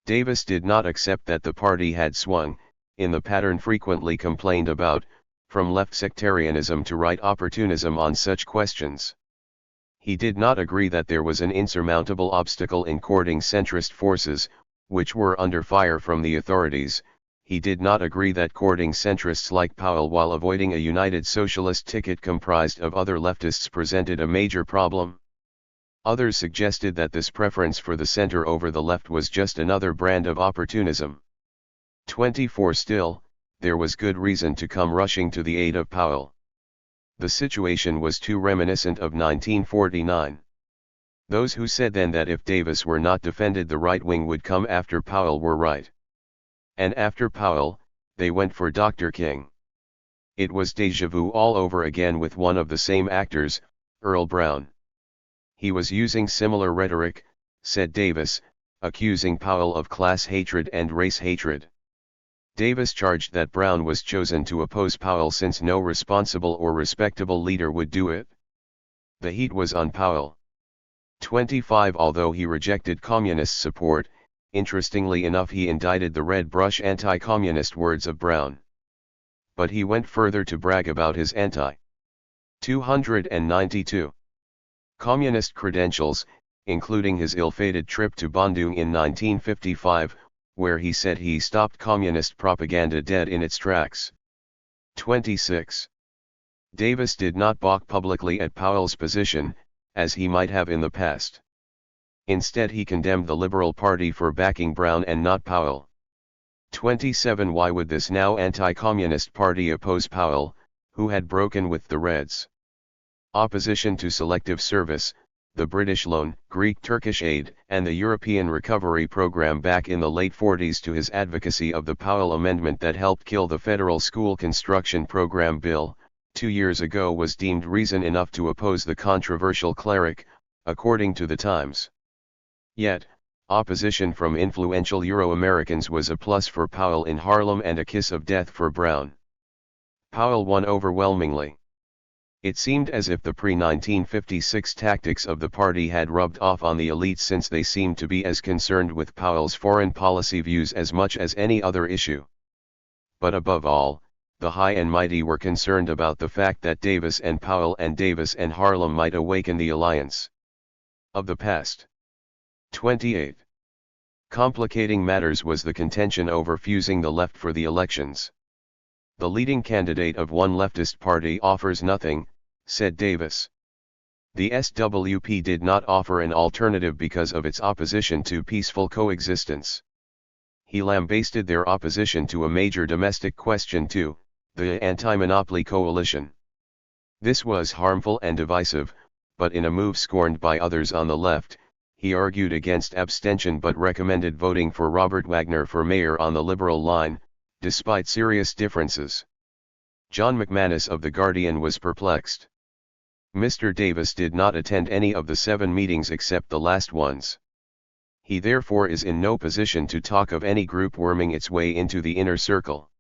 Davis did not accept that the party had swung, in the pattern frequently complained about, from left sectarianism to right opportunism on such questions. He did not agree that there was an insurmountable obstacle in courting centrist forces, which were under fire from the authorities. He did not agree that courting centrists like Powell while avoiding a United Socialist ticket comprised of other leftists presented a major problem. Others suggested that this preference for the center over the left was just another brand of opportunism. 24 Still, there was good reason to come rushing to the aid of Powell. The situation was too reminiscent of 1949. Those who said then that if Davis were not defended the right wing would come after Powell were right. And after Powell, they went for Dr. King. It was déjà vu all over again with one of the same actors, Earl Brown. He was using similar rhetoric, said Davis, accusing Powell of class hatred and race hatred. Davis charged that Brown was chosen to oppose Powell since no responsible or respectable leader would do it. The heat was on Powell. 25 Although he rejected communist support, interestingly enough he indicted the red brush anti-communist words of Brown. But he went further to brag about his anti-292 communist credentials, including his ill-fated trip to Bandung in 1955, where he said he stopped communist propaganda dead in its tracks. 26. Davis did not balk publicly at Powell's position, as he might have in the past. Instead he condemned the Liberal Party for backing Brown and not Powell. 27 Why would this now anti-communist party oppose Powell, who had broken with the Reds? Opposition to selective service, the British loan, Greek-Turkish aid, and the European Recovery Program back in the late 40s to his advocacy of the Powell Amendment that helped kill the Federal School Construction Program Bill, 2 years ago was deemed reason enough to oppose the controversial cleric, according to the Times. Yet, opposition from influential Euro-Americans was a plus for Powell in Harlem and a kiss of death for Brown. Powell won overwhelmingly. It seemed as if the pre-1956 tactics of the party had rubbed off on the elites since they seemed to be as concerned with Powell's foreign policy views as much as any other issue. But above all, the high and mighty were concerned about the fact that Davis and Powell and Davis and Harlem might awaken the alliance of the past. 28. Complicating matters was the contention over fusing the left for the elections. The leading candidate of one leftist party offers nothing, said Davis. The SWP did not offer an alternative because of its opposition to peaceful coexistence. He lambasted their opposition to a major domestic question too, the anti-monopoly coalition. This was harmful and divisive, but in a move scorned by others on the left, he argued against abstention but recommended voting for Robert Wagner for mayor on the liberal line, despite serious differences. John McManus of The Guardian was perplexed. Mr. Davis did not attend any of the 7 meetings except the last ones. He therefore is in no position to talk of any group worming its way into the inner circle.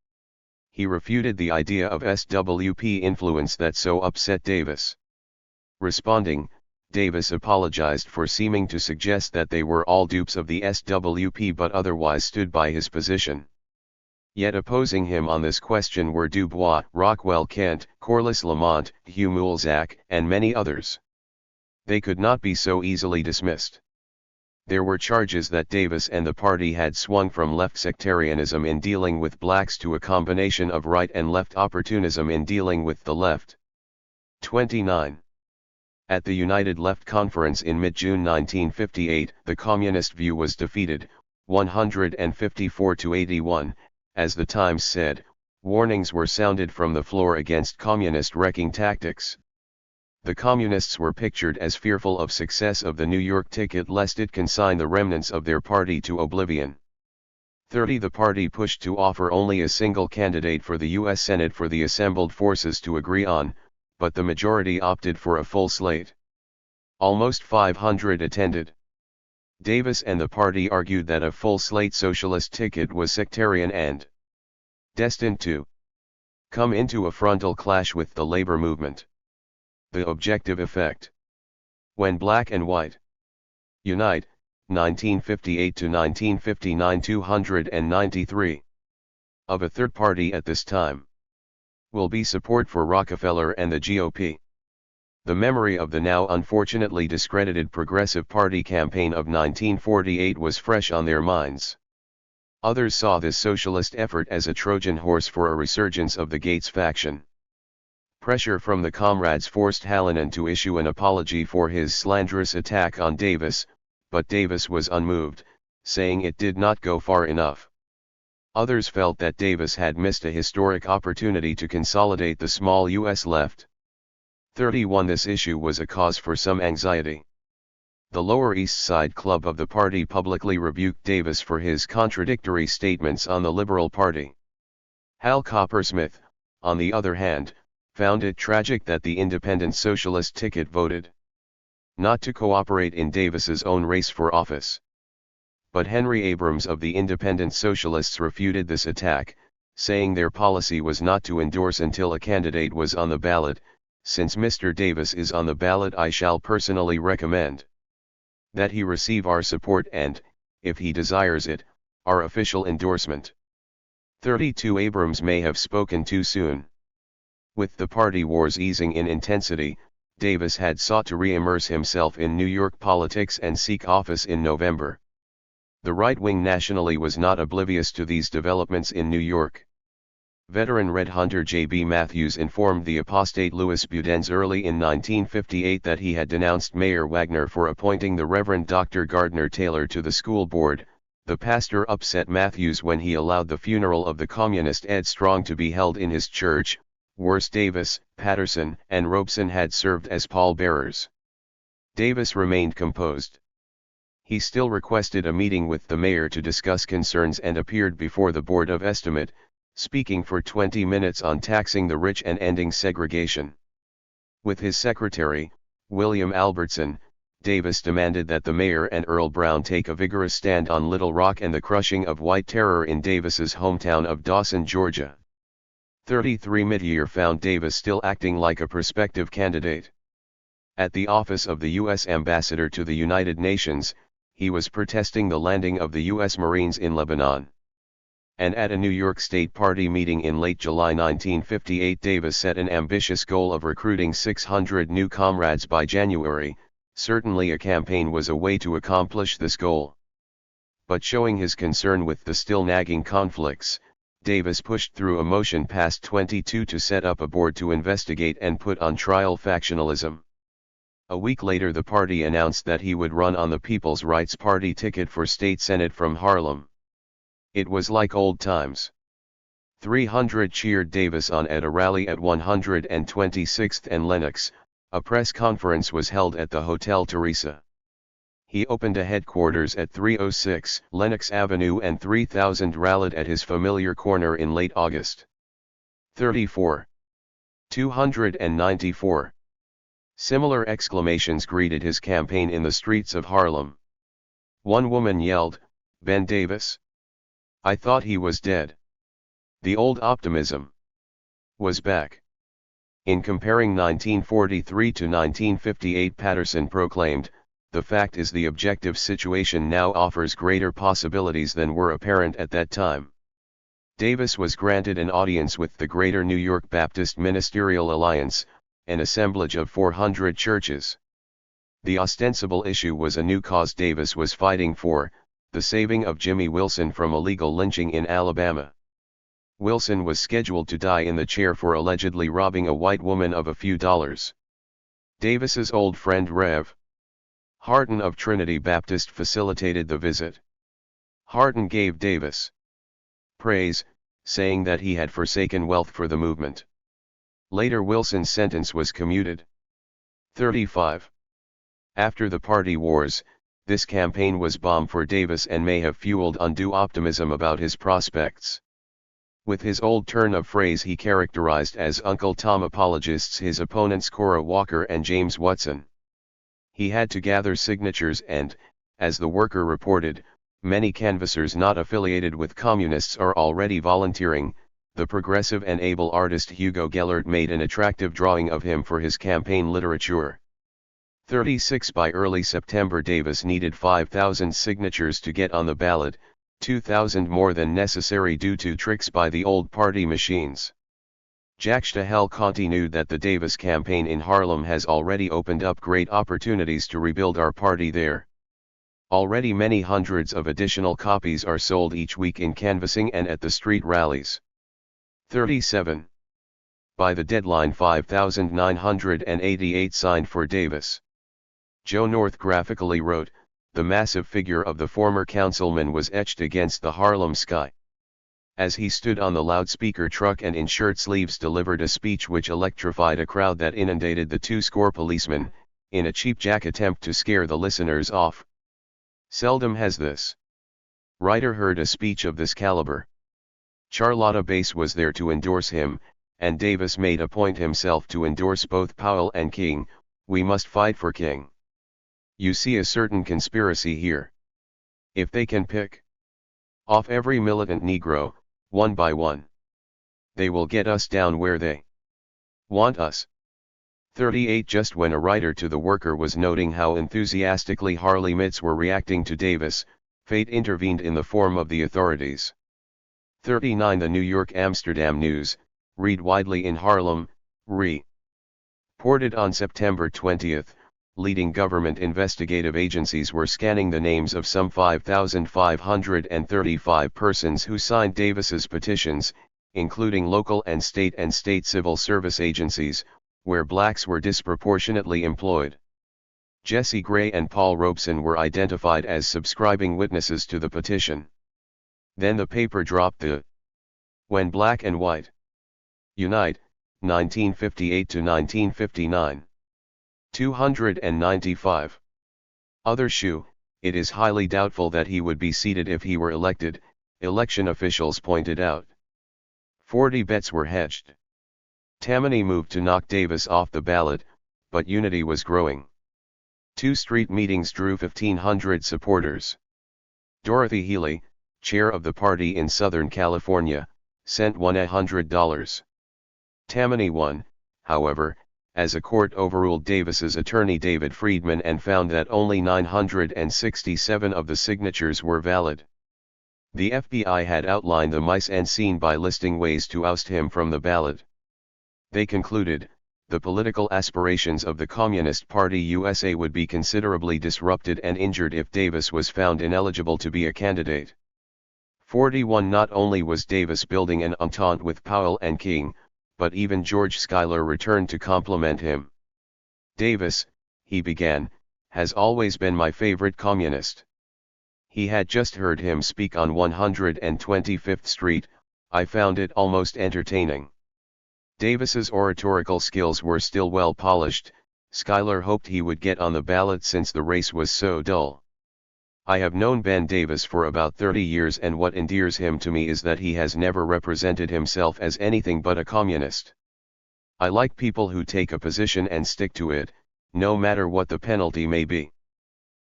He refuted the idea of SWP influence that so upset Davis. Responding, Davis apologized for seeming to suggest that they were all dupes of the SWP but otherwise stood by his position. Yet opposing him on this question were Du Bois, Rockwell Kent, Corliss Lamont, Hugh Mulzac, and many others. They could not be so easily dismissed. There were charges that Davis and the party had swung from left sectarianism in dealing with blacks to a combination of right and left opportunism in dealing with the left. 29. At the United Left Conference in mid-June 1958, the communist view was defeated, 154 to 81, as the Times said. Warnings were sounded from the floor against communist wrecking tactics. The communists were pictured as fearful of success of the New York ticket lest it consign the remnants of their party to oblivion. 30. The party pushed to offer only a single candidate for the U.S. Senate for the assembled forces to agree on, but the majority opted for a full slate. Almost 500 attended. Davis and the party argued that a full slate socialist ticket was sectarian and destined to come into a frontal clash with the labor movement. The objective effect. When black and white unite, 1958 to 1959, 293. Of a third party at this time will be support for Rockefeller and the GOP. The memory of the now unfortunately discredited Progressive Party campaign of 1948 was fresh on their minds. Others saw this socialist effort as a Trojan horse for a resurgence of the Gates faction. Pressure from the comrades forced Hallinan to issue an apology for his slanderous attack on Davis, but Davis was unmoved, saying it did not go far enough. Others felt that Davis had missed a historic opportunity to consolidate the small U.S. left. 31. This issue was a cause for some anxiety. The Lower East Side Club of the party publicly rebuked Davis for his contradictory statements on the Liberal Party. Hal Coppersmith, on the other hand, found it tragic that the Independent Socialist ticket voted not to cooperate in Davis's own race for office. But Henry Abrams of the Independent Socialists refuted this attack, saying their policy was not to endorse until a candidate was on the ballot. Since Mr. Davis is on the ballot, I shall personally recommend that he receive our support and, if he desires it, our official endorsement. 32. Abrams may have spoken too soon. With the party wars easing in intensity, Davis had sought to re-immerse himself in New York politics and seek office in November. The right wing nationally was not oblivious to these developments in New York. Veteran Red Hunter J.B. Matthews informed the apostate Louis Budens early in 1958 that he had denounced Mayor Wagner for appointing the Reverend Dr. Gardner Taylor to the school board. The pastor upset Matthews when he allowed the funeral of the communist Ed Strong to be held in his church. Worse, Davis, Patterson, and Robeson had served as pallbearers. Davis remained composed. He still requested a meeting with the mayor to discuss concerns and appeared before the Board of Estimate, speaking for 20 minutes on taxing the rich and ending segregation. With his secretary, William Albertson, Davis demanded that the mayor and Earl Brown take a vigorous stand on Little Rock and the crushing of white terror in Davis's hometown of Dawson, Georgia. 33. Mid-year found Davis still acting like a prospective candidate. At the office of the U.S. Ambassador to the United Nations, he was protesting the landing of the U.S. Marines in Lebanon. And at a New York State Party meeting in late July 1958, Davis set an ambitious goal of recruiting 600 new comrades by January. Certainly a campaign was a way to accomplish this goal. But showing his concern with the still nagging conflicts, Davis pushed through a motion passed 22 to set up a board to investigate and put on trial factionalism. A week later, the party announced that he would run on the People's Rights Party ticket for state senate from Harlem. It was like old times. 300 cheered Davis on at a rally at 126th and Lenox. A press conference was held at the Hotel Teresa. He opened a headquarters at 306 Lenox Avenue and 3,000 rallied at his familiar corner in late August. 34. 294. Similar exclamations greeted his campaign in the streets of Harlem. One woman yelled, "Ben Davis! I thought he was dead." The old optimism was back. In comparing 1943 to 1958, Patterson proclaimed, "The fact is the objective situation now offers greater possibilities than were apparent at that time." Davis was granted an audience with the Greater New York Baptist Ministerial Alliance, an assemblage of 400 churches. The ostensible issue was a new cause Davis was fighting for, the saving of Jimmy Wilson from illegal lynching in Alabama. Wilson was scheduled to die in the chair for allegedly robbing a white woman of a few dollars. Davis's old friend Rev. Horne of Trinity Baptist facilitated the visit. Horne gave Davis praise, saying that he had forsaken wealth for the movement. Later Wilson's sentence was commuted. 35. After the party wars, this campaign was bombed for Davis and may have fueled undue optimism about his prospects. With his old turn of phrase he characterized as Uncle Tom apologists his opponents Cora Walker and James Watson. He had to gather signatures and, as the Worker reported, many canvassers not affiliated with communists are already volunteering. The progressive and able artist Hugo Gellert made an attractive drawing of him for his campaign literature. 36. By early September Davis needed 5,000 signatures to get on the ballot, 2,000 more than necessary due to tricks by the old party machines. Jack Stahel continued that the Davis campaign in Harlem has already opened up great opportunities to rebuild our party there. Already many hundreds of additional copies are sold each week in canvassing and at the street rallies. 37. By the deadline 5,988 signed for Davis. Joe North graphically wrote, "The massive figure of the former councilman was etched against the Harlem sky." As he stood on the loudspeaker truck and in shirt sleeves delivered a speech which electrified a crowd that inundated the 2-score policemen, in a cheap-jack attempt to scare the listeners off. Seldom has this writer heard a speech of this caliber. Charlotta Bass was there to endorse him, and Davis made a point himself to endorse both Powell and King. "We must fight for King. You see a certain conspiracy here. If they can pick off every militant Negro, one by one, they will get us down where they want us." 38. Just when a writer to the Worker was noting how enthusiastically Harlemites were reacting to Davis, fate intervened in the form of the authorities. 39. The New York-Amsterdam News, read widely in Harlem, reported on September 20, leading government investigative agencies were scanning the names of some 5,535 persons who signed Davis's petitions, including local and state civil service agencies, where blacks were disproportionately employed. Jesse Gray and Paul Robeson were identified as subscribing witnesses to the petition. Then the paper dropped the "When Black and White Unite, 1958 to 1959. 295. Other shoe, it is highly doubtful that he would be seated if he were elected, election officials pointed out. 40 bets were hedged. Tammany moved to knock Davis off the ballot, but unity was growing. 2 street meetings drew 1,500 supporters. Dorothy Healy, chair of the party in Southern California, sent $100. Tammany won, however, as a court overruled Davis's attorney David Friedman and found that only 967 of the signatures were valid. The FBI had outlined the mise en scene by listing ways to oust him from the ballot. They concluded, the political aspirations of the Communist Party USA would be considerably disrupted and injured if Davis was found ineligible to be a candidate. 41. Not only was Davis building an entente with Powell and King, but even George Schuyler returned to compliment him. "Davis," he began, "has always been my favorite communist." He had just heard him speak on 125th Street, "I found it almost entertaining." Davis's oratorical skills were still well polished. Schuyler hoped he would get on the ballot since the race was so dull. "I have known Ben Davis for about 30 years and what endears him to me is that he has never represented himself as anything but a communist. I like people who take a position and stick to it, no matter what the penalty may be.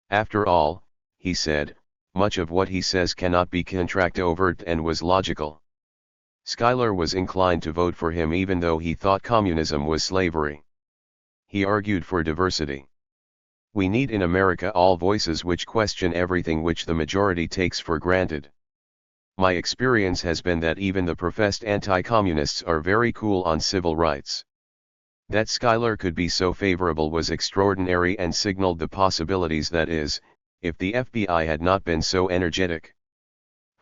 After all," he said, "much of what he says cannot be contract overt and was logical." Schuyler was inclined to vote for him even though he thought communism was slavery. He argued for diversity. "We need in America all voices which question everything which the majority takes for granted. My experience has been that even the professed anti-communists are very cool on civil rights. That Schuyler could be so favorable was extraordinary and signaled the possibilities, that is, if the FBI had not been so energetic.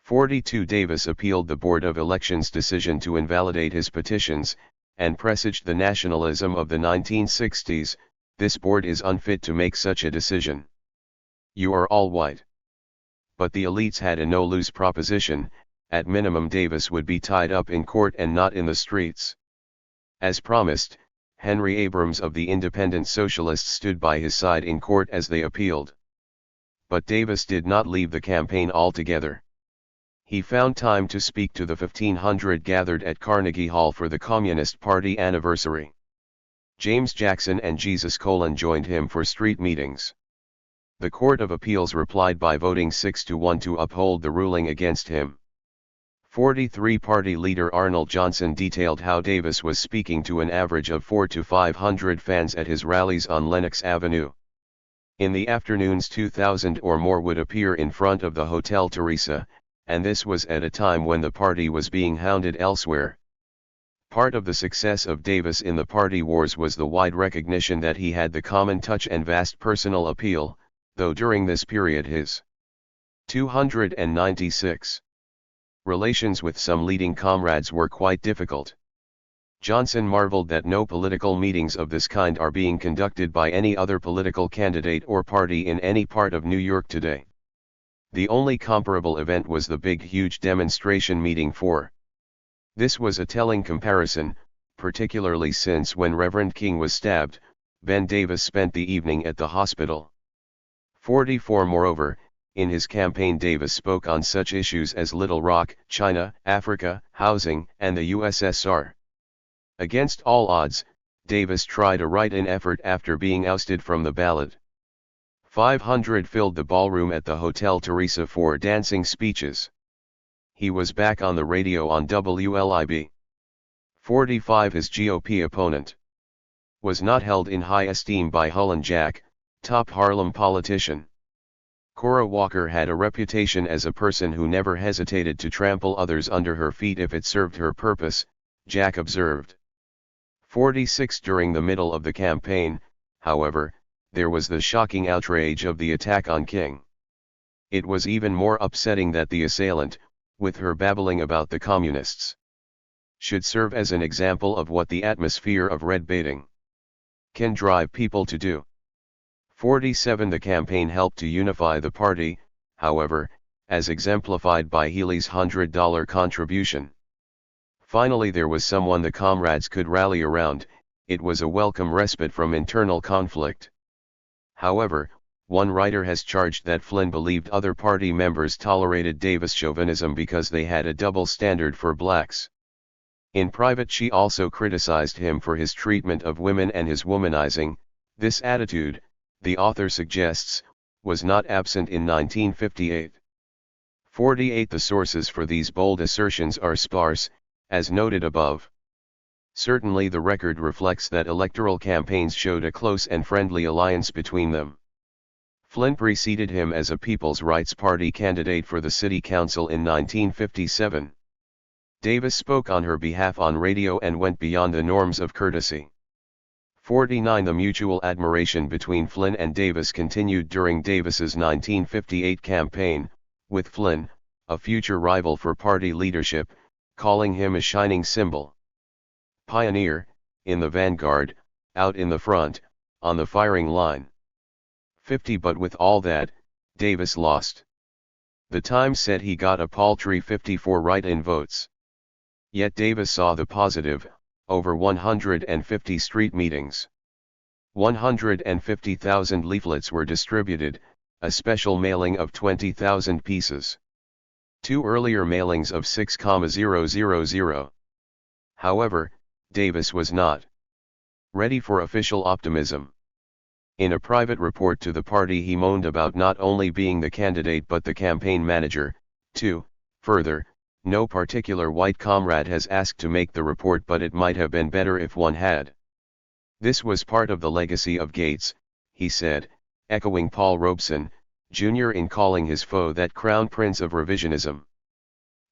42 Davis appealed the Board of Elections' decision to invalidate his petitions, and presaged the nationalism of the 1960s. This board is unfit to make such a decision. You are all white. But the elites had a no-lose proposition. At minimum Davis would be tied up in court and not in the streets. As promised, Henry Abrams of the Independent Socialists stood by his side in court as they appealed. But Davis did not leave the campaign altogether. He found time to speak to the 1,500 gathered at Carnegie Hall for the Communist Party anniversary. James Jackson and Jesus Colin joined him for street meetings. The Court of Appeals replied by voting 6-1 to uphold the ruling against him. 43 Party leader Arnold Johnson detailed how Davis was speaking to an average of 400 to 500 fans at his rallies on Lenox Avenue. In the afternoons 2,000 or more would appear in front of the Hotel Teresa, and this was at a time when the party was being hounded elsewhere. Part of the success of Davis in the party wars was the wide recognition that he had the common touch and vast personal appeal, though during this period his 296 relations with some leading comrades were quite difficult. Johnson marveled that no political meetings of this kind are being conducted by any other political candidate or party in any part of New York today. The only comparable event was the big huge demonstration meeting for. This was a telling comparison, particularly since when Reverend King was stabbed, Ben Davis spent the evening at the hospital. 44 Moreover, in his campaign Davis spoke on such issues as Little Rock, China, Africa, housing, and the USSR. Against all odds, Davis tried a write-in effort after being ousted from the ballot. 500 filled the ballroom at the Hotel Teresa for dancing speeches. He was back on the radio on WLIB. 45 His GOP opponent was not held in high esteem by Hullen Jack, top Harlem politician. Cora Walker had a reputation as a person who never hesitated to trample others under her feet if it served her purpose, Jack observed. 46 During the middle of the campaign, however, there was the shocking outrage of the attack on King. It was even more upsetting that the assailant, with her babbling about the communists, should serve as an example of what the atmosphere of red baiting can drive people to do. 47 The campaign helped to unify the party, however, as exemplified by Healy's $100 contribution. Finally there was someone the comrades could rally around. It was a welcome respite from internal conflict. However, one writer has charged that Flynn believed other party members tolerated Davis' chauvinism because they had a double standard for blacks. In private she also criticized him for his treatment of women and his womanizing. This attitude, the author suggests, was not absent in 1958. 48 The sources for these bold assertions are sparse, as noted above. Certainly the record reflects that electoral campaigns showed a close and friendly alliance between them. Flynn preceded him as a People's Rights Party candidate for the City Council in 1957. Davis spoke on her behalf on radio and went beyond the norms of courtesy. 49 The mutual admiration between Flynn and Davis continued during Davis's 1958 campaign, with Flynn, a future rival for party leadership, calling him a shining symbol. Pioneer, in the vanguard, out in the front, on the firing line. 50 But with all that, Davis lost. The Times said he got a paltry 54 write-in votes. Yet Davis saw the positive, over 150 street meetings. 150,000 leaflets were distributed, a special mailing of 20,000 pieces. 2 earlier mailings of 6,000. However, Davis was not ready for official optimism. In a private report to the party he moaned about not only being the candidate but the campaign manager, too. Further, no particular white comrade has asked to make the report, but it might have been better if one had. This was part of the legacy of Gates, he said, echoing Paul Robeson, Jr. in calling his foe that crown prince of revisionism.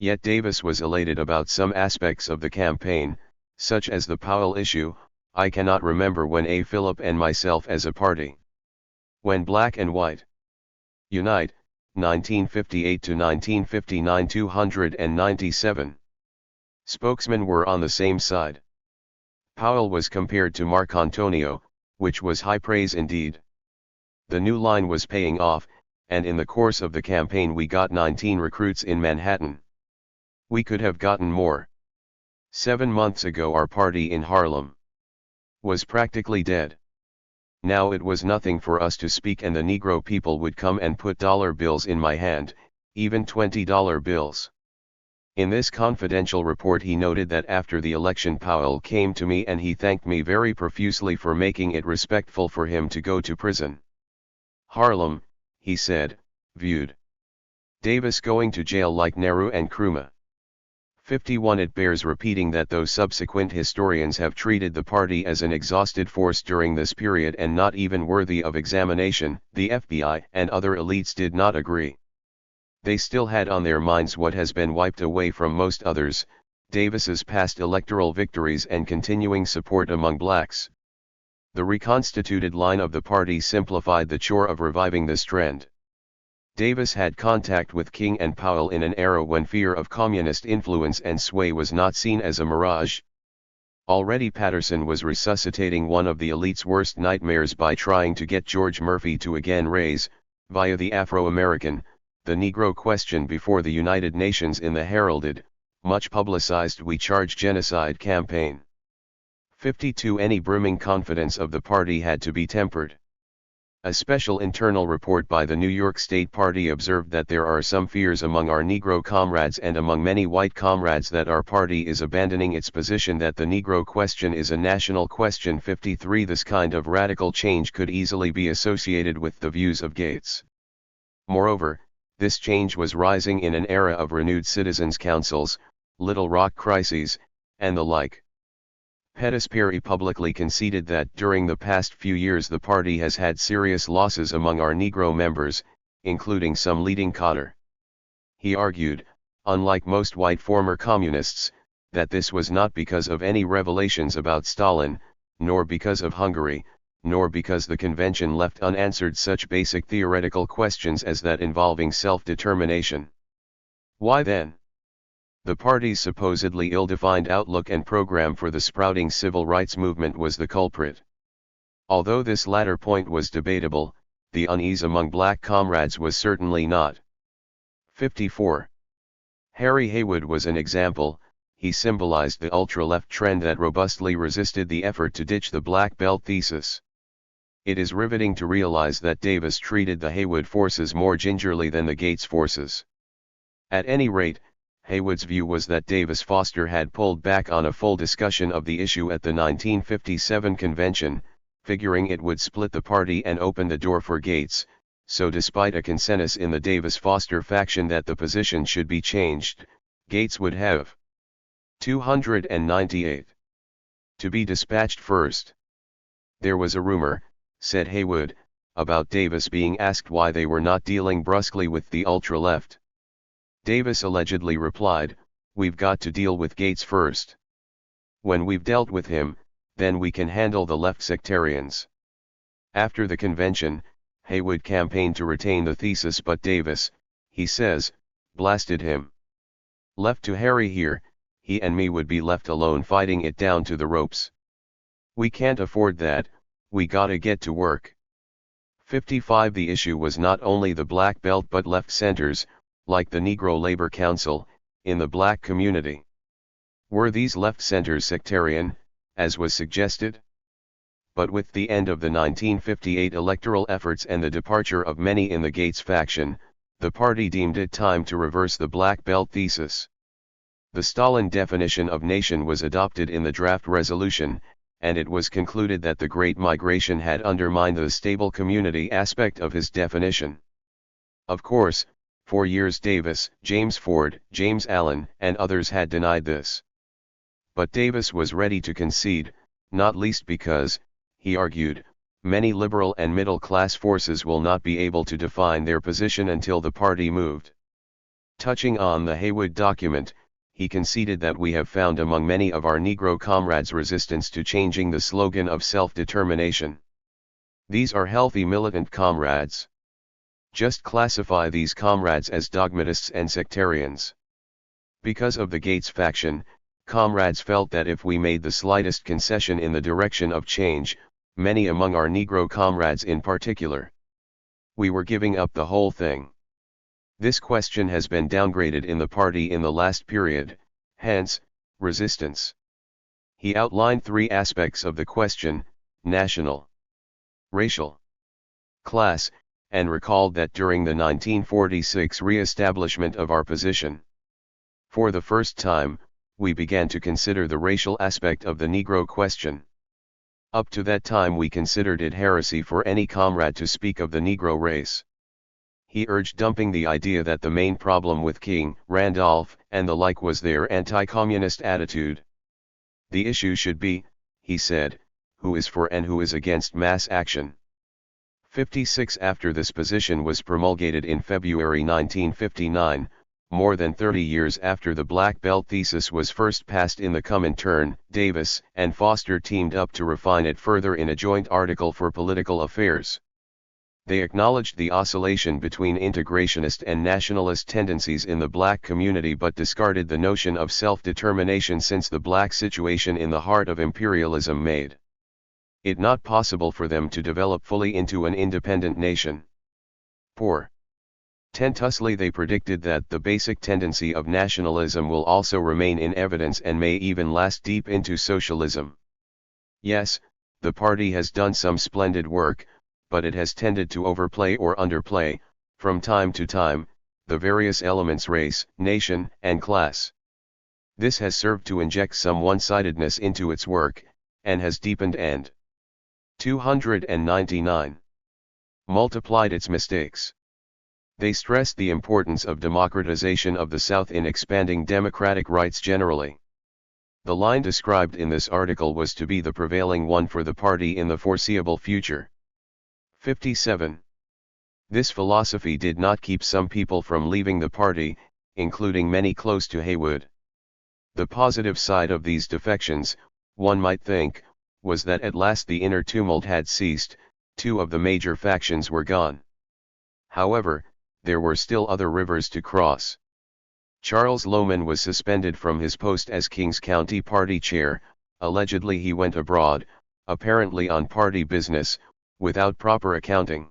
Yet Davis was elated about some aspects of the campaign, such as the Powell issue. I cannot remember when A. Philip and myself as a party. When Black and White Unite, 1958 to 1959 297. Spokesmen were on the same side. Powell was compared to Marcantonio, which was high praise indeed. The new line was paying off, and in the course of the campaign we got 19 recruits in Manhattan. We could have gotten more. 7 months ago our party in Harlem was practically dead. Now it was nothing for us to speak and the Negro people would come and put dollar bills in my hand, even $20 bills. In this confidential report he noted that after the election Powell came to me and he thanked me very profusely for making it respectful for him to go to prison. Harlem, he said, viewed Davis going to jail like Nehru and Nkrumah. 51. It bears repeating that though subsequent historians have treated the party as an exhausted force during this period and not even worthy of examination, the FBI and other elites did not agree. They still had on their minds what has been wiped away from most others, Davis's past electoral victories and continuing support among blacks. The reconstituted line of the party simplified the chore of reviving this trend. Davis had contact with King and Powell in an era when fear of communist influence and sway was not seen as a mirage. Already Patterson was resuscitating one of the elite's worst nightmares by trying to get George Murphy to again raise, via the Afro-American, the Negro question before the United Nations in the heralded, much publicized We Charge Genocide campaign. 52. Any brimming confidence of the party had to be tempered. A special internal report by the New York State Party observed that there are some fears among our Negro comrades and among many white comrades that our party is abandoning its position that the Negro question is a national question. 53. This kind of radical change could easily be associated with the views of Gates. Moreover, this change was rising in an era of renewed citizens' councils, Little Rock crises, and the like. Pettis Perry publicly conceded that during the past few years the party has had serious losses among our Negro members, including some leading cadre. He argued, unlike most white former communists, that this was not because of any revelations about Stalin, nor because of Hungary, nor because the convention left unanswered such basic theoretical questions as that involving self-determination. Why then? The party's supposedly ill-defined outlook and program for the sprouting civil rights movement was the culprit. Although this latter point was debatable, the unease among black comrades was certainly not. 54. Harry Haywood was an example. He symbolized the ultra-left trend that robustly resisted the effort to ditch the black belt thesis. It is riveting to realize that Davis treated the Haywood forces more gingerly than the Gates forces. At any rate, Haywood's view was that Davis Foster had pulled back on a full discussion of the issue at the 1957 convention, figuring it would split the party and open the door for Gates, so despite a consensus in the Davis-Foster faction that the position should be changed, Gates would have 298 to be dispatched first. There was a rumor, said Haywood, about Davis being asked why they were not dealing brusquely with the ultra-left. Davis allegedly replied, "We've got to deal with Gates first. When we've dealt with him, then we can handle the left sectarians." After the convention, Haywood campaigned to retain the thesis but Davis, he says, blasted him. Left to Harry here, he and me would be left alone fighting it down to the ropes. We can't afford that, we gotta get to work. 55. The issue was not only the black belt but left centers, like the Negro Labor Council, in the black community. Were these left centers sectarian, as was suggested? But with the end of the 1958 electoral efforts and the departure of many in the Gates faction, the party deemed it time to reverse the black belt thesis. The Stalin definition of nation was adopted in the draft resolution, and it was concluded that the Great Migration had undermined the stable community aspect of his definition. Of course, for years Davis, James Ford, James Allen, and others had denied this. But Davis was ready to concede, not least because, he argued, many liberal and middle-class forces will not be able to define their position until the party moved Touching on the Haywood document, he conceded that we have found among many of our Negro comrades resistance to changing the slogan of self-determination. These are healthy militant comrades. Just classify these comrades as dogmatists and sectarians. Because of the Gates faction, comrades felt that if we made the slightest concession in the direction of change, many among our Negro comrades in particular, we were giving up the whole thing. This question has been downgraded in the party in the last period, hence, resistance. He outlined three aspects of the question: national, racial, class, and recalled that during the 1946 re-establishment of our position, for the first time, we began to consider the racial aspect of the Negro question. Up to that time we considered it heresy for any comrade to speak of the Negro race. He urged dumping the idea that the main problem with King, Randolph, and the like was their anti-communist attitude. The issue should be, he said, who is for and who is against mass action. 56 After this position was promulgated in February 1959, more than 30 years after the Black Belt thesis was first passed in the Comintern, Davis and Foster teamed up to refine it further in a joint article for Political Affairs. They acknowledged the oscillation between integrationist and nationalist tendencies in the black community but discarded the notion of self-determination since the black situation in the heart of imperialism made it not possible for them to develop fully into an independent nation. Tentusly they predicted that the basic tendency of nationalism will also remain in evidence and may even last deep into socialism. Yes, the party has done some splendid work, but it has tended to overplay or underplay, from time to time, the various elements race, nation, and class. This has served to inject some one-sidedness into its work, and has deepened and 299 multiplied its mistakes. They stressed the importance of democratization of the South in expanding democratic rights generally. The line described in this article was to be the prevailing one for the party in the foreseeable future. 57. This philosophy did not keep some people from leaving the party, including many close to Haywood. The positive side of these defections, one might think, was that at last the inner tumult had ceased, two of the major factions were gone. However, there were still other rivers to cross. Charles Lohman was suspended from his post as Kings County Party Chair. Allegedly he went abroad, apparently on party business, without proper accounting.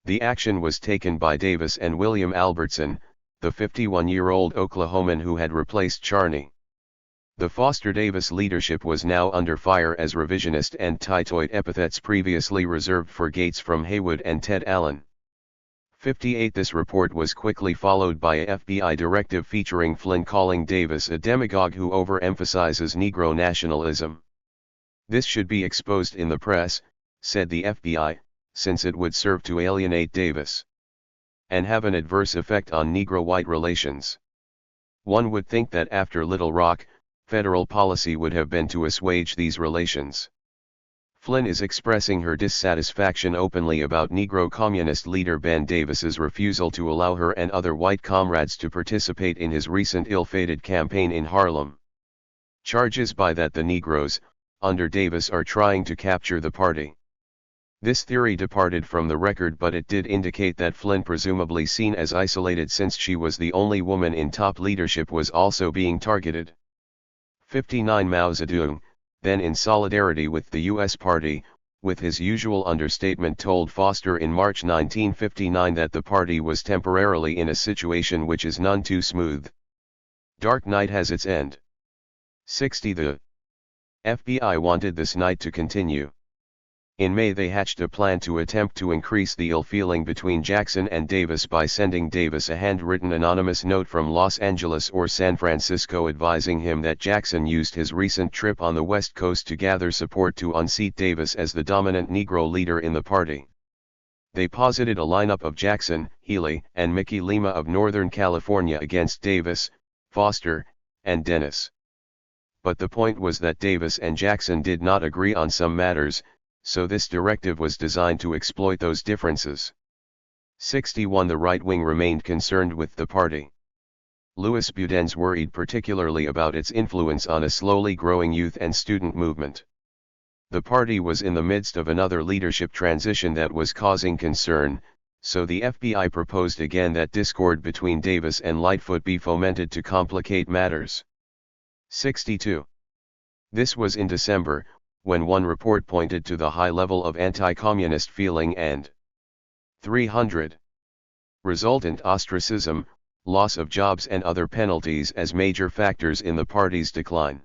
The action was taken by Davis and William Albertson, the 51-year-old Oklahoman who had replaced Charney. The Foster-Davis leadership was now under fire as revisionist and Titoid epithets previously reserved for Gates from Haywood and Ted Allen. 58 This report was quickly followed by a FBI directive featuring Flynn calling Davis a demagogue who overemphasizes Negro nationalism. This should be exposed in the press, said the FBI, since it would serve to alienate Davis and have an adverse effect on Negro-white relations. One would think that after Little Rock, federal policy would have been to assuage these relations. Flynn is expressing her dissatisfaction openly about Negro Communist leader Ben Davis's refusal to allow her and other white comrades to participate in his recent ill-fated campaign in Harlem. Charges by that the Negroes, under Davis, are trying to capture the party. This theory departed from the record, but it did indicate that Flynn, presumably seen as isolated since she was the only woman in top leadership, was also being targeted. 59 Mao Zedong, then in solidarity with the U.S. Party, with his usual understatement told Foster in March 1959 that the party was temporarily in a situation which is none too smooth. Dark night has its end. 60 The FBI wanted this night to continue. In May they hatched a plan to attempt to increase the ill feeling between Jackson and Davis by sending Davis a handwritten anonymous note from Los Angeles or San Francisco advising him that Jackson used his recent trip on the West Coast to gather support to unseat Davis as the dominant Negro leader in the party. They posited a lineup of Jackson, Healy, and Mickey Lima of Northern California against Davis, Foster, and Dennis. But the point was that Davis and Jackson did not agree on some matters, so this directive was designed to exploit those differences. 61 The right wing remained concerned with the party. Louis Budens worried particularly about its influence on a slowly growing youth and student movement. The party was in the midst of another leadership transition that was causing concern, so the FBI proposed again that discord between Davis and Lightfoot be fomented to complicate matters. 62. This was in December, when one report pointed to the high level of anti-communist feeling and 300. Resultant ostracism, loss of jobs and other penalties as major factors in the party's decline.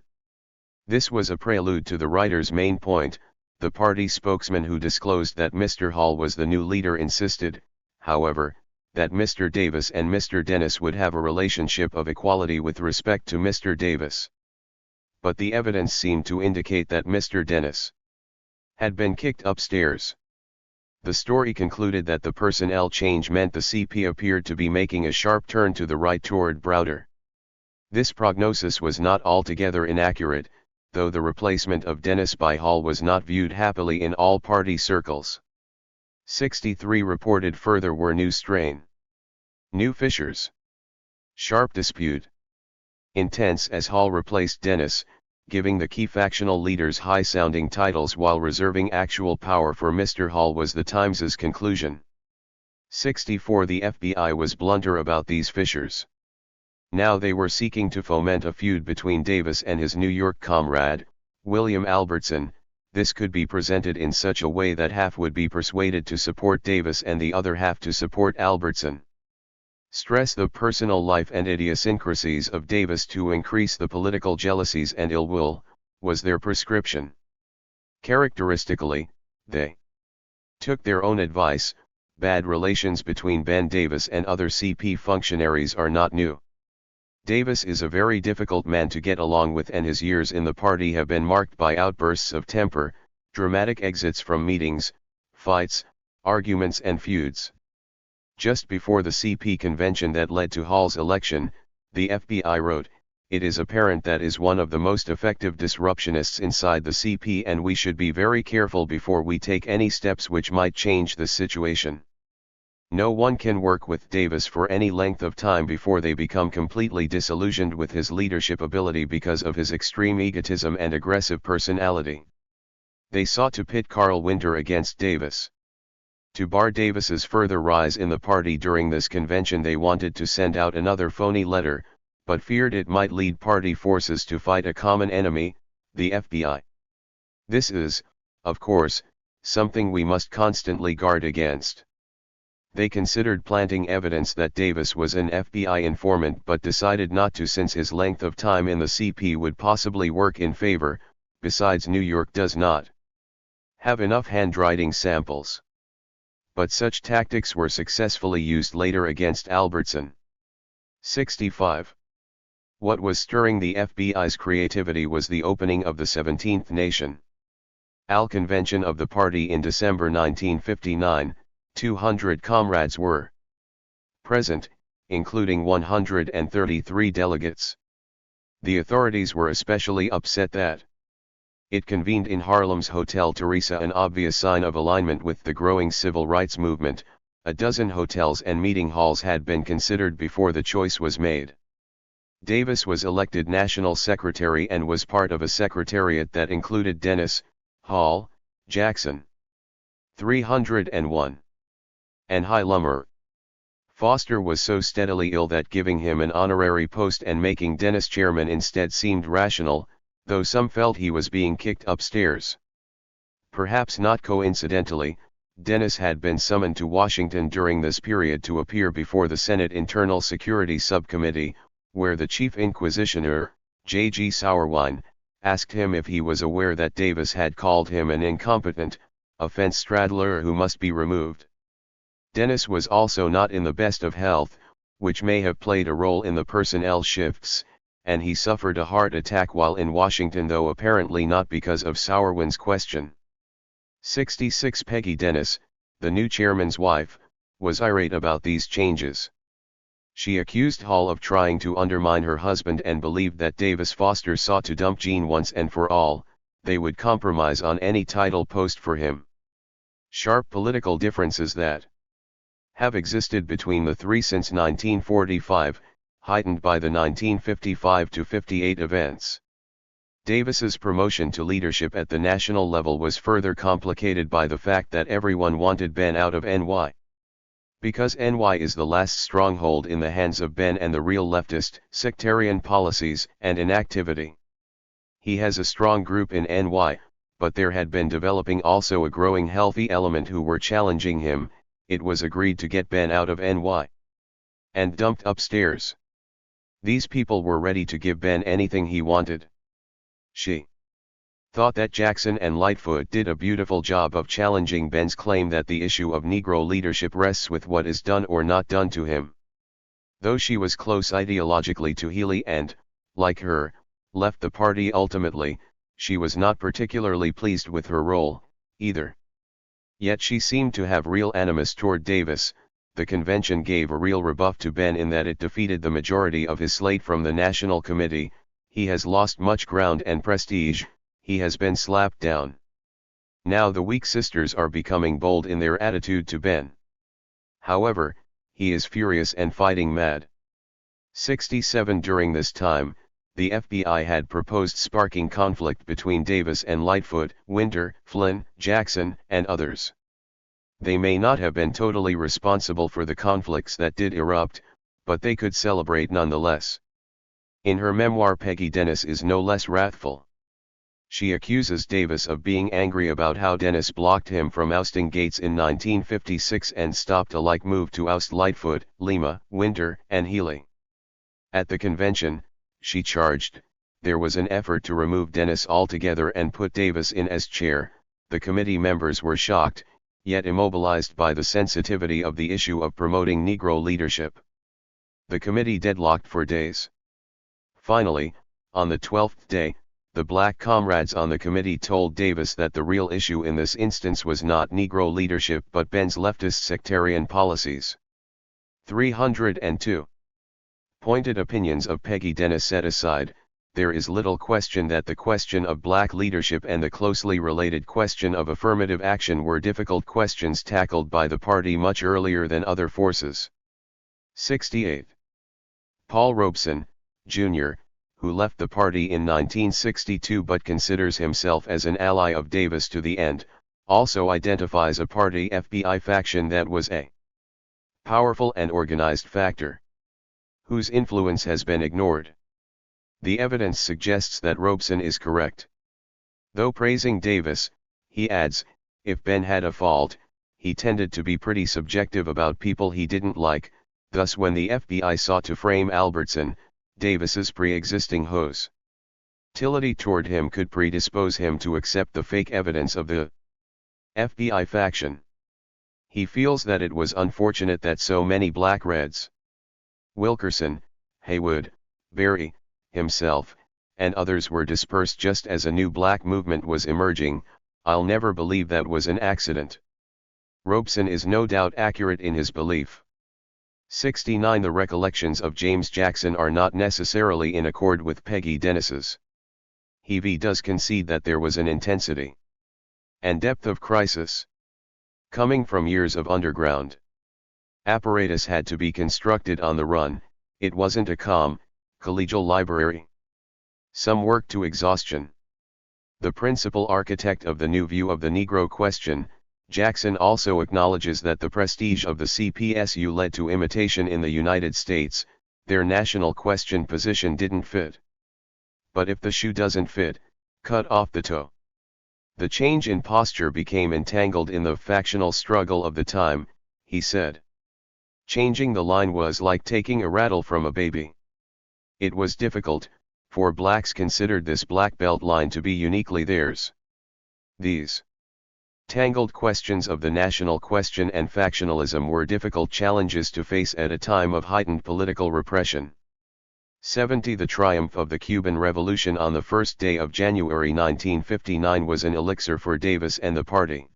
This was a prelude to the writer's main point. The party spokesman who disclosed that Mr. Hall was the new leader insisted, however, that Mr. Davis and Mr. Dennis would have a relationship of equality with respect to Mr. Davis. But the evidence seemed to indicate that Mr. Dennis had been kicked upstairs. The story concluded that the personnel change meant the CP appeared to be making a sharp turn to the right toward Browder. This prognosis was not altogether inaccurate, though the replacement of Dennis by Hall was not viewed happily in all party circles. 63 reported further were new strain. New fissures. Sharp dispute. Intense as Hall replaced Dennis, giving the key factional leaders high-sounding titles while reserving actual power for Mr. Hall was the Times's conclusion. 64 The FBI was blunter about these fissures. Now they were seeking to foment a feud between Davis and his New York comrade, William Albertson. This could be presented in such a way that half would be persuaded to support Davis and the other half to support Albertson. Stress the personal life and idiosyncrasies of Davis to increase the political jealousies and ill will, was their prescription. Characteristically, they took their own advice. Bad relations between Ben Davis and other CP functionaries are not new. Davis is a very difficult man to get along with, and his years in the party have been marked by outbursts of temper, dramatic exits from meetings, fights, arguments and feuds. Just before the CP convention that led to Hall's election, the FBI wrote, "It is apparent that is one of the most effective disruptionists inside the CP, and we should be very careful before we take any steps which might change the situation. No one can work with Davis for any length of time before they become completely disillusioned with his leadership ability because of his extreme egotism and aggressive personality." They sought to pit Carl Winter against Davis. To bar Davis's further rise in the party during this convention, they wanted to send out another phony letter, but feared it might lead party forces to fight a common enemy, the FBI. This is, of course, something we must constantly guard against. They considered planting evidence that Davis was an FBI informant but decided not to, since his length of time in the CP would possibly work in favor. Besides, New York does not have enough handwriting samples. But such tactics were successfully used later against Albertson. 65. What was stirring the FBI's creativity was the opening of the 17th Nation Al Convention of the party in December 1959. 200 comrades were present, including 133 delegates. The authorities were especially upset that it convened in Harlem's Hotel Teresa, an obvious sign of alignment with the growing civil rights movement. A dozen hotels and meeting halls had been considered before the choice was made. Davis was elected national secretary and was part of a secretariat that included Dennis, Hall, Jackson, 301. and High Lummer. Foster was so steadily ill that giving him an honorary post and making Dennis chairman instead seemed rational, though some felt he was being kicked upstairs. Perhaps not coincidentally, Dennis had been summoned to Washington during this period to appear before the Senate Internal Security Subcommittee, where the chief inquisitioner, J.G. Sauerwein, asked him if he was aware that Davis had called him an incompetent, a fence straddler who must be removed. Dennis was also not in the best of health, which may have played a role in the personnel shifts, and he suffered a heart attack while in Washington, though apparently not because of Sauerwein's question. 66 Peggy Dennis, the new chairman's wife, was irate about these changes. She accused Hall of trying to undermine her husband and believed that Davis Foster sought to dump Gene once and for all. They would compromise on any title post for him. Sharp political differences that have existed between the three since 1945, heightened by the 1955-58 events. Davis's promotion to leadership at the national level was further complicated by the fact that everyone wanted Ben out of NY. Because NY is the last stronghold in the hands of Ben and the real leftist, sectarian policies and inactivity. He has a strong group in NY, but there had been developing also a growing healthy element who were challenging him. It was agreed to get Ben out of NY and dumped upstairs. These people were ready to give Ben anything he wanted. She thought that Jackson and Lightfoot did a beautiful job of challenging Ben's claim that the issue of Negro leadership rests with what is done or not done to him. Though she was close ideologically to Healy and, like her, left the party ultimately, she was not particularly pleased with her role, either. Yet she seemed to have real animus toward Davis. The convention gave a real rebuff to Ben in that it defeated the majority of his slate from the National Committee. He has lost much ground and prestige, he has been slapped down. Now the weak sisters are becoming bold in their attitude to Ben. However, he is furious and fighting mad. 67 During this time, the FBI had proposed sparking conflict between Davis and Lightfoot, Winter, Flynn, Jackson, and others. They may not have been totally responsible for the conflicts that did erupt, but they could celebrate nonetheless. In her memoir, Peggy Dennis is no less wrathful. She accuses Davis of being angry about how Dennis blocked him from ousting Gates in 1956 and stopped a like move to oust Lightfoot, Lima, Winter, and Healy. At the convention, she charged, there was an effort to remove Dennis altogether and put Davis in as chair. The committee members were shocked, yet immobilized by the sensitivity of the issue of promoting Negro leadership. The committee deadlocked for days. Finally, on the 12th day, the black comrades on the committee told Davis that the real issue in this instance was not Negro leadership but Ben's leftist sectarian policies. 302. Pointed opinions of Peggy Dennis set aside, there is little question that the question of black leadership and the closely related question of affirmative action were difficult questions tackled by the party much earlier than other forces. 68. Paul Robeson, Jr., who left the party in 1962 but considers himself as an ally of Davis to the end, also identifies a party FBI faction that was a powerful and organized factor, whose influence has been ignored. The evidence suggests that Robeson is correct. Though praising Davis, he adds, if Ben had a fault, he tended to be pretty subjective about people he didn't like. Thus when the FBI sought to frame Albertson, Davis's pre-existing hostility toward him could predispose him to accept the fake evidence of the FBI faction. He feels that it was unfortunate that so many black Reds, Wilkerson, Haywood, Berry, himself, and others were dispersed just as a new black movement was emerging. I'll never believe that was an accident. Robeson is no doubt accurate in his belief. 69 The recollections of James Jackson are not necessarily in accord with Peggy Dennis's. He does concede that there was an intensity and depth of crisis coming from years of underground apparatus had to be constructed on the run. It wasn't a calm, collegial library. Some worked to exhaustion. The principal architect of the new view of the Negro question, Jackson also acknowledges that the prestige of the CPSU led to imitation in the United States. Their national question position didn't fit. But if the shoe doesn't fit, cut off the toe. The change in posture became entangled in the factional struggle of the time, he said. Changing the line was like taking a rattle from a baby. It was difficult, for blacks considered this black belt line to be uniquely theirs. These tangled questions of the national question and factionalism were difficult challenges to face at a time of heightened political repression. 70 The triumph of the Cuban Revolution on the first day of January 1959 was an elixir for Davis and the party.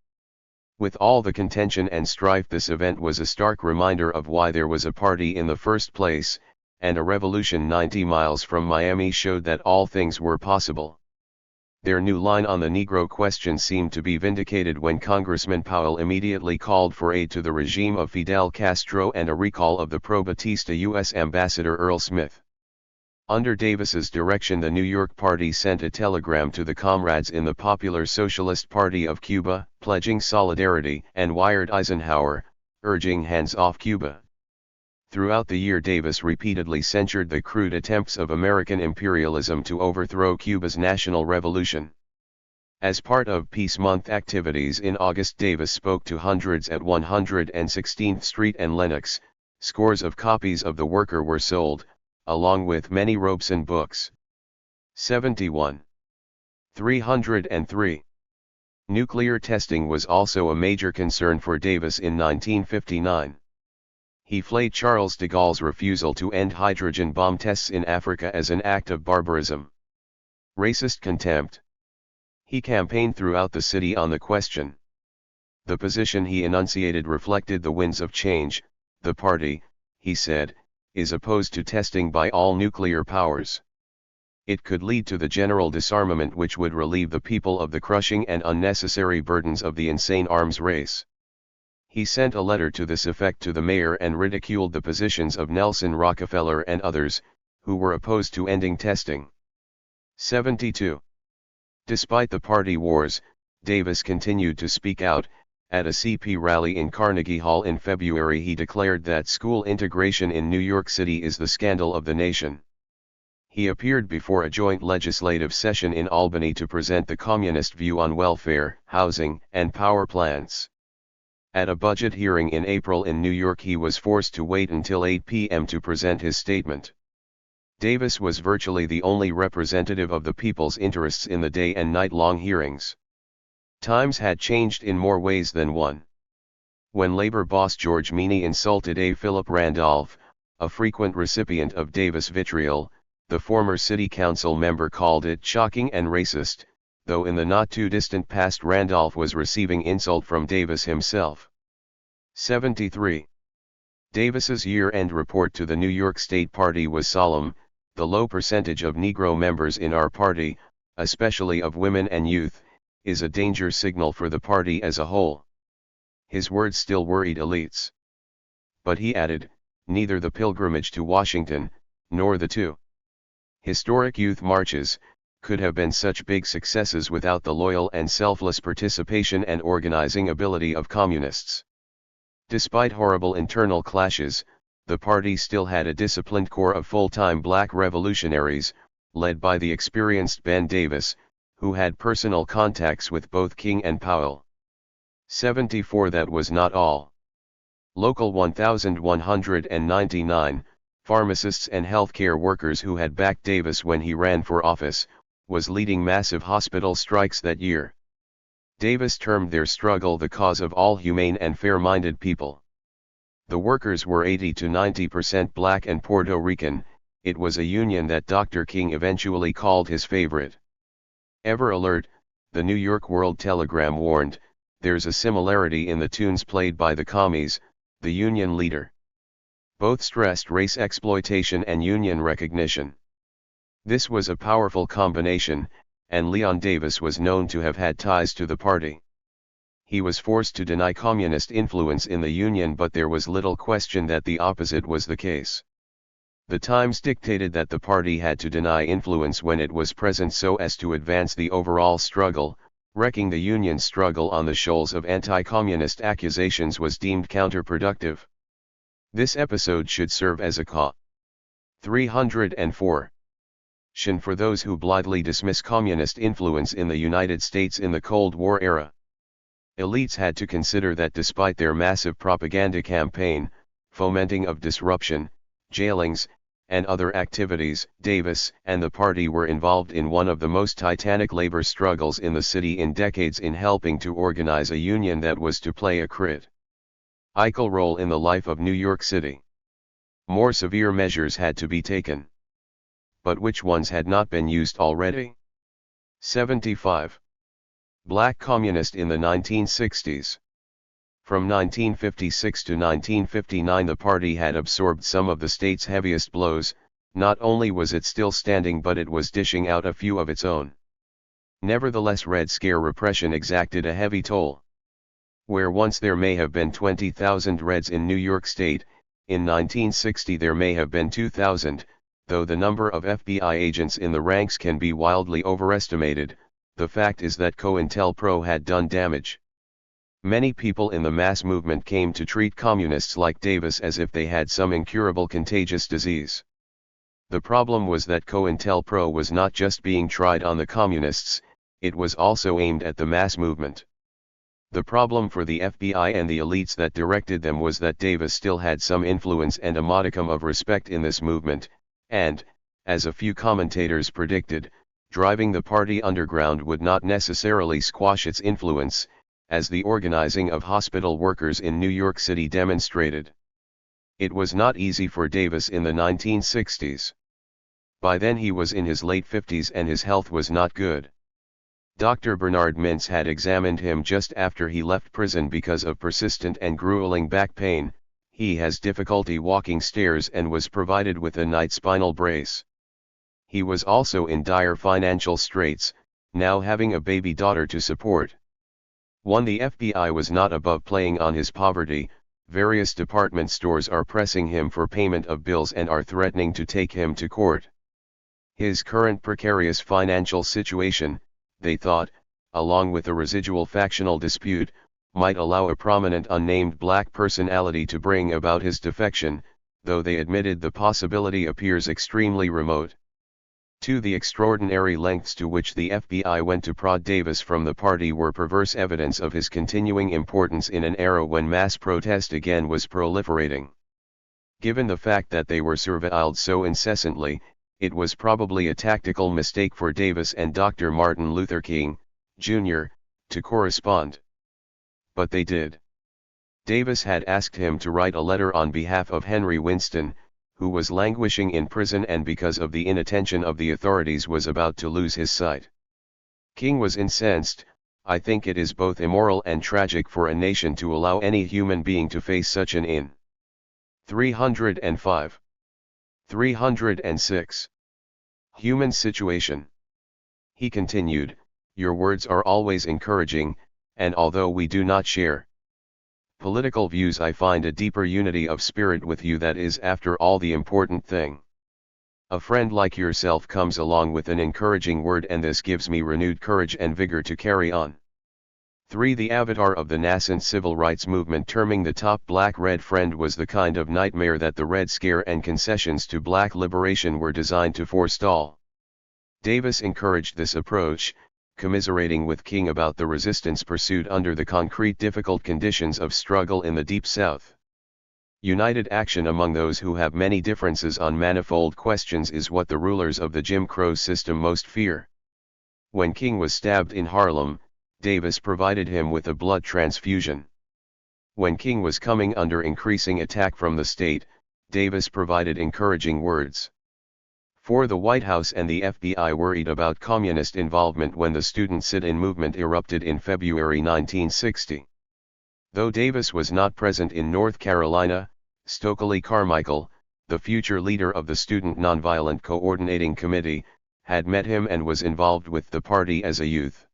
With all the contention and strife, this event was a stark reminder of why there was a party in the first place, and a revolution 90 miles from Miami showed that all things were possible. Their new line on the Negro question seemed to be vindicated when Congressman Powell immediately called for aid to the regime of Fidel Castro and a recall of the pro-Batista U.S. Ambassador Earl Smith. Under Davis's direction, the New York Party sent a telegram to the comrades in the Popular Socialist Party of Cuba, pledging solidarity, and wired Eisenhower, urging hands off Cuba. Throughout the year, Davis repeatedly censured the crude attempts of American imperialism to overthrow Cuba's national revolution. As part of Peace Month activities in August, Davis spoke to hundreds at 116th Street and Lenox. Scores of copies of The Worker were sold, along with many ropes and books. 71. 303. Nuclear testing was also a major concern for Davis in 1959. He flayed Charles de Gaulle's refusal to end hydrogen bomb tests in Africa as an act of barbarism. Racist contempt. He campaigned throughout the city on the question. The position he enunciated reflected the winds of change. The party, he said, is opposed to testing by all nuclear powers. It could lead to the general disarmament which would relieve the people of the crushing and unnecessary burdens of the insane arms race. He sent a letter to this effect to the mayor and ridiculed the positions of Nelson Rockefeller and others, who were opposed to ending testing. 72. Despite the party wars, Davis continued to speak out. At a CP rally in Carnegie Hall in February, he declared that school integration in New York City is the scandal of the nation. He appeared before a joint legislative session in Albany to present the communist view on welfare, housing, and power plants. At a budget hearing in April in New York, he was forced to wait until 8 p.m. to present his statement. Davis was virtually the only representative of the people's interests in the day and night-long hearings. Times had changed in more ways than one. When Labor boss George Meany insulted A. Philip Randolph, a frequent recipient of Davis vitriol, the former city council member called it shocking and racist, though in the not-too-distant past Randolph was receiving insult from Davis himself. 73. Davis's year-end report to the New York State Party was solemn. The low percentage of Negro members in our party, especially of women and youth, is a danger signal for the party as a whole. His words still worried elites. But he added, neither the pilgrimage to Washington, nor the two historic youth marches, could have been such big successes without the loyal and selfless participation and organizing ability of communists. Despite horrible internal clashes, the party still had a disciplined core of full-time black revolutionaries, led by the experienced Ben Davis, who had personal contacts with both King and Powell. 74. That was not all. Local 1199, pharmacists and healthcare workers who had backed Davis when he ran for office, was leading massive hospital strikes that year. Davis termed their struggle the cause of all humane and fair-minded people. The workers were 80 to 90% black and Puerto Rican. It was a union that Dr. King eventually called his favorite. Ever alert, the New York World Telegram warned, there's a similarity in the tunes played by the commies, the union leader. Both stressed race exploitation and union recognition. This was a powerful combination, and Leon Davis was known to have had ties to the party. He was forced to deny communist influence in the union, but there was little question that the opposite was the case. The Times dictated that the party had to deny influence when it was present so as to advance the overall struggle. Wrecking the union struggle on the shoals of anti-communist accusations was deemed counterproductive. This episode should serve as a caution. 304. For those who blithely dismiss communist influence in the United States in the Cold War era. Elites had to consider that despite their massive propaganda campaign, fomenting of disruption, jailings, and other activities, Davis and the party were involved in one of the most titanic labor struggles in the city in decades in helping to organize a union that was to play a critical role in the life of New York City. More severe measures had to be taken. But which ones had not been used already? 75. Black communist in the 1960s. From 1956 to 1959 the party had absorbed some of the state's heaviest blows. Not only was it still standing, but it was dishing out a few of its own. Nevertheless, Red Scare repression exacted a heavy toll. Where once there may have been 20,000 Reds in New York State, in 1960 there may have been 2,000, though the number of FBI agents in the ranks can be wildly overestimated. The fact is that COINTELPRO had done damage. Many people in the mass movement came to treat communists like Davis as if they had some incurable contagious disease. The problem was that COINTELPRO was not just being tried on the communists, it was also aimed at the mass movement. The problem for the FBI and the elites that directed them was that Davis still had some influence and a modicum of respect in this movement, and, as a few commentators predicted, driving the party underground would not necessarily squash its influence, as the organizing of hospital workers in New York City demonstrated. It was not easy for Davis in the 1960s. By then he was in his late 50s and his health was not good. Dr. Bernard Mintz had examined him just after he left prison because of persistent and grueling back pain. He has difficulty walking stairs and was provided with a night spinal brace. He was also in dire financial straits, now having a baby daughter to support. The FBI was not above playing on his poverty. Various department stores are pressing him for payment of bills and are threatening to take him to court. His current precarious financial situation, they thought, along with a residual factional dispute, might allow a prominent unnamed black personality to bring about his defection, though they admitted the possibility appears extremely remote. The extraordinary lengths to which the FBI went to prod Davis from the party were perverse evidence of his continuing importance in an era when mass protest again was proliferating. Given the fact that they were surveilled so incessantly, it was probably a tactical mistake for Davis and Dr. Martin Luther King, Jr., to correspond. But they did. Davis had asked him to write a letter on behalf of Henry Winston, who was languishing in prison and because of the inattention of the authorities was about to lose his sight. King was incensed. "I think it is both immoral and tragic for a nation to allow any human being to face such an in." 305. 306. Human situation. He continued, "Your words are always encouraging, and although we do not share political views, I find a deeper unity of spirit with you that is after all the important thing. A friend like yourself comes along with an encouraging word and this gives me renewed courage and vigor to carry on." 3. The avatar of the nascent civil rights movement terming the top black-red friend was the kind of nightmare that the Red Scare and concessions to black liberation were designed to forestall. Davis encouraged this approach, commiserating with King about the resistance pursued under the concrete difficult conditions of struggle in the Deep South. United action among those who have many differences on manifold questions is what the rulers of the Jim Crow system most fear. When King was stabbed in Harlem, Davis provided him with a blood transfusion. When King was coming under increasing attack from the state, Davis provided encouraging words. 4. The White House and the FBI worried about communist involvement when the student sit-in movement erupted in February 1960. Though Davis was not present in North Carolina, Stokely Carmichael, the future leader of the Student Nonviolent Coordinating Committee, had met him and was involved with the party as a youth.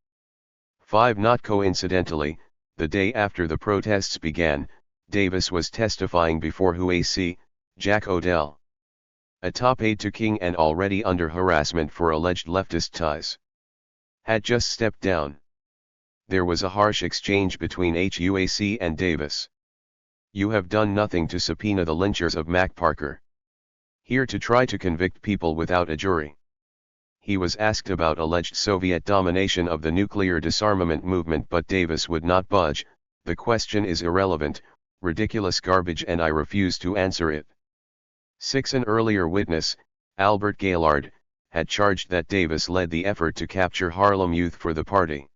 5. Not coincidentally, the day after the protests began, Davis was testifying before WAC, Jack Odell, a top aide to King and already under harassment for alleged leftist ties, had just stepped down. There was a harsh exchange between HUAC and Davis. "You have done nothing to subpoena the lynchers of Mac Parker. Here to try to convict people without a jury." He was asked about alleged Soviet domination of the nuclear disarmament movement, but Davis would not budge. "The question is irrelevant, ridiculous garbage, and I refuse to answer it." 6. An earlier witness, Albert Gaylord, had charged that Davis led the effort to capture Harlem youth for the party.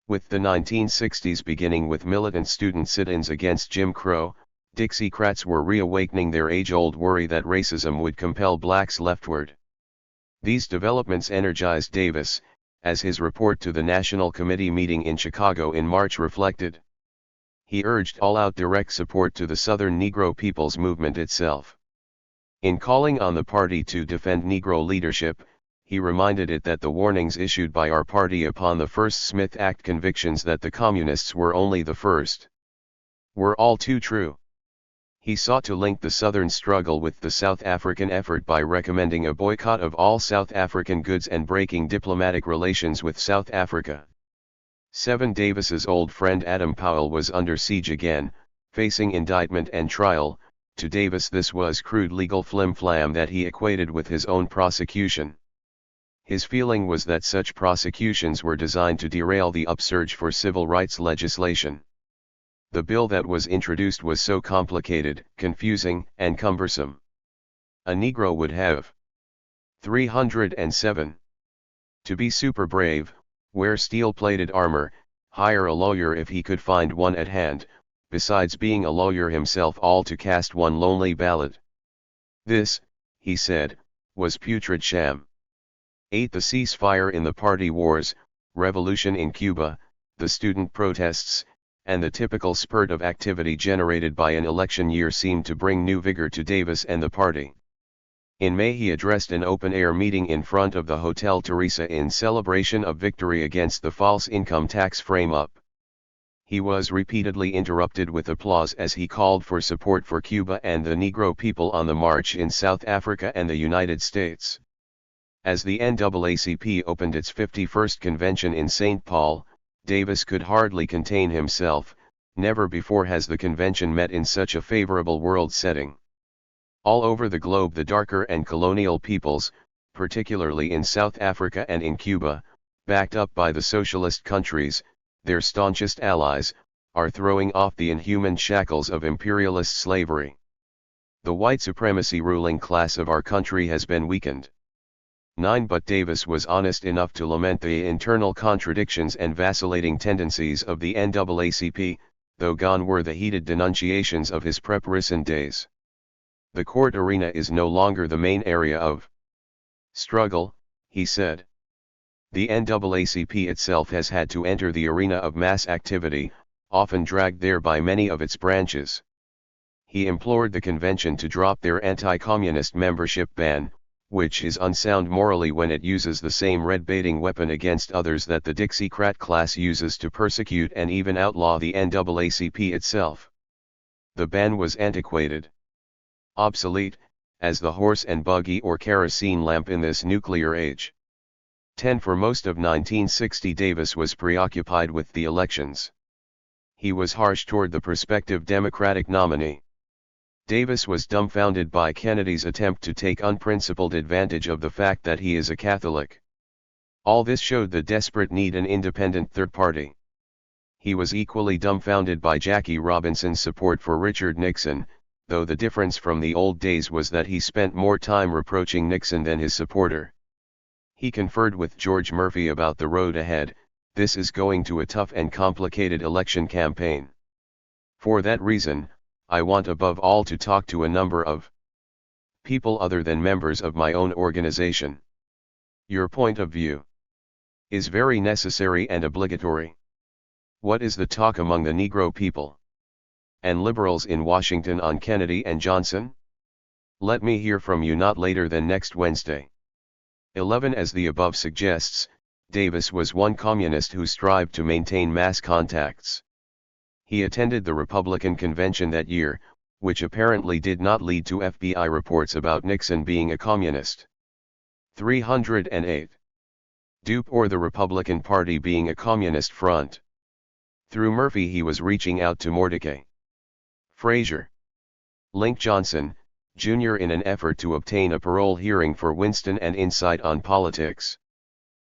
With the 1960s beginning with militant student sit-ins against Jim Crow, Dixiecrats were reawakening their age-old worry that racism would compel blacks leftward. These developments energized Davis, as his report to the National Committee meeting in Chicago in March reflected. He urged all-out direct support to the Southern Negro People's Movement itself. In calling on the party to defend Negro leadership, he reminded it that the warnings issued by our party upon the first Smith Act convictions that the Communists were only the first were all too true. He sought to link the Southern struggle with the South African effort by recommending a boycott of all South African goods and breaking diplomatic relations with South Africa. 7. Davis's old friend Adam Powell was under siege again, facing indictment and trial. To Davis this was crude legal flim-flam that he equated with his own prosecution. His feeling was that such prosecutions were designed to derail the upsurge for civil rights legislation. The bill that was introduced was so complicated, confusing, and cumbersome. A Negro would have 307. To be super brave, wear steel-plated armor, hire a lawyer if he could find one at hand, besides being a lawyer himself, all to cast one lonely ballot. This, he said, was putrid sham. 8. The ceasefire in the party wars, revolution in Cuba, the student protests, and the typical spurt of activity generated by an election year seemed to bring new vigor to Davis and the party. In May he addressed an open-air meeting in front of the Hotel Teresa in celebration of victory against the false income tax frame-up. He was repeatedly interrupted with applause as he called for support for Cuba and the Negro people on the march in South Africa and the United States. As the NAACP opened its 51st convention in St. Paul, Davis could hardly contain himself. Never before has the convention met in such a favorable world setting. All over the globe the darker and colonial peoples, particularly in South Africa and in Cuba, backed up by the socialist countries, their staunchest allies, are throwing off the inhuman shackles of imperialist slavery. The white supremacy ruling class of our country has been weakened. 9. But Davis was honest enough to lament the internal contradictions and vacillating tendencies of the NAACP, though gone were the heated denunciations of his prep-recent days. The court arena is no longer the main area of struggle, he said. The NAACP itself has had to enter the arena of mass activity, often dragged there by many of its branches. He implored the convention to drop their anti-communist membership ban, which is unsound morally when it uses the same red-baiting weapon against others that the Dixiecrat class uses to persecute and even outlaw the NAACP itself. The ban was antiquated, obsolete, as the horse and buggy or kerosene lamp in this nuclear age. 10. For most of 1960 Davis was preoccupied with the elections. He was harsh toward the prospective Democratic nominee. Davis was dumbfounded by Kennedy's attempt to take unprincipled advantage of the fact that he is a Catholic. All this showed the desperate need an independent third party. He was equally dumbfounded by Jackie Robinson's support for Richard Nixon, though the difference from the old days was that he spent more time reproaching Nixon than his supporter. He conferred with George Murphy about the road ahead. This is going to a tough and complicated election campaign. For that reason, I want above all to talk to a number of people other than members of my own organization. Your point of view is very necessary and obligatory. What is the talk among the Negro people and liberals in Washington on Kennedy and Johnson? Let me hear from you not later than next Wednesday. 11. As the above suggests, Davis was one communist who strived to maintain mass contacts. He attended the Republican convention that year, which apparently did not lead to FBI reports about Nixon being a communist. 308. Dupe or the Republican Party being a communist front. Through Murphy he was reaching out to Mordecai Frazier, Link Johnson, Jr. in an effort to obtain a parole hearing for Winston and insight on politics.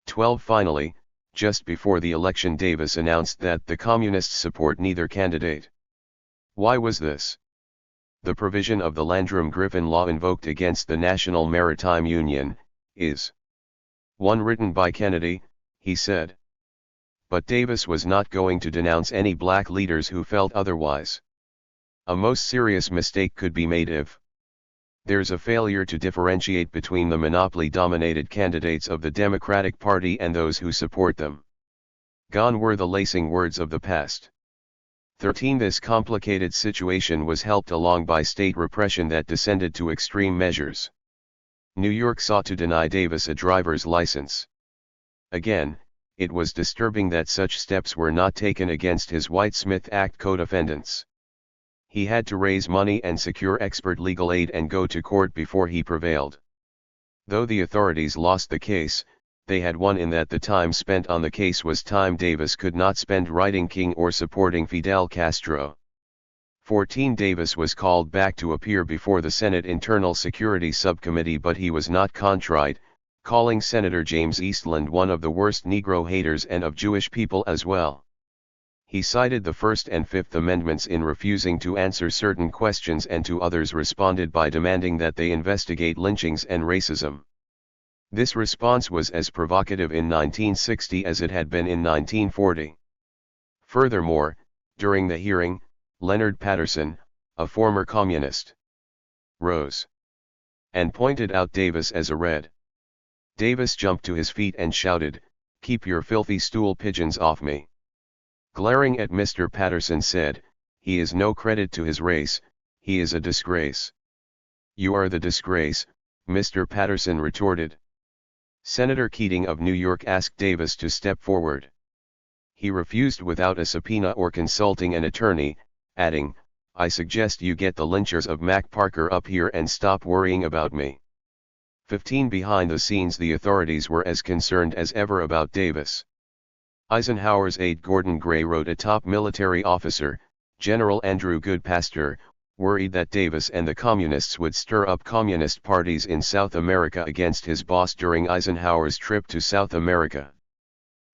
12. Finally, just before the election Davis announced that the Communists support neither candidate. Why was this? The provision of the Landrum-Griffin Law invoked against the National Maritime Union, is one written by Kennedy, he said. But Davis was not going to denounce any black leaders who felt otherwise. A most serious mistake could be made if there's a failure to differentiate between the monopoly-dominated candidates of the Democratic Party and those who support them. Gone were the lacing words of the past. 13. This complicated situation was helped along by state repression that descended to extreme measures. New York sought to deny Davis a driver's license. Again, it was disturbing that such steps were not taken against his White Smith Act co-defendants. He had to raise money and secure expert legal aid and go to court before he prevailed. Though the authorities lost the case, they had won in that the time spent on the case was time Davis could not spend writing King or supporting Fidel Castro. 14 Davis was called back to appear before the Senate Internal Security Subcommittee, but he was not contrite, calling Senator James Eastland one of the worst Negro haters and of Jewish people as well. He cited the First and Fifth Amendments in refusing to answer certain questions, and to others responded by demanding that they investigate lynchings and racism. This response was as provocative in 1960 as it had been in 1940. Furthermore, during the hearing, Leonard Patterson, a former communist, rose and pointed out Davis as a red. Davis jumped to his feet and shouted, "Keep your filthy stool pigeons off me." Glaring at Mr. Patterson said, "He is no credit to his race, he is a disgrace." "You are the disgrace," Mr. Patterson retorted. Senator Keating of New York asked Davis to step forward. He refused without a subpoena or consulting an attorney, adding, "I suggest you get the lynchers of Mac Parker up here and stop worrying about me." 15 Behind the scenes, the authorities were as concerned as ever about Davis. Eisenhower's aide Gordon Gray wrote a top military officer, General Andrew Goodpaster, worried that Davis and the Communists would stir up communist parties in South America against his boss during Eisenhower's trip to South America.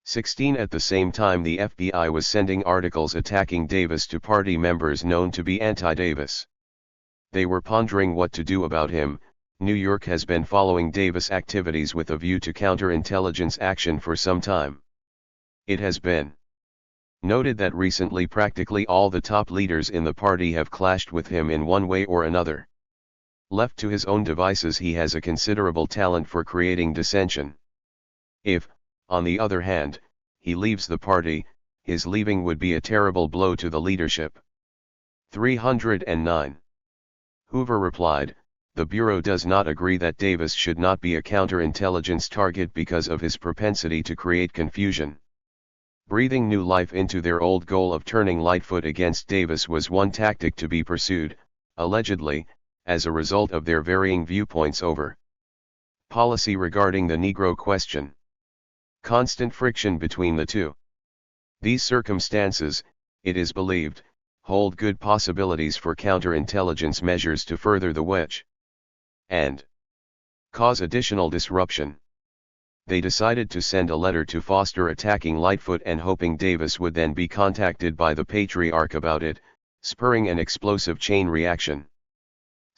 16 At the same time, the FBI was sending articles attacking Davis to party members known to be anti-Davis. They were pondering what to do about him. New York has been following Davis' activities with a view to counterintelligence action for some time. It has been noted that recently practically all the top leaders in the party have clashed with him in one way or another. Left to his own devices, he has a considerable talent for creating dissension. If, on the other hand, he leaves the party, his leaving would be a terrible blow to the leadership. 309. Hoover replied, "The Bureau does not agree that Davis should not be a counterintelligence target because of his propensity to create confusion." Breathing new life into their old goal of turning Lightfoot against Davis was one tactic to be pursued, allegedly, as a result of their varying viewpoints over policy regarding the Negro question. Constant friction between the two. These circumstances, it is believed, hold good possibilities for counterintelligence measures to further the wedge and cause additional disruption. They decided to send a letter to Foster attacking Lightfoot and hoping Davis would then be contacted by the Patriarch about it, spurring an explosive chain reaction.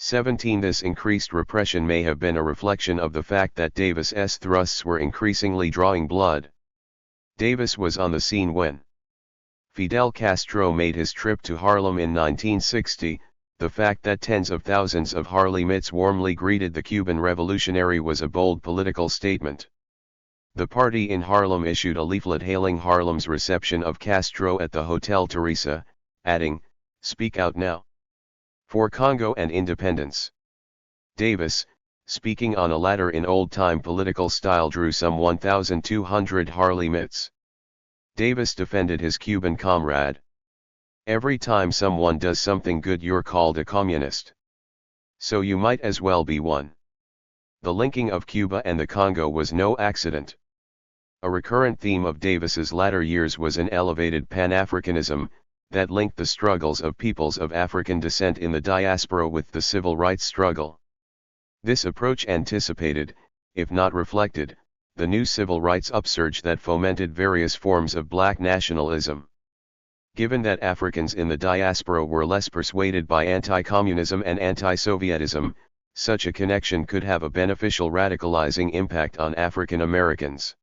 17 This increased repression may have been a reflection of the fact that Davis's thrusts were increasingly drawing blood. Davis was on the scene when Fidel Castro made his trip to Harlem in 1960. The fact that tens of thousands of Harlemites warmly greeted the Cuban revolutionary was a bold political statement. The party in Harlem issued a leaflet hailing Harlem's reception of Castro at the Hotel Teresa, adding, "Speak out now. For Congo and independence." Davis, speaking on a ladder in old-time political style, drew some 1,200 Harlemites. Davis defended his Cuban comrade. "Every time someone does something good, you're called a communist. So you might as well be one." The linking of Cuba and the Congo was no accident. A recurrent theme of Davis's latter years was an elevated Pan-Africanism, that linked the struggles of peoples of African descent in the diaspora with the civil rights struggle. This approach anticipated, if not reflected, the new civil rights upsurge that fomented various forms of black nationalism. Given that Africans in the diaspora were less persuaded by anti-communism and anti-Sovietism, such a connection could have a beneficial radicalizing impact on African Americans.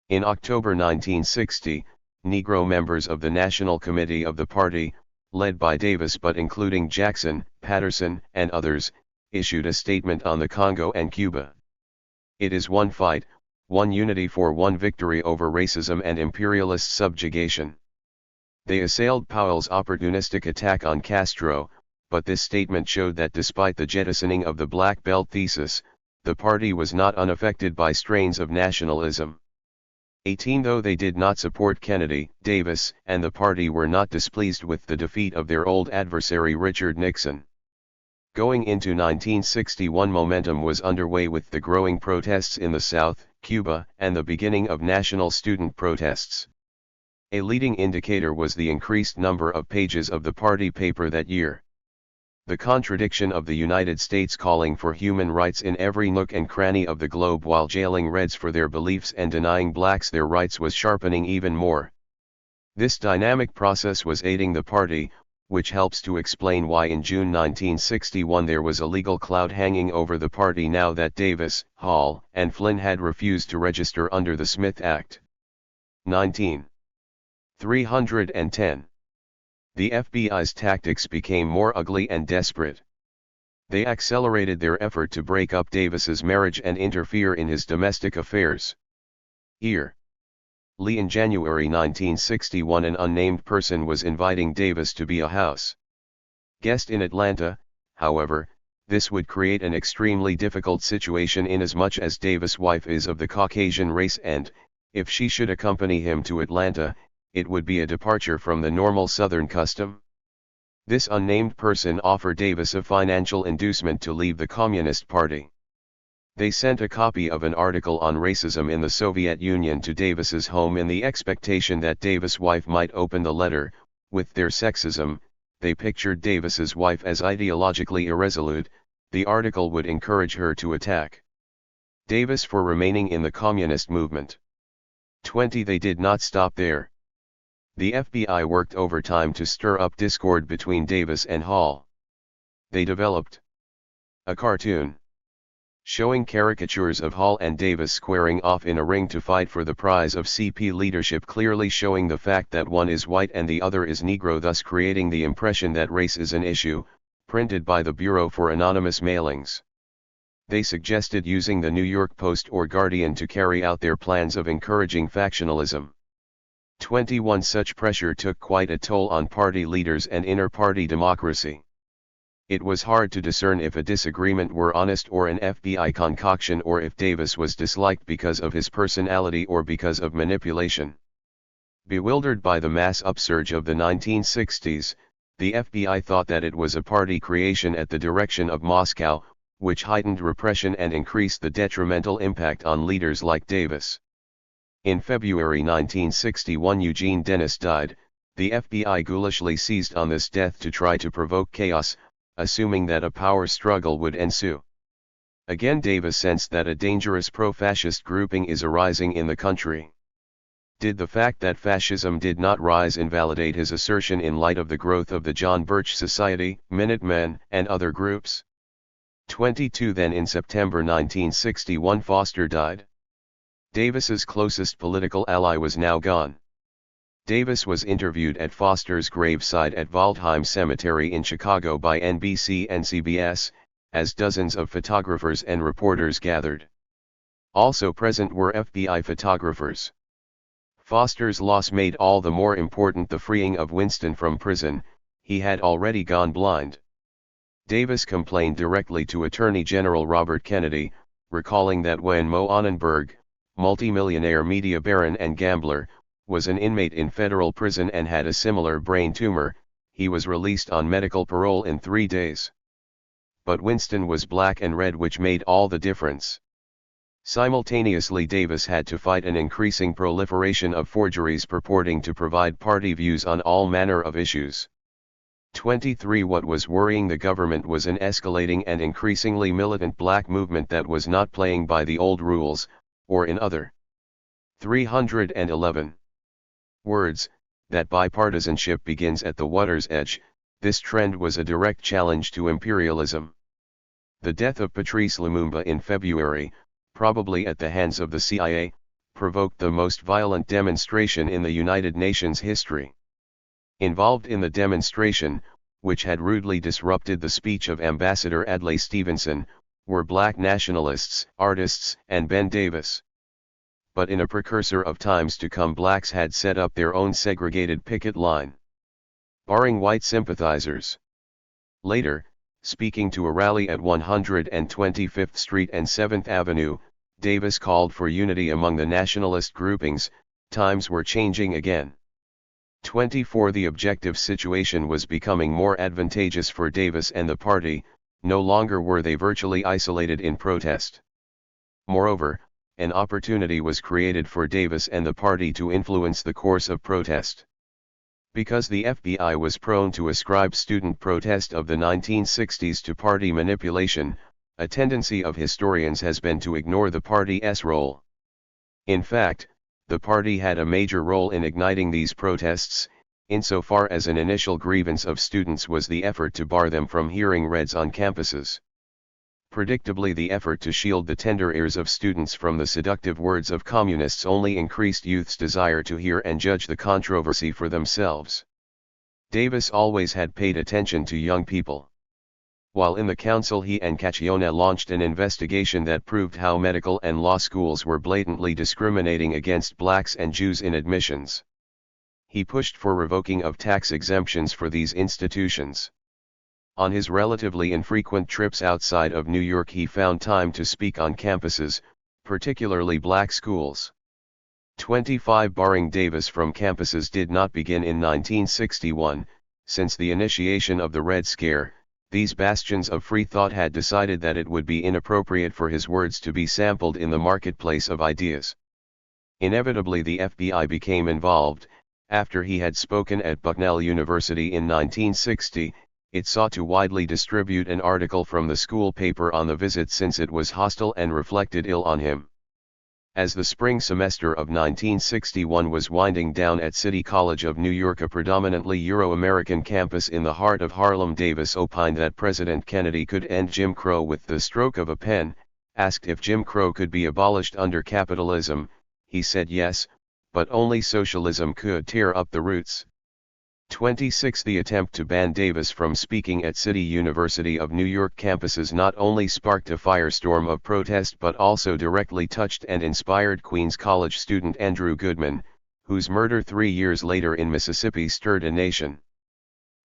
In October 1960, Negro members of the National Committee of the party, led by Davis but including Jackson, Patterson, and others, issued a statement on the Congo and Cuba. "It is one fight, one unity for one victory over racism and imperialist subjugation." They assailed Powell's opportunistic attack on Castro, but this statement showed that despite the jettisoning of the Black Belt thesis, the party was not unaffected by strains of nationalism. 18 Though they did not support Kennedy, Davis and the party were not displeased with the defeat of their old adversary Richard Nixon. Going into 1961, momentum was underway with the growing protests in the South, Cuba, and the beginning of national student protests. A leading indicator was the increased number of pages of the party paper that year. The contradiction of the United States calling for human rights in every nook and cranny of the globe while jailing Reds for their beliefs and denying blacks their rights was sharpening even more. This dynamic process was aiding the party, which helps to explain why in June 1961 there was a legal cloud hanging over the party now that Davis, Hall, and Flynn had refused to register under the Smith Act. 19. 310. The FBI's tactics became more ugly and desperate. They accelerated their effort to break up Davis's marriage and interfere in his domestic affairs. Lee. In January 1961, an unnamed person was inviting Davis to be a house guest in Atlanta. However, this would create an extremely difficult situation inasmuch as Davis' wife is of the Caucasian race and, if she should accompany him to Atlanta, it would be a departure from the normal Southern custom. This unnamed person offered Davis a financial inducement to leave the Communist Party. They sent a copy of an article on racism in the Soviet Union to Davis's home in the expectation that Davis' wife might open the letter. With their sexism, they pictured Davis's wife as ideologically irresolute. The article would encourage her to attack Davis for remaining in the communist movement. 20. They did not stop there. The FBI worked overtime to stir up discord between Davis and Hall. They developed a cartoon showing caricatures of Hall and Davis squaring off in a ring to fight for the prize of CP leadership, clearly showing the fact that one is white and the other is Negro, thus creating the impression that race is an issue, printed by the Bureau for Anonymous Mailings. They suggested using the New York Post or Guardian to carry out their plans of encouraging factionalism. 21. Such pressure took quite a toll on party leaders and inter-party democracy. It was hard to discern if a disagreement were honest or an FBI concoction, or if Davis was disliked because of his personality or because of manipulation. Bewildered by the mass upsurge of the 1960s, the FBI thought that it was a party creation at the direction of Moscow, which heightened repression and increased the detrimental impact on leaders like Davis. In February 1961, Eugene Dennis died. The FBI ghoulishly seized on this death to try to provoke chaos, assuming that a power struggle would ensue. Again, Davis sensed that a dangerous pro-fascist grouping is arising in the country. Did the fact that fascism did not rise invalidate his assertion in light of the growth of the John Birch Society, Minutemen, and other groups? 22. Then in September 1961, Foster died. Davis's closest political ally was now gone. Davis was interviewed at Foster's graveside at Waldheim Cemetery in Chicago by NBC and CBS, as dozens of photographers and reporters gathered. Also present were FBI photographers. Foster's loss made all the more important the freeing of Winston from prison. He had already gone blind. Davis complained directly to Attorney General Robert Kennedy, recalling that when Mo Annenberg, multimillionaire media baron and gambler, was an inmate in federal prison and had a similar brain tumor, he was released on medical parole in 3 days. But Winston was black and red, which made all the difference. Simultaneously, Davis had to fight an increasing proliferation of forgeries purporting to provide party views on all manner of issues. 23. What was worrying the government was an escalating and increasingly militant black movement that was not playing by the old rules, or in other 311 words, that bipartisanship begins at the water's edge. This trend was a direct challenge to imperialism. The death of Patrice Lumumba in February, probably at the hands of the CIA, provoked the most violent demonstration in the United Nations history. Involved in the demonstration, which had rudely disrupted the speech of Ambassador Adlai Stevenson, were black nationalists, artists, and Ben Davis. But in a precursor of times to come, blacks had set up their own segregated picket line, barring white sympathizers. Later, Speaking to a rally at 125th Street and 7th Avenue, Davis called for unity among the nationalist groupings. Times were changing again. 24 The objective situation was becoming more advantageous for Davis and the party, no longer were they virtually isolated in protest. Moreover, an opportunity was created for Davis and the party to influence the course of protest. Because the FBI was prone to ascribe student protest of the 1960s to party manipulation, a tendency of historians has been to ignore the party's role. In fact, the party had a major role in igniting these protests, insofar as an initial grievance of students was the effort to bar them from hearing Reds on campuses. Predictably, the effort to shield the tender ears of students from the seductive words of communists only increased youth's desire to hear and judge the controversy for themselves. Davis always had paid attention to young people. While in the council, he and Cacchione launched an investigation that proved how medical and law schools were blatantly discriminating against blacks and Jews in admissions. He pushed for revoking of tax exemptions for these institutions. On his relatively infrequent trips outside of New York, he found time to speak on campuses, particularly black schools. 25 Barring Davis from campuses did not begin in 1961, since the initiation of the Red Scare. These bastions of free thought had decided that it would be inappropriate for his words to be sampled in the marketplace of ideas. Inevitably, the FBI became involved. After he had spoken at Bucknell University in 1960, it sought to widely distribute an article from the school paper on the visit, since it was hostile and reflected ill on him. As the spring semester of 1961 was winding down at City College of New York, a predominantly Euro-American campus in the heart of Harlem, Davis opined that President Kennedy could end Jim Crow with the stroke of a pen. Asked if Jim Crow could be abolished under capitalism, he said yes, but only socialism could tear up the roots. 26 The attempt to ban Davis from speaking at City University of New York campuses not only sparked a firestorm of protest but also directly touched and inspired Queens College student Andrew Goodman, whose murder 3 years later in Mississippi stirred a nation.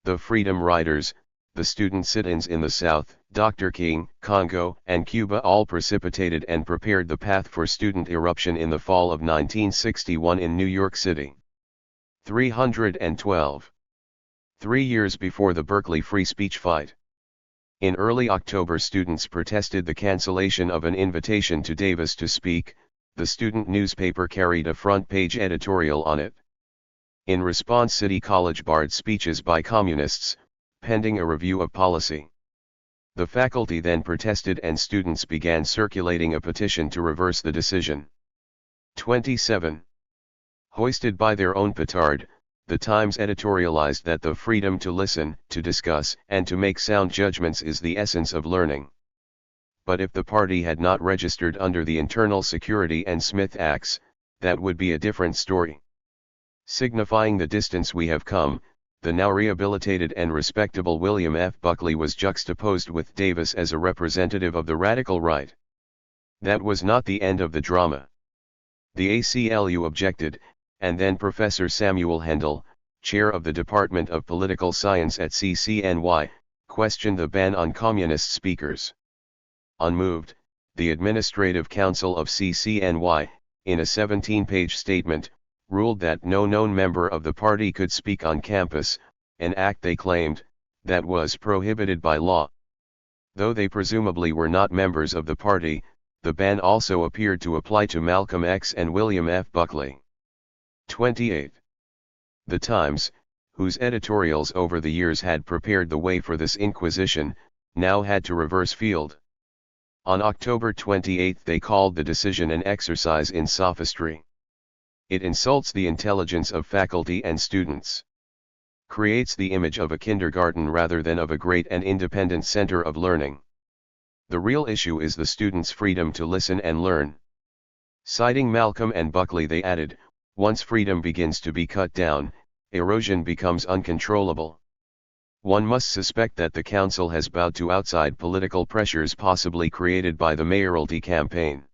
The Freedom Riders, the student sit-ins in the South, Dr. King, Congo, and Cuba all precipitated and prepared the path for student eruption in the fall of 1961 in New York City. 312. 3 years before the Berkeley free speech fight. In early October, students protested the cancellation of an invitation to Davis to speak. The student newspaper carried a front-page editorial on it. In response, City College barred speeches by communists, pending a review of policy. The faculty then protested and students began circulating a petition to reverse the decision. 27. Hoisted by their own petard, the Times editorialized that the freedom to listen, to discuss, and to make sound judgments is the essence of learning. But if the party had not registered under the Internal Security and Smith Acts, that would be a different story. Signifying the distance we have come, the now rehabilitated and respectable William F. Buckley was juxtaposed with Davis as a representative of the radical right. That was not the end of the drama. The ACLU objected, and then Professor Samuel Hendel, chair of the Department of Political Science at CCNY, questioned the ban on communist speakers. Unmoved, the Administrative Council of CCNY, in a 17-page statement, ruled that no known member of the party could speak on campus, an act they claimed, that was prohibited by law. Though they presumably were not members of the party, the ban also appeared to apply to Malcolm X and William F. Buckley. 28. The Times, whose editorials over the years had prepared the way for this inquisition, now had to reverse field. On October 28 they called the decision an exercise in sophistry. It insults the intelligence of faculty and students. Creates the image of a kindergarten rather than of a great and independent center of learning. The real issue is the students' freedom to listen and learn. Citing Malcolm and Buckley, they added, once freedom begins to be cut down, erosion becomes uncontrollable. One must suspect that the council has bowed to outside political pressures possibly created by the mayoralty campaign.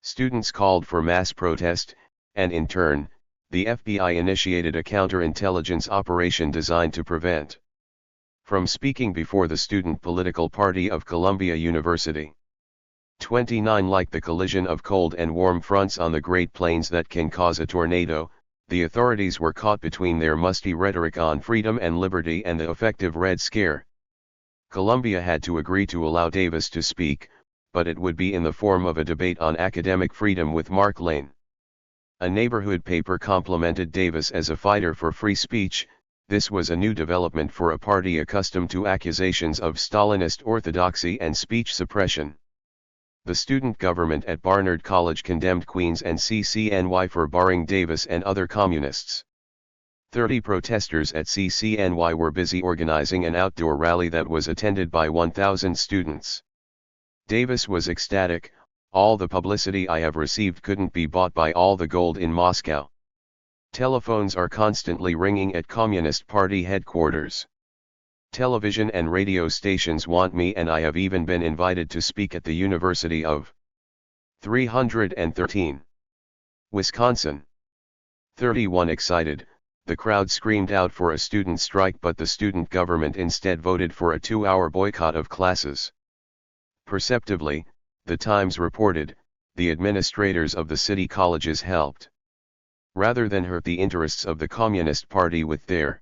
Students called for mass protest, and in turn, the FBI initiated a counterintelligence operation designed to prevent from speaking before the Student Political Party of Columbia University. 29 Like the collision of cold and warm fronts on the Great Plains that can cause a tornado, the authorities were caught between their musty rhetoric on freedom and liberty and the effective Red Scare. Columbia had to agree to allow Davis to speak, but it would be in the form of a debate on academic freedom with Mark Lane. A neighborhood paper complimented Davis as a fighter for free speech. This was a new development for a party accustomed to accusations of Stalinist orthodoxy and speech suppression. The student government at Barnard College condemned Queens and CCNY for barring Davis and other communists. 30 protesters at CCNY were busy organizing an outdoor rally that was attended by 1,000 students. Davis was ecstatic. All the publicity I have received couldn't be bought by all the gold in Moscow. Telephones are constantly ringing at Communist Party headquarters. Television and radio stations want me, and I have even been invited to speak at the University of 313. Wisconsin. 31 Excited, the crowd screamed out for a student strike, but the student government instead voted for a 2-hour boycott of classes. Perceptibly, the Times reported, the administrators of the city colleges helped, rather than hurt the interests of the Communist Party with their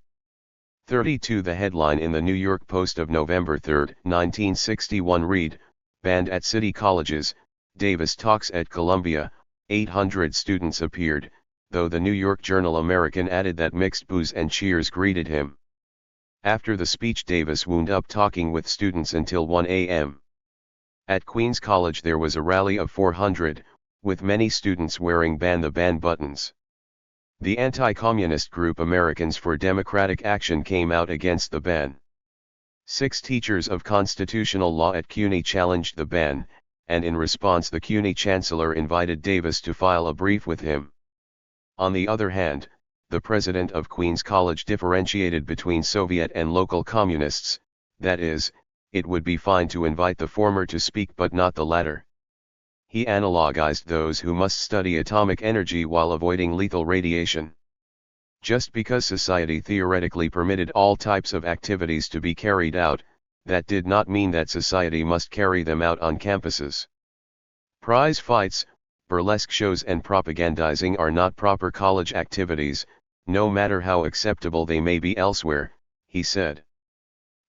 32. The headline in the New York Post of November 3, 1961 read, Banned at City Colleges, Davis talks at Columbia. 800 students appeared, though the New York Journal-American added that mixed boos and cheers greeted him. After the speech, Davis wound up talking with students until 1 a.m. At Queens College there was a rally of 400, with many students wearing Ban the Ban buttons. The anti-communist group Americans for Democratic Action came out against the ban. 6 teachers of constitutional law at CUNY challenged the ban, and in response the CUNY chancellor invited Davis to file a brief with him. On the other hand, the president of Queens College differentiated between Soviet and local communists, that is, it would be fine to invite the former to speak but not the latter. He analogized those who must study atomic energy while avoiding lethal radiation. Just because society theoretically permitted all types of activities to be carried out, that did not mean that society must carry them out on campuses. Prize fights, burlesque shows and propagandizing are not proper college activities, no matter how acceptable they may be elsewhere, he said.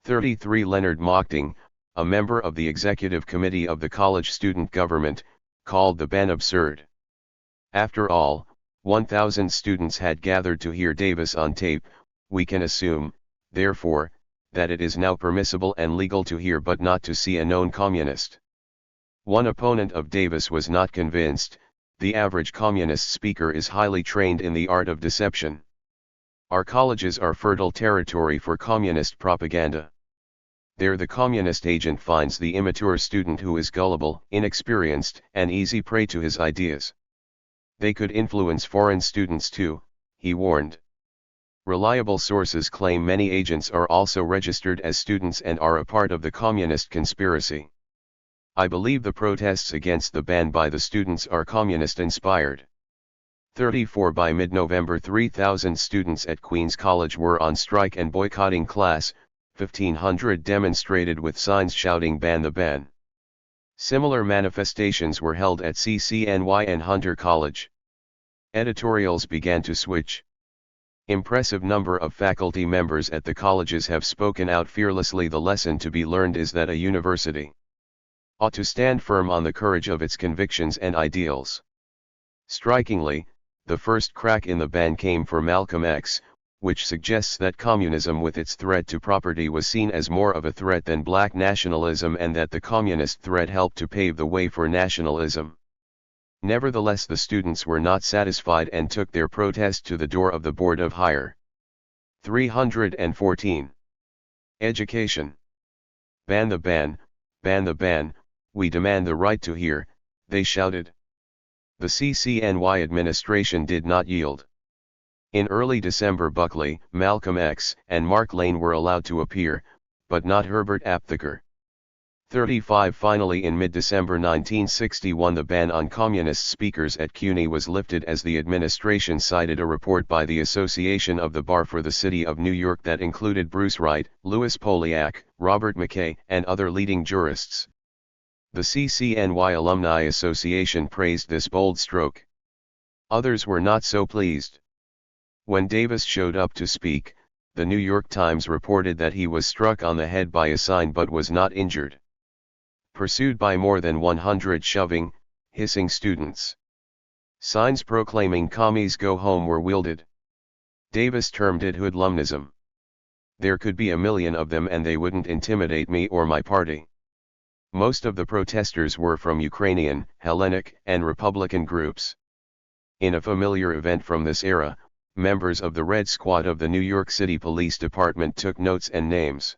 33 Leonard Mochting, a member of the executive committee of the college student government, called the ban absurd. After all, 1,000 students had gathered to hear Davis on tape. We can assume, therefore, that it is now permissible and legal to hear but not to see a known communist. One opponent of Davis was not convinced. The average communist speaker is highly trained in the art of deception. Our colleges are fertile territory for communist propaganda. There the communist agent finds the immature student who is gullible, inexperienced, and easy prey to his ideas. They could influence foreign students too, he warned. Reliable sources claim many agents are also registered as students and are a part of the communist conspiracy. I believe the protests against the ban by the students are communist-inspired. 34 By mid-November 3,000 students at Queens College were on strike and boycotting class. 1,500 demonstrated with signs shouting "Ban the ban." Similar manifestations were held at CCNY and Hunter College. Editorials began to switch. Impressive number of faculty members at the colleges have spoken out fearlessly. The lesson to be learned is that a university ought to stand firm on the courage of its convictions and ideals. Strikingly, the first crack in the ban came for Malcolm X, which suggests that communism with its threat to property was seen as more of a threat than black nationalism, and that the communist threat helped to pave the way for nationalism. Nevertheless, the students were not satisfied and took their protest to the door of the Board of Higher. 314. Education. Ban the ban, ban the ban, we demand the right to hear, they shouted. The CCNY administration did not yield. In early December, Buckley, Malcolm X, and Mark Lane were allowed to appear, but not Herbert Aptheker. 35 Finally, in mid-December 1961, the ban on communist speakers at CUNY was lifted as the administration cited a report by the Association of the Bar for the City of New York that included Bruce Wright, Louis Poliak, Robert McKay, and other leading jurists. The CCNY Alumni Association praised this bold stroke. Others were not so pleased. When Davis showed up to speak, the New York Times reported that he was struck on the head by a sign but was not injured. Pursued by more than 100 shoving, hissing students. Signs proclaiming "Commies go home" were wielded. Davis termed it hoodlumnism. There could be a million of them and they wouldn't intimidate me or my party. Most of the protesters were from Ukrainian, Hellenic, and Republican groups. In a familiar event from this era, members of the Red Squad of the New York City Police Department took notes and names.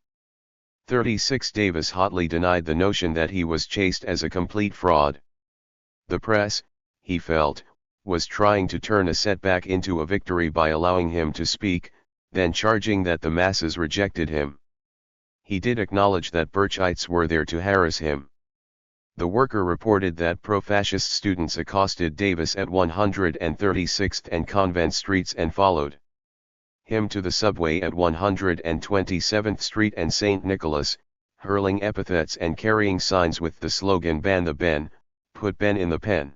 36 Davis hotly denied the notion that he was chased as a complete fraud. The press, he felt, was trying to turn a setback into a victory by allowing him to speak, then charging that the masses rejected him. He did acknowledge that Birchites were there to harass him. The Worker reported that pro-fascist students accosted Davis at 136th and Convent Streets and followed him to the subway at 127th Street and St. Nicholas, hurling epithets and carrying signs with the slogan "Ban the Ben, put Ben in the pen."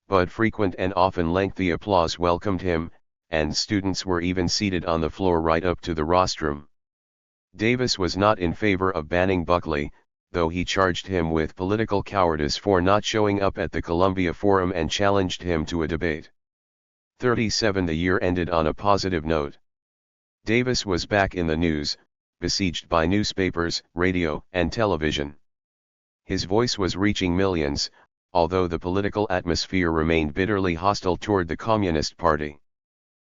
But frequent and often lengthy applause welcomed him, and students were even seated on the floor right up to the rostrum. Davis was not in favor of banning Buckley, though he charged him with political cowardice for not showing up at the Columbia Forum and challenged him to a debate. 37 The year ended on a positive note. Davis was back in the news, besieged by newspapers, radio, and television. His voice was reaching millions, although the political atmosphere remained bitterly hostile toward the Communist Party.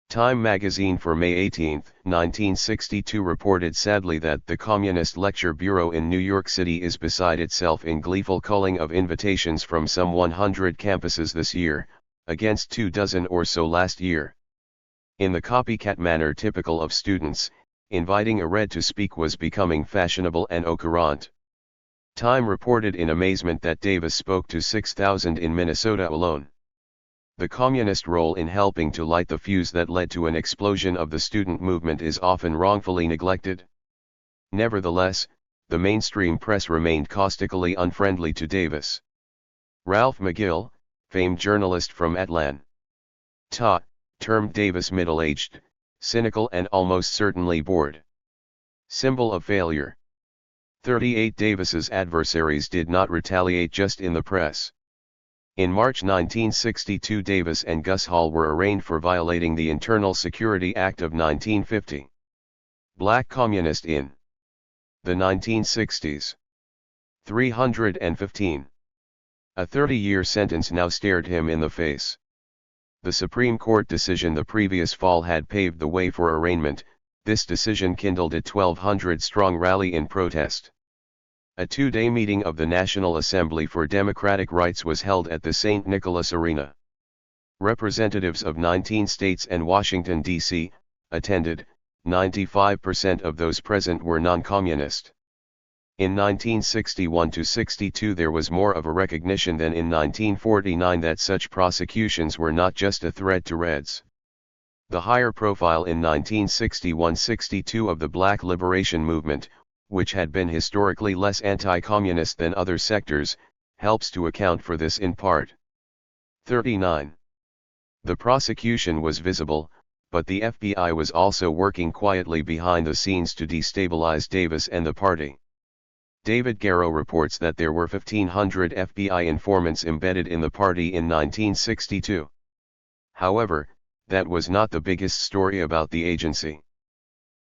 Time magazine for May 18, 1962 reported sadly that the Communist Lecture Bureau in New York City is beside itself in gleeful culling of invitations from some 100 campuses this year, against 24 or so last year. In the copycat manner typical of students, inviting a red to speak was becoming fashionable and au courant. Time reported in amazement that Davis spoke to 6,000 in Minnesota alone. The communist role in helping to light the fuse that led to an explosion of the student movement is often wrongfully neglected. Nevertheless, the mainstream press remained caustically unfriendly to Davis. Ralph McGill, famed journalist from Atlanta, termed Davis middle-aged, cynical and almost certainly bored. Symbol of failure. 38 Davis's adversaries did not retaliate just in the press. In March 1962 Davis and Gus Hall were arraigned for violating the Internal Security Act of 1950. Black communist in the 1960s. 315. A 30-year sentence now stared him in the face. The Supreme Court decision the previous fall had paved the way for arraignment. This decision kindled a 1,200-strong rally in protest. A two-day meeting of the National Assembly for Democratic Rights was held at the St. Nicholas Arena. Representatives of 19 states and Washington, D.C., attended. 95% of those present were non-communist. In 1961-62 there was more of a recognition than in 1949 that such prosecutions were not just a threat to Reds. The higher profile in 1961-62 of the Black Liberation Movement, which had been historically less anti-communist than other sectors, helps to account for this in part. 39. The prosecution was visible, but the FBI was also working quietly behind the scenes to destabilize Davis and the party. David Garrow reports that there were 1,500 FBI informants embedded in the party in 1962. However, that was not the biggest story about the agency.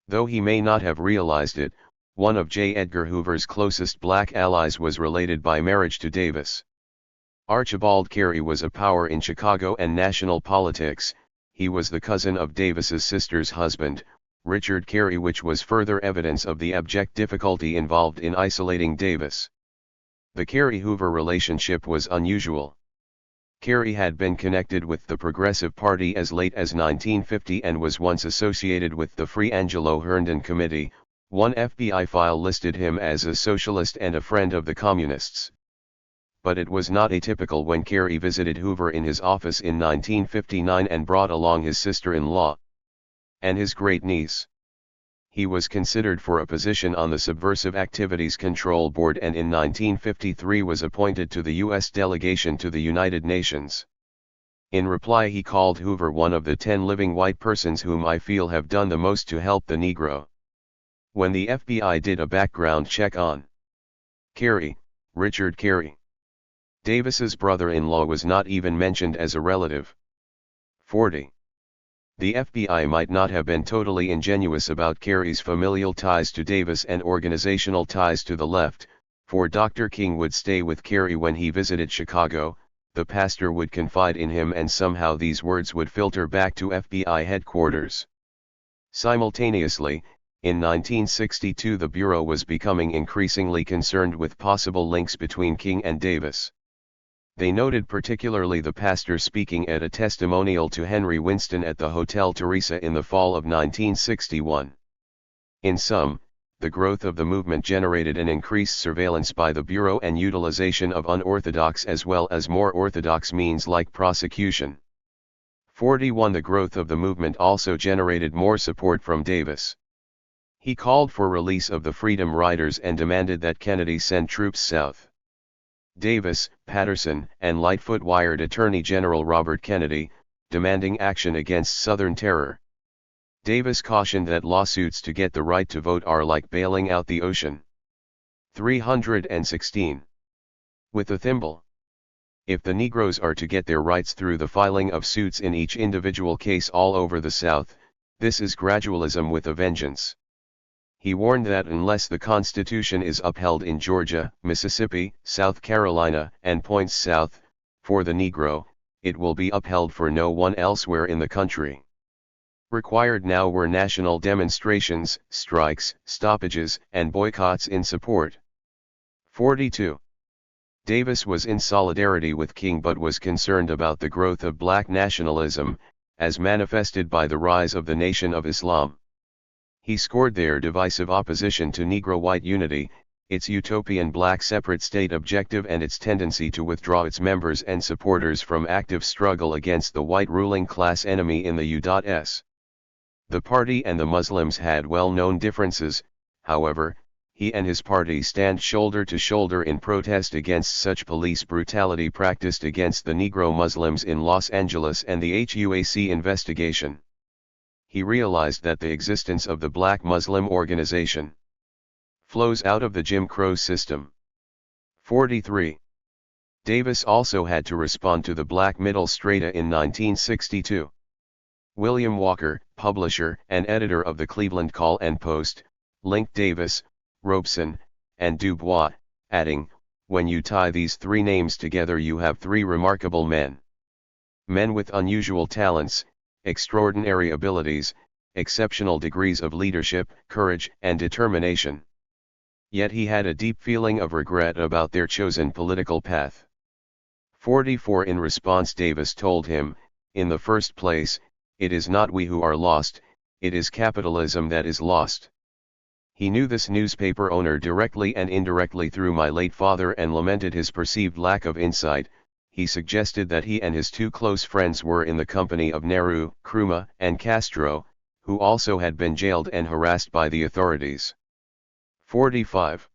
Though he may not have realized it, one of J. Edgar Hoover's closest black allies was related by marriage to Davis. Archibald Carey was a power in Chicago and national politics. He was the cousin of Davis's sister's husband, Richard Carey, which was further evidence of the abject difficulty involved in isolating Davis. The Carey-Hoover relationship was unusual. Carey had been connected with the Progressive Party as late as 1950 and was once associated with the Free Angelo Herndon Committee, One FBI file listed him as a socialist and a friend of the communists. But it was not atypical when Carey visited Hoover in his office in 1959 and brought along his sister-in-law and his great-niece. He was considered for a position on the Subversive Activities Control Board and in 1953 was appointed to the U.S. delegation to the United Nations. In reply he called Hoover one of the 10 living white persons whom I feel have done the most to help the Negro. When the FBI did a background check on Carey, Richard Carey, Davis's brother-in-law was not even mentioned as a relative. 40. The FBI might not have been totally ingenuous about Carey's familial ties to Davis and organizational ties to the left, for Dr. King would stay with Carey when he visited Chicago, the pastor would confide in him and somehow these words would filter back to FBI headquarters. Simultaneously, in 1962 the Bureau was becoming increasingly concerned with possible links between King and Davis. They noted particularly the pastor speaking at a testimonial to Henry Winston at the Hotel Teresa in the fall of 1961. In sum, the growth of the movement generated an increased surveillance by the Bureau and utilization of unorthodox as well as more orthodox means like prosecution. 41. The growth of the movement also generated more support from Davis. He called for release of the Freedom Riders and demanded that Kennedy send troops south. Davis, Patterson, and Lightfoot wired Attorney General Robert Kennedy, demanding action against Southern terror. Davis cautioned that lawsuits to get the right to vote are like bailing out the ocean. 316. With a thimble. If the Negroes are to get their rights through the filing of suits in each individual case all over the South, this is gradualism with a vengeance. He warned that unless the Constitution is upheld in Georgia, Mississippi, South Carolina, and points south, for the Negro, it will be upheld for no one elsewhere in the country. Required now were national demonstrations, strikes, stoppages, and boycotts in support. 42. Davis was in solidarity with King but was concerned about the growth of black nationalism, as manifested by the rise of the Nation of Islam. He scored their divisive opposition to Negro-white unity, its utopian black separate state objective and its tendency to withdraw its members and supporters from active struggle against the white ruling class enemy in the U.S. The party and the Muslims had well-known differences, however, he and his party stand shoulder to shoulder in protest against such police brutality practiced against the Negro Muslims in Los Angeles and the HUAC investigation. He realized that the existence of the Black Muslim Organization flows out of the Jim Crow system. 43. Davis also had to respond to the Black Middle Strata in 1962. William Walker, publisher and editor of the Cleveland Call and Post, linked Davis, Robeson, and Dubois, adding, "When you tie these three names together you have three remarkable men. Men with unusual talents, extraordinary abilities, exceptional degrees of leadership, courage, and determination." Yet he had a deep feeling of regret about their chosen political path. 44. In response Davis told him, "In the first place, it is not we who are lost, it is capitalism that is lost. He knew this newspaper owner directly and indirectly through my late father and lamented his perceived lack of insight." He suggested that he and his two close friends were in the company of Nehru, Nkrumah, and Castro, who also had been jailed and harassed by the authorities. 45.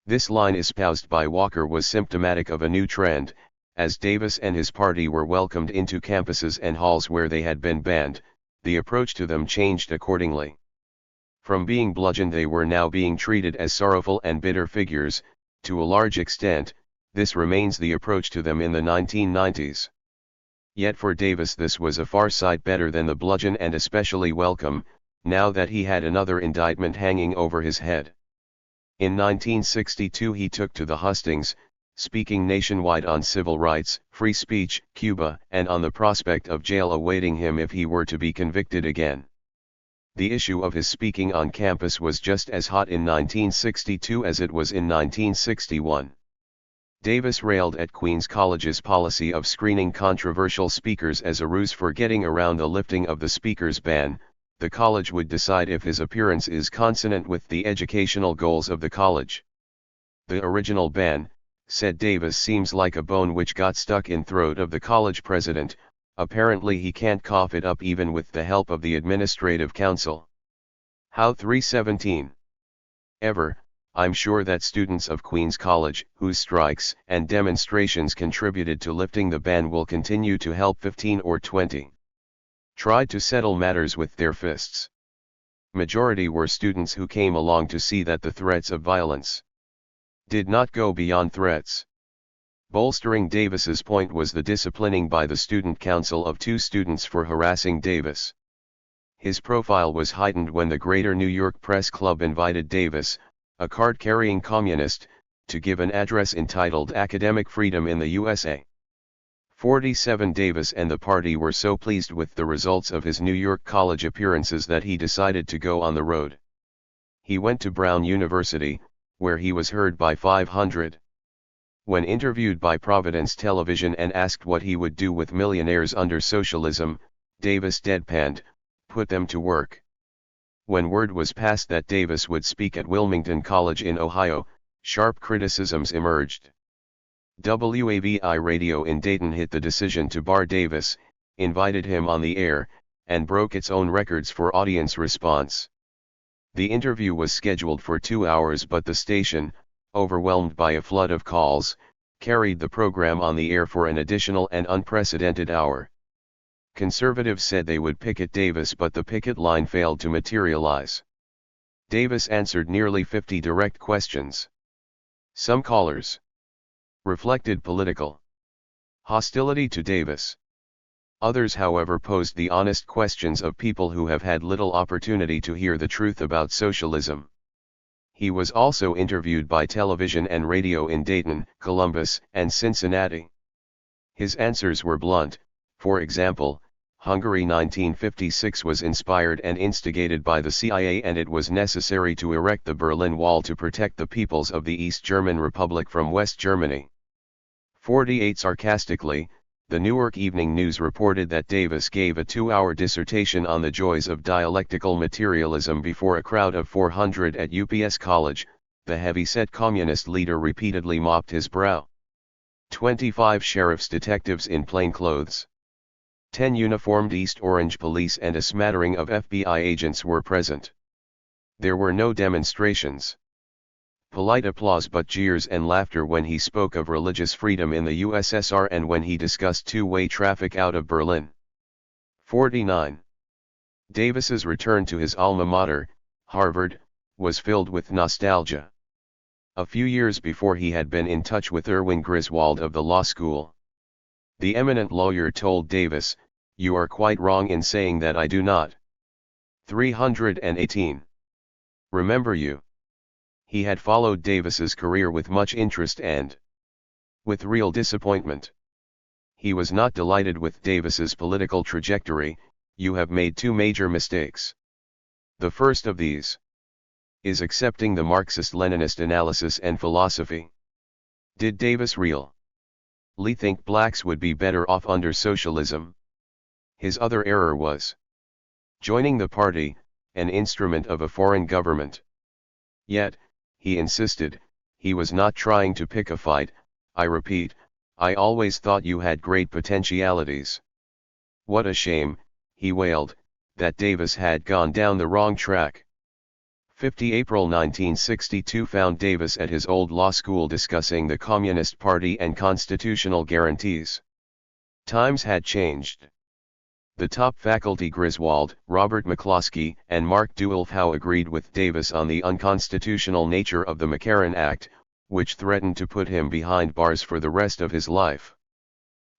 This line espoused by Walker was symptomatic of a new trend, as Davis and his party were welcomed into campuses and halls where they had been banned, the approach to them changed accordingly. From being bludgeoned they were now being treated as sorrowful and bitter figures. To a large extent, this remains the approach to them in the 1990s. Yet for Davis this was a far sight better than the bludgeon and especially welcome, now that he had another indictment hanging over his head. In 1962 he took to the hustings, speaking nationwide on civil rights, free speech, Cuba, and on the prospect of jail awaiting him if he were to be convicted again. The issue of his speaking on campus was just as hot in 1962 as it was in 1961. Davis railed at Queens College's policy of screening controversial speakers as a ruse for getting around the lifting of the speaker's ban, the college would decide if his appearance is consonant with the educational goals of the college. The original ban, said Davis, seems like a bone which got stuck in throat of the college president. Apparently he can't cough it up even with the help of the administrative council. How 317. Ever, I'm sure that students of Queen's College, whose strikes and demonstrations contributed to lifting the ban, will continue to help 15 or 20. Tried to settle matters with their fists. Majority were students who came along to see that the threats of violence did not go beyond threats. Bolstering Davis's point was the disciplining by the student council of 2 students for harassing Davis. His profile was heightened when the Greater New York Press Club invited Davis, a card-carrying communist, to give an address entitled Academic Freedom in the USA. 47 Davis and the party were so pleased with the results of his New York College appearances that he decided to go on the road. He went to Brown University, where he was heard by 500. When interviewed by Providence Television and asked what he would do with millionaires under socialism, Davis deadpanned, "Put them to work." When word was passed that Davis would speak at Wilmington College in Ohio, sharp criticisms emerged. WAVI radio in Dayton hit the decision to bar Davis, invited him on the air, and broke its own records for audience response. The interview was scheduled for 2 hours, but the station, overwhelmed by a flood of calls, carried the program on the air for an additional and unprecedented hour. Conservatives said they would picket Davis, but the picket line failed to materialize. Davis answered nearly 50 direct questions. Some callers reflected political hostility to Davis. Others, however, posed the honest questions of people who have had little opportunity to hear the truth about socialism. He was also interviewed by television and radio in Dayton, Columbus, and Cincinnati. His answers were blunt. For example, Hungary 1956 was inspired and instigated by the CIA, and it was necessary to erect the Berlin Wall to protect the peoples of the East German Republic from West Germany. 48 Sarcastically, the Newark Evening News reported that Davis gave a 2-hour dissertation on the joys of dialectical materialism before a crowd of 400 at UPS College. The heavy-set communist leader repeatedly mopped his brow. 25 sheriff's detectives in plain clothes, 10 uniformed East Orange police and a smattering of FBI agents were present. There were no demonstrations. Polite applause, but jeers and laughter when he spoke of religious freedom in the USSR and when he discussed two-way traffic out of Berlin. 49. Davis's return to his alma mater, Harvard, was filled with nostalgia. A few years before, he had been in touch with Erwin Griswold of the law school. The eminent lawyer told Davis, "You are quite wrong in saying that I do not." 318. Remember you. He had followed Davis's career with much interest and with real disappointment. He was not delighted with Davis's political trajectory. "You have made two major mistakes. The first of these is accepting the Marxist-Leninist analysis and philosophy." Did Davis really think blacks would be better off under socialism? His other error was joining the party, an instrument of a foreign government. Yet, he insisted, he was not trying to pick a fight. "I repeat, I always thought you had great potentialities." What a shame, he wailed, that Davis had gone down the wrong track. 50 April 1962 found Davis at his old law school discussing the Communist Party and constitutional guarantees. Times had changed. The top faculty Griswold, Robert McCloskey, and Mark Duelfhow agreed with Davis on the unconstitutional nature of the McCarran Act, which threatened to put him behind bars for the rest of his life.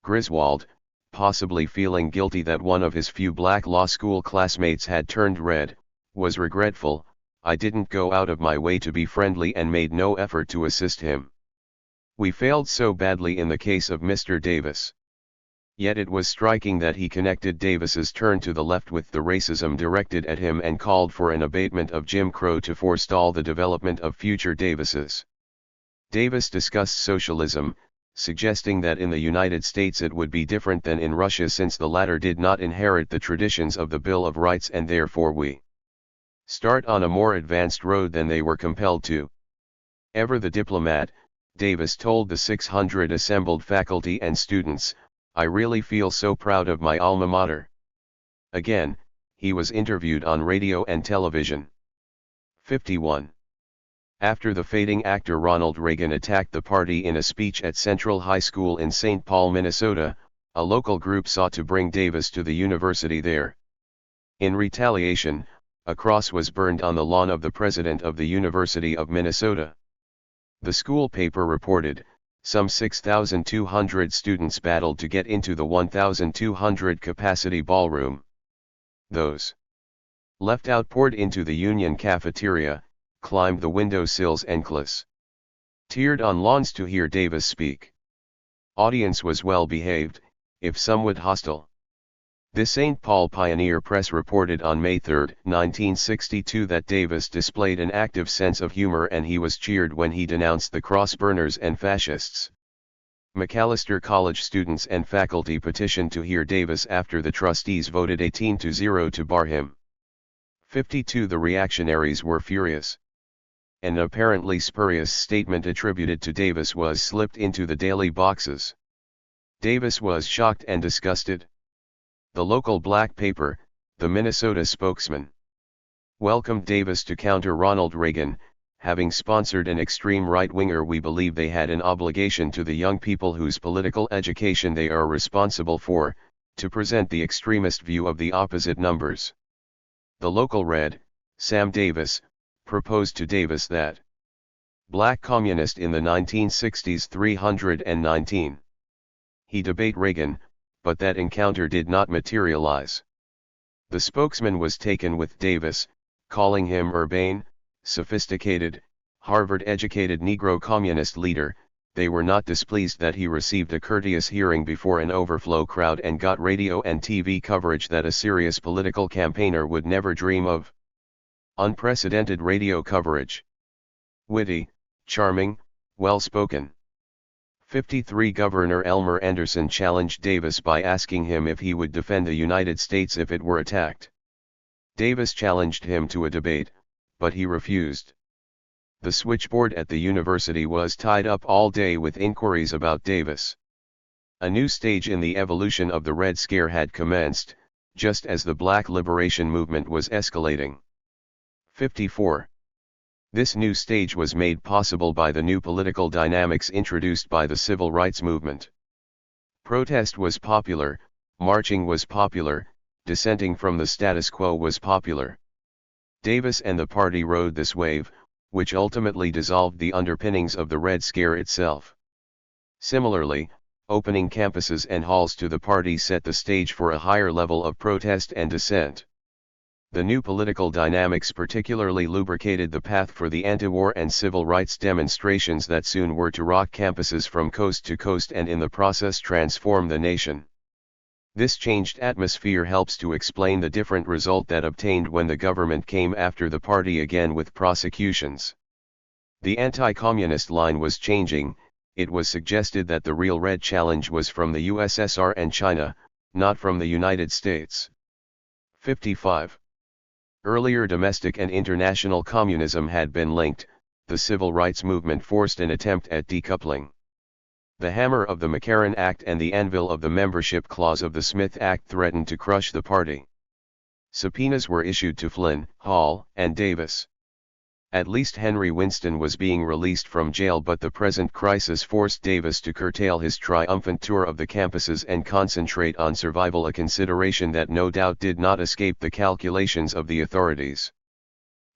Griswold, possibly feeling guilty that one of his few black law school classmates had turned red, was regretful. "I didn't go out of my way to be friendly and made no effort to assist him. We failed so badly in the case of Mr. Davis." Yet it was striking that he connected Davis's turn to the left with the racism directed at him and called for an abatement of Jim Crow to forestall the development of future Davises. Davis discussed socialism, suggesting that in the United States it would be different than in Russia since the latter did not inherit the traditions of the Bill of Rights and therefore we start on a more advanced road than they were compelled to. Ever the diplomat, Davis told the 600 assembled faculty and students, "I really feel so proud of my alma mater." Again, he was interviewed on radio and television. 51. After the fading actor Ronald Reagan attacked the party in a speech at Central High School in St. Paul, Minnesota, a local group sought to bring Davis to the university there. In retaliation, a cross was burned on the lawn of the president of the University of Minnesota. The school paper reported, some 6,200 students battled to get into the 1,200 capacity ballroom. Those left out poured into the Union cafeteria, climbed the windowsills and clattered on lawns to hear Davis speak. Audience was well behaved, if somewhat hostile. The St. Paul Pioneer Press reported on May 3, 1962 that Davis displayed an active sense of humor and he was cheered when he denounced the cross burners and fascists. Macalester College students and faculty petitioned to hear Davis after the trustees voted 18-0 to bar him. 52. The reactionaries were furious. An apparently spurious statement attributed to Davis was slipped into the daily boxes. Davis was shocked and disgusted. The local black paper, the Minnesota Spokesman, welcomed Davis to counter Ronald Reagan. Having sponsored an extreme right-winger, we believe they had an obligation to the young people whose political education they are responsible for, to present the extremist view of the opposite numbers. The local Red, Sam Davis, proposed to Davis that black communist in the 1960s 319. He debate Reagan, but that encounter did not materialize. The spokesman was taken with Davis, calling him urbane, sophisticated, Harvard-educated Negro communist leader. They were not displeased that he received a courteous hearing before an overflow crowd and got radio and TV coverage that a serious political campaigner would never dream of. Unprecedented radio coverage. Witty, charming, well-spoken. 53. Governor Elmer Anderson challenged Davis by asking him if he would defend the United States if it were attacked. Davis challenged him to a debate, but he refused. The switchboard at the university was tied up all day with inquiries about Davis. A new stage in the evolution of the Red Scare had commenced, just as the Black Liberation Movement was escalating. 54. This new stage was made possible by the new political dynamics introduced by the Civil Rights Movement. Protest was popular, marching was popular, dissenting from the status quo was popular. Davis and the party rode this wave, which ultimately dissolved the underpinnings of the Red Scare itself. Similarly, opening campuses and halls to the party set the stage for a higher level of protest and dissent. The new political dynamics particularly lubricated the path for the anti-war and civil rights demonstrations that soon were to rock campuses from coast to coast and in the process transform the nation. This changed atmosphere helps to explain the different result that obtained when the government came after the party again with prosecutions. The anti-communist line was changing. It was suggested that the real red challenge was from the USSR and China, not from the United States. 55. Earlier domestic and international communism had been linked. The civil rights movement forced an attempt at decoupling. The hammer of the McCarran Act and the anvil of the membership clause of the Smith Act threatened to crush the party. Subpoenas were issued to Flynn, Hall, and Davis. At least Henry Winston was being released from jail, but the present crisis forced Davis to curtail his triumphant tour of the campuses and concentrate on survival, a consideration that no doubt did not escape the calculations of the authorities.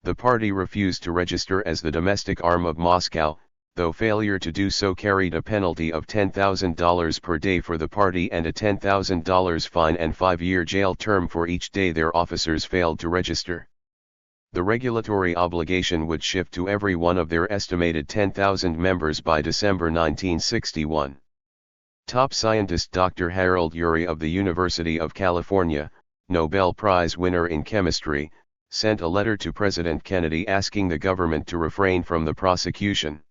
The party refused to register as the domestic arm of Moscow, though failure to do so carried a penalty of $10,000 per day for the party and a $10,000 fine and 5-year jail term for each day their officers failed to register. The regulatory obligation would shift to every one of their estimated 10,000 members by December 1961. Top scientist Dr. Harold Urey of the University of California, Nobel Prize winner in chemistry, sent a letter to President Kennedy asking the government to refrain from the prosecution.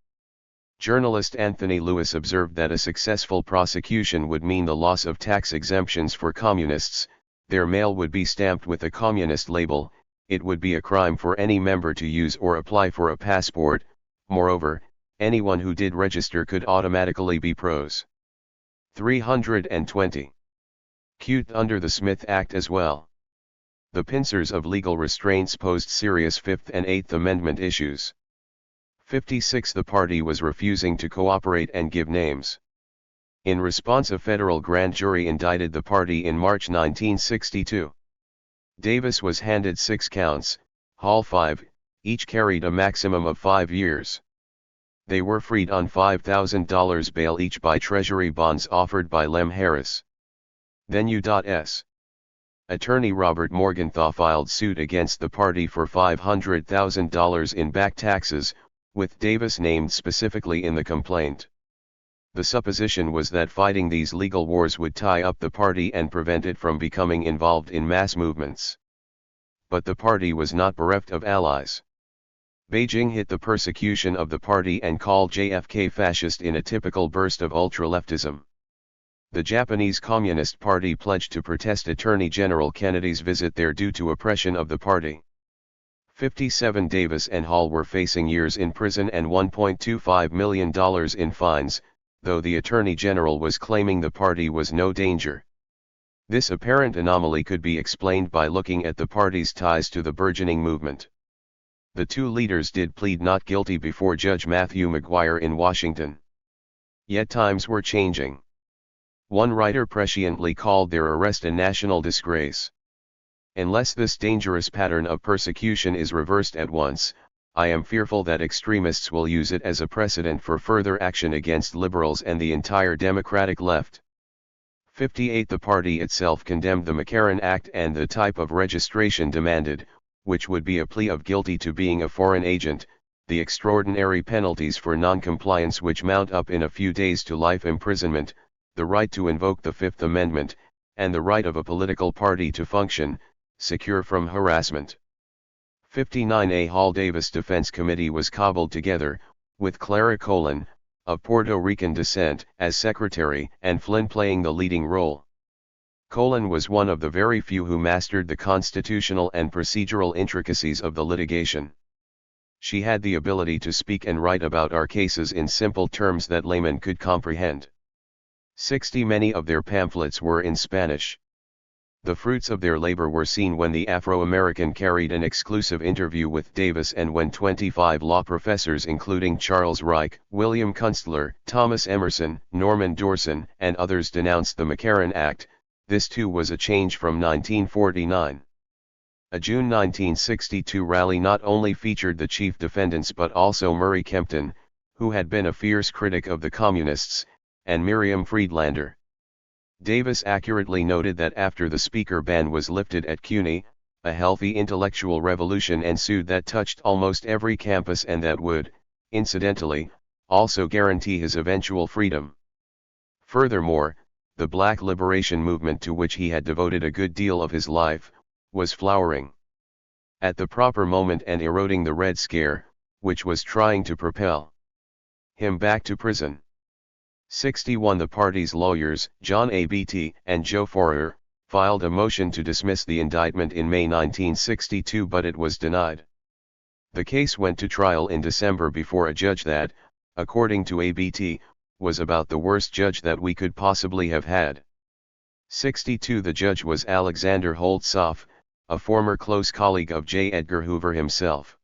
Journalist Anthony Lewis observed that a successful prosecution would mean the loss of tax exemptions for communists, their mail would be stamped with a communist label, it would be a crime for any member to use or apply for a passport, moreover, anyone who did register could automatically be pros. 320. Cute under the Smith Act as well. The pincers of legal restraints posed serious Fifth and Eighth Amendment issues. 56. The party was refusing to cooperate and give names. In response, a federal grand jury indicted the party in March 1962. Davis was handed 6 counts, Hall 5, each carried a maximum of 5 years. They were freed on $5,000 bail each by Treasury bonds offered by Lem Harris. Then U.S. Attorney Robert Morgenthau filed suit against the party for $500,000 in back taxes, with Davis named specifically in the complaint. The supposition was that fighting these legal wars would tie up the party and prevent it from becoming involved in mass movements. But the party was not bereft of allies. Beijing hit the persecution of the party and called JFK fascist in a typical burst of ultra-leftism. The Japanese Communist Party pledged to protest Attorney General Kennedy's visit there due to oppression of the party. 57. Davis and Hall were facing years in prison and $1.25 million in fines, though the Attorney General was claiming the party was no danger. This apparent anomaly could be explained by looking at the party's ties to the burgeoning movement. The two leaders did plead not guilty before Judge Matthew McGuire in Washington. Yet times were changing. One writer presciently called their arrest a national disgrace. Unless this dangerous pattern of persecution is reversed at once, I am fearful that extremists will use it as a precedent for further action against liberals and the entire Democratic left. 58. The party itself condemned the McCarran Act and the type of registration demanded, which would be a plea of guilty to being a foreign agent, the extraordinary penalties for non-compliance which mount up in a few days to life imprisonment, the right to invoke the Fifth Amendment, and the right of a political party to function, secure from harassment. 59. A Hall-Davis Defense Committee was cobbled together, with Clara Colin, of Puerto Rican descent, as secretary, and Flynn playing the leading role. Colin was one of the very few who mastered the constitutional and procedural intricacies of the litigation. She had the ability to speak and write about our cases in simple terms that laymen could comprehend. 60. Many of their pamphlets were in Spanish. The fruits of their labor were seen when the Afro-American carried an exclusive interview with Davis and when 25 law professors including Charles Reich, William Kunstler, Thomas Emerson, Norman Dorson, and others denounced the McCarran Act. This too was a change from 1949. A June 1962 rally not only featured the chief defendants but also Murray Kempton, who had been a fierce critic of the Communists, and Miriam Friedlander. Davis accurately noted that after the speaker ban was lifted at CUNY, a healthy intellectual revolution ensued that touched almost every campus and that would, incidentally, also guarantee his eventual freedom. Furthermore, the Black liberation movement to which he had devoted a good deal of his life, was flowering at the proper moment and eroding the Red Scare, which was trying to propel him back to prison. 61. The party's lawyers, John A. Beatty and Joe Forer, filed a motion to dismiss the indictment in May 1962 but it was denied. The case went to trial in December before a judge that, according to ABT, was about the worst judge that we could possibly have had. 62. The judge was Alexander Holtzoff, a former close colleague of J. Edgar Hoover himself.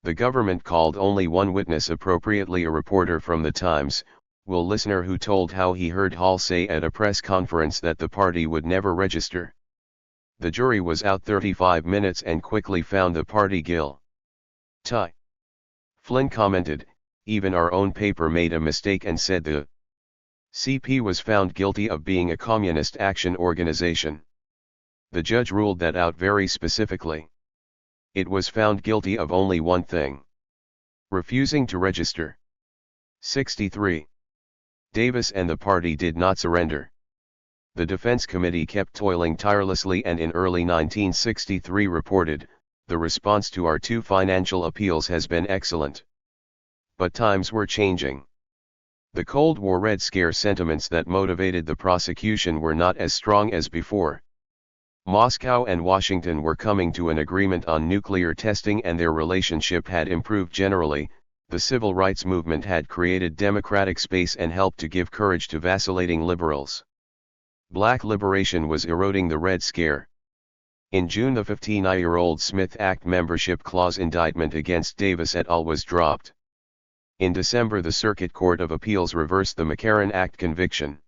The government called only one witness, appropriately a reporter from the Times, Will listener who told how he heard Hall say at a press conference that the party would never register. The jury was out 35 minutes and quickly found the party guilty. Flynn commented, even our own paper made a mistake and said the CP was found guilty of being a communist action organization. The judge ruled that out very specifically. It was found guilty of only one thing: refusing to register. 63. Davis and the party did not surrender. The Defense Committee kept toiling tirelessly and in early 1963 reported, "The response to our two financial appeals has been excellent." But times were changing. The Cold War Red Scare sentiments that motivated the prosecution were not as strong as before. Moscow and Washington were coming to an agreement on nuclear testing and their relationship had improved generally. The civil rights movement had created democratic space and helped to give courage to vacillating liberals. Black liberation was eroding the Red Scare. In June, the 59-year-old Smith Act membership clause indictment against Davis et al. Was dropped. In December, the Circuit Court of Appeals reversed the McCarran Act conviction.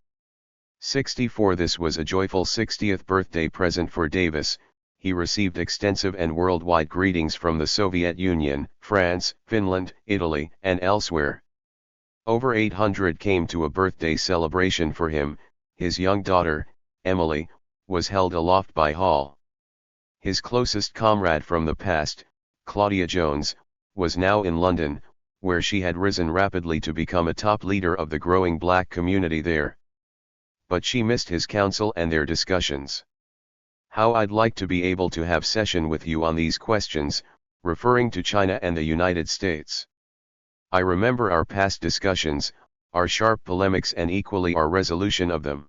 64. This was a joyful 60th birthday present for Davis. He received extensive and worldwide greetings from the Soviet Union, France, Finland, Italy, and elsewhere. Over 800 came to a birthday celebration for him. His young daughter, Emily, was held aloft by Hall. His closest comrade from the past, Claudia Jones, was now in London, where she had risen rapidly to become a top leader of the growing black community there. But she missed his counsel and their discussions. "How I'd like to be able to have session with you on these questions," referring to China and the United States. "I remember our past discussions, our sharp polemics and equally our resolution of them.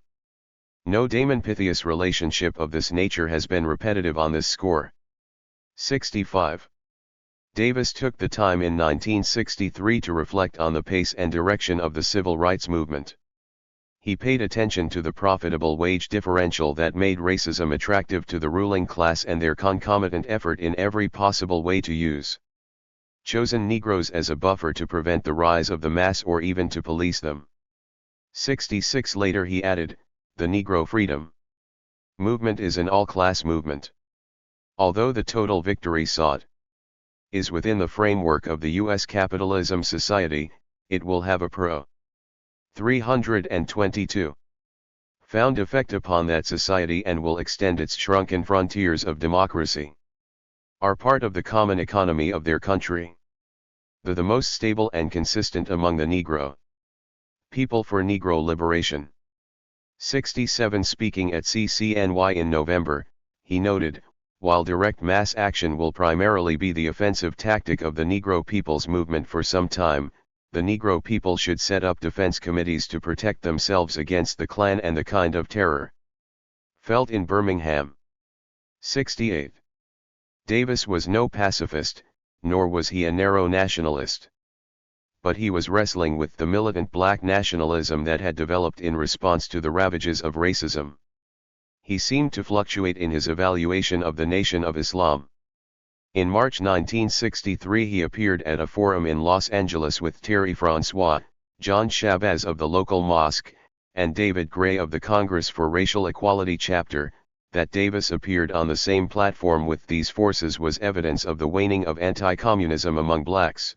No Damon Pythias relationship of this nature has been repetitive on this score." 65. Davis took the time in 1963 to reflect on the pace and direction of the civil rights movement. He paid attention to the profitable wage differential that made racism attractive to the ruling class and their concomitant effort in every possible way to use chosen Negroes as a buffer to prevent the rise of the mass or even to police them. 66. Later he added, "The Negro freedom movement is an all-class movement. Although the total victory sought is within the framework of the U.S. capitalism society, it will have a pro. 322. Found effect upon that society and will extend its shrunken frontiers of democracy. Are part of the common economy of their country. The most stable and consistent among the Negro people for Negro liberation." 67. Speaking at CCNY in November, he noted, "While direct mass action will primarily be the offensive tactic of the Negro People's Movement for some time, the Negro people should set up defense committees to protect themselves against the Klan and the kind of terror felt in Birmingham." 68. Davis was no pacifist, nor was he a narrow nationalist. But he was wrestling with the militant black nationalism that had developed in response to the ravages of racism. He seemed to fluctuate in his evaluation of the Nation of Islam. In March 1963 he appeared at a forum in Los Angeles with Terry Francois, John Shabazz of the local mosque, and David Gray of the Congress for Racial Equality chapter. That Davis appeared on the same platform with these forces was evidence of the waning of anti-communism among blacks.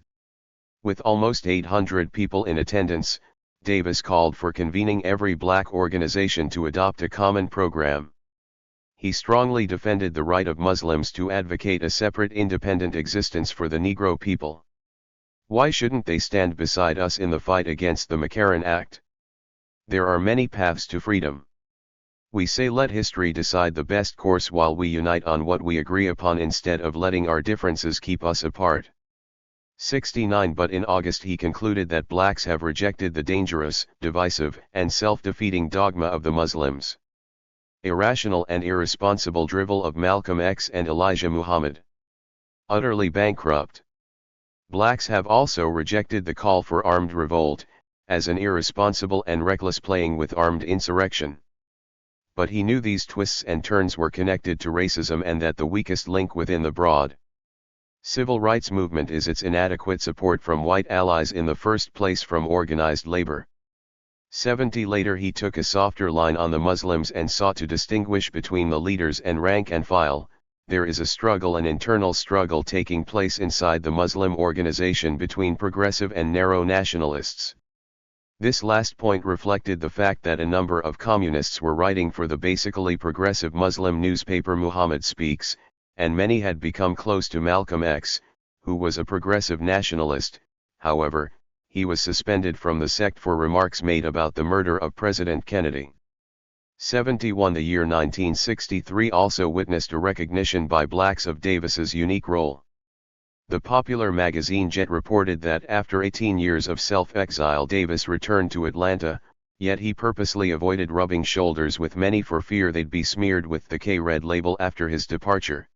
With almost 800 people in attendance, Davis called for convening every black organization to adopt a common program. He strongly defended the right of Muslims to advocate a separate independent existence for the Negro people. "Why shouldn't they stand beside us in the fight against the McCarran Act? There are many paths to freedom. We say let history decide the best course while we unite on what we agree upon instead of letting our differences keep us apart." 69. But in August he concluded that blacks have rejected the dangerous, divisive, and self-defeating dogma of the Muslims. Irrational and irresponsible drivel of Malcolm X and Elijah Muhammad. Utterly bankrupt. Blacks have also rejected the call for armed revolt, as an irresponsible and reckless playing with armed insurrection. But he knew these twists and turns were connected to racism and that the weakest link within the broad civil rights movement is its inadequate support from white allies, in the first place from organized labor. 70. Later he took a softer line on the Muslims and sought to distinguish between the leaders and rank and file. There is a struggle, an internal struggle taking place inside the Muslim organization between progressive and narrow nationalists. This last point reflected the fact that a number of communists were writing for the basically progressive Muslim newspaper Muhammad Speaks, and many had become close to Malcolm X, who was a progressive nationalist. However, he was suspended from the sect for remarks made about the murder of President Kennedy. 71. The year 1963 also witnessed a recognition by blacks of Davis's unique role The popular magazine Jet reported that after 18 years of self-exile Davis returned to Atlanta, yet he purposely avoided rubbing shoulders with many for fear they'd be smeared with the K-Red label after his departure.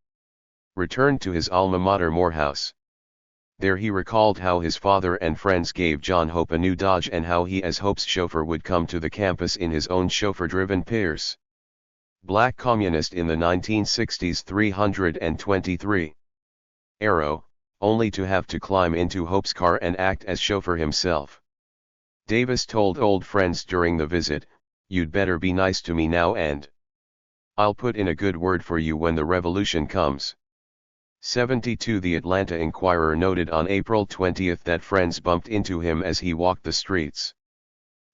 Returned to his alma mater Morehouse. There he recalled how his father and friends gave John Hope a new Dodge and how he as Hope's chauffeur would come to the campus in his own chauffeur-driven Pierce. Black Communist in the 1960s 323. Arrow, only to have to climb into Hope's car and act as chauffeur himself. Davis told old friends during the visit, "You'd better be nice to me now and I'll put in a good word for you when the revolution comes." 72 The Atlanta Inquirer noted on April 20 that friends bumped into him as he walked the streets.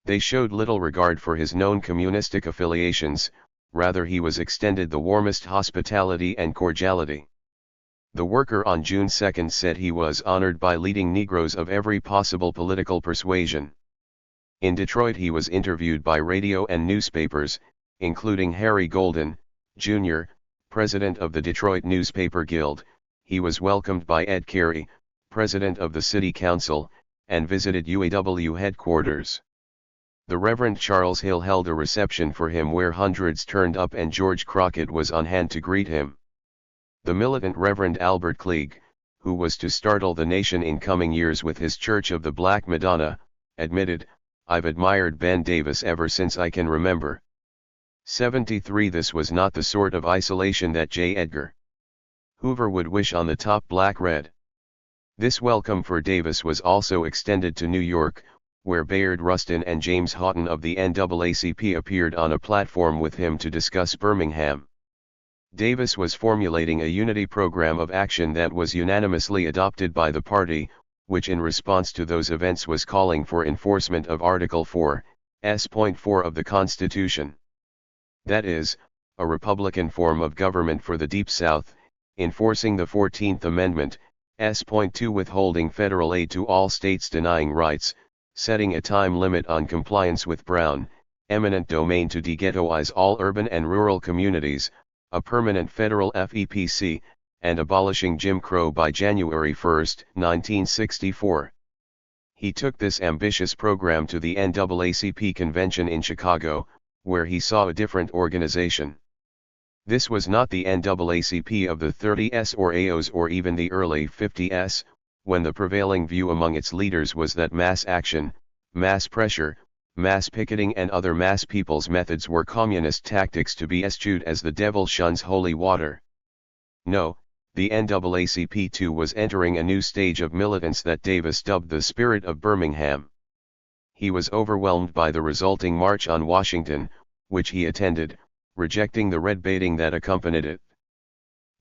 They showed little regard for his known communistic affiliations, rather he was extended the warmest hospitality and cordiality. The Worker on June 2 said he was honored by leading Negroes of every possible political persuasion. In Detroit he was interviewed by radio and newspapers, including Harry Golden, Jr., president of the Detroit Newspaper Guild. He was welcomed by Ed Carey, president of the city council, and visited UAW headquarters. The Reverend Charles Hill held a reception for him where hundreds turned up and George Crockett was on hand to greet him. The militant Reverend Albert Cleage, who was to startle the nation in coming years with his Church of the Black Madonna, admitted, "I've admired Ben Davis ever since I can remember." 73 This was not the sort of isolation that J. Edgar Hoover would wish on the top black red. This welcome for Davis was also extended to New York, where Bayard Rustin and James Houghton of the NAACP appeared on a platform with him to discuss Birmingham. Davis was formulating a unity program of action that was unanimously adopted by the party, which in response to those events was calling for enforcement of Article 4(s)(4) of the Constitution. That is, a Republican form of government for the Deep South, enforcing the 14th Amendment, S.2 withholding federal aid to all states denying rights, setting a time limit on compliance with Brown, eminent domain to de-ghettoize all urban and rural communities, a permanent federal FEPC, and abolishing Jim Crow by January 1, 1964. He took this ambitious program to the NAACP convention in Chicago, where he saw a different organization. This was not the NAACP of the 30s or AOs or even the early 50s, when the prevailing view among its leaders was that mass action, mass pressure, mass picketing and other mass people's methods were communist tactics to be eschewed as the devil shuns holy water. No, the NAACP too was entering a new stage of militance that Davis dubbed the Spirit of Birmingham. He was overwhelmed by the resulting march on Washington, which he attended, rejecting the red baiting that accompanied it.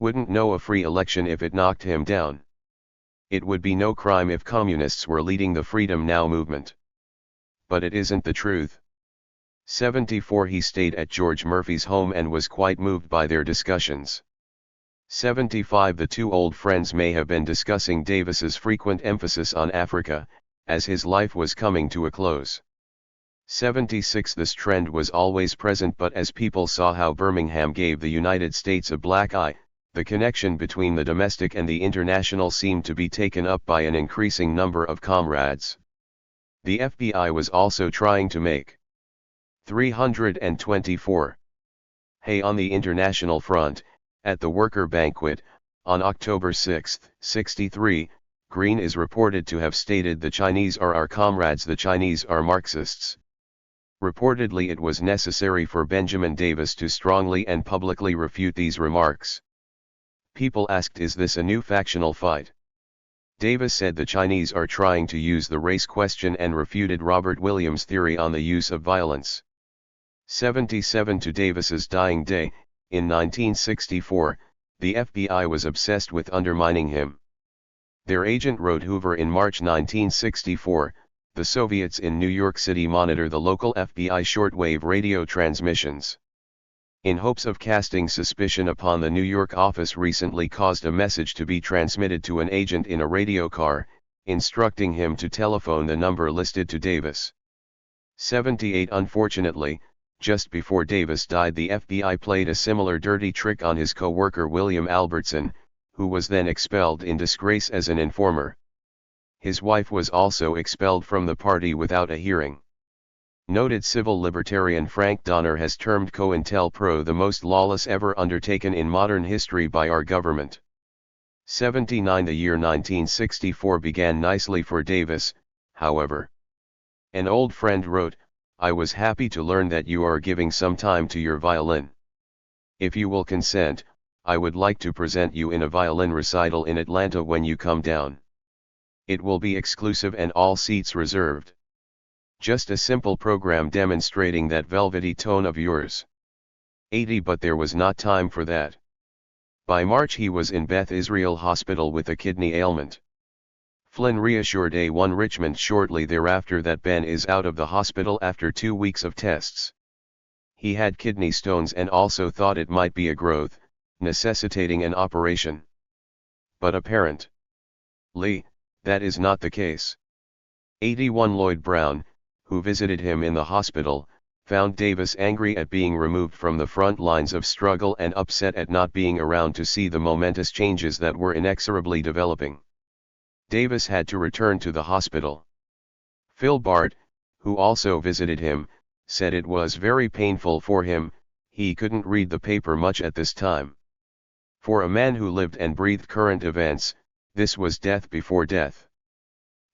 Wouldn't know a free election if it knocked him down. It would be no crime if communists were leading the Freedom Now movement. But it isn't the truth. 74 He stayed at George Murphy's home and was quite moved by their discussions. 75 The two old friends may have been discussing Davis's frequent emphasis on Africa, as his life was coming to a close. 76 This trend was always present, but as people saw how Birmingham gave the United States a black eye, the connection between the domestic and the international seemed to be taken up by an increasing number of comrades. The FBI was also trying to make 324 hay on the international front. At the worker banquet, on October 6, 63, Green is reported to have stated, "The Chinese are our comrades, the Chinese are Marxists." Reportedly it was necessary for Benjamin Davis to strongly and publicly refute these remarks. People asked, is this a new factional fight? Davis said the Chinese are trying to use the race question and refuted Robert Williams' theory on the use of violence. 77 To Davis's dying day, in 1964, the FBI was obsessed with undermining him. Their agent wrote Hoover in March 1964, "The Soviets in New York City monitor the local FBI shortwave radio transmissions. In hopes of casting suspicion upon the New York office, recently caused a message to be transmitted to an agent in a radio car, instructing him to telephone the number listed to Davis." 78 Unfortunately, just before Davis died, the FBI played a similar dirty trick on his co-worker William Albertson, who was then expelled in disgrace as an informer. His wife was also expelled from the party without a hearing. Noted civil libertarian Frank Donner has termed COINTELPRO the most lawless ever undertaken in modern history by our government. 79. The year 1964 began nicely for Davis, however. An old friend wrote, "I was happy to learn that you are giving some time to your violin. If you will consent, I would like to present you in a violin recital in Atlanta when you come down. It will be exclusive and all seats reserved. Just a simple program demonstrating that velvety tone of yours." 80. But there was not time for that. By March he was in Beth Israel Hospital with a kidney ailment. Flynn reassured A1 Richmond shortly thereafter that Ben is out of the hospital after 2 weeks of tests. He had kidney stones and also thought it might be a growth, necessitating an operation. But apparently, that is not the case. 81. Lloyd Brown, who visited him in the hospital, found Davis angry at being removed from the front lines of struggle and upset at not being around to see the momentous changes that were inexorably developing. Davis had to return to the hospital. Phil Bart, who also visited him, said it was very painful for him, he couldn't read the paper much at this time. For a man who lived and breathed current events, this was death before death.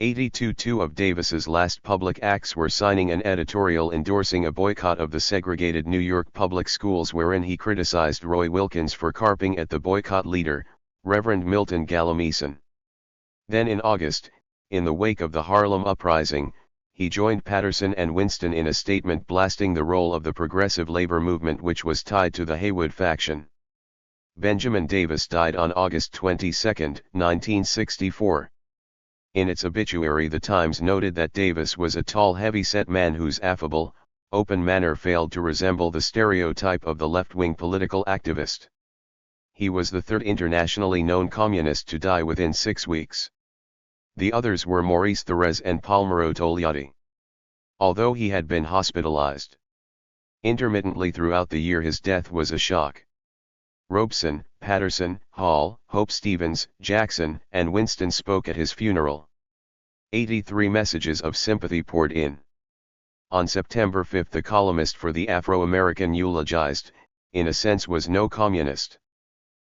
82. Two of Davis's last public acts were signing an editorial endorsing a boycott of the segregated New York public schools wherein he criticized Roy Wilkins for carping at the boycott leader, Reverend Milton Galamieson. Then in August, in the wake of the Harlem Uprising, he joined Patterson and Winston in a statement blasting the role of the progressive labor movement which was tied to the Haywood faction. Benjamin Davis died on August 22, 1964. In its obituary the Times noted that Davis was a tall heavy-set man whose affable, open manner failed to resemble the stereotype of the left-wing political activist. He was the third internationally known communist to die within 6 weeks. The others were Maurice Thorez and Palmiro Togliatti. Although he had been hospitalized intermittently throughout the year, his death was a shock. Robeson, Patterson, Hall, Hope Stevens, Jackson, and Winston spoke at his funeral. 83 messages of sympathy poured in. On September 5 the columnist for the Afro-American eulogized, in a sense was no communist.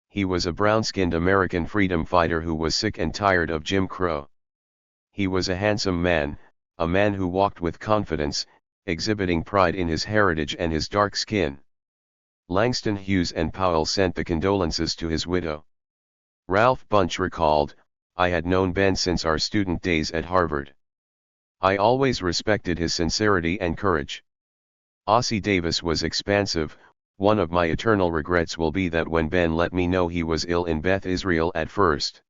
He was a brown-skinned American freedom fighter who was sick and tired of Jim Crow. He was a handsome man, a man who walked with confidence, exhibiting pride in his heritage and his dark skin. Langston Hughes and Powell sent the condolences to his widow. Ralph Bunche recalled, "I had known Ben since our student days at Harvard. I always respected his sincerity and courage." Ossie Davis was expansive, "One of my eternal regrets will be that when Ben let me know he was ill in Beth Israel at first,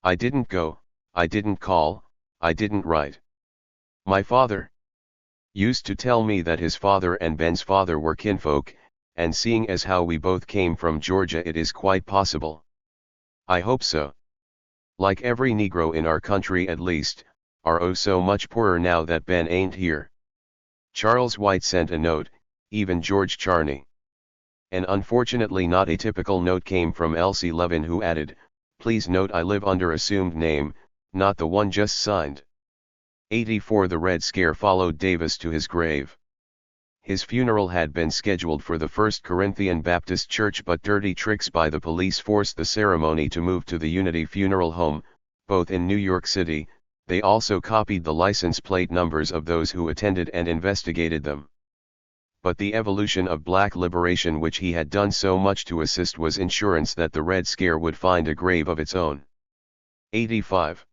I didn't go, I didn't call, I didn't write. My father used to tell me that his father and Ben's father were kinfolk, and seeing as how we both came from Georgia it is quite possible. I hope so. Like every Negro in our country at least, are oh so much poorer now that Ben ain't here." Charles White sent a note, even George Charney. An unfortunately not atypical note came from Elsie Levin who added, "Please note I live under assumed name, not the one just signed." 84. The Red Scare followed Davis to his grave. His funeral had been scheduled for the First Corinthian Baptist Church, but dirty tricks by the police forced the ceremony to move to the Unity Funeral Home, both in New York City. They also copied the license plate numbers of those who attended and investigated them. But the evolution of black liberation which he had done so much to assist was insurance that the Red Scare would find a grave of its own. 85.